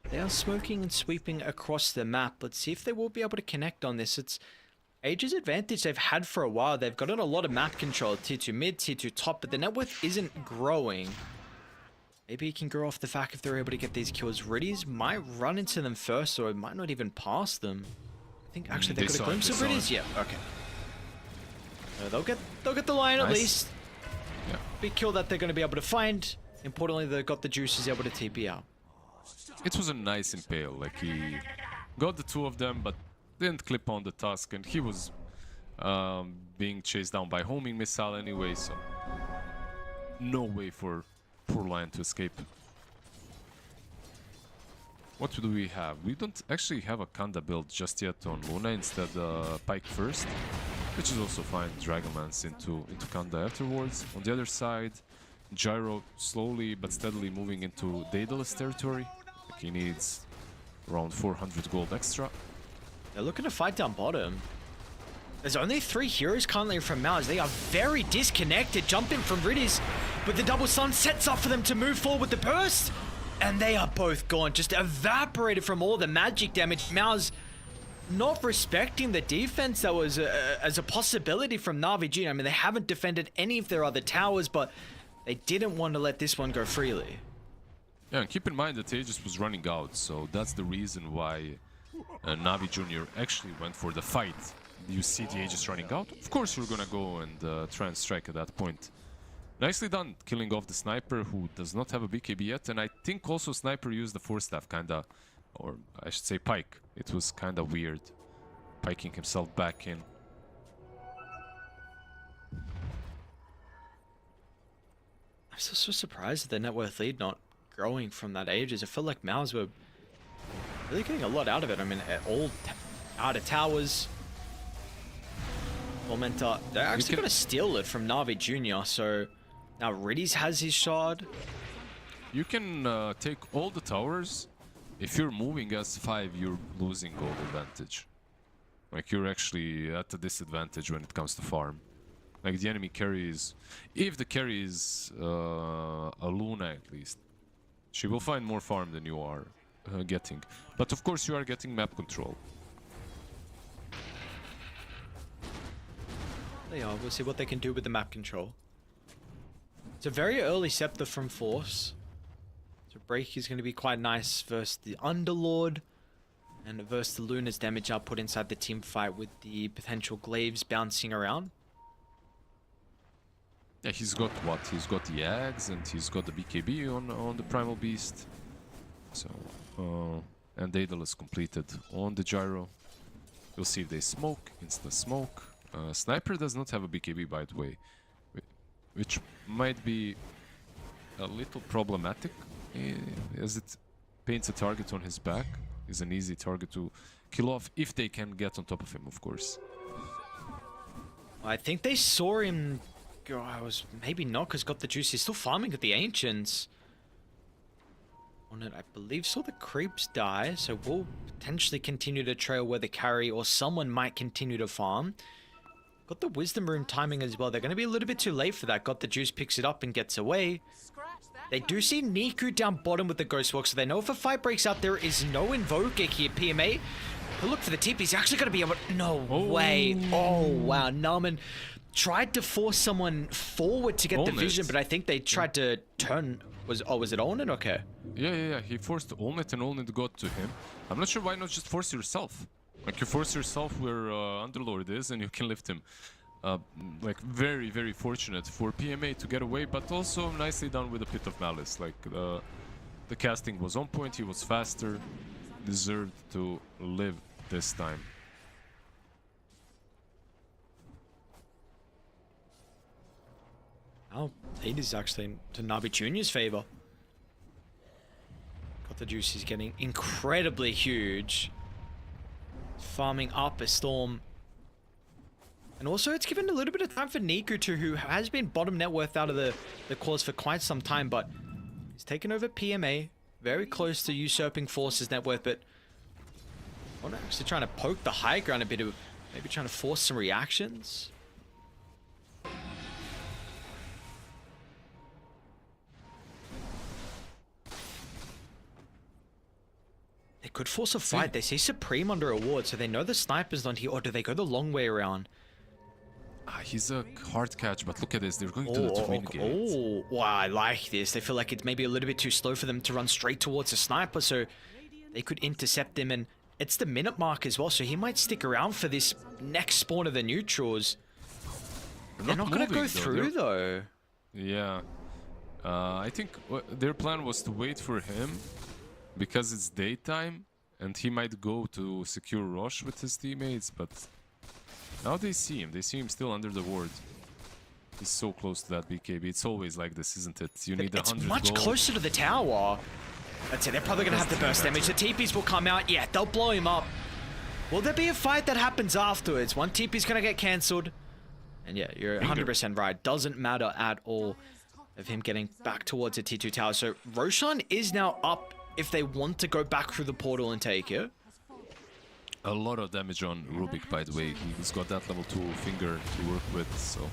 S1: they are smoking and sweeping across the map. Let's see if they will be able to connect on this. It's Age's advantage they've had for a while. They've gotten a lot of map control. Tier 2 mid, Tier 2 top, but the net worth isn't growing. Maybe he can grow off the fact if they're able to get these kills. Riddies might run into them first, or it might not even pass them. I think actually they
S2: They
S1: got a
S2: saw it,
S1: glimpse
S2: they
S1: of
S2: saw
S1: Riddies.
S2: it.
S1: Yeah, okay. They'll get the lion at
S2: Nice.
S1: least.
S2: Yeah.
S1: Big kill that they're going to be able to find. Importantly, they got the juices able to TP out.
S2: It was a nice impale, like he got the two of them, but didn't clip on the tusk, and he was being chased down by homing missile anyway, so no way for poor Lion to escape. What do we have? We don't actually have a Kanda build just yet on Luna, instead Pike first, which is also fine. Dragonlance into Kanda afterwards. On the other side, Gyro slowly but steadily moving into Daedalus territory. Like, he needs around 400 gold extra.
S1: They're looking to fight down bottom. There's only 3 heroes currently from Mouz. They are very disconnected. Jumping from Riddies, but the double stun sets up for them to move forward with the burst. And they are both gone, just evaporated from all the magic damage. Mouz not respecting the defense that was as a possibility from Navi Jr. I mean, they haven't defended any of their other towers, but they didn't want to let this one go freely.
S2: Yeah, and keep in mind that Aegis was running out, so that's the reason why Navi Jr. actually went for the fight. You see the Aegis running out, of course you're gonna go and try and strike at that point. Nicely done, killing off the Sniper, who does not have a BKB yet, and I think also Sniper used the Force Staff kinda, or I should say Pike. It was kinda weird, piking himself back in.
S1: I'm so surprised at the net worth lead not growing from that Aegis. I felt like Mouz were really getting a lot out of it. I mean, out of towers. Momenta, they're actually going to steal it from Navi Jr. So now Riddies has his shard.
S2: You can take all the towers. If you're moving as 5, you're losing gold advantage. Like, you're actually at a disadvantage when it comes to farm. Like the enemy carry is, if the carry is a Luna at least, she will find more farm than you are getting. But of course you are getting map control.
S1: They are. We'll see what they can do with the map control. It's a very early Scepter from Force. So Break is going to be quite nice versus the Underlord. And versus the Luna's damage output inside the team fight with the potential glaives bouncing around.
S2: Yeah, he's got what? He's got the Ags and he's got the BKB on the Primal Beast. So, and Daedal is completed on the Gyro. We'll see if they smoke, insta smoke. Sniper does not have a BKB, by the way, which might be a little problematic, as it paints a target on his back. Is an easy target to kill off if they can get on top of him, of course.
S1: I think they saw him. I was maybe not, because got the juice. He's still farming at the Ancients. On it, I believe, saw the creeps die, so we'll potentially continue to trail where the carry or someone might continue to farm. Got the Wisdom Rune timing as well. They're going to be a little bit too late for that. Got the juice, picks it up and gets away. They do see Niku down bottom with the Ghost Walk, so they know if a fight breaks out, there is no Invoker here. PMA, he'll look for the TP. He's actually going to be able to... No way. Oh, wow. Narman tried to force someone forward to get the vision, but I think they tried to turn... Was it Olnit? Okay.
S2: Yeah. He forced Olnit and Olnit got to him. I'm not sure why not just force yourself. Like, you force yourself where Underlord is and you can lift him. Like, very, very fortunate for PMA to get away, but also nicely done with a Pit of Malice. Like, the casting was on point, he was faster, deserved to live this time.
S1: Oh, it is actually to Navi Jr.'s favor. Got the juice, he's getting incredibly huge. Farming up a Storm. And also, it's given a little bit of time for Niku too, who has been bottom net worth out of the cause for quite some time, but he's taken over PMA, very close to usurping Force's net worth, but I'm actually trying to poke the high ground a bit, of maybe trying to force some reactions. They could force a fight. They see Supreme under a ward, so they know the sniper's not here, or do they go the long way around?
S2: He's a hard catch, but look at this. They're going to the twin gate.
S1: Oh, wow, I like this. They feel like it's maybe a little bit too slow for them to run straight towards a sniper, so they could intercept him, and it's the minute mark as well, so he might stick around for this next spawn of the neutrals. They're not going to go through, though.
S2: Yeah. I think their plan was to wait for him, because it's daytime, and he might go to secure Rosh with his teammates, but... Now they see him still under the ward. He's so close to that BKB. It's always like this, isn't it? You need 100
S1: It's much
S2: gold.
S1: closer to the tower. That's it, they're probably going to have the burst damage. The TPs will come out. Yeah, they'll blow him up. Will there be a fight that happens afterwards? One TP's going to get cancelled. And yeah, you're 100% right. Doesn't matter at all of him getting back towards the T2 tower. So Roshan is now up if they want to go back through the portal and take it.
S2: A lot of damage on Rubik, by the way. He's got that level 2 finger to work with, so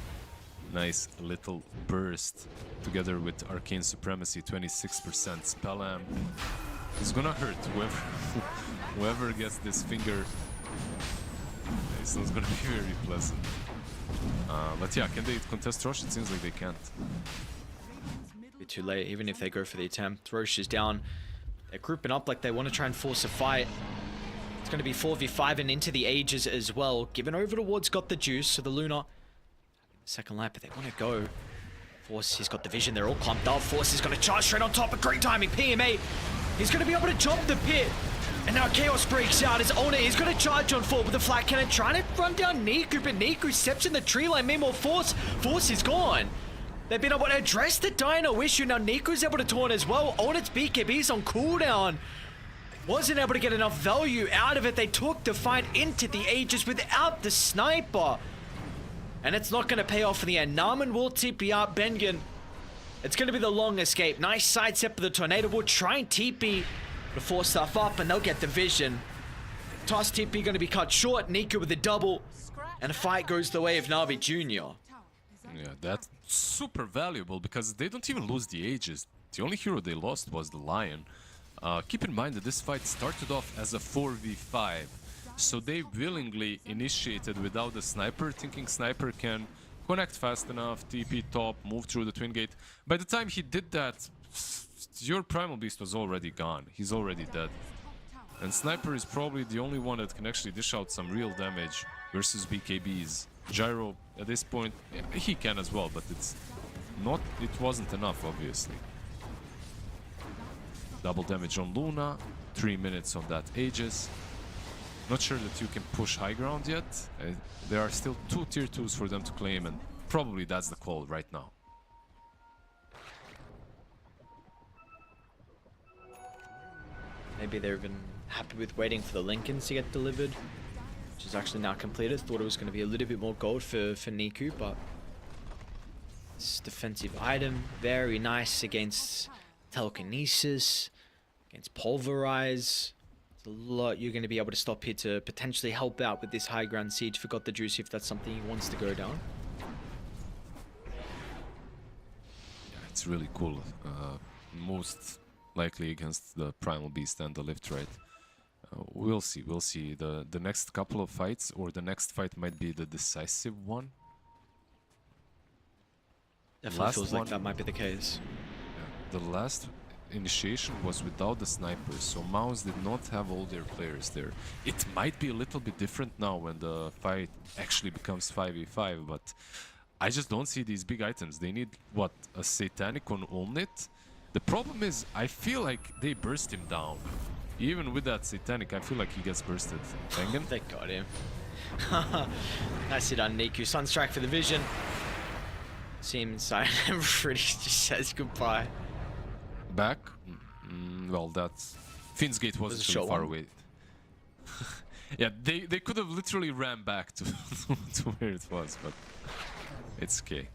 S2: nice little burst together with Arcane Supremacy, 26% spell amp. It's gonna hurt whoever gets this finger. It's not gonna be very pleasant. But yeah, can they contest Rosh? It seems like they can't.
S1: Be too late, even if they go for the attempt. Rosh is down. They're grouping up like they want to try and force a fight. It's going to be 4v5 and into the ages as well. Given over towards got the juice, so the Luna second lap, but they want to go. Force, he's got the vision, they're all clumped up. Force is going to charge straight on top of great timing. PMA, he's going to be able to jump the pit. And now Chaos breaks out as Ona is going to charge on forward with the flat cannon, trying to run down Niku, but Niku steps in the tree line. Meanwhile, Force is gone. They've been able to address the Dino issue. Now Niku's able to taunt as well. Onit's BKB's on cooldown. Wasn't able to get enough value out of it. They took the fight into the ages without the sniper. And it's not going to pay off in the end. Narman will TP out Bengen. It's going to be the long escape. Nice side step of the Tornado. Will try and TP to force stuff up, and they'll get the vision. Toss TP going to be cut short. Niku with a double. And the fight goes the way of Navi Jr.
S2: Yeah, that's super valuable because they don't even lose the Aegis. The only hero they lost was the Lion. Keep in mind that this fight started off as a 4v5, so they willingly initiated without the sniper, thinking sniper can connect fast enough, TP top, move through the twin gate. By the time he did that, your Primal Beast was already gone. He's already dead. And Sniper is probably the only one that can actually dish out some real damage versus BKBs. Gyro, at this point, he can as well, but it wasn't enough, obviously. Double damage on Luna, 3 minutes on that Aegis. Not sure that you can push high ground yet. There are still 2 tier 2s for them to claim, and probably that's the call right now.
S1: Maybe they're even happy with waiting for the Lincolns to get delivered, which is actually now completed. Thought it was going to be a little bit more gold for Niku, but this defensive item, very nice against telekinesis, against pulverize. It's a lot you're going to be able to stop here to potentially help out with this high ground siege for God the Juice if that's something he wants to go down.
S2: Yeah, it's really cool. Most likely against the Primal Beast and the Lift Right. We'll see. The next couple of fights, or the next fight might be the decisive one.
S1: Definitely feels like that might be the case.
S2: Yeah, the last initiation was without the snipers, so Mouz did not have all their players there. It might be a little bit different now when the fight actually becomes 5v5, but I just don't see these big items. They need, what, a Satanic on Omnit? The problem is, I feel like they burst him down. Even with that Satanic, I feel like he gets bursted. Tengen?
S1: They got him. Nice hit on Niku. Sunstrike for the vision. See him inside and Freddy just says goodbye.
S2: Back? Well, that's... Finn's Gate wasn't too far away. Yeah, they could have literally ran back to, to where it was, but it's okay.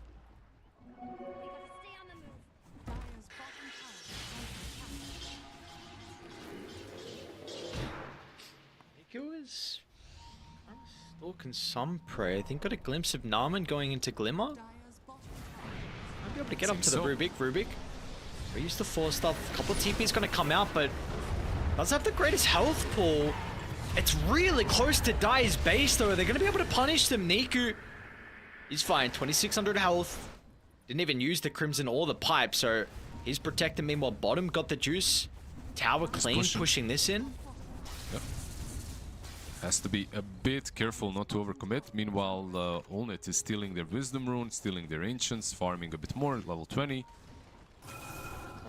S1: Niku is stalking some prey. I think got a glimpse of Narman going into Glimmer. Might be able to get up to the Rubik. We used the 4-star. A couple of TP's gonna come out, but does have the greatest health pool. It's really close to Dai's base though. They're gonna be able to punish them. Niku, he's fine. 2600 health. Didn't even use the Crimson or the pipe, so he's protecting me while bottom got the juice. Tower clean, pushing this in.
S2: Yep. Has to be a bit careful not to overcommit. Meanwhile, Olnet is stealing their Wisdom Rune, stealing their Ancients, farming a bit more, level 20.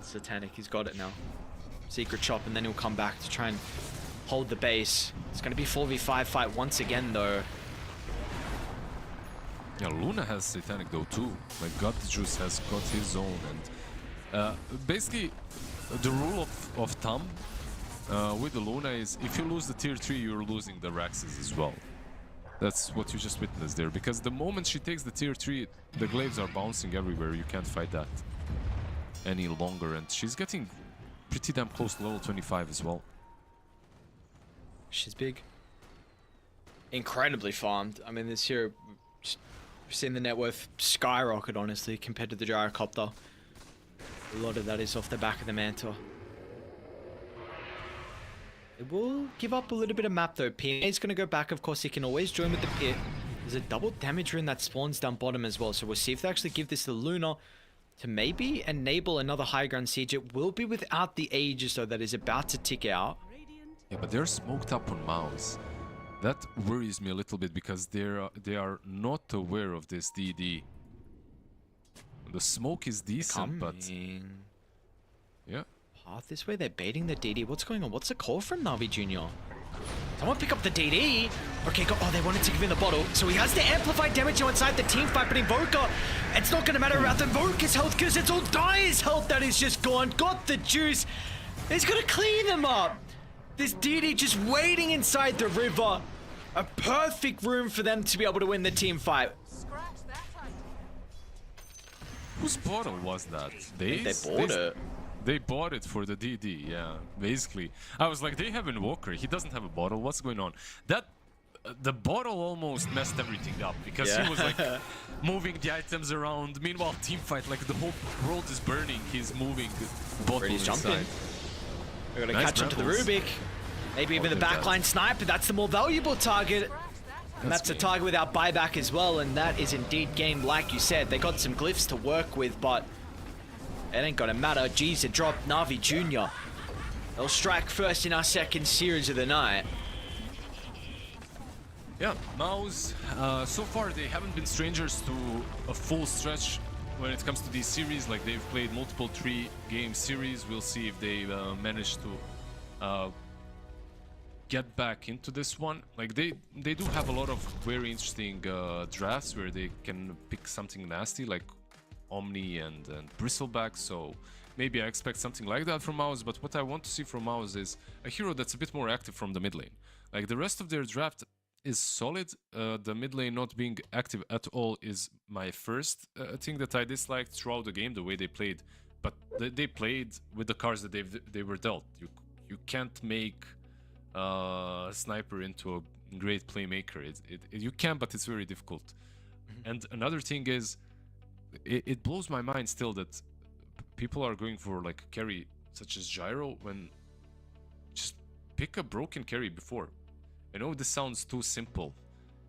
S1: Satanic, he's got it now. Secret chop, and then he'll come back to try and hold the base. It's going to be 4v5 fight once again, though.
S2: Yeah, Luna has Satanic though too. Like God the Juice has got his own, and basically the rule of thumb with the Luna is if you lose the tier 3, you're losing the Raxes as well. That's what you just witnessed there, because the moment she takes the tier 3, the glaives are bouncing everywhere. You can't fight that any longer, and she's getting pretty damn close to level 25 as well.
S1: She's big. Incredibly farmed. I mean, this hero, we've seen the net worth skyrocket, honestly, compared to the Gyrocopter. A lot of that is off the back of the Mantor. It will give up a little bit of map, though. PA is going to go back. Of course, he can always join with the pit. There's a double damage rune that spawns down bottom as well, so we'll see if they actually give this to Luna to maybe enable another high ground siege. It will be without the Aegis, though, that is about to tick out.
S2: Yeah, but they're smoked up on Mouz. That worries me a little bit because they are not aware of this DD. The smoke is decent, but yeah.
S1: Path this way, they're baiting the DD. What's going on? What's the call from Navi Jr.? Someone pick up the DD. Okay, go. Oh, they wanted to give him the bottle. So he has the amplified damage now inside the team fight, but Invoker, it's not going to matter about the Invoker's health because it's all Dai's health that is just gone. Got the juice. He's going to clean them up. This DD just waiting inside the river. A perfect room for them to be able to win the team fight.
S2: Whose bottle was that?
S1: They bought it.
S2: They bought it for the DD, yeah, basically. I was like, they have Invoker, he doesn't have a bottle, what's going on? That the bottle almost messed everything up because
S1: Yeah.
S2: he was like moving the items around. Meanwhile, team fight, like the whole world is burning. He's moving bottle
S1: Brady's
S2: inside.
S1: jumping. We're gonna
S2: Nice
S1: catch onto the
S2: brambles.
S1: Rubik. Maybe even the
S2: look at that.
S1: backline sniper. That's the more valuable target. And that's a
S2: game.
S1: target without buyback as well. And that is indeed game, like you said. They got some glyphs to work with, but it ain't gonna matter. G's to drop NAVI Jr. They'll strike first in our second series of the night.
S2: Yeah, Mouz, so far they haven't been strangers to a full stretch when it comes to these series. Like, they've played multiple 3-game series. We'll see if they manage to get back into this one. Like, they do have a lot of very interesting drafts where they can pick something nasty like Omni and Bristleback, so maybe I expect something like that from Mouz. But what I want to see from Mouz is a hero that's a bit more active from the mid lane. Like, the rest of their draft is solid. The mid lane not being active at all is my first thing that I disliked throughout the game, the way they played. But they played with the cards that they were dealt. You can't make Sniper into a great playmaker. You can, but it's very difficult. And another thing is, it blows my mind still that people are going for like a carry such as Gyro when just pick a broken carry before. I know this sounds too simple,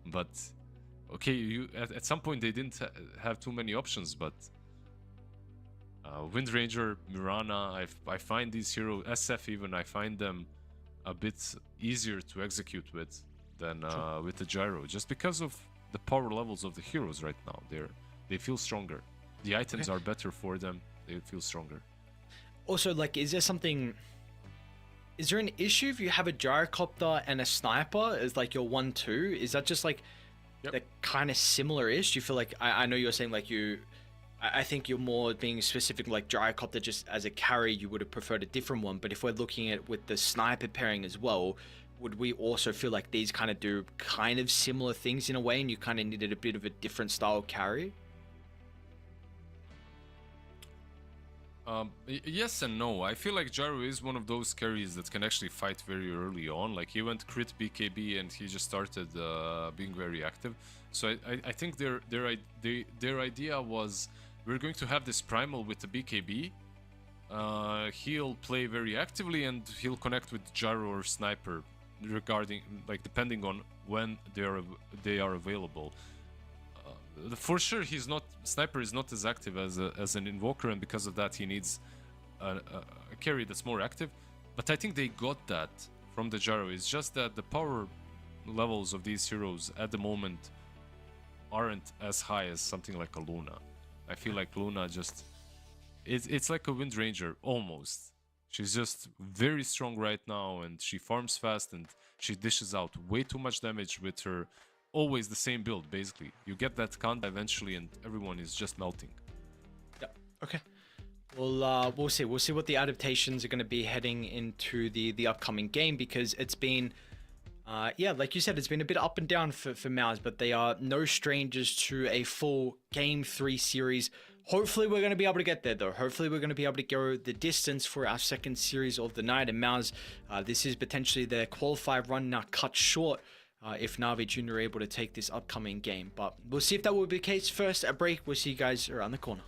S2: but okay, you at some point they didn't have too many options, but Wind Ranger, Mirana, I find these heroes, SF even, I find them a bit easier to execute with than with the Gyro, just because of the power levels of the heroes right now. They feel stronger. The items are better for them. They feel stronger.
S1: Also, like, is there an issue if you have a gyrocopter and a sniper as like your 1-2? Is that just like the kind of similar-ish? Do you feel like, I know you're saying like I think you're more being specific, like gyrocopter just as a carry, you would have preferred a different one. But if we're looking at with the sniper pairing as well, would we also feel like these kind of do kind of similar things in a way and you kind of needed a bit of a different style carry?
S2: Yes and no. I feel like Gyro is one of those carries that can actually fight very early on. Like, he went crit BKB and he just started being very active. So I think their idea was, we're going to have this primal with the BKB. He'll play very actively and he'll connect with Gyro or Sniper regarding, like, depending on when they are available. For sure, Sniper is not as active as an Invoker, and because of that, he needs a carry that's more active. But I think they got that from the Gyro. It's just that the power levels of these heroes at the moment aren't as high as something like a Luna. I feel like Luna just... It's like a Wind Ranger, almost. She's just very strong right now, and she farms fast, and she dishes out way too much damage with her... always the same build, basically. You get that Kanda eventually and everyone is just melting.
S1: Yep. Okay. We'll see. We'll see what the adaptations are going to be heading into the upcoming game, because it's been, like you said, it's been a bit up and down for Mouz, but they are no strangers to a full Game 3 series. Hopefully we're going to be able to get there, though. Hopefully we're going to be able to go the distance for our second series of the night. And Mouz, this is potentially their qualifier run now cut short, if NAVI Jr. are able to take this upcoming game. But we'll see if that will be the case. First, a break. We'll see you guys around the corner.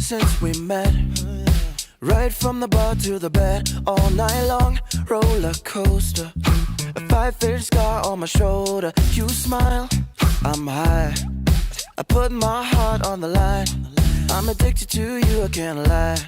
S4: since we met. Right from the bar to the bed, all night long, roller coaster. A 5-inch scar on my shoulder. You smile, I'm high. I put my heart on the line. I'm addicted to you, I can't lie.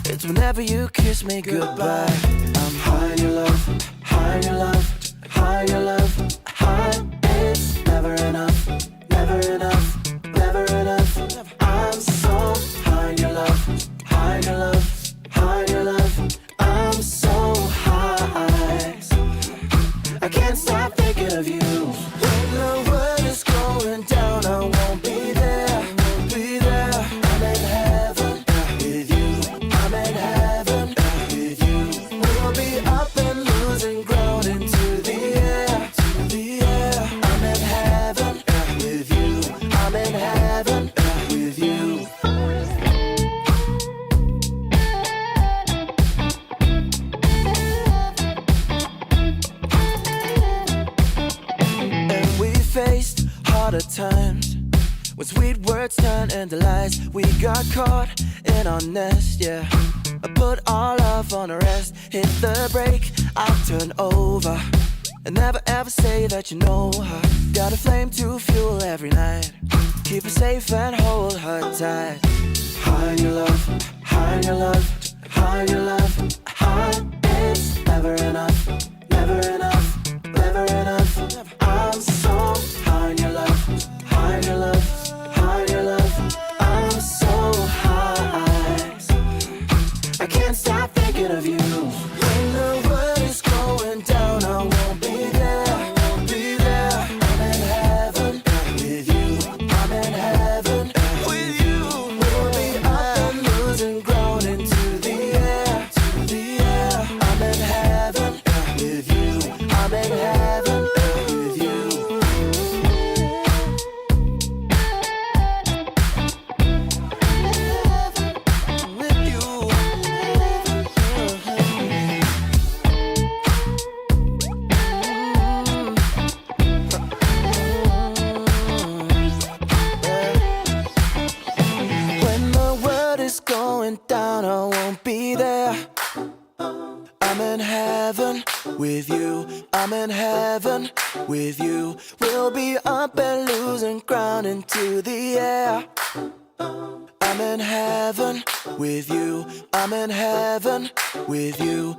S4: It's whenever you kiss me goodbye. I'm high in your love, high in your love, high in your love, high. It's never enough, never enough, never enough. I'm so high in your love, high in your love, high in your love. I'm so high, I can't stop thinking of you. When the world is going down, I won't be there, won't be there. I'm in heaven with you, I'm in heaven with you. We'll be up and losing ground into the air, to the air. I'm in heaven with you, I'm in heaven with you. And we faced harder times when sweet words turned into lies. We got caught in our nest, yeah. I put our love on a rest. Hit the brake, I'll turn over. And never ever say that you know her. Got a flame to fuel every night. Keep her safe and hold her tight. High in your love, high in your love, high in your love, high. It's never enough, never enough, never enough. I'm so high in your love, high in your love, high in your love. I'm so high, I can't stop thinking of you. When the world is going down, I won't be there, I won't be there. I'm in heaven with you, I'm in heaven with you. We'll be up and losing ground into the air, to the air. I'm in heaven with you, I'm in heaven with you. With you. When the world is going down, I won't be there. I'm in heaven with you, I'm in heaven with you. We'll be up and losing ground into the air. I'm in heaven with you, I'm in heaven with you.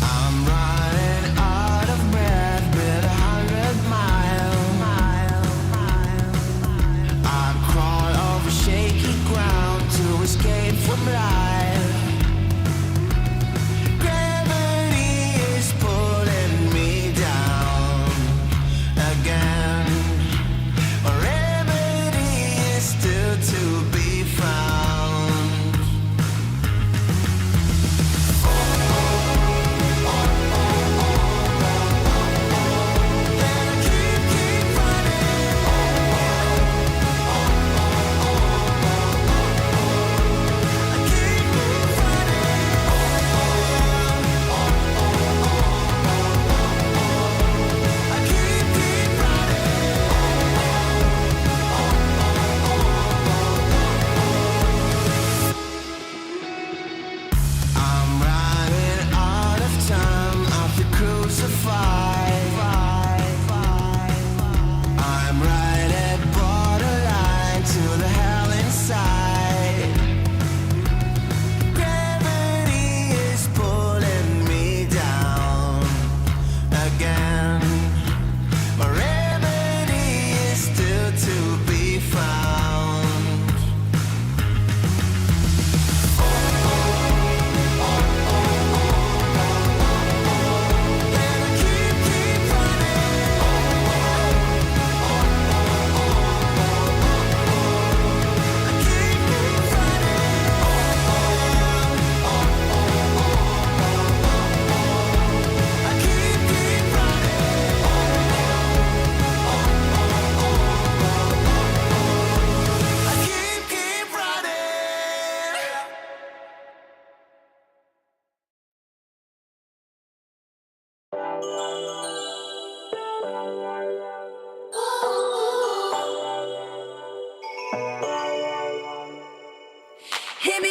S5: I'm running out of breath with 100 miles. I crawl over shaky ground to escape from life. Gravity is pulling me down again. A remedy is still to be found. Keep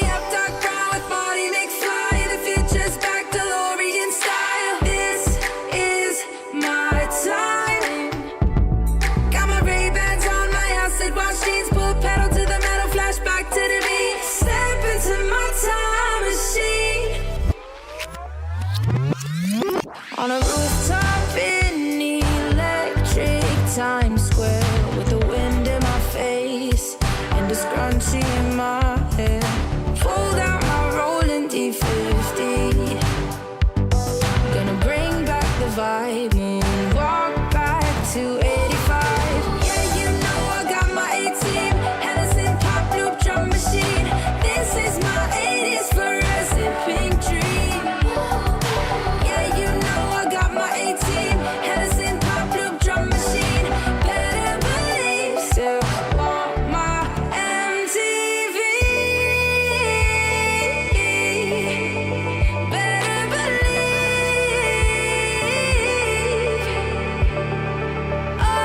S7: me up, dark brown with Marty McFly. The future's back, DeLorean style. This is my time. Got my Ray-Bans on, my acid wash jeans, pull pedal to the metal, flashback to the beat. Step into my time machine. On a rooftop in electric Times Square, with the wind in my face and a scrunchie in my hair. Fold out my rolling D50. Gonna bring back the vibe, moonwalk back to 85. Yeah, you know I got my A-team, Henderson pop loop drum machine. This is my 80s fluorescent pink dream. Yeah, you know I got my A-team, Henderson pop loop drum machine. Better believe, still want my MTV. Better believe. Oh,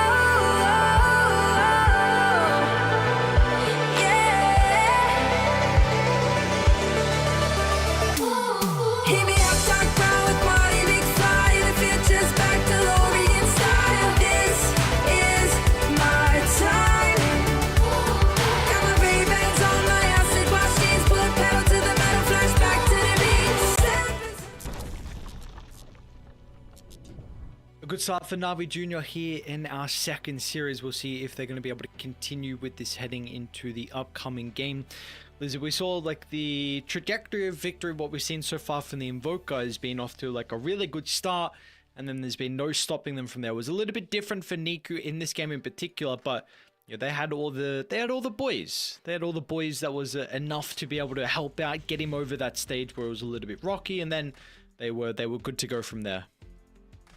S7: yeah. Hit me up, dark brown with Marty McFly. The future's back, DeLorean style. This is my time. Got my Ray-Bans on, my acid wash jeans, pull pedal to the metal, flashback to the beat.
S1: A good start for Navi Junior here in our second series. We'll see if they're going to be able to continue with this heading into the upcoming game. Lizzie, we saw like the trajectory of victory, what we've seen so far from the Invoker has been off to like a really good start, and then there's been no stopping them from there. It was a little bit different for Niku in this game in particular, but you know, they had all the boys. They had all the boys that was enough to be able to help out, get him over that stage where it was a little bit rocky, and then they were good to go from there.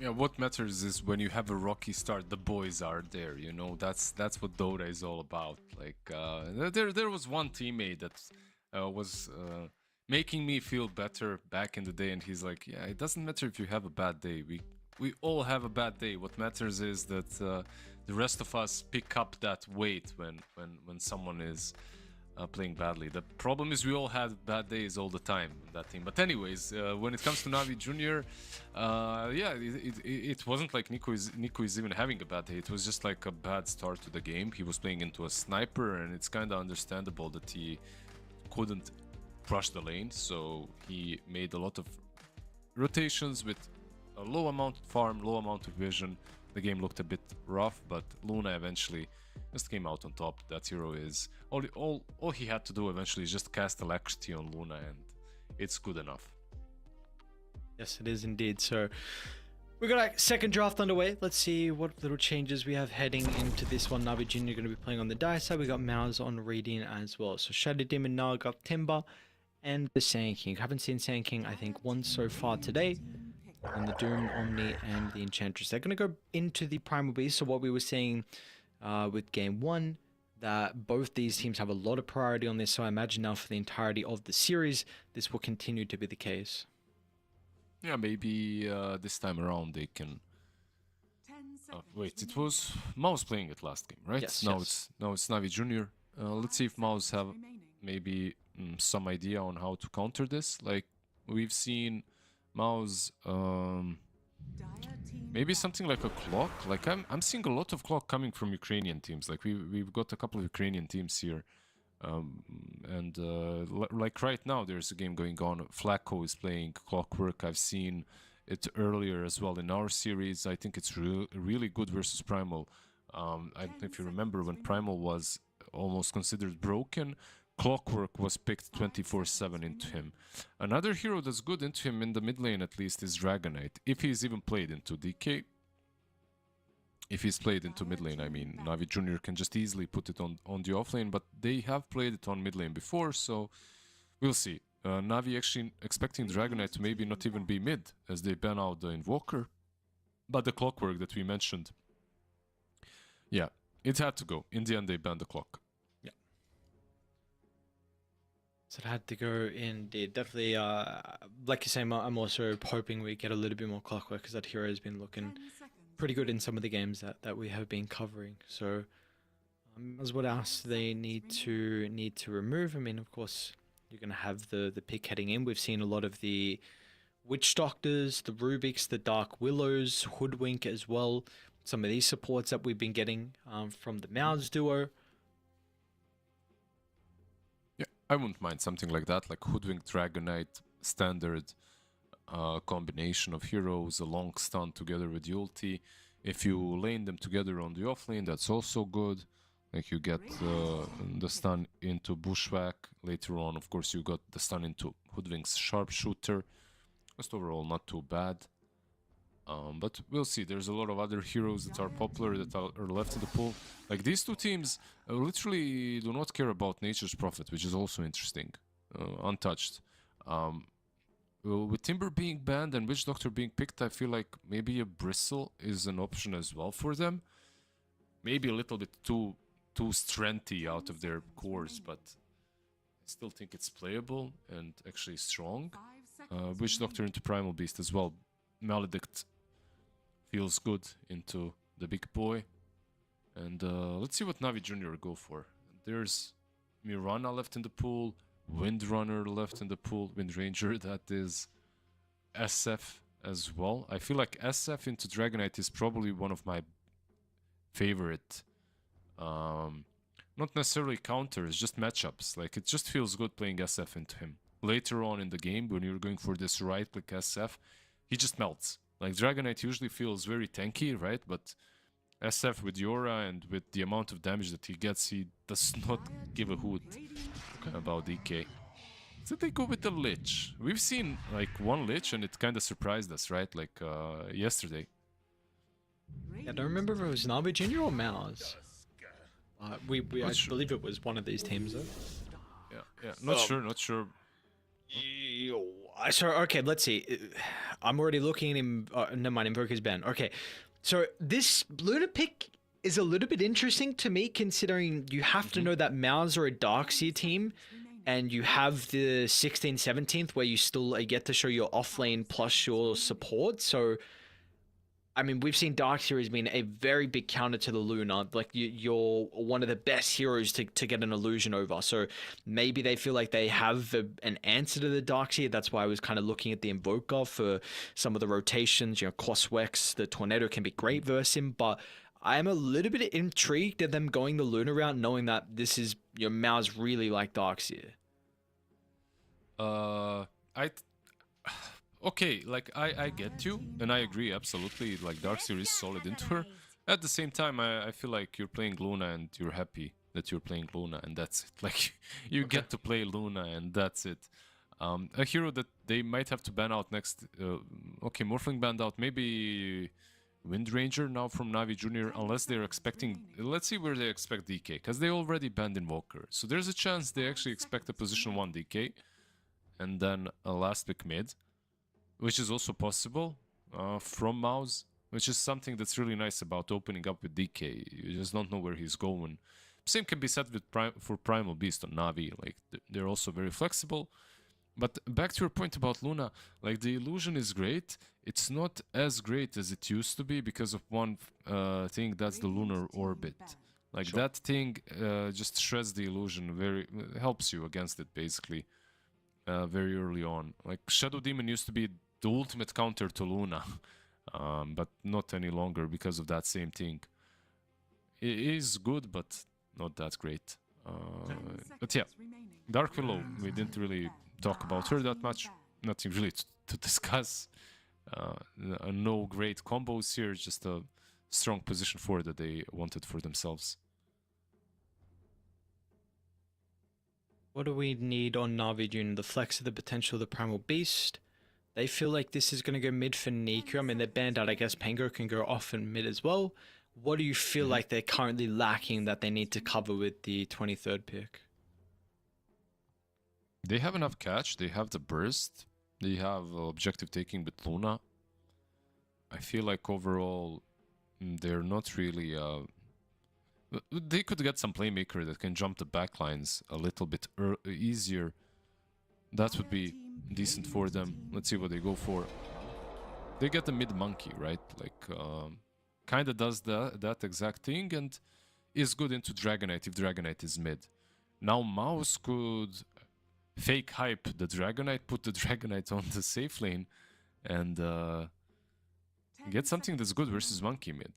S2: Yeah, what matters is when you have a rocky start, the boys are there. You know, that's what Dota is all about. Like, there was one teammate that was making me feel better back in the day, and he's like, "Yeah, it doesn't matter if you have a bad day. We all have a bad day. What matters is that the rest of us pick up that weight when someone is playing badly. The problem is we all had bad days all the time in that team. But anyways, when it comes to Navi Junior, yeah, it wasn't like Nico is even having a bad day. It was just like a bad start to the game. He was playing into a sniper, and it's kind of understandable that he couldn't crush the lane. So he made a lot of rotations with a low amount of farm, low amount of vision. The game looked a bit rough, but Luna eventually just came out on top. That hero is all he had to do eventually is just cast Electricity on Luna, and it's good enough.
S1: Yes, it is indeed. So we got a second draft underway. Let's see what little changes we have heading into this one. Navi Junior going to be playing on the dice side. We got Mouz on Radiant as well. So Shadow Demon now got Timber and the Sand King. Haven't seen Sand King, I think, once so far today. And the Doom, Omni, and the Enchantress. They're going to go into the Primal Beast. So what we were saying with Game 1, that both these teams have a lot of priority on this. So I imagine now for the entirety of the series, this will continue to be the case.
S2: Yeah, maybe this time around they can... wait, it was Mouz playing it last game, right?
S1: Yes,
S2: now
S1: yes.
S2: It's Navi Junior. Let's see if Mouz have maybe some idea on how to counter this. Like, we've seen Mouz... maybe something like a clock. Like I'm seeing a lot of clock coming from Ukrainian teams. Like we've got a couple of Ukrainian teams here, and like right now there's a game going on. Flacco is playing Clockwork. I've seen it earlier as well in our series. I think it's really good versus Primal. I don't know if you remember when Primal was almost considered broken. Clockwork was picked 24/7 into him. Another hero that's good into him in the mid lane at least is Dragonite. If he's even played into DK. If he's played into mid lane, I mean, Navi Junior can just easily put it on the off lane, but they have played it on mid lane before, so we'll see. Navi actually expecting Dragonite to maybe not even be mid, as they ban out the Invoker. But the Clockwork that we mentioned, yeah, it had to go. In the end, they banned the clock.
S1: So it had to go indeed. Definitely, like you say, I'm also hoping we get a little bit more Clockwork, because that hero has been looking pretty good in some of the games that we have been covering. So, as what else they need to remove? I mean, of course, you're going to have the pick heading in. We've seen a lot of the Witch Doctors, the Rubiks, the Dark Willows, Hoodwink as well. Some of these supports that we've been getting from the Mouz duo.
S2: Yeah, I wouldn't mind something like that, like Hoodwink, Dragonite, standard combination of heroes, a long stun together with the ulti. If you lane them together on the off lane, that's also good. Like you get the stun into Bushwhack. Later on, of course, you got the stun into Hoodwink's Sharpshooter. Just overall, not too bad. But we'll see. There's a lot of other heroes that are popular that are left in the pool. Like these two teams literally do not care about Nature's Prophet, which is also interesting. Untouched. With Timber being banned and Witch Doctor being picked, I feel like maybe a Bristle is an option as well for them. Maybe a little bit too strengthy out of their cores, but I still think it's playable and actually strong. Witch Doctor into Primal Beast as well. Maledict feels good into the big boy. And let's see what Navi Jr. go for. There's Mirana left in the pool, Windrunner left in the pool, Windranger, that is SF as well. I feel like SF into Dragonite is probably one of my favorite, not necessarily counters, just matchups. Like it just feels good playing SF into him. Later on in the game, when you're going for this right-click SF, he just melts. Like Dragonite usually feels very tanky, right? But SF with Yora and with the amount of damage that he gets, he does not give a hoot about DK. So they go with the Lich. We've seen like one Lich and it kind of surprised us, right? Like yesterday.
S1: I don't remember if it was Navi Jr. or Mouz. I believe it was one of these teams though.
S2: Yeah. Not sure.
S1: So okay, let's see. I'm already looking in. Never mind, Invoker's banned. Okay, so this Luna pick is a little bit interesting to me, considering you have to know that Mouz are a Darkseer team, and you have the 16th, 17th where you still get to show your offlane plus your support. So, I mean, we've seen Darkseer has been a very big counter to the Luna. Like, you're one of the best heroes to get an illusion over. So maybe they feel like they have an answer to the Darkseer. That's why I was kind of looking at the Invoker for some of the rotations. You know, Coswex, the Tornado can be great versus him. But I am a little bit intrigued at them going the Luna route, knowing that this is, your Mouz really like Darkseer.
S2: Okay, like I get you, and I agree absolutely. Like Darkseer is solid into her. At the same time, I feel like you're playing Luna and you're happy that you're playing Luna, and that's it. Like you get to play Luna, and that's it. A hero that they might have to ban out next. Okay, Morphling banned out. Maybe Windranger now from Navi Jr. Unless they're expecting. Let's see where they expect DK, because they already banned Invoker. So there's a chance they actually expect a position 1 DK, and then a last pick mid, which is also possible from Mouz, which is something that's really nice about opening up with DK. You just don't know where he's going. Same can be said with for Primal Beast on Navi. Like they're also very flexible. But back to your point about Luna, like the illusion is great. It's not as great as it used to be because of one thing, that's the lunar orbit. Like that thing just shreds the illusion, helps you against it basically very early on. Like Shadow Demon used to be the ultimate counter to Luna, but not any longer because of that same thing. It is good, but not that great. But yeah, Dark Willow, we didn't really talk about her that much. Nothing really to discuss. No great combos here, just a strong position 4 that they wanted for themselves.
S1: What do we need on Navi June? The flex of the potential of the Primal Beast. They feel like this is going to go mid for Niku. I mean, they're banned out. I guess Pango can go off in mid as well. What do you feel like they're currently lacking that they need to cover with the 23rd pick?
S2: They have enough catch. They have the burst. They have objective taking with Luna. I feel like overall, they're not really... They could get some playmaker that can jump the backlines a little bit easier. That would be decent for them. Let's see what they go for. They get the mid monkey, right? Like, kind of does that exact thing and is good into Dragonite if Dragonite is mid. Now Mouz could fake hype the Dragonite, put the Dragonite on the safe lane, and get something that's good versus Monkey mid.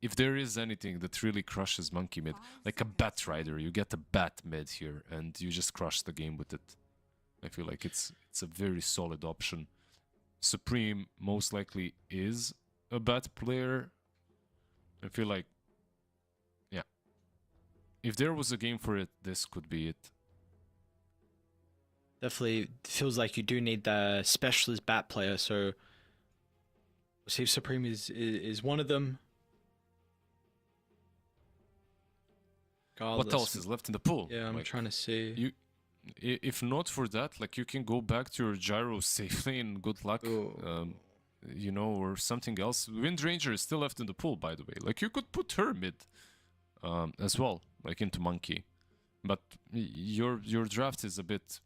S2: If there is anything that really crushes Monkey mid, like a Bat Rider, you get a Bat mid here, and you just crush the game with it. I feel like it's a very solid option. Supreme most likely is a Bat player. I feel like, yeah, if there was a game for it, this could be it.
S1: Definitely feels like you do need the specialist bat player, so we'll see if Supreme is one of them.
S2: What else is left in the pool?
S1: Yeah, I'm
S2: like,
S1: trying to see.
S2: If not for that, like you can go back to your gyro safely and good luck, you know, or something else. Wind Ranger is still left in the pool, by the way. Like you could put her mid as well, like into Monkey, but your draft is a bit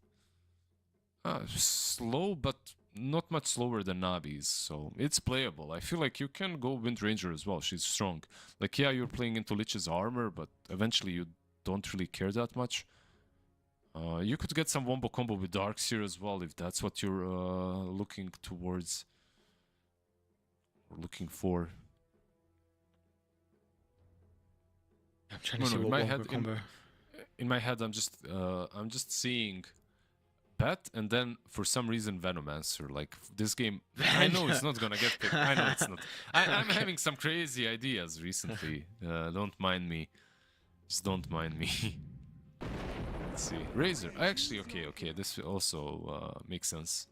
S2: slow, but not much slower than Navi's, so it's playable. I feel like you can go Wind Ranger as well. She's strong. Like, yeah, you're playing into Lich's armor, but eventually you don't really care that much. You could get some wombo combo with Darkseer as well, if that's what you're looking towards or looking for.
S1: I'm trying to see what combo.
S2: In my head, I'm just seeing Bat, and then for some reason Venomancer. Like this game, I know it's not gonna get picked. I know it's not. I'm having some crazy ideas recently. Don't mind me. Just don't mind me. Let's see. Razor. Actually, okay. This also makes sense.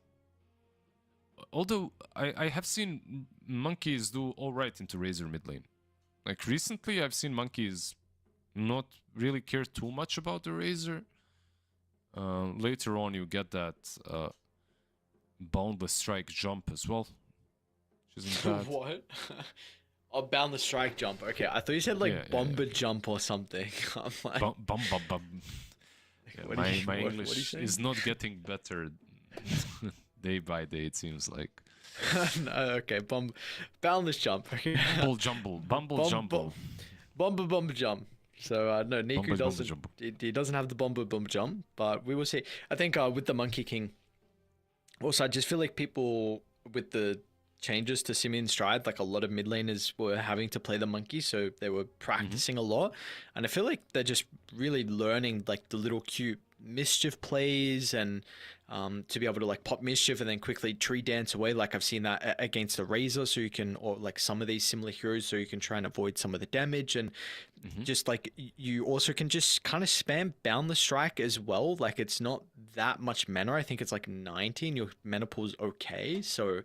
S2: Although I have seen monkeys do all right into Razor mid lane. Like recently, I've seen monkeys not really care too much about the Razor. Later on, you get that boundless strike jump as well, which isn't bad.
S1: What? Oh, boundless strike jump. Okay, I thought you said like bomber jump or something. I'm like,
S2: bum. Yeah, my English is not getting better day by day. It seems like.
S1: No, okay, boundless jump. Okay.
S2: Bumble jumble.
S1: Bomber jump. So no, Niku doesn't. He doesn't have the bomber jump, but we will see. I think with the Monkey King. Also, I just feel like people with the changes to Simeon Stride, like a lot of mid laners were having to play the monkey, so they were practicing a lot, and I feel like they're just really learning like the little cute mischief plays and to be able to like pop mischief and then quickly tree dance away. Like I've seen that against the Razor, so you can, or like some of these similar heroes, so you can try and avoid some of the damage, and just like you also can just kind of spam boundless strike as well. Like it's not that much mana. I think it's like 90 and your mana pool's okay, so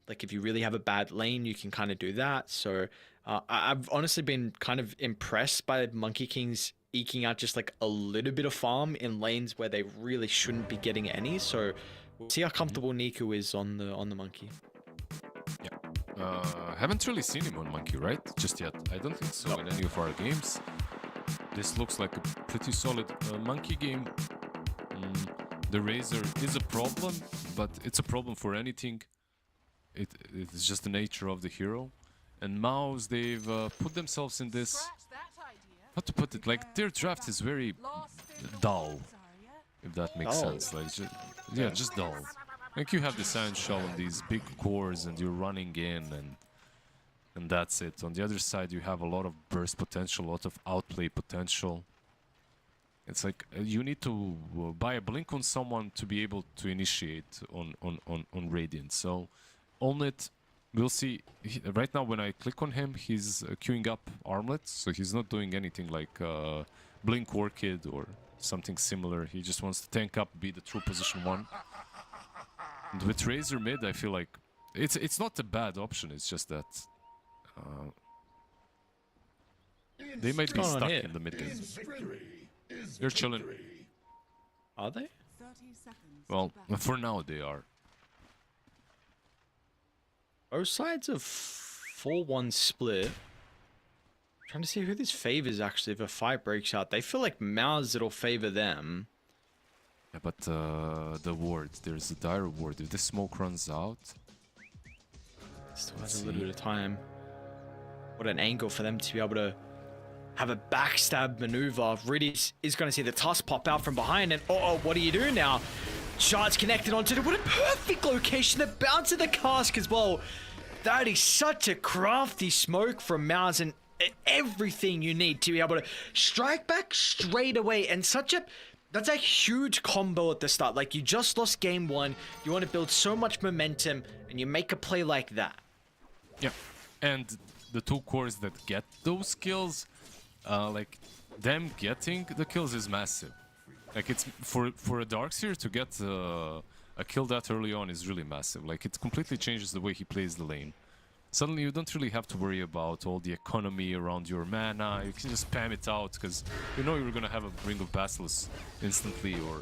S1: like if you really have a bad lane, you can kind of do that. So I've honestly been kind of impressed by Monkey Kings eking out just like a little bit of farm in lanes where they really shouldn't be getting any. So we'll see how comfortable Niku is on the monkey.
S2: Yeah. Haven't really seen him on monkey, right? Just yet. I don't think so in any of our games. This looks like a pretty solid monkey game. The Razor is a problem, but it's a problem for anything. It's just the nature of the hero. And Mouz, they've put themselves in this, how to put it, like their draft is very dull, if that makes sense. Like, just dull. Like you have the Sand Shell and these big cores and you're running in and that's it. On the other side you have a lot of burst potential, a lot of outplay potential. It's like you need to buy a blink on someone to be able to initiate on Radiant. So on it, we'll see. Right now when I click on him, he's queuing up armlets, so he's not doing anything like Blink Orchid or something similar. He just wants to tank up, be the true position 1. And with Razor mid, I feel like it's not a bad option, it's just that they might be stuck in the mid game. They're chilling.
S1: Are they?
S3: 30 seconds.
S2: Well, for now they are.
S1: Both sides of 4-1 split. I'm trying to see who this favors actually if a fight breaks out. They feel like Mouz, it'll favor them.
S2: Yeah, but the ward, there's a dire ward. If this smoke runs out,
S1: Still has a little bit of time. What an angle for them to be able to have a backstab maneuver. Riddies is going to see the tusk pop out from behind, and oh, what do you do now? Shards connected onto it. What a perfect location. The bounce of the cask as well. That is such a crafty smoke from Mouz, and everything you need to be able to strike back straight away. And that's a huge combo at the start. Like, you just lost game 1. You want to build so much momentum, and you make a play like that.
S2: Yeah, and the 2 cores that get those kills, like them getting the kills is massive. Like, it's for a Darkseer to get a kill that early on is really massive. Like, it completely changes the way he plays the lane. Suddenly you don't really have to worry about all the economy around your mana. You can just spam it out because you know you're gonna have a Ring of Basilisk instantly, or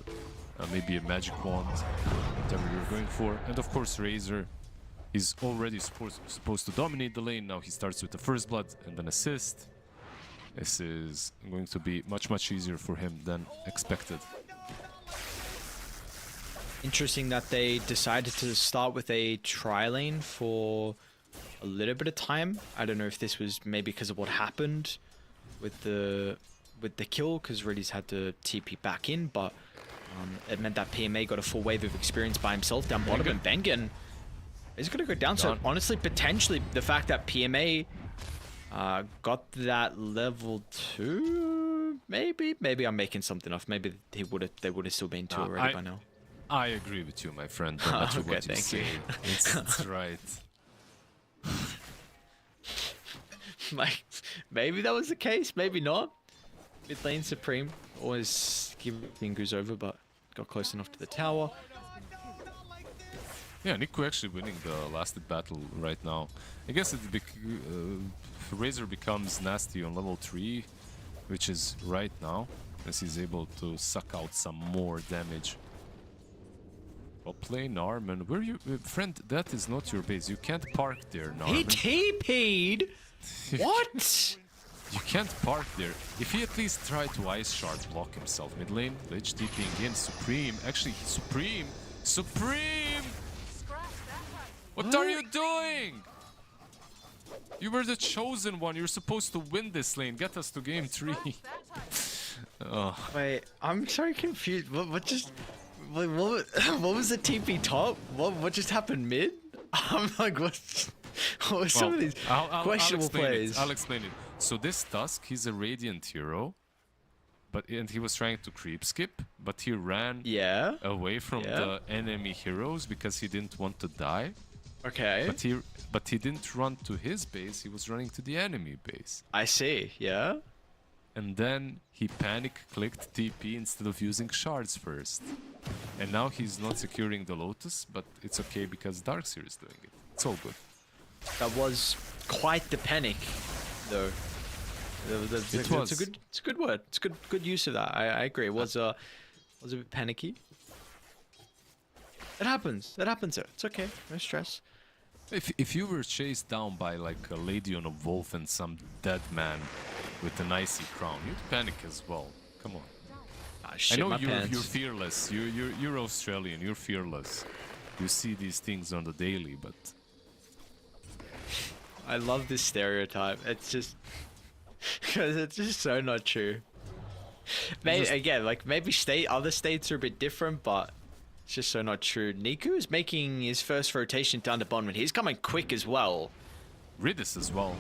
S2: maybe a magic wand, whatever you're going for. And of course Razor is already supposed to dominate the lane. Now he starts with the first blood and an assist. This is going to be much easier for him than expected.
S1: Interesting that they decided to start with a tri-lane for a little bit of time. I don't know if this was maybe because of what happened with the kill, because Riddies had to TP back in, but it meant that PMA got a full wave of experience by himself down bottom, and Bengen is going to go down. So honestly, potentially the fact that PMA got that level 2, maybe I'm making something off. Maybe they would have still been 2 already by now.
S2: I agree with you, my friend. No matter
S1: Okay,
S2: what you
S1: thank
S2: say, it's right.
S1: Like, maybe that was the case, maybe not. Mid lane Supreme always giving Goose over, but got close enough to the tower.
S2: Yeah, Niku actually winning the lasted battle right now. I guess Razor becomes nasty on level 3, which is right now, as he's able to suck out some more damage. Top lane, Armin. Where you... friend, that is not your base. You can't park there, Narman.
S1: He TP'd? What?
S2: You can't park there. If he at least tried to Ice Shard block himself mid lane, Lich TPing in, Supreme. Actually, Supreme! What are you doing? You were the chosen one. You're supposed to win this lane. Get us to game 3. Oh.
S1: Wait, I'm so confused. What was the TP top? What just happened mid? I'm like, what was some of these questionable plays?
S2: I'll explain it. So this Tusk, he's a Radiant hero, and he was trying to creep skip, but he ran away from the enemy heroes because he didn't want to die.
S1: Okay.
S2: But he didn't run to his base. He was running to the enemy base.
S1: I see. Yeah.
S2: And then he panic-clicked TP instead of using shards first. And now he's not securing the Lotus, but it's okay because Darkseer is doing it. It's all good.
S1: That was quite the panic, though. It's a good word. It's good use of that. I agree. It was a bit panicky. It happens. It's okay. No stress.
S2: If you were chased down by like a lady on a wolf and some dead man with an icy crown, you'd panic as well. Come on. I know you're fearless. You're Australian. You're fearless. You see these things on the daily, but
S1: I love this stereotype. It's just because it's just so not true. Maybe again, like maybe other states are a bit different, but it's just so not true. Niku is making his first rotation down to bottom, and he's coming quick as well.
S2: Riddies as well.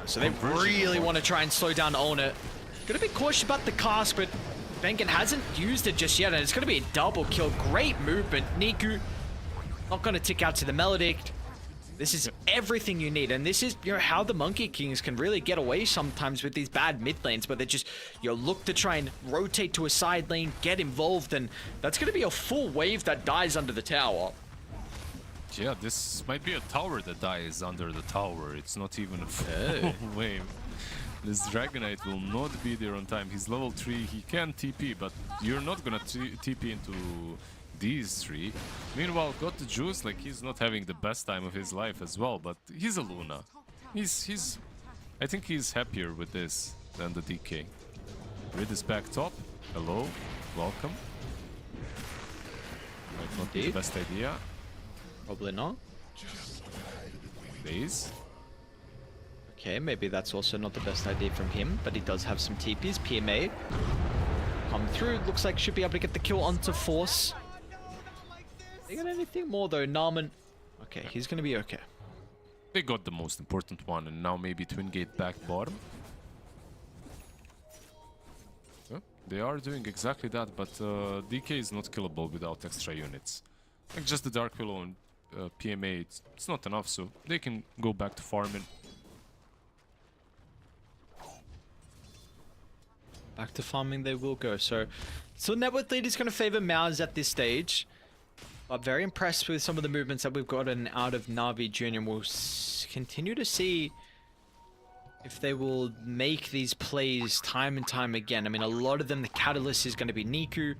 S1: So they really want to try and slow down on it. Gonna be cautious about the cast, but Bengen hasn't used it just yet, and it's gonna be a double kill. Great movement. Niku not gonna tick out to the Maledict. This is everything you need, and this is how the Monkey Kings can really get away sometimes with these bad mid lanes, where they just look to try and rotate to a side lane, get involved, and that's gonna be a full wave that dies under the tower.
S2: Yeah, this might be a tower that dies under the tower. It's not even a full wave. This Dragonite will not be there on time. He's level 3, he can TP, but you're not gonna TP into these 3. Meanwhile, got the Juice, like he's not having the best time of his life as well, but he's a Luna. I think he's happier with this than the DK. Rid is back top. Hello, welcome. Might not be the best idea.
S1: Probably not.
S2: Days.
S1: Okay, maybe that's also not the best idea from him, but he does have some TPs. PMA come through. Looks like should be able to get the kill onto Force. They got anything more though? Narman. Okay, he's gonna be okay.
S2: They got the most important one, and now maybe Twin Gate back bottom. Yeah, they are doing exactly that, but DK is not killable without extra units. Like just the Dark Willow and PMA, it's not enough, so they can go back to farming.
S1: Back to farming they will go. So net worth lead is going to favor Mouz at this stage. But very impressed with some of the movements that we've gotten out of Navi Jr. We'll continue to see if they will make these plays time and time again. I mean, a lot of them, the catalyst is going to be Niku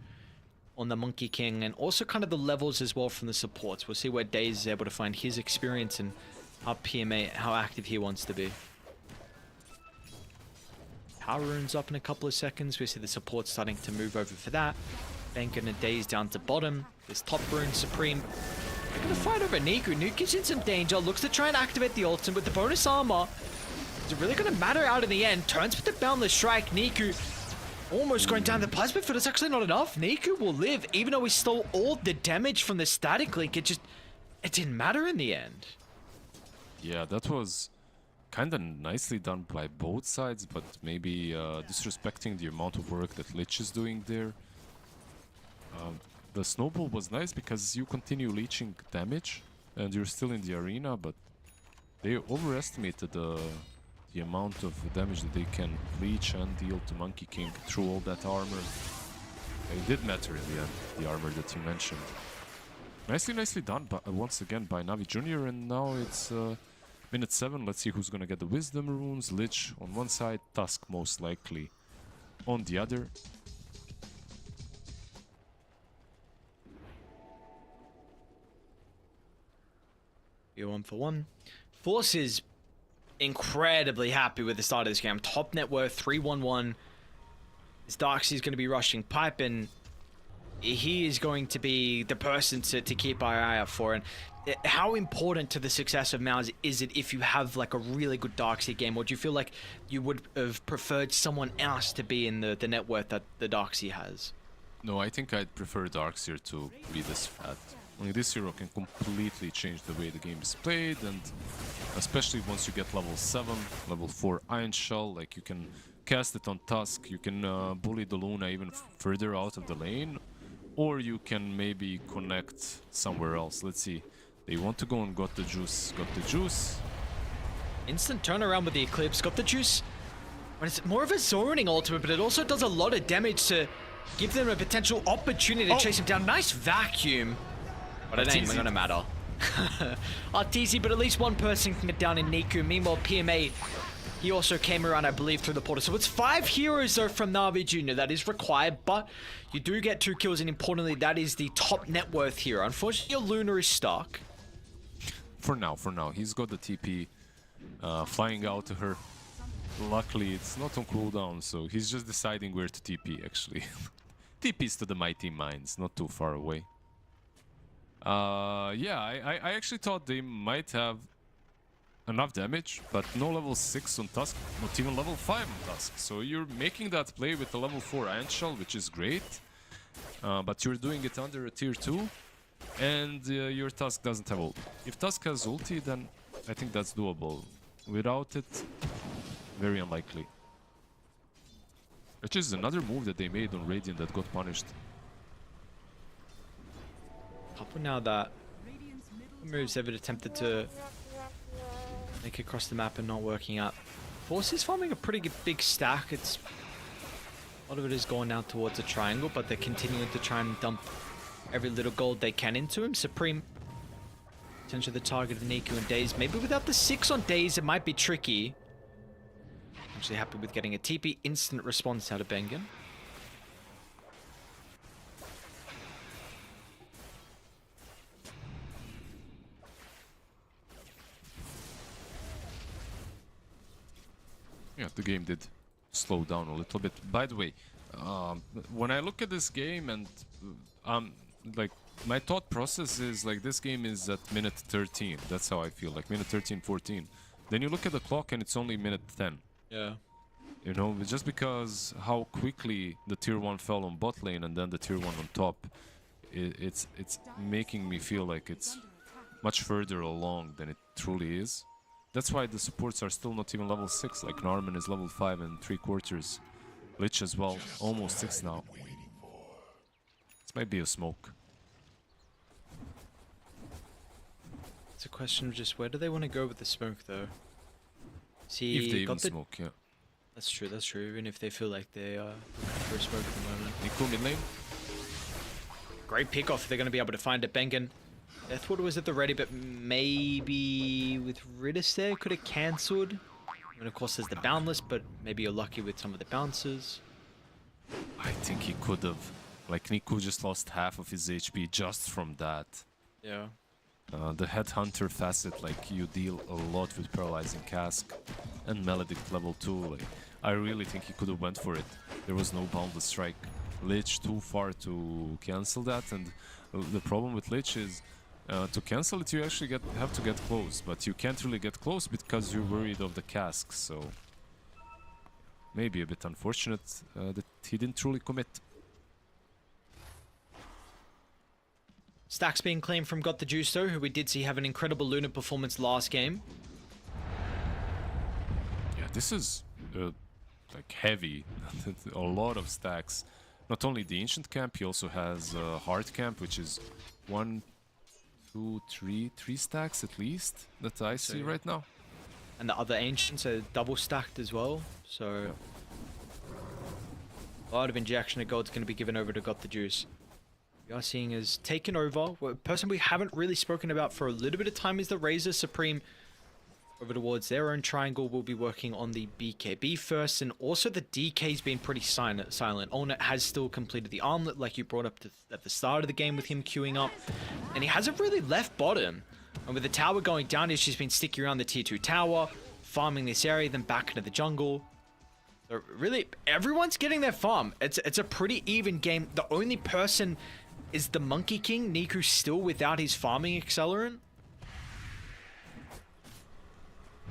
S1: on the Monkey King, and also kind of the levels as well from the supports. We'll see where Daze is able to find his experience and how PMA, how active he wants to be. Power runes up in a couple of seconds. We see the support starting to move over for that. Banking and Daze down to bottom. This top rune, Supreme. They're going to fight over Niku. Nuku's in some danger. Looks to try and activate the ultimate with the bonus armor. Is it really going to matter out in the end? Turns with the Boundless Strike. Niku almost going down the plasma field. It's actually not enough. Niku will live, even though he stole all the damage from the static link. It didn't matter in the end.
S2: Yeah, that was kind of nicely done by both sides, but maybe disrespecting the amount of work that Lich is doing there. The snowball was nice because you continue leeching damage and you're still in the arena, but they overestimated the amount of damage that they can leech and deal to Monkey King through all that armor. It did matter in the end, the armor that you mentioned. Nicely done once again by Navi Jr. And now it's minute 7. Let's see who's gonna get the Wisdom runes. Lich on one side, Tusk most likely on the other.
S1: You're 1 for 1. Force is incredibly happy with the start of this game. Top net worth 311. His Darkseid's going to be rushing pipe, and he is going to be the person to keep our eye out for. And how important to the success of Mouz is it if you have like a really good Darkseid game, or do you feel like you would have preferred someone else to be in the net worth that the Darkseid has?
S2: No, I think I'd prefer Darkseid to be this fat. Only this hero can completely change the way the game is played, and especially once you get level 7, level 4 Iron Shell, like you can cast it on Tusk, you can bully the Luna even further out of the lane, or you can maybe connect somewhere else. Let's see. They want to go and got the juice.
S1: Instant turnaround with the Eclipse. Got the juice. But it's more of a zoning ultimate, but it also does a lot of damage to give them a potential opportunity to chase him down. Nice vacuum. But it ain't gonna matter. Arteezy, but at least one person can get down in Niku. Meanwhile, PMA, he also came around, I believe, through the portal. So it's 5 heroes, though, from Navi Jr. That is required, but you do get 2 kills, and importantly, that is the top net worth hero. Unfortunately, your Luna is stuck.
S2: For now. He's got the TP flying out to her. Luckily, it's not on cooldown, so he's just deciding where to TP, actually. TP's to the Mighty Mines, not too far away. Yeah, I actually thought they might have enough damage, but no level 6 on Tusk, not even level 5 on Tusk. So you're making that play with a level 4 Iron Shell, which is great, but you're doing it under a tier 2, and your Tusk doesn't have ulti. If Tusk has ulti, then I think that's doable. Without it, very unlikely. Which is another move that they made on Radiant that got punished.
S1: Couple now that moves they've attempted to make across the map and not working out. Force is farming a pretty big stack. It's a lot of it is going down towards a triangle, but they're continuing to try and dump every little gold they can into him. Supreme, potentially the target of Niku and Daze. Maybe without the 6 on Daze, it might be tricky. Actually happy with getting a TP instant response out of Bengen.
S2: Yeah, the game did slow down a little bit. By the way, when I look at this game and like my thought process is like this game is at minute 13. That's how I feel, like minute 13, 14. Then you look at the clock and it's only minute 10.
S1: Yeah.
S2: You know, just because how quickly the tier 1 fell on bot lane and then the tier 1 on top, it's making me feel like it's much further along than it truly is. That's why the supports are still not even level 6, like Narman is level 5 and 3/4. Lich as well, almost 6 now. This might be a smoke.
S1: It's a question of just where do they want to go with the smoke though? See,
S2: If they even smoke, yeah.
S1: That's true, that's true. Even if they feel like they are looking for a smoke at the moment.
S2: Nico mid lane.
S1: Great pick off. They're going to be able to find it. Bengen. I thought it was at the ready, but maybe with Ridis there could have cancelled. And of course, there's the boundless, but maybe you're lucky with some of the bounces.
S2: I think he could have. Like, Nico just lost half of his HP just from that.
S1: Yeah.
S2: The Headhunter facet, like, you deal a lot with Paralyzing Cask and Maledict level 2. Like, I really think he could have went for it. There was no Boundless Strike. Lich too far to cancel that, and the problem with Lich is to cancel it you actually have to get close, but you can't really get close because you're worried of the casks, so maybe a bit unfortunate that he didn't truly commit.
S1: Stacks being claimed from Got the Juice though, who we did see have an incredible Luna performance last game.
S2: Yeah, this is like heavy, a lot of stacks. Not only the Ancient Camp, he also has Hard Camp, which is 1, 2, 3 stacks at least that I see right now.
S1: And the other Ancients are double stacked as well, so
S2: yeah.
S1: A lot of injection of gold's going to be given over to Got the Juice. We are seeing is taken over. A person we haven't really spoken about for a little bit of time is the Razor Supreme. Over towards their own triangle, we'll be working on the BKB first, and also the DK's been pretty silent. Olnett has still completed the armlet, like you brought up at the start of the game with him queuing up, and he hasn't really left bottom. And with the tower going down, he's just been sticking around the tier 2 tower, farming this area, then back into the jungle. So really, everyone's getting their farm. It's a pretty even game. The only person is the Monkey King, Niku, still without his farming accelerant.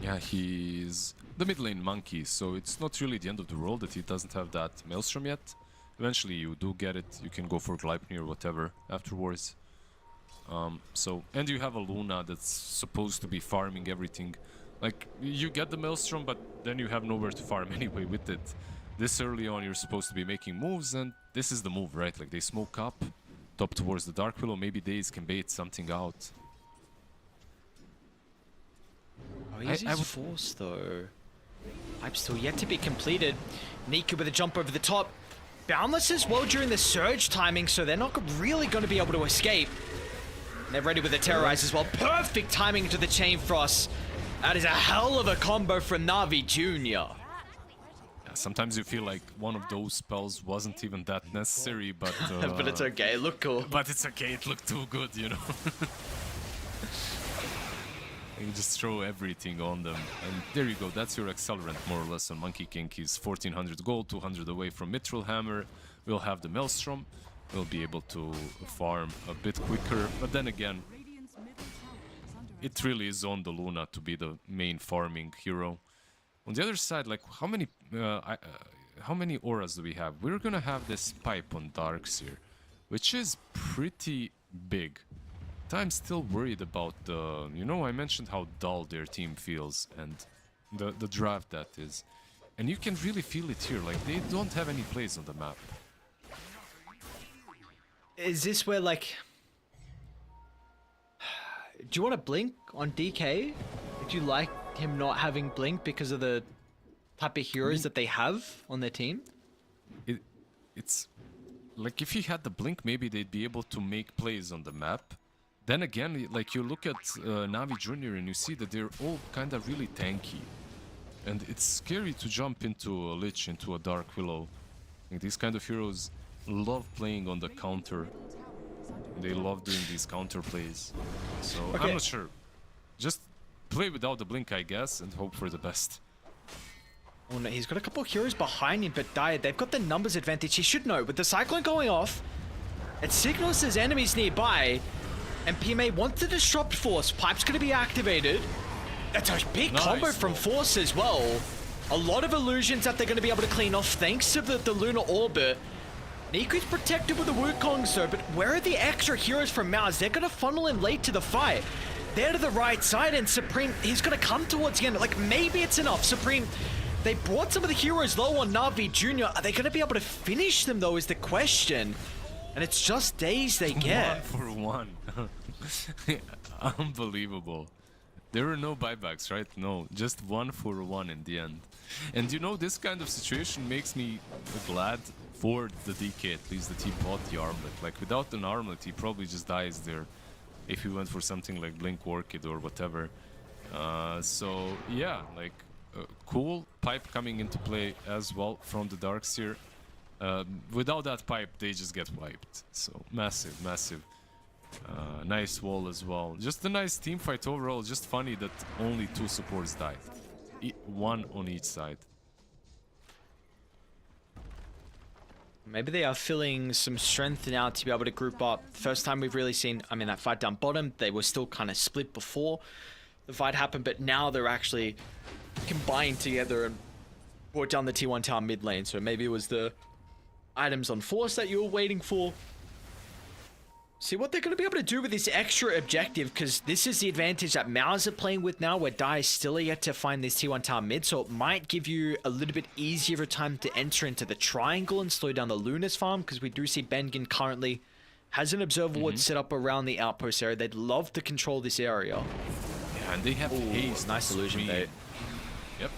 S2: Yeah, he's the mid lane monkey, so it's not really the end of the world that he doesn't have that Maelstrom yet. Eventually you do get it, you can go for Gleipnir or whatever afterwards. And you have a Luna that's supposed to be farming everything. Like, you get the Maelstrom, but then you have nowhere to farm anyway with it. This early on you're supposed to be making moves, and this is the move, right? Like, they smoke up, top towards the Dark Willow, maybe Daze can bait something out.
S1: Oh, he's force though. Pipe still yet to be completed. Niku with a jump over the top. Boundless as well during the surge timing, so they're not really going to be able to escape. And they're ready with the Terrorize as well. Perfect timing into the Chain Frost. That is a hell of a combo from NAVI Jr.
S2: Yeah, sometimes you feel like one of those spells wasn't even that necessary, but...
S1: but it's okay, it looked cool.
S2: But it's okay, it looked too good, you know? You just throw everything on them, and there you go, that's your accelerant more or less on Monkey King. He's 1400 gold, 200 away from Mithril Hammer. We'll have the Maelstrom, we'll be able to farm a bit quicker, but then again, it really is on the Luna to be the main farming hero. On the other side, like, how many auras do we have? We're gonna have this pipe on Darks here, which is pretty big. I'm still worried about the... You know, I mentioned how dull their team feels and the draft that is. And you can really feel it here, like, they don't have any plays on the map.
S1: Is this where, like... Do you want to blink on DK? Would you like him not having blink because of the type of heroes that they have on their team?
S2: It's... Like, if he had the blink, maybe they'd be able to make plays on the map. Then again, like, you look at Navi Jr. and you see that they're all kind of really tanky. And it's scary to jump into a Lich, into a Dark Willow. Like, these kind of heroes love playing on the counter. They love doing these counter plays. So, okay. I'm not sure. Just play without the blink, I guess, and hope for the best.
S1: Oh no, he's got a couple of heroes behind him, but Diet, they've got the numbers advantage. He should know. With the Cyclone going off, it signals there's enemies nearby. And PMA wants the Disrupt Force. Pipe's going to be activated. That's a big
S2: Nice,
S1: combo from
S2: bro.
S1: Force as well. A lot of illusions that they're going to be able to clean off thanks to the Lunar Orbit. Niku's protected with the Wukongs though, but where are the extra heroes from Mouz? They're going to funnel in late to the fight. They're to the right side, and Supreme, he's going to come towards the end. Like, maybe it's enough. Supreme, they brought some of the heroes low on Navi Jr. Are they going to be able to finish them though is the question. And it's just days they get.
S2: 1 for 1. Unbelievable. There were no buybacks, right? No, just 1 for 1 in the end. And you know, this kind of situation makes me glad for the DK, at least that he bought the armlet. Like, without an armlet, he probably just dies there if he went for something like Blink Orchid or whatever. So, yeah, like, cool pipe coming into play as well from the Darkseer. Without that pipe, they just get wiped. So, massive, massive. Nice wall as well. Just a nice team fight overall. Just funny that only 2 supports died. 1 on each side.
S1: Maybe they are feeling some strength now to be able to group up. First time we've really seen, I mean, that fight down bottom, they were still kind of split before the fight happened, but now they're actually combined together and brought down the T1 tower mid lane. So maybe it was the items on Force that you were waiting for. See what they're going to be able to do with this extra objective, because this is the advantage that Mouz are playing with now, where Dai is still yet to find this T1 tower mid, so it might give you a little bit easier of a time to enter into the triangle and slow down the Luna's farm, because we do see Bengen currently has an observer ward set up around the outpost area. They'd love to control this area.
S2: Yeah, and they have haste.
S1: Nice illusion bait.
S2: Yep.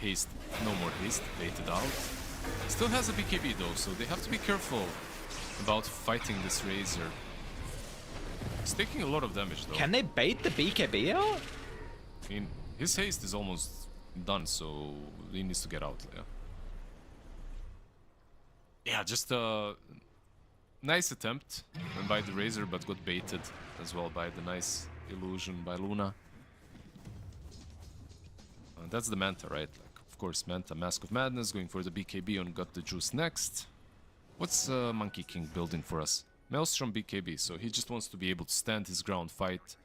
S2: Haste. No more haste. Baited out. Still has a BKB though, so they have to be careful about fighting this Razor. It's taking a lot of damage though.
S1: Can they bait the BKB out?
S2: I mean, his haste is almost done, so he needs to get out. Yeah, just a nice attempt by the Razor, but got baited as well by the nice illusion by Luna. That's the Manta, right? Like, of course, Manta, Mask of Madness, going for the BKB on Got the Juice next. What's Monkey King building for us? Maelstrom BKB, so he just wants to be able to stand his ground, fight.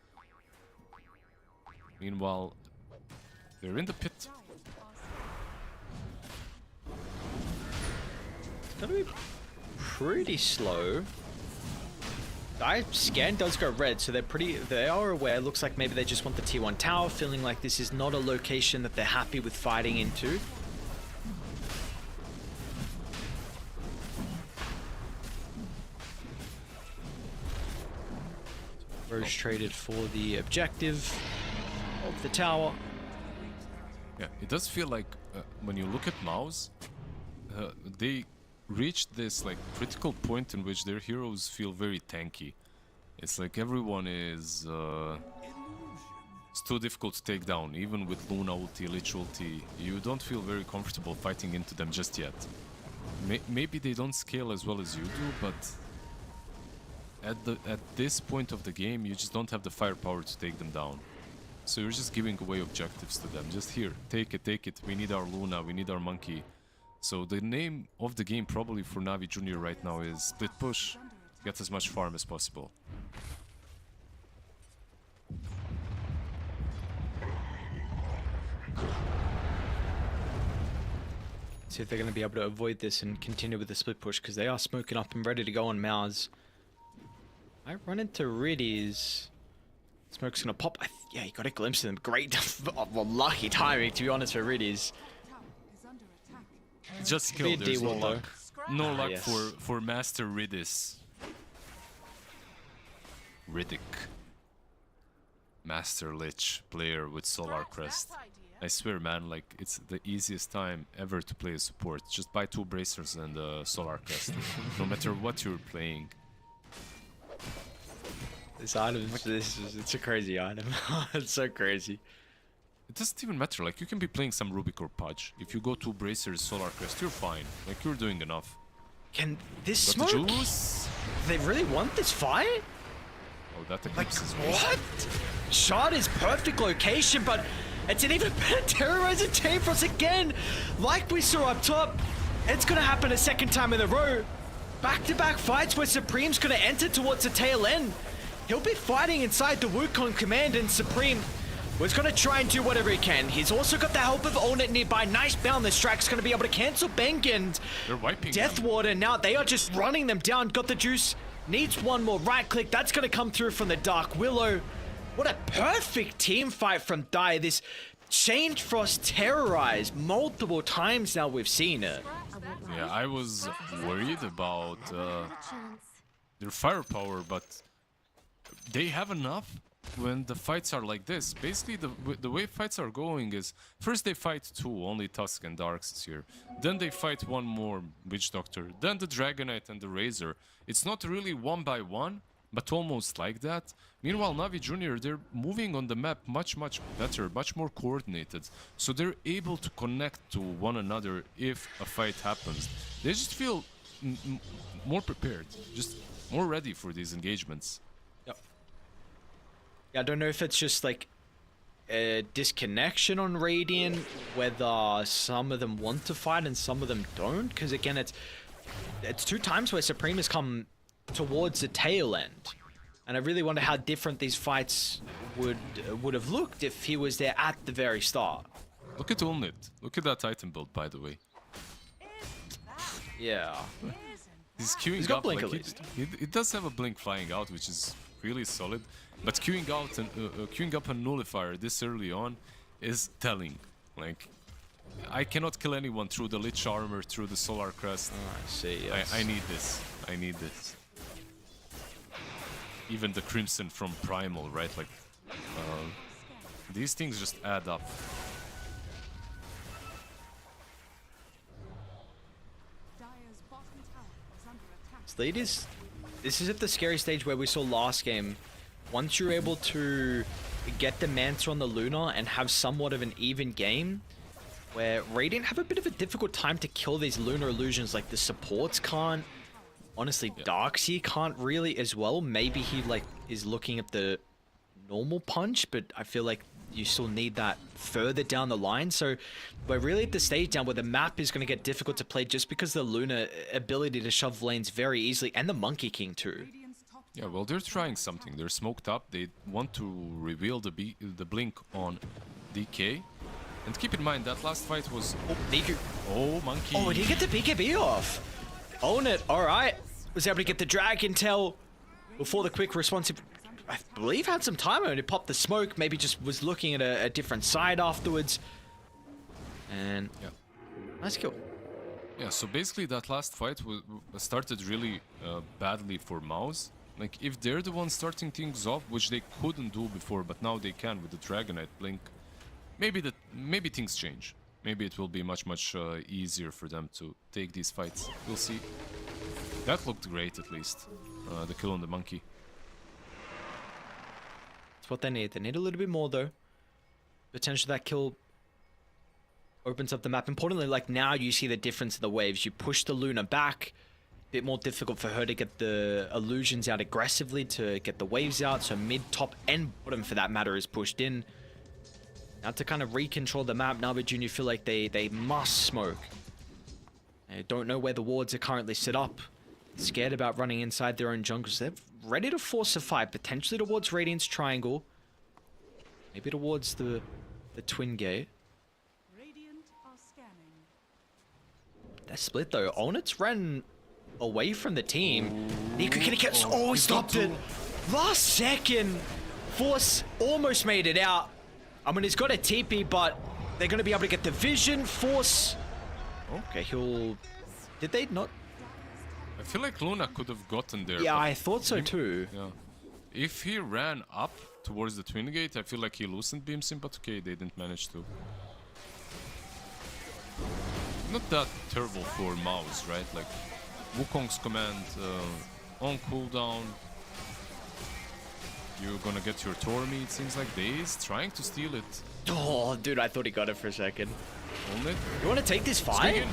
S2: Meanwhile, they're in the pit.
S1: It's gonna be pretty slow. Dai scan does go red, so they are aware. Looks like maybe they just want the T1 tower, feeling like this is not a location that they're happy with fighting into. Rose traded for the objective of the tower.
S2: Yeah, it does feel like when you look at Mouz, they reached this like critical point in which their heroes feel very tanky. It's like everyone is it's too difficult to take down. Even with Luna ulti, Lich ulti, you don't feel very comfortable fighting into them just yet. Maybe they don't scale as well as you do, but at this point of the game, you just don't have the firepower to take them down. So you're just giving away objectives to them. Just here, take it. We need our Luna, we need our monkey. So the name of the game probably for Navi Junior right now is split push. Get as much farm as possible.
S1: See if they're going to be able to avoid this and continue with the split push, because they are smoking up and ready to go on Mouz. I run into Riddies. Smoke's gonna pop. Yeah, he got a glimpse of them. Great, well, lucky timing, to be honest, for Riddies.
S2: Just
S1: Be a
S2: kill, there's no
S1: D-wall, though.
S2: luck. No luck
S1: yes.
S2: for Master Riddick. Master Lich player with Solar Crest. I swear, man, like, it's the easiest time ever to play a support. Just buy 2 bracers and Solar Crest. No matter what you're playing.
S1: This item, it's a crazy item. It's so crazy.
S2: It doesn't even matter, like, you can be playing some Rubik or Pudge. If you go 2 bracers, Solar Crest, you're fine. Like, you're doing enough.
S1: Can this
S2: Got
S1: smoke?
S2: the juice?
S1: They really want this fight?
S2: Oh, that
S1: Like,
S2: eclipse is
S1: what? Shot is perfect location, but it's an even better terrorizer team for us again. Like we saw up top, it's gonna happen a second time in a row. Back-to-back fights where Supreme's gonna enter towards the tail end. He'll be fighting inside the Wukong command, and Supreme
S8: was going to try and do whatever he can. He's also got the help of Onet nearby. Nice boundless strike's going to be able to cancel Bank and
S2: They're wiping
S8: Death
S2: them.
S8: Water. Now they are just running them down. Got the juice. Needs one more right click. That's going to come through from the Dark Willow. What a perfect team fight from Dire. This Change Frost terrorized multiple times now we've seen it.
S2: Yeah, I was worried about their firepower, but they have enough when the fights are like this. Basically, the way fights are going is first they fight two, only Tusk and Darks is here. Then they fight one more Witch Doctor. Then the Dragonite and the Razor. It's not really one by one, but almost like that. Meanwhile, Navi Junior, they're moving on the map much better, much more coordinated. So they're able to connect to one another if a fight happens. They just feel more prepared, just more ready for these engagements.
S8: Yep. Yeah, I don't know if it's just like a disconnection on Radiant, whether some of them want to fight and some of them don't. Because again, it's 2 times where Supreme has come towards the tail end. And I really wonder how different these fights would have looked if he was there at the very start.
S2: Look at Ulnit. Look at that item build, by the way.
S8: Yeah.
S2: He's queuing
S8: He's got
S2: up.
S8: blink
S2: Like
S8: at least.
S2: it does have a blink flying out, which is really solid. But queuing out and queuing up a nullifier this early on is telling. Like, I cannot kill anyone through the Lich armor, through the Solar Crest.
S8: I see. Yes.
S2: I need this. I need this. Even the Crimson from Primal, right? Like, these things just add up.
S3: Dire's bottom tower is under attack.
S8: So this is at the scary stage where we saw last game. Once you're able to get the Manta on the Luna and have somewhat of an even game, where Radiant have a bit of a difficult time to kill these Lunar illusions, like the supports can't. Honestly, Darkseer can't really as well. Maybe he like is looking at the normal punch, but I feel like you still need that further down the line. So we're really at the stage down where the map is going to get difficult to play just because of the Luna ability to shove lanes very easily, and the Monkey King too.
S2: Yeah, well, they're trying something. They're smoked up. They want to reveal the blink on DK. And keep in mind, that last fight was...
S8: Oh, Niku.
S2: Oh, Monkey.
S8: Oh, did he get the BKB off? Own it. All right. Was able to get the Dragon Tail before the quick response. I believe had some time on it. Popped the smoke. Maybe just was looking at a different side afterwards. And
S2: yeah,
S8: nice kill.
S2: Yeah, so basically that last fight started really badly for Mouz. Like, if they're the ones starting things off, which they couldn't do before, but now they can with the Dragonite blink, maybe things change. Maybe it will be much easier for them to take these fights. We'll see. That looked great, at least. The kill on the Monkey.
S8: That's what they need. They need a little bit more, though. Potentially that kill opens up the map. Importantly, like now you see the difference in the waves. You push the Luna back. Bit more difficult for her to get the illusions out aggressively to get the waves out. So mid, top, and bottom, for that matter, is pushed in. Now to kind of re-control the map, Navi Junior feel like they must smoke. They don't know where the wards are currently set up. Scared about running inside their own jungles. They're ready to force a fight, potentially towards Radiant's Triangle. Maybe towards the Twin Gate.
S3: Radiant are scanning.
S8: That split though. Onit's ran away from the team. Niku can catch. Oh, he stopped it. Last second. Force almost made it out. I mean, he's got a TP, but they're going to be able to get the vision. Force. Okay, he'll... Did they not?
S2: I feel like Luna could have gotten there.
S8: Yeah, I thought so too.
S2: Yeah. If he ran up towards the Twin Gate, I feel like he loosened Beam Sim, but okay, they didn't manage to. Not that terrible for Mouz, right? Like, Wukong's command on cooldown. You're gonna get your Tormy, it seems like. Daze trying to steal it.
S8: Oh, dude, I thought he got it for a second.
S2: Own it.
S8: You want to take this fight?
S2: Swinging.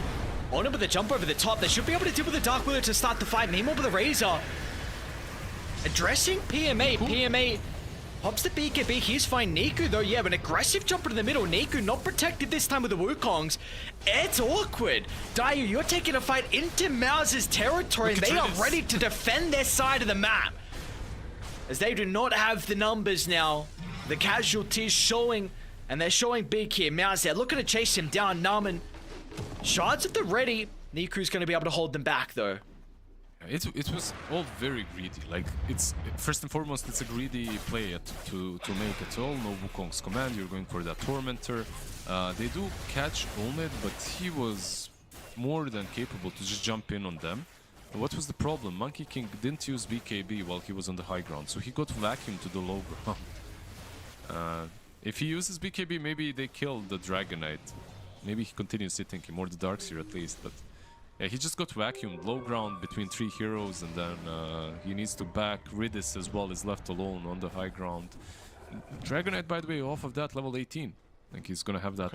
S8: On it with a jump over the top. They should be able to deal with the Dark Willow to start the fight. Meanwhile, with the Razor. Addressing PMA.
S2: Cool.
S8: PMA pops the BKB. He's fine. Niku, though, yeah, an aggressive jumper in the middle. Niku not protected this time with the Wukongs. It's awkward. Dire, you're taking a fight into Mouz's territory, and they are ready to defend their side of the map. As they do not have the numbers now The casualties showing, and they're showing big here. Mouz, they're looking to chase him down. Namen, shards at the ready. Niku's going to be able to hold them back, though.
S2: It was all very greedy. Like, it's first and foremost, it's a greedy play to make it all. No Wukong's command, you're going for that Tormentor. They do catch Olned, but he was more than capable to just jump in on them. What was the problem? Monkey King didn't use BKB while he was on the high ground, so he got vacuumed to the low ground. If he uses BKB, maybe they kill the Dragonite. Maybe he continues hitting him, or the Darkseer at least, but yeah, he just got vacuumed, low ground between 3 heroes, and then he needs to back. Ridis as well is left alone on the high ground. Dragonite, by the way, off of that, level 18. I think he's gonna have that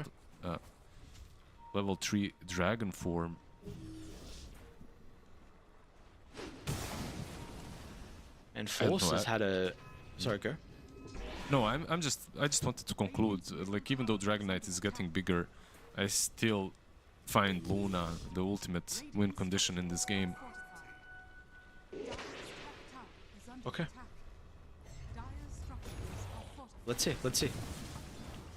S2: level 3 dragon form.
S8: And Force has had a... Sorry, go.
S2: No, I just wanted to conclude, like, even though Dragonite is getting bigger, I still find Luna the ultimate win condition in this game.
S8: Okay. Let's see.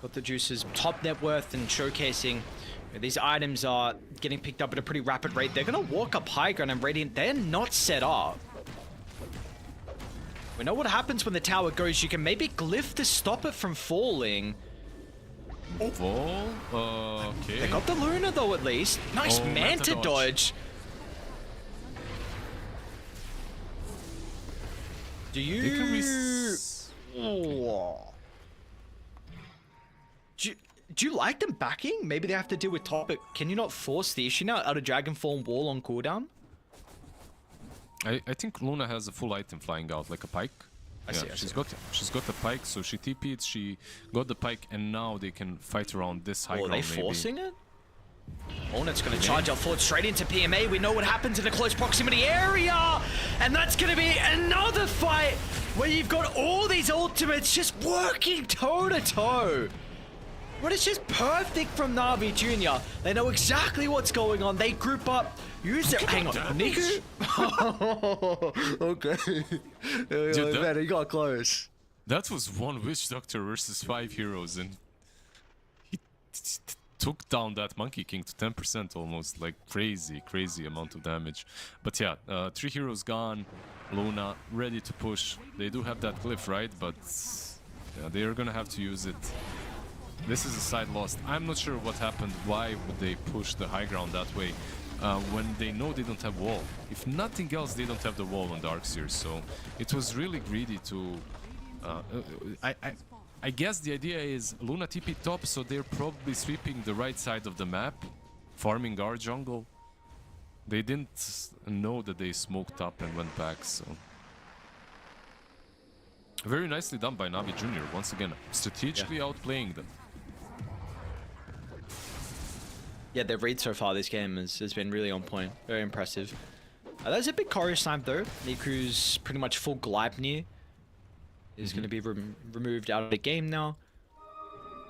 S8: Got the juices, top net worth, and showcasing. These items are getting picked up at a pretty rapid rate. They're gonna walk up high ground, and Radiant, they're not set up. We know what happens when the tower goes. You can maybe glyph to stop it from falling.
S2: Fall? Okay.
S8: They got the Luna though, at least. Nice Manta dodge. Do you... Do you like them backing? Maybe they have to deal with top, but can you not force the issue now out of Dragon Form Wall on cooldown?
S2: I think Luna has a full item flying out, like a pike.
S8: I see.
S2: She's got the pike, so she TP'd, she got the pike, and now they can fight around this high ground.
S8: Are they
S2: maybe.
S8: forcing it? Hornet's going to charge up forward straight into PMA. We know what happens in a close proximity area, and that's going to be another fight where you've got all these ultimates just working toe to toe. But it's just perfect from Navi Jr. They know exactly what's going on. They group up, use it. Hang on, Niku? Okay.
S2: Dude,
S8: man, he got close.
S2: That was one Witch Doctor versus 5 heroes, and he took down that Monkey King to 10% almost. Like, crazy amount of damage. But yeah, 3 heroes gone. Luna ready to push. They do have that glyph, right? But yeah, they are gonna have to use it. This is a side lost. I'm not sure what happened. Why would they push the high ground that way when they know they don't have wall? If nothing else, they don't have the wall on Darkseer. So it was really greedy to... I guess the idea is Luna TP top, so they're probably sweeping the right side of the map, farming our jungle. They didn't know that they smoked up and went back, so... Very nicely done by Navi Jr. Once again, strategically outplaying them.
S8: Yeah, their read so far this game has been really on point. Very impressive. There's a big choreo snipe though. Niku's pretty much full Gleipnir is going to be removed out of the game now.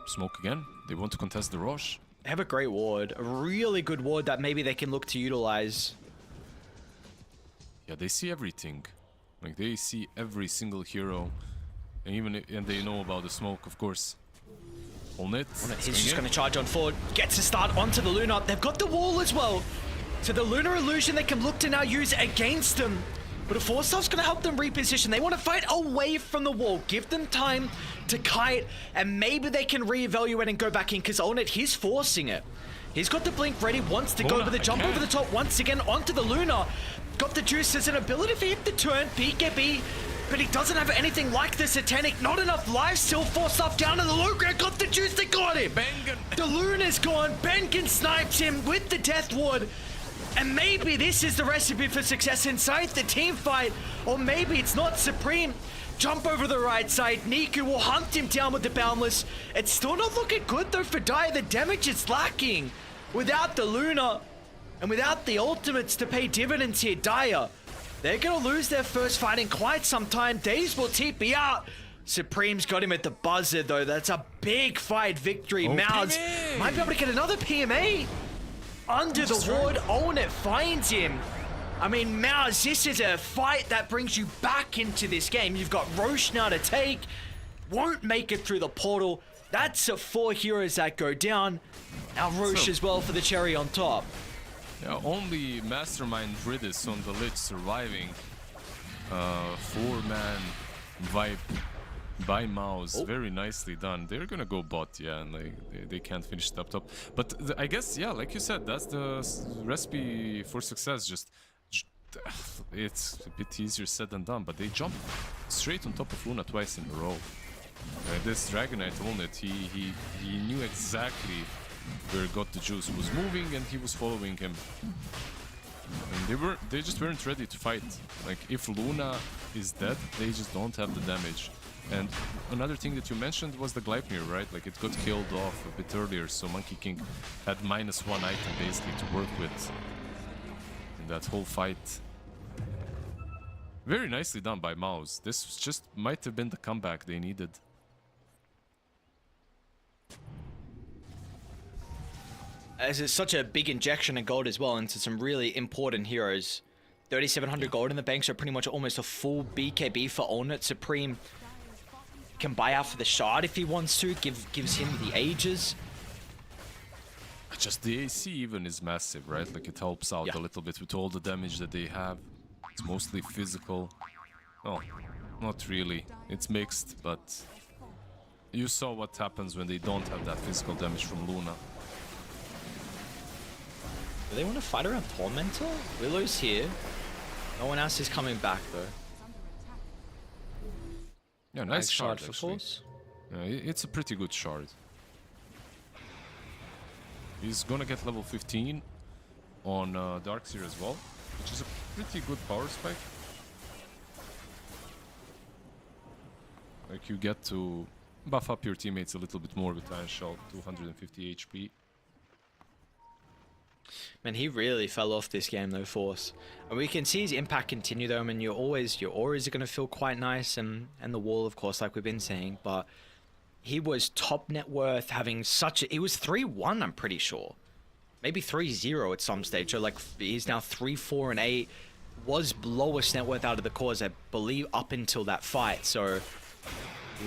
S2: Smoke again. They want to contest the Rosh.
S8: They have a great ward. A really good ward that maybe they can look to utilize.
S2: Yeah, they see everything. Like, they see every single hero. And they know about the smoke, of course.
S8: He's just going to charge on forward. Gets a start onto the Luna. They've got the wall as well. So the Lunar Illusion they can look to now use against them. But a Force Staff's going to help them reposition. They want to fight away from the wall. Give them time to kite. And maybe they can reevaluate and go back in. Because Olnet, he's forcing it. He's got the blink ready. Wants to go over the jump over the top once again onto the Luna. Got the juice. There's an ability for him to turn BKB. But he doesn't have anything like the Satanic. Not enough life. Still Force Staff down in the low ground. Got the juice. They got him.
S2: Bengen.
S8: The Luna's gone. Bengen snipes him with the Death Ward. And maybe this is the recipe for success inside the team fight. Or maybe it's not. Supreme. Jump over the right side. Niku will hunt him down with the Boundless. It's still not looking good though for Dire. The damage is lacking. Without the Luna and without the ultimates to pay dividends here, Dire, they're going to lose their first fight in quite some time. Daze will TP out. Supreme's got him at the buzzer though. That's a big fight victory. Mouz might be able to get another PMA. Under the ward, Olnet finds him. I mean, Mouz, this is a fight that brings you back into this game. You've got Roche now to take. won't make it through the portal. That's 4 heroes that go down. Now Roche
S2: So-
S8: as well for the cherry on top.
S2: Yeah, only Mastermind Ridis on the Lich surviving. 4-man vibe by Mouz. Very nicely done. They're gonna go bot, yeah, and they can't finish it up top. But I guess, yeah, like you said, that's the recipe for success. Just it's a bit easier said than done, but they jump straight on top of Luna twice in a row. This Dragonite owned it. He knew exactly where Got the Juice was moving, and he was following him. And they just weren't ready to fight. Like, if Luna is dead, they just don't have the damage. And another thing that you mentioned was the Gleipnir, right? Like, it got killed off a bit earlier, so Monkey King had -1 item basically to work with in that whole fight. Very nicely done by Mouz. This just might have been the comeback they needed.
S8: As it's such a big injection of gold as well into some really important heroes. 3,700 gold in the bank, so pretty much almost a full BKB for Ulnet. Supreme can buy out for the shard if he wants to, gives him the Aegis.
S2: Just the AC even is massive, right? Like, it helps out a little bit with all the damage that they have. It's mostly physical. Oh, not really. It's mixed, but you saw what happens when they don't have that physical damage from Luna.
S8: Do they want to fight around Tormentor? Willow's here. No one else is coming back though.
S2: Yeah, nice shard,
S8: for
S2: actually.
S8: force.
S2: It's a pretty good shard. He's gonna get level 15 on Darkseer as well, which is a pretty good power spike. Like, you get to buff up your teammates a little bit more with Iron Shell, 250 HP.
S8: Man, he really fell off this game though, Force. And we can see his impact continue though. I mean, your auras are going to feel quite nice, and the wall, of course, like we've been saying. But he was top net worth, having such a... He was 3-1, I'm pretty sure. Maybe 3-0 at some stage. So, like, he's now 3-4 and 8. Was lowest net worth out of the cores, I believe, up until that fight. So,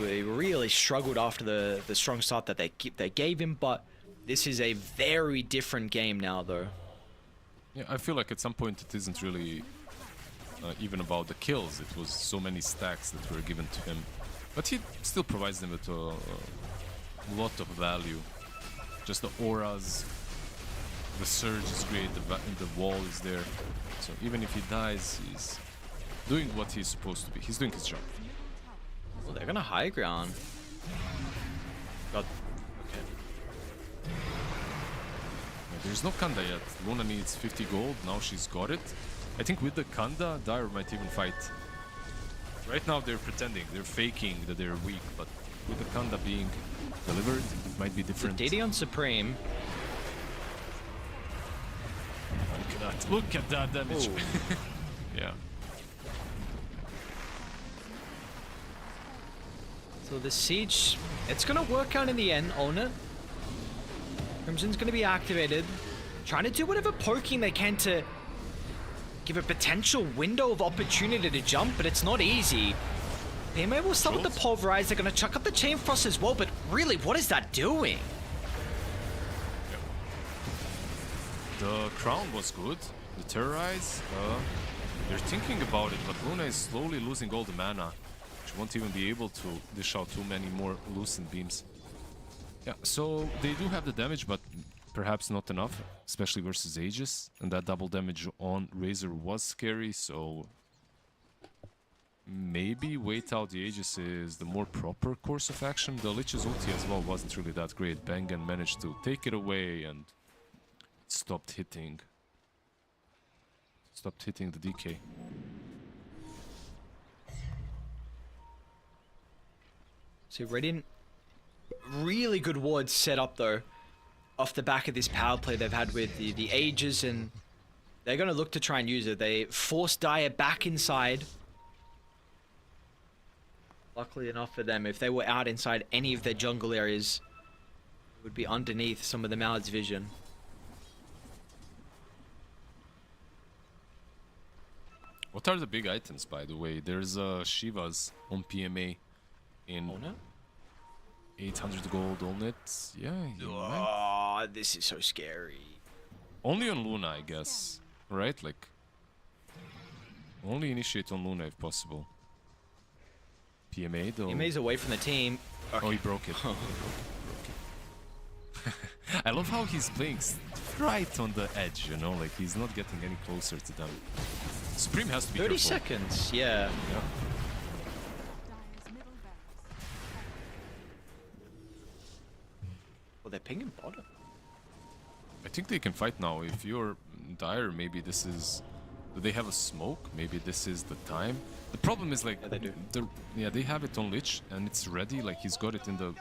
S8: we really struggled after the strong start that they gave him, but... This is a very different game now, though.
S2: Yeah, I feel like at some point it isn't really even about the kills. It was so many stacks that were given to him. But he still provides them with a lot of value. Just the auras, the surge is great, the wall is there. So even if he dies, he's doing what he's supposed to be. He's doing his job.
S8: Well, they're gonna high ground. God.
S2: There's no Kanda yet. Luna needs 50 gold, now she's got it. I think with the Kanda, Dire might even fight. Right now they're pretending, they're faking that they're weak, but with the Kanda being delivered, it might be different.
S8: DD on Supreme.
S2: Look at that damage. Yeah.
S8: So the siege, it's gonna work out in the end, own it. Crimson's going to be activated, trying to do whatever poking they can to give a potential window of opportunity to jump, but it's not easy. They may well start with the Pulverize, they're going to chuck up the Chain Frost as well, but really, what is that doing?
S2: The Crown was good, the Terrorize, they're thinking about it, but Luna is slowly losing all the mana. She won't even be able to dish out too many more Lucent Beams. Yeah, so they do have the damage, but perhaps not enough, especially versus Aegis. And that double damage on Razor was scary, so maybe wait out the Aegis is the more proper course of action. The Lich's ulti as well wasn't really that great. Bengen managed to take it away and stopped hitting the DK.
S8: So Radiant, really good wards set up though, off the back of this power play they've had with the Aegis, and they're going to look to try and use it. They force Dire back inside. Luckily enough for them, if they were out inside any of their jungle areas, it would be underneath some of the Mau's vision.
S2: What are the big items, by the way? There's Shiva's on PMA in 800 gold on it. Yeah, he might.
S8: Oh, this is so scary.
S2: Only on Luna, I guess. Right? Like, only initiate on Luna if possible. PMA though.
S8: PMA's away from the team.
S2: Oh, he broke it. I love how he's playing right on the edge, you know, like he's not getting any closer to them. Supreme has to be
S8: 30
S2: careful.
S8: seconds, yeah.
S2: Yeah.
S3: Dire's middle barracks.
S8: Well, they're pinging bottom.
S2: I think they can fight now. If you're Dire, maybe this is... Do they have a smoke? Maybe this is the time. The problem is like...
S8: Yeah, they do.
S2: Yeah, they have it on Lich and it's ready, like he's got it in the...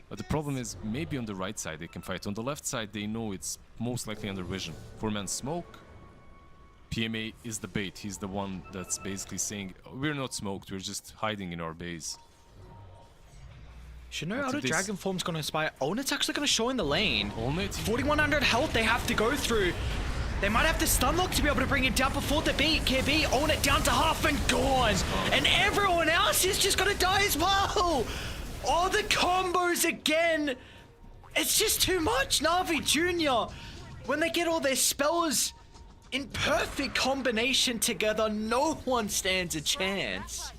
S2: But the problem is, maybe on the right side they can fight. On the left side they know it's most likely under vision. 4-man smoke. PMA is the bait. He's the one that's basically saying, we're not smoked, we're just hiding in our base.
S8: Should know
S2: That's
S8: how
S2: a
S8: the
S2: dis-
S8: Dragon Form's gonna inspire. Onit's actually gonna show in the lane.
S2: Only
S8: 4100 health they have to go through. They might have to stun lock to be able to bring it down before the beat. KB own it down to half and gone. And everyone else is just gonna die as well. Oh, the combos again. It's just too much, Navi Jr. When they get all their spells in perfect combination together, no one stands a chance.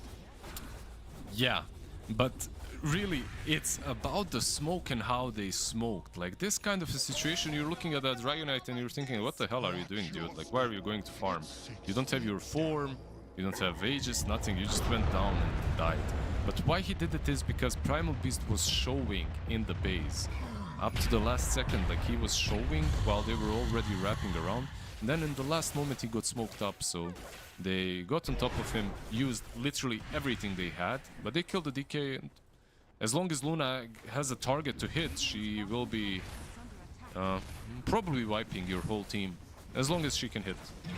S2: Yeah, but really, it's about the smoke and how they smoked. Like this kind of a situation, you're looking at that Dragonite and you're thinking, what the hell are you doing, dude? Like, why are you going to farm? You don't have your form, you don't have Aegis, nothing. You just went down and died. But why he did it is because Primal Beast was showing in the base. Up to the last second, like he was showing while they were already wrapping around. And then in the last moment he got smoked up, so they got on top of him, used literally everything they had, but they killed the DK. And as long as Luna has a target to hit, she will be probably wiping your whole team. As long as she can hit,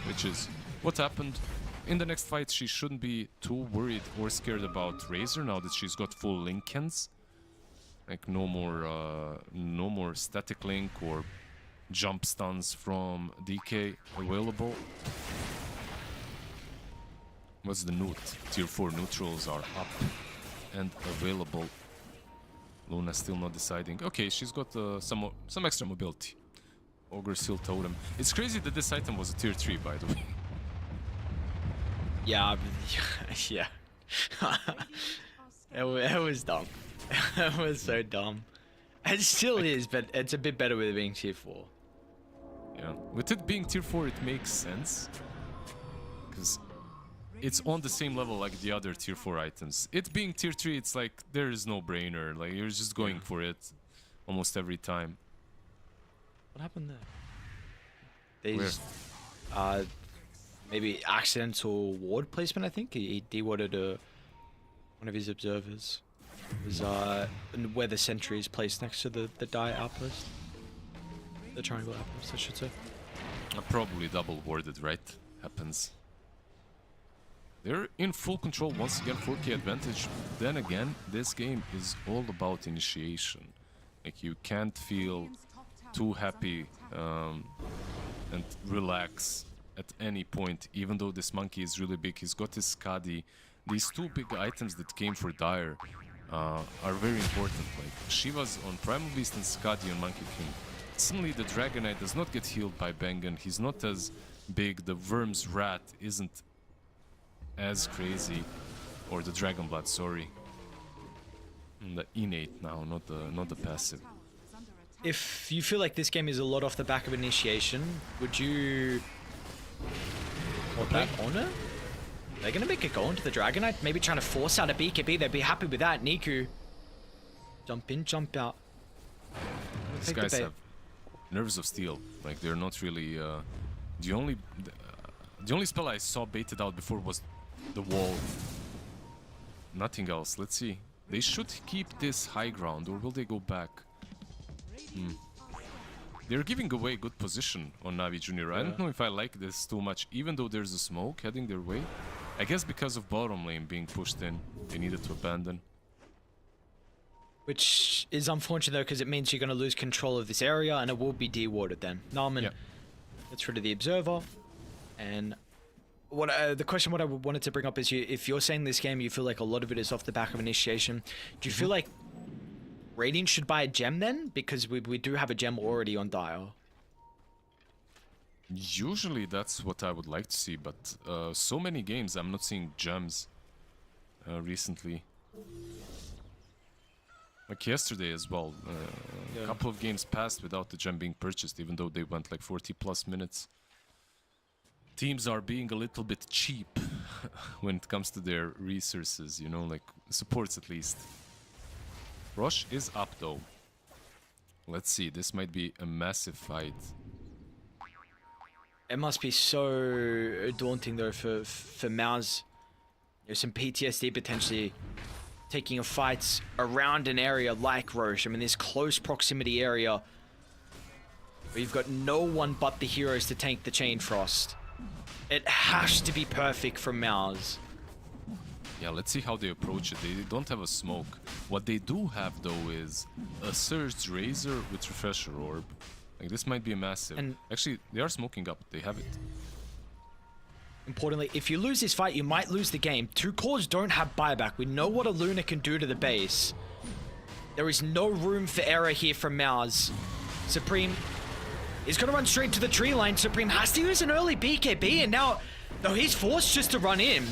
S2: which is what happened. In the next fight, she shouldn't be too worried or scared about Razor now that she's got full Linkens. Like no more static link or jump stuns from DK available. What's the note? Tier 4 neutrals are up and available. Luna still not deciding. Okay, she's got some extra mobility. Ogre Seal Totem. It's crazy that this item was a tier 3, by the way.
S8: Yeah, yeah. it was dumb. It was so dumb. It still is, but it's a bit better with it being tier 4.
S2: Yeah, with it being tier 4, it makes sense. Because it's on the same level like the other tier 4 items. It being tier 3, it's like, there is no brainer. Like, you're just going for it almost every time.
S8: What happened there? There's, maybe accidental ward placement, I think. He de-warded one of his observers. It was where the sentry is placed next to the die outpost. The triangle outpost, I should say.
S2: Probably double warded, right? Happens. They're in full control once again, 4K advantage. Then again, this game is all about initiation. Like, you can't feel too happy and relax at any point, even though this monkey is really big. He's got his Skadi. These two big items that came for Dire are very important. Like, Shiva's on Primal Beast and Skadi on Monkey King. Suddenly the Dragonite does not get healed by Bengen. He's not as big. The Worm's Rat isn't as crazy. Or the Dragonblood, sorry. And the innate now, not the passive.
S8: If you feel like this game is a lot off the back of initiation, would you want that on it? They're gonna make it go into the Dragonite, maybe trying to force out a BKB. They'd be happy with that. Niku, jump in, jump out.
S2: These guys have nerves of steel. Like, they're not really. The only spell I saw baited out before was the wall. Nothing else. Let's see. They should keep this high ground, or will they go back? They're giving away good position on Navi Jr. I don't know if I like this too much, even though there's a smoke heading their way. I guess because of bottom lane being pushed in, they needed to abandon.
S8: Which is unfortunate though, because it means you're going to lose control of this area, and it will be de-warded then. Narman gets rid of the Observer, and what the question what I wanted to bring up is, if you're saying this game, you feel like a lot of it is off the back of initiation. Do you feel like Radiant should buy a gem then, because we do have a gem already on Dial.
S2: Usually that's what I would like to see, but so many games I'm not seeing gems recently. Like yesterday as well, a couple of games passed without the gem being purchased, even though they went like 40 plus minutes. Teams are being a little bit cheap when it comes to their resources, you know, like supports at least. Rosh is up though. Let's see, this might be a massive fight.
S8: It must be so daunting though for Mouz. There's some PTSD potentially taking a fight around an area like Roche. I mean, this close proximity area where you've got no one but the heroes to tank the Chain Frost. It has to be perfect from Mouz.
S2: Yeah, let's see how they approach it. They don't have a smoke. What they do have though is a Surged Razor with Refresher Orb. Like this might be a massive.
S8: And
S2: actually, they are smoking up. They have it.
S8: Importantly, if you lose this fight, you might lose the game. Two cores don't have buyback. We know what a Luna can do to the base. There is no room for error here from Mouz. Supreme is going to run straight to the tree line. Supreme has to use an early BKB, and now, no, he's forced just to run in.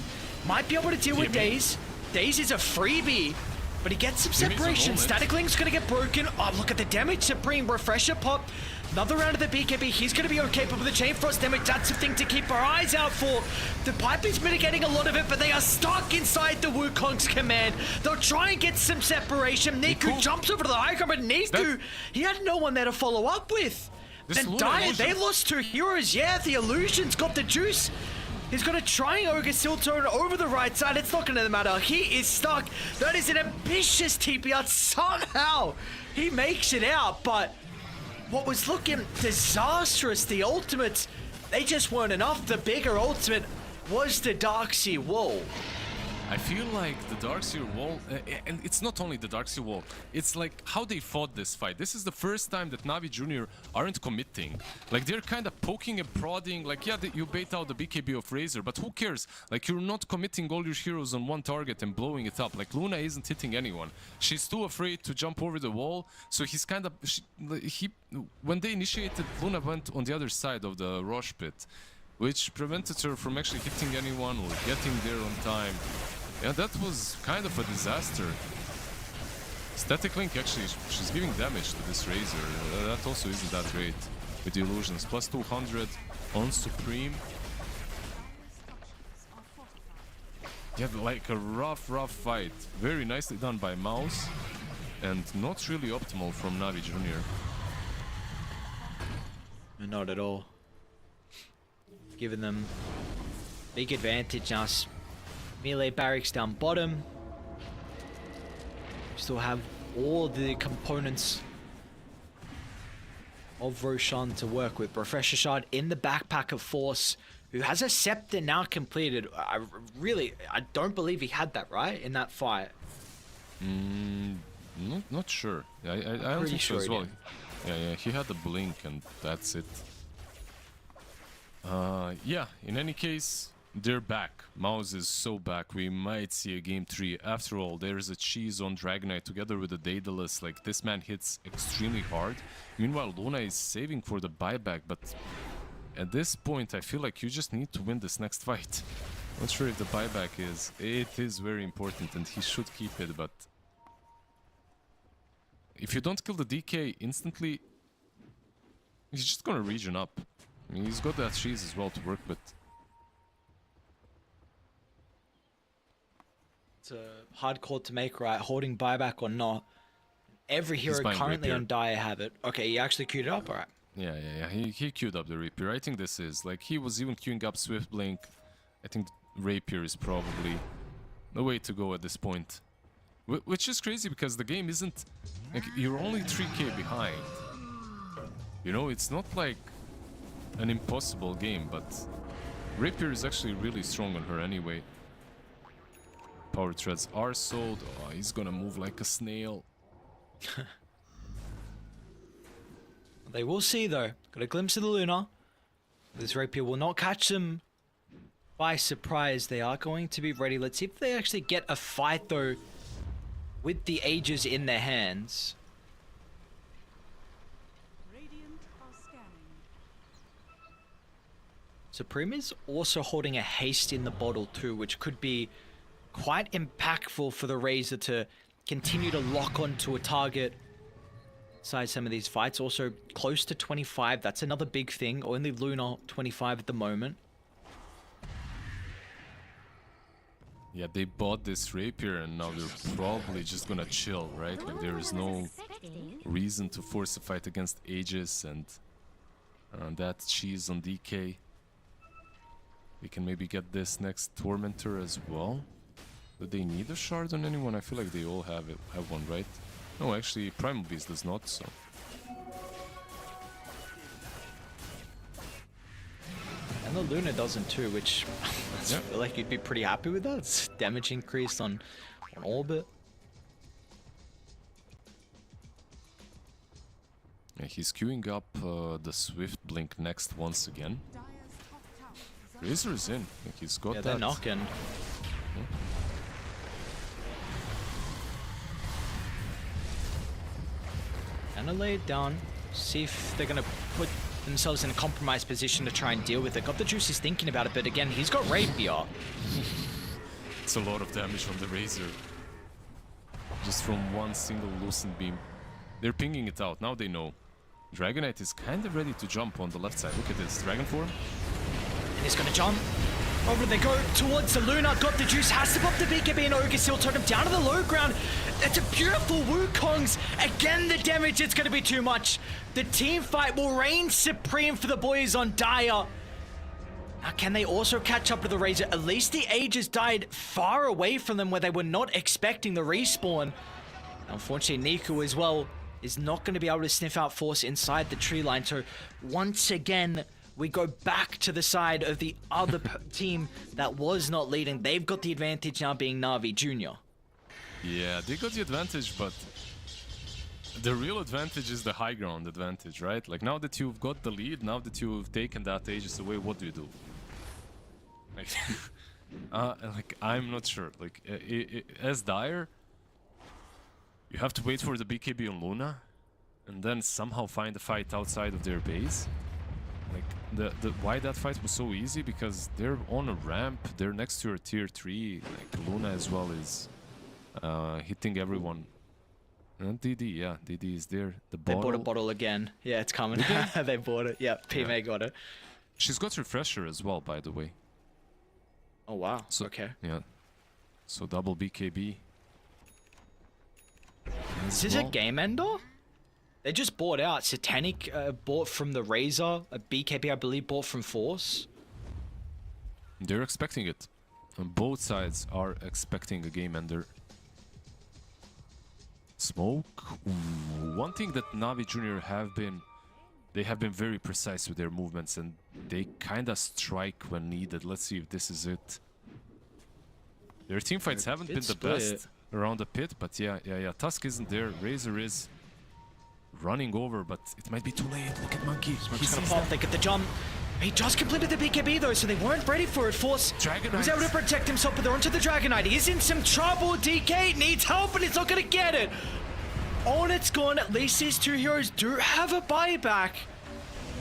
S8: Might be able to deal with Daze. Daze is a freebie, but he gets some separation. Static Link's going to get broken. Oh, look at the damage. Supreme, Refresher pop. Another round of the BKB. He's going to be okay, but with the Chain Frost damage, that's the thing to keep our eyes out for. The Pipe is mitigating a lot of it, but they are stuck inside the Wukong's command. They'll try and get some separation. Niku jumps over to the high ground, but Niku, he had no one there to follow up with. Then Dire, they lost two heroes. Yeah, the Illusion's got the juice. He's going to try and Ogre Steel turn over the right side. It's not going to matter. He is stuck. That is an ambitious TP out. Somehow he makes it out, but what was looking disastrous, the ultimates, they just weren't enough. The bigger ultimate was the Darkseer Wall.
S2: I feel like the Darkseer Wall, and it's not only the Darkseer Wall, it's like how they fought this fight. This is the first time that NAVI Jr. aren't committing. Like they're kind of poking and prodding, like yeah, you bait out the BKB of Razor, but who cares? Like you're not committing all your heroes on one target and blowing it up. Like Luna isn't hitting anyone. She's too afraid to jump over the wall, so he's kind of, when they initiated, Luna went on the other side of the Rosh pit, which prevented her from actually hitting anyone or getting there on time. Yeah, that was kind of a disaster. Static Link actually, she's giving damage to this Razor. That also isn't that great with the illusions. Plus 200 on Supreme. Yeah, like a rough fight. Very nicely done by Mouz. And not really optimal from NAVI Jr.
S8: Not at all. Giving them big advantage now. Melee barracks down bottom. Still have all the components of Roshan to work with. Refresher Shard in the backpack of Force, who has a Scepter now completed. I don't believe he had that, right? In that fight.
S2: Not sure. I don't think so as well. Yeah, he had the blink and that's it. Yeah, in any case, they're back. Mouz is so back. We might see a game 3. After all, there is a cheese on Dragonite together with the Daedalus. Like, this man hits extremely hard. Meanwhile, Luna is saving for the buyback, but at this point, I feel like you just need to win this next fight. Not sure if the buyback is. It is very important, and he should keep it, but if you don't kill the DK instantly, he's just gonna region up. I mean, he's got that cheese as well to work with.
S8: It's a hard call to make, right? Holding buyback or not. Every hero currently on Dire have it. Okay, he actually queued it up, alright.
S2: Yeah. He queued up the Rapier. I think this is like he was even queuing up Swift Blink. I think Rapier is probably the way to go at this point. Which is crazy because the game isn't like you're only 3k behind. You know, it's not like an impossible game, but Rapier is actually really strong on her anyway. Power Treads are sold. Oh, he's gonna move like a snail.
S8: They will see though. Got a glimpse of the Luna. This Rapier will not catch them by surprise. They are going to be ready. Let's see if they actually get a fight though with the Aegis in their hands.
S3: Radiant are scanning.
S8: Supreme is also holding a haste in the bottle too, which could be quite impactful for the Razor to continue to lock onto a target inside some of these fights. Also close to 25, that's another big thing. Only Luna 25 at the moment.
S2: Yeah, they bought this rapier and now they're probably just gonna chill, right? Like there is no reason to force a fight against Aegis and that cheese on DK. We can maybe get this next Tormentor as well. Do they need a shard on anyone? I feel like they all have one, right? No, actually, Primal Beast does not, so...
S8: And the Luna doesn't too, which I
S2: Yeah.
S8: feel like you'd be pretty happy with that. It's damage increased on Orbit.
S2: Yeah, he's queuing up the Swift Blink next once again.
S3: Dire's top tower is under
S2: Razor is in. I think he's got
S8: Yeah,
S2: that.
S8: they're knocking. Gonna lay it down, see if they're gonna put themselves in a compromised position to try and deal with it. Got the Juice is thinking about it, but again, he's got Rapier.
S2: It's a lot of damage on the Razor. Just from one single loosened beam. They're pinging it out, now they know. Dragonite is kind of ready to jump on the left side. Look at this, Dragon form.
S8: And he's gonna jump. Over they go towards the Luna. Got the Juice, has to pop the BKB and Ogre Seal, turn him down to the low ground. It's a beautiful Wukongs. Again, the damage, it's gonna be too much. The team fight will reign supreme for the boys on Dire. Now, can they also catch up to the Razor? At least the Aegis died far away from them where they were not expecting the respawn. Unfortunately, Niku as well is not going to be able to sniff out Force inside the tree line. So once again, we go back to the side of the other team that was not leading. They've got the advantage now being Navi Jr.
S2: Yeah, they got the advantage, but the real advantage is the high ground advantage, right? Like now that you've got the lead, now that you've taken that Aegis away, what do you do? Like, like I'm not sure. Like as Dire, you have to wait for the BKB on Luna, and then somehow find a fight outside of their base. Like why that fight was so easy, because they're on a ramp, they're next to your tier 3. Like Luna as well is hitting everyone. And DD, yeah, DD is there. The
S8: They
S2: bottle.
S8: bought a bottle again. Yeah, it's coming. They bought it. Yeah, PMA got it.
S2: She's got refresher as well, by the way.
S8: Oh wow.
S2: So,
S8: Okay.
S2: Yeah. So double BKB.
S8: Is this a game ender? They just bought out. Satanic bought from the Razor. A BKB, I believe, bought from Force.
S2: They're expecting it. And both sides are expecting a game ender. Smoke. One thing that Navi Jr. they have been very precise with their movements, and they kinda strike when needed. Let's see if this is it. Their team fights haven't been the best around the pit, but yeah. Tusk isn't there. Razor is running over, but it might be too late. Look at Monkey.
S8: He's gonna pop. They get the jump. He just completed the BKB though, so they weren't ready for it. Force was able to protect himself, but they're onto the Dragonite. He's in some trouble. DK needs help, and he's not gonna get it. On it's gone. At least these two heroes do have a buyback.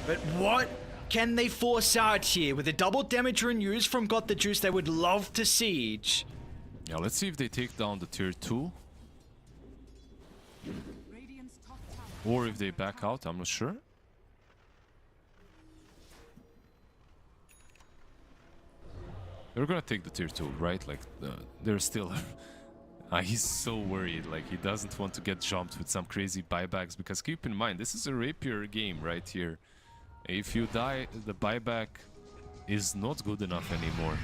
S8: But what can they force out here? With a double damage rune used from Got the Juice, they would love to siege.
S2: Yeah, let's see if they take down the tier 2.
S3: Radiant's top tower.
S2: Or if they back out, I'm not sure. They're gonna take the tier 2, right? Like, they're still... he's so worried, like he doesn't want to get jumped with some crazy buybacks, because keep in mind, this is a rapier game right here. If you die, the buyback is not good enough anymore.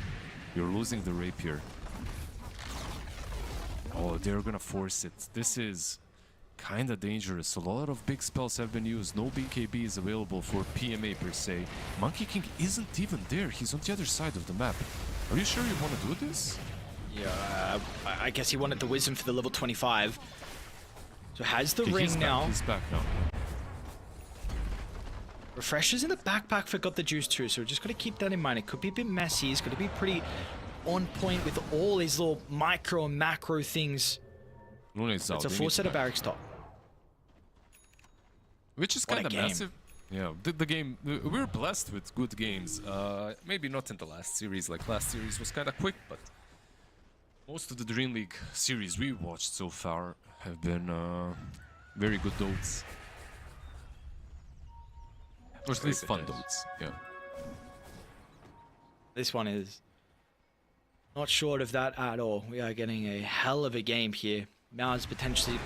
S2: You're losing the rapier. Oh, they're gonna force it. This is kinda dangerous. A lot of big spells have been used. No BKB is available for PMA per se. Monkey King isn't even there. He's on the other side of the map. Are you sure you want to do this?
S8: Yeah, I guess he wanted the wisdom for the level 25. So has the ring
S2: He's
S8: now.
S2: Back. He's back now.
S8: Refreshers in the backpack for Got the Juice too, so we're just got to keep that in mind. It could be a bit messy. It's got to be pretty on point with all these little micro and macro things
S2: Luna is out.
S8: It's a
S2: They
S8: full
S2: need
S8: set
S2: to
S8: of
S2: back.
S8: barracks top.
S2: Which is
S8: What a
S2: kind of
S8: game.
S2: massive. Yeah, the game. We're blessed with good games. Maybe not in the last series. Like last series was kind of quick, but most of the DreamLeague series we watched so far have been very good dotes. Or at least fun dotes. Yeah.
S8: This one is not short of that at all. We are getting a hell of a game here. Mouz potentially...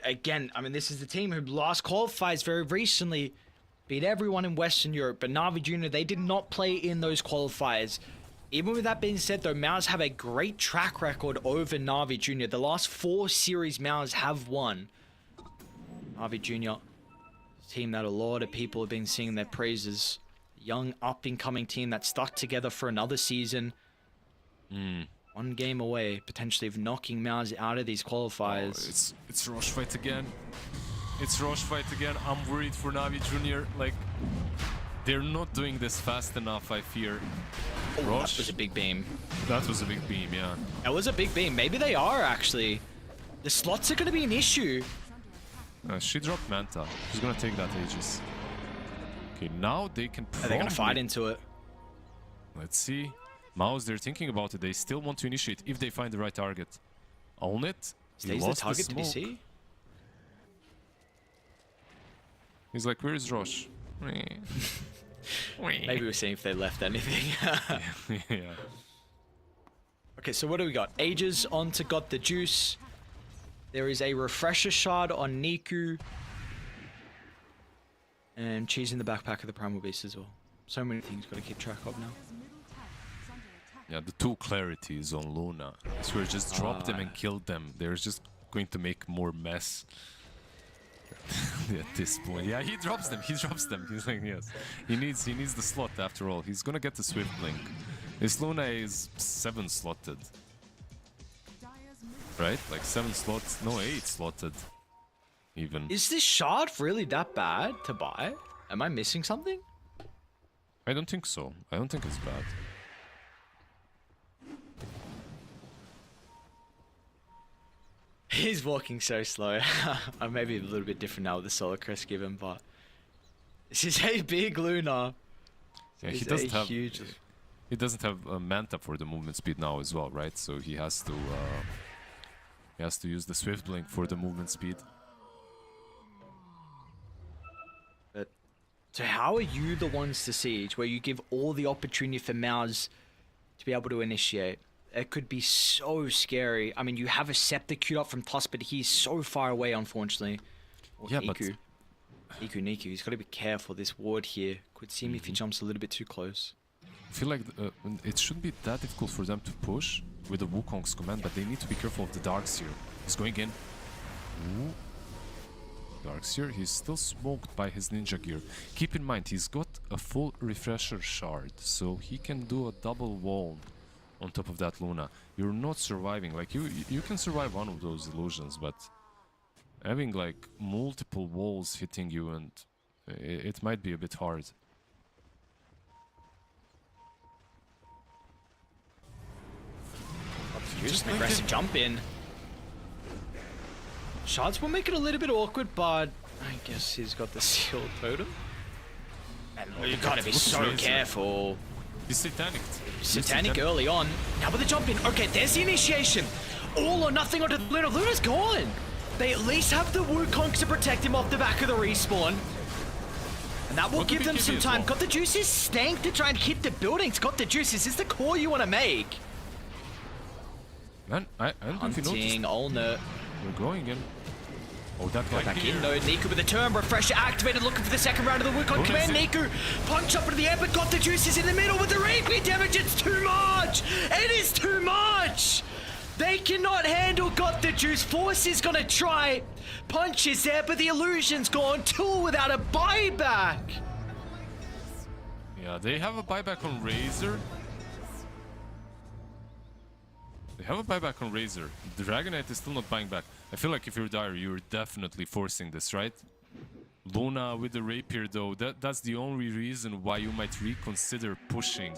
S8: Again, I mean, this is the team who last qualifiers very recently beat everyone in Western Europe, but NAVI Junior, they did not play in those qualifiers. Even with that being said, though, Mouz have a great track record over NAVI Junior. The last 4 series Mouz have won. NAVI Junior, team that a lot of people have been singing their praises. Young up-and-coming team that stuck together for another season. One game away, potentially, of knocking Mouz out of these qualifiers.
S2: It's Roche fight again. It's Roche fight again. I'm worried for Navi Junior. Like, they're not doing this fast enough, I fear.
S8: Oh,
S2: Roche,
S8: that was a big beam.
S2: that was a big beam, yeah.
S8: That was a big beam. Maybe they are, actually. The slots are going to be an issue.
S2: She dropped Manta. She's gonna take that Aegis. Okay, now they can
S8: Are they going to fight
S2: probably-
S8: into it?
S2: Let's see. Mouz, they're thinking about it. They still want to initiate if they find the right target. Own it. He
S8: Stays the
S2: lost
S8: target to be
S2: smoke.
S8: C?
S2: He's like, where is Roche?
S8: Maybe we're seeing if they left anything.
S2: Yeah.
S8: Okay, so what do we got? Aegis onto Got the Juice. There is a Refresher Shard on Niku. And Cheese in the backpack of the Primal Beast as well. So many things got to keep track of now.
S2: Yeah, the 2 clarities on Luna. I swear, just drop them and kill them. They're just going to make more mess. At this point. Yeah, he drops them. He drops them. He's like, yes. He needs the slot after all. He's gonna get the Swift Blink. His Luna is 7 slotted. Right? Like 7 slots. No, 8 slotted. Even.
S8: Is this shard really that bad to buy? Am I missing something?
S2: I don't think so. I don't think it's bad.
S8: He's walking so slow. I'm maybe a little bit different now with the Solar Crest given, but this is a big Luna.
S2: Yeah,
S8: This
S2: he
S8: is
S2: doesn't
S8: a
S2: have.
S8: huge...
S2: He doesn't have Manta for the movement speed now as well, right? So he has to. He has to use the Swift Blink for the movement speed.
S8: But so how are you the ones to siege where you give all the opportunity for Mouz to be able to initiate? It could be so scary. I mean, you have a Scepter queued up from Tusk, but he's so far away, unfortunately. Or
S2: Yeah, but-
S8: Niku. Niku, he's got to be careful. This ward here could see him if he jumps a little bit too close.
S2: I feel like it shouldn't be that difficult for them to push with the Wukong's command, but they need to be careful of the Darkseer. He's going in. Ooh. Darkseer, he's still smoked by his ninja gear. Keep in mind, he's got a full refresher shard, so he can do a double wall on top of that Luna. You're not surviving. Like, you can survive one of those illusions, but having like multiple walls hitting you, and it might be a bit hard.
S8: Just an aggressive jump in. Shards will make it a little bit awkward, but I guess he's got the sealed totem. And you gotta be so
S2: Razor.
S8: careful.
S2: He's satanic.
S8: Satanic early on. Now with the jump in. Okay, there's the initiation. All or nothing onto Luna. Luna's gone. They at least have the Wukong to protect him off the back of the respawn. And that will
S2: Got the
S8: give them
S2: BKB
S8: some
S2: as
S8: time.
S2: well.
S8: Got the juices stank to try and hit the buildings. Got the juices. Is this the call you want to make?
S2: Man, I don't know if you noticed.
S8: Hunting, Ulner.
S2: We're going in. Oh, that guy
S8: Back
S2: here.
S8: in though, Niku with the turn, refresher activated, looking for the second round of the Wukong command.
S2: is it?
S8: Niku, punch up into the air, but got the juices in the middle with the repeat damage. It's too much! It is too much! They cannot handle got the juice. Force is gonna try. Punch is there, but the illusion's gone. Tool without a buyback.
S2: Yeah, they have a buyback on Razor. They have a buyback on Razor. The Dragonite is still not buying back. I feel like if you're Dire, you're definitely forcing this, right? Luna with the Rapier though, that's the only reason why you might reconsider pushing.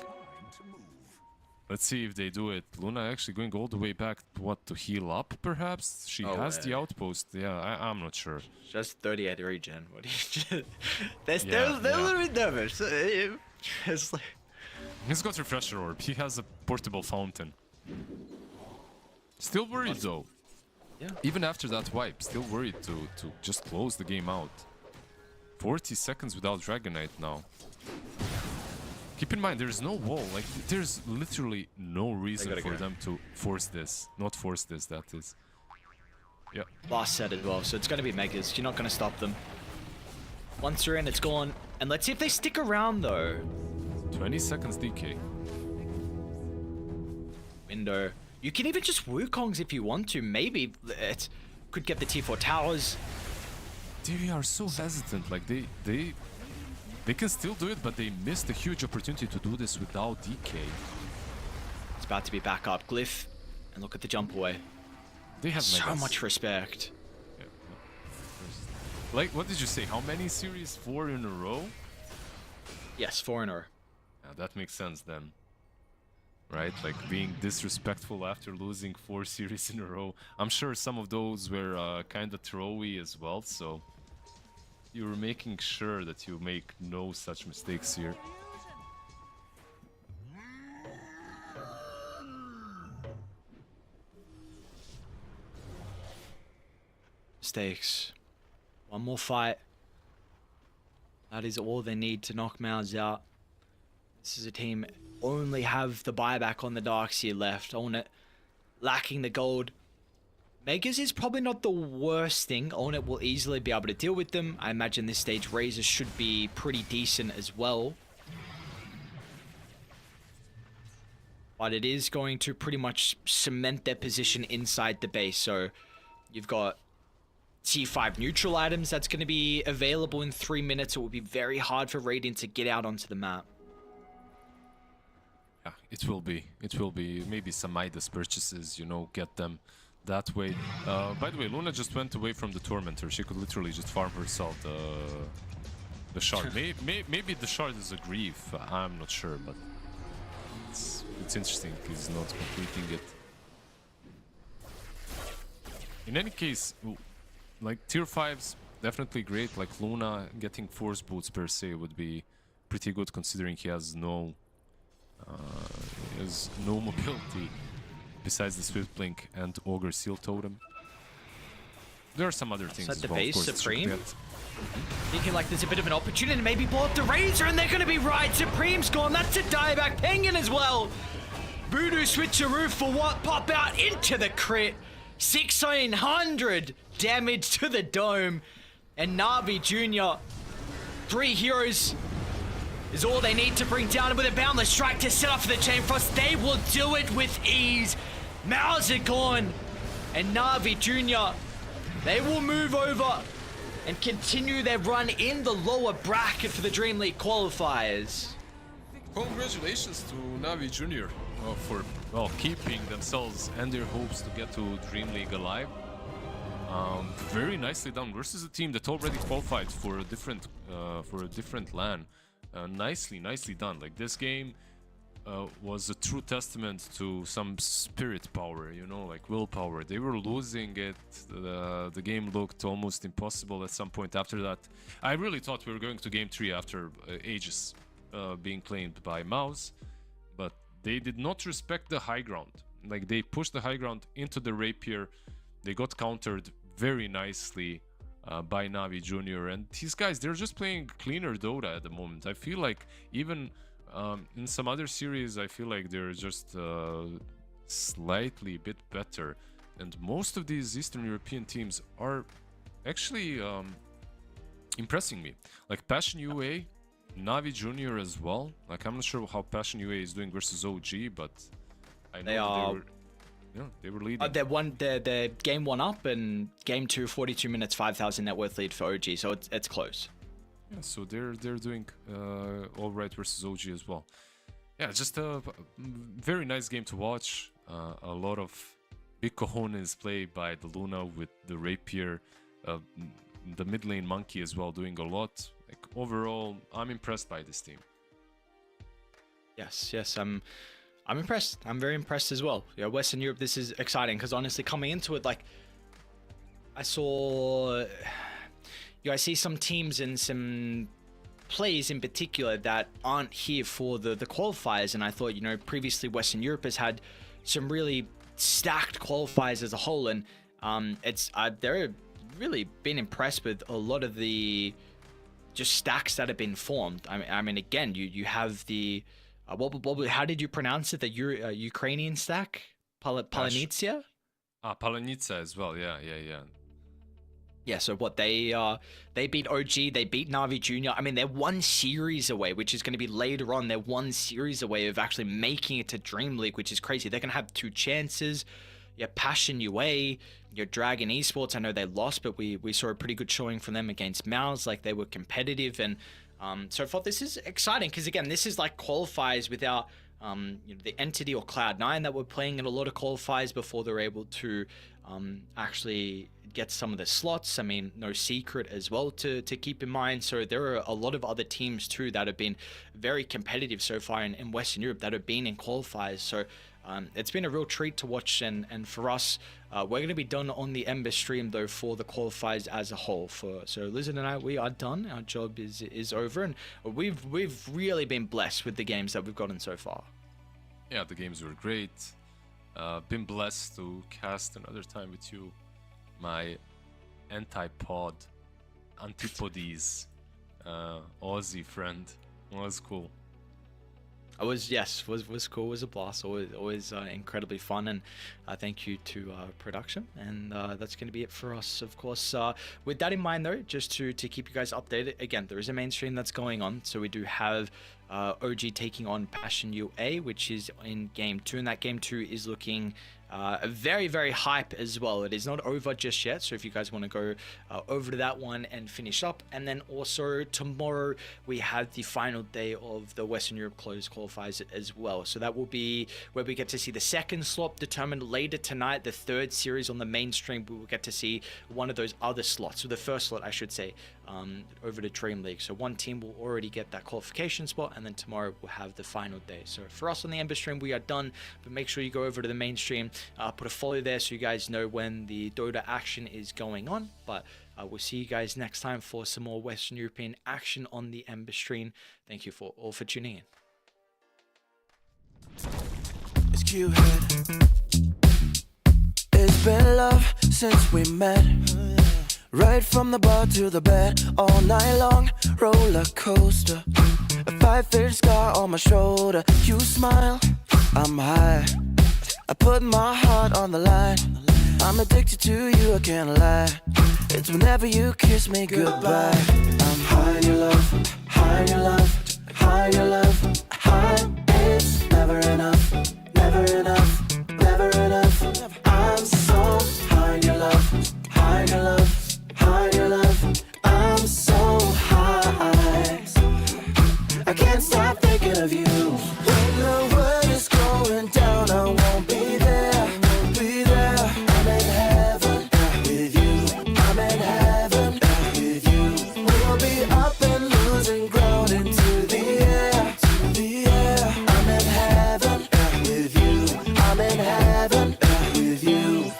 S2: Let's see if they do it. Luna actually going all the way back, what, to heal up, perhaps? She
S8: Oh,
S2: has the
S8: yeah.
S2: outpost. Yeah, I'm not sure.
S8: Just 38 regen. What do you? They're
S2: Yeah,
S8: a little
S2: yeah.
S8: bit nervous. It's like,
S2: He's got Refresher Orb. He has a portable fountain. Still worried, though.
S8: Yeah.
S2: Even after that wipe, still worried to just close the game out. 40 seconds without Dragonite now. Keep in mind, there's no wall. Like, there's literally no reason
S8: gotta
S2: for
S8: go.
S2: them to force this. Not force this, that is. Yeah.
S8: last set as well, so it's going to be Megas. You're not going to stop them. Once you're in, it's gone. And let's see if they stick around, though.
S2: 20 seconds DK.
S8: Window. You can even just Wukongs if you want to. Maybe it could get the T4 towers.
S2: They are so hesitant. Like, they can still do it, but they missed a huge opportunity to do this without DK.
S8: It's about to be back up. Glyph. And look at the jump away.
S2: They have
S8: So
S2: Megas.
S8: much respect.
S2: Yeah. Like, what did you say? How many series? 4 in a row?
S8: Yes, foreigner.
S2: Yeah, that makes sense then. Right? Like, being disrespectful after losing 4 series in a row. I'm sure some of those were kind of throwy as well, so you're making sure that you make no such mistakes here.
S8: Mistakes. One more fight. That is all they need to knock Mouz out. This is a team only have the buyback on the Darkseer left. Own it. Lacking the gold. Megas is probably not the worst thing. Own it will easily be able to deal with them. I imagine this stage Razor should be pretty decent as well. But it is going to pretty much cement their position inside the base. So you've got T5 neutral items that's going to be available in 3 minutes. It will be very hard for Radiant to get out onto the map.
S2: Yeah, it will be. It will be. Maybe some Midas purchases, you know, get them that way. By the way, Luna just went away from the Tormentor. She could literally just farm herself the shard. Maybe the shard is a grief. I'm not sure, but it's interesting. He's not completing it. In any case, like tier 5s, definitely great. Like Luna getting force boots per se would be pretty good considering he has no mobility besides the Swift Blink and Ogre Seal Totem. There are some other things
S8: Set
S2: as
S8: the
S2: well, of
S8: base,
S2: course, that you
S8: Supreme.
S2: get.
S8: Thinking like there's a bit of an opportunity to maybe blow up the Razor, and they're going to be right. Supreme's gone. That's a dieback. Penguin as well. Voodoo switcheroo for what? Pop out into the crit. 1600 damage to the dome. And Navi Jr. 3 heroes is all they need to bring down. And with a Boundless Strike to set up for the Chain Frost, they will do it with ease. Mouz are gone. And Navi Jr., they will move over and continue their run in the lower bracket for the DreamLeague qualifiers.
S2: Congratulations to Navi Jr. For keeping themselves and their hopes to get to DreamLeague alive. Very nicely done versus a team that already qualified for a different LAN. Nicely done. Like this game was a true testament to some spirit power, you know, like willpower. They were losing it. The game looked almost impossible at some point after that. I really thought we were going to game 3 after ages being claimed by Mouz, but they did not respect the high ground. Like they pushed the high ground into the Rapier. They got countered very nicely by Navi Jr. And these guys, they're just playing cleaner Dota at the moment. I feel like even in some other series, I feel like they're just slightly a bit better. And most of these Eastern European teams are actually impressing me. Like Passion UA, Navi Jr. as well. Like I'm not sure how Passion UA is doing versus OG, but I know they were leading.
S8: They're game 1 up, and game 2, 42 minutes, 5,000 net worth lead for OG, so it's close.
S2: Yeah, so they're doing all right versus OG as well. Yeah, just a very nice game to watch. A lot of big cojones play by the Luna with the Rapier, the mid lane Monkey as well doing a lot. Like overall, I'm impressed by this team.
S8: Yes. I'm impressed. I'm very impressed as well. Yeah, Western Europe, this is exciting because honestly, coming into it, like I saw, I see some teams and some plays in particular that aren't here for the qualifiers, and I thought, previously Western Europe has had some really stacked qualifiers as a whole, and they're really been impressed with a lot of the just stacks that have been formed. I mean, again, you have the how did you pronounce it? The Ukrainian stack, Palanitsia.
S2: Palanitsa as well. Yeah.
S8: Yeah, so what they beat OG, they beat Navi Junior. I mean, they're one series away, which is going to be later on. They're one series away of actually making it to DreamLeague, which is crazy. They're going to have 2 chances. Yeah, Passion UA, your Dragon Esports. I know they lost, but we saw a pretty good showing from them against Mouz. Like, they were competitive, and so I thought this is exciting because, again, this is like qualifiers without the entity or Cloud9 that were playing in a lot of qualifiers before they're able to actually get some of the slots. I mean, no secret as well to keep in mind. So there are a lot of other teams too that have been very competitive so far in Western Europe that have been in qualifiers. So it's been a real treat to watch, and for us, we're going to be done on the Ember stream though for the qualifiers as a whole. So Lizard and I, we are done. Our job is over, and we've really been blessed with the games that we've gotten so far.
S2: Yeah, the games were great. Been blessed to cast another time with you, my antipodes, Aussie friend. Was cool.
S8: Was cool. Was a blast. Always incredibly fun, and thank you to production. And that's going to be it for us, of course. With that in mind, though, just to keep you guys updated, again, there is a main stream that's going on. So we do have OG taking on Passion UA, which is in Game 2, and that Game 2 is looking very, very hype as well. It is not over just yet, so if you guys want to go over to that one and finish up. And then also tomorrow we have the final day of the Western Europe closed qualifiers as well, so that will be where we get to see the second slot determined later tonight. The third series on the mainstream, we will get to see one of those other slots, so the first slot I should say, over to DreamLeague. So one team will already get that qualification spot, and then tomorrow we'll have the final day. So for us on the Ember stream, we are done, but make sure you go over to the mainstream, put a follow there so you guys know when the Dota action is going on. But we'll see you guys next time for some more Western European action on the Ember stream. Thank you all for tuning in.
S4: It's Q-Head. It's been love since we met. Right from the bar to the bed, all night long, roller coaster. A 5-figure scar on my shoulder. You smile, I'm high. I put my heart on the line. I'm addicted to you, I can't lie. It's whenever you kiss me goodbye. I'm high in your love, high in your love, high in your love, high. It's never enough, never enough, never enough. I'm so high in your love, high in your love. High in your love, I'm so high. I can't stop thinking of you. When the world is going down, I won't be there. Be there. I'm in heaven with you. I'm in heaven with you. We'll be up and losing ground into the air. The air. I'm in heaven with you. I'm in heaven with you.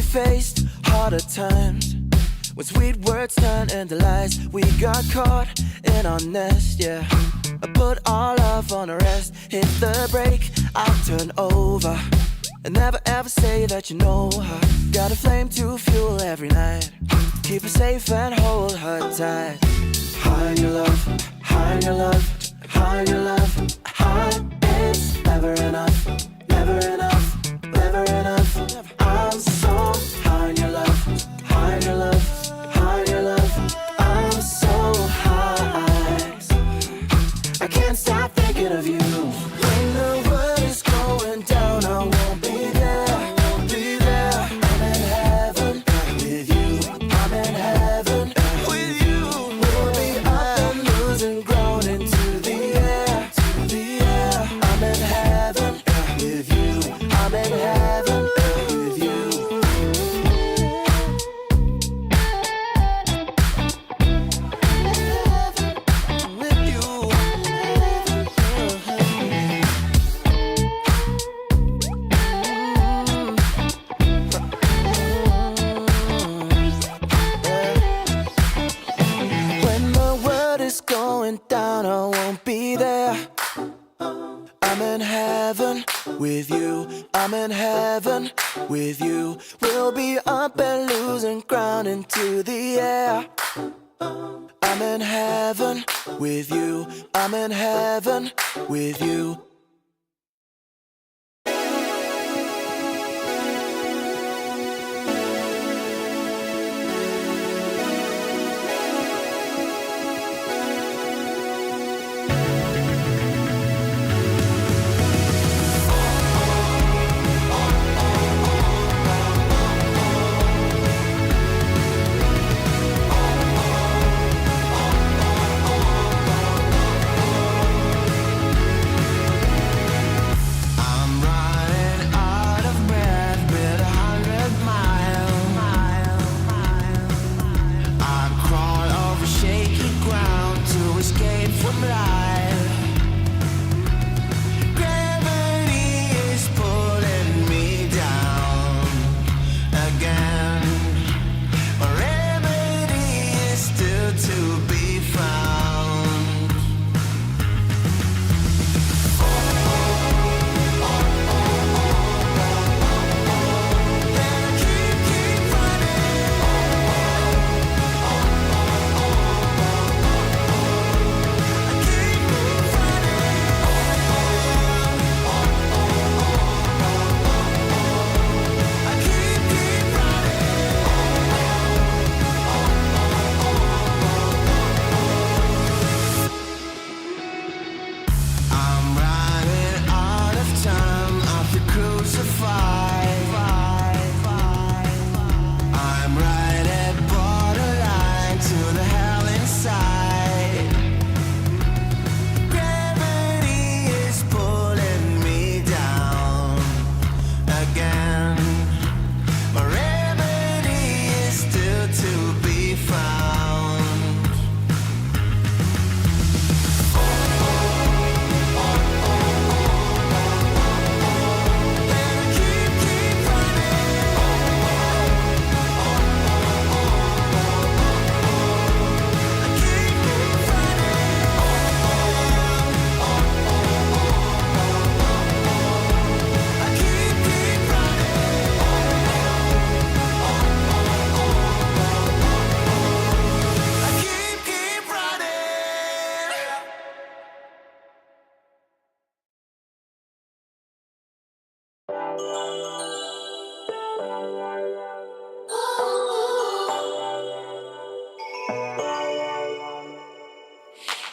S4: Faced harder times when sweet words turn into lies. We got caught in our nest, yeah. I put our love on a rest. Hit the brake, I'll turn over. And never ever say that you know her. Got a flame to fuel every night. Keep her safe and hold her tight. High in your love, high in your love, high in your love, high. It's never enough, never enough, never enough. I'm so high in your love, high in your love, high in your love. I'm so high. I can't stop thinking of you. When the world is going down, I won't be there. I won't be there. I'm in heaven with you. I'm in heaven with you. We'll be up and losing ground into the air. The air. I'm in heaven with you. I'm in heaven with you. going down, I won't be there. I'm in heaven with you. I'm in heaven with you. We'll be up and losing ground into the air. I'm in heaven with you. I'm in heaven with you.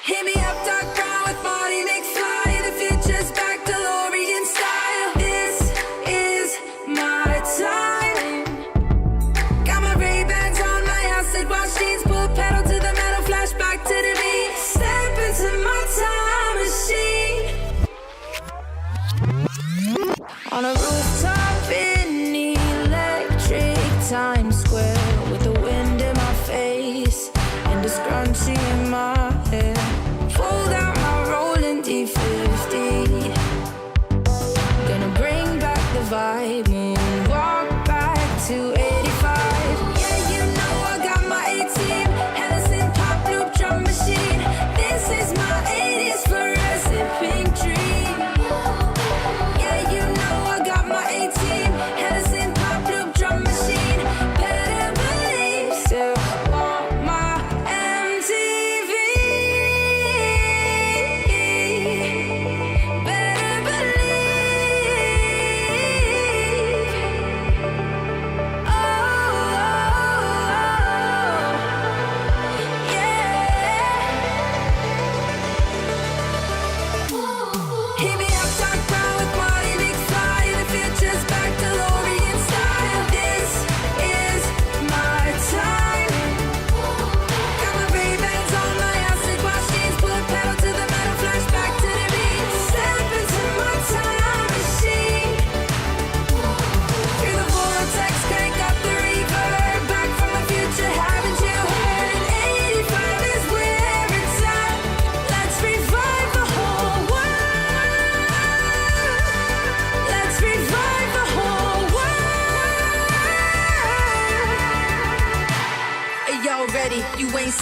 S7: Hit me up, dark brown with Marty McFly. The future's back, DeLorean style. This is my time. Got my Ray-Bans on, my acid wash jeans. Pull pedal to the metal, flashback to the beat. Step into my time machine. On a rooftop in electric Times Square, with the wind in my face and a scrunchie in my hair. Fold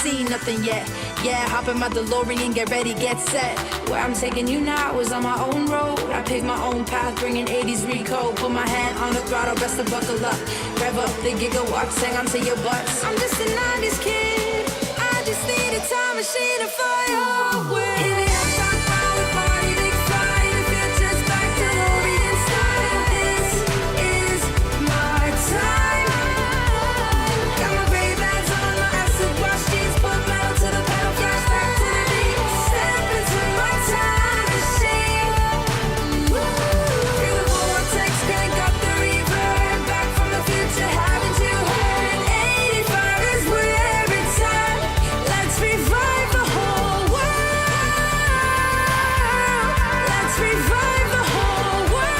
S7: seen nothing yet. Yeah, hop in my DeLorean, get ready, get set. Where I'm taking you now is on my own road. I pick my own path, bringing 80s recode. Put my hand on the throttle, best to buckle up. Rev up the gigawatts, hang on to your butts. I'm just a 90s kid. I just need a time machine to fly away. Hit me up, talk about the party, big fly. The future's back to DeLorean style. This is my time. Got my Ray-Bans on, my acid wash jeans, put metal to the pedal, flash back to the beat. Step into my time machine. Feel the vortex, crank up the reverb. Back from the future, haven't you heard? 85 is where it's at. Let's revive the whole world. Let's revive the whole world.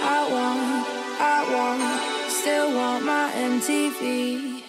S7: I want, still want my MTV.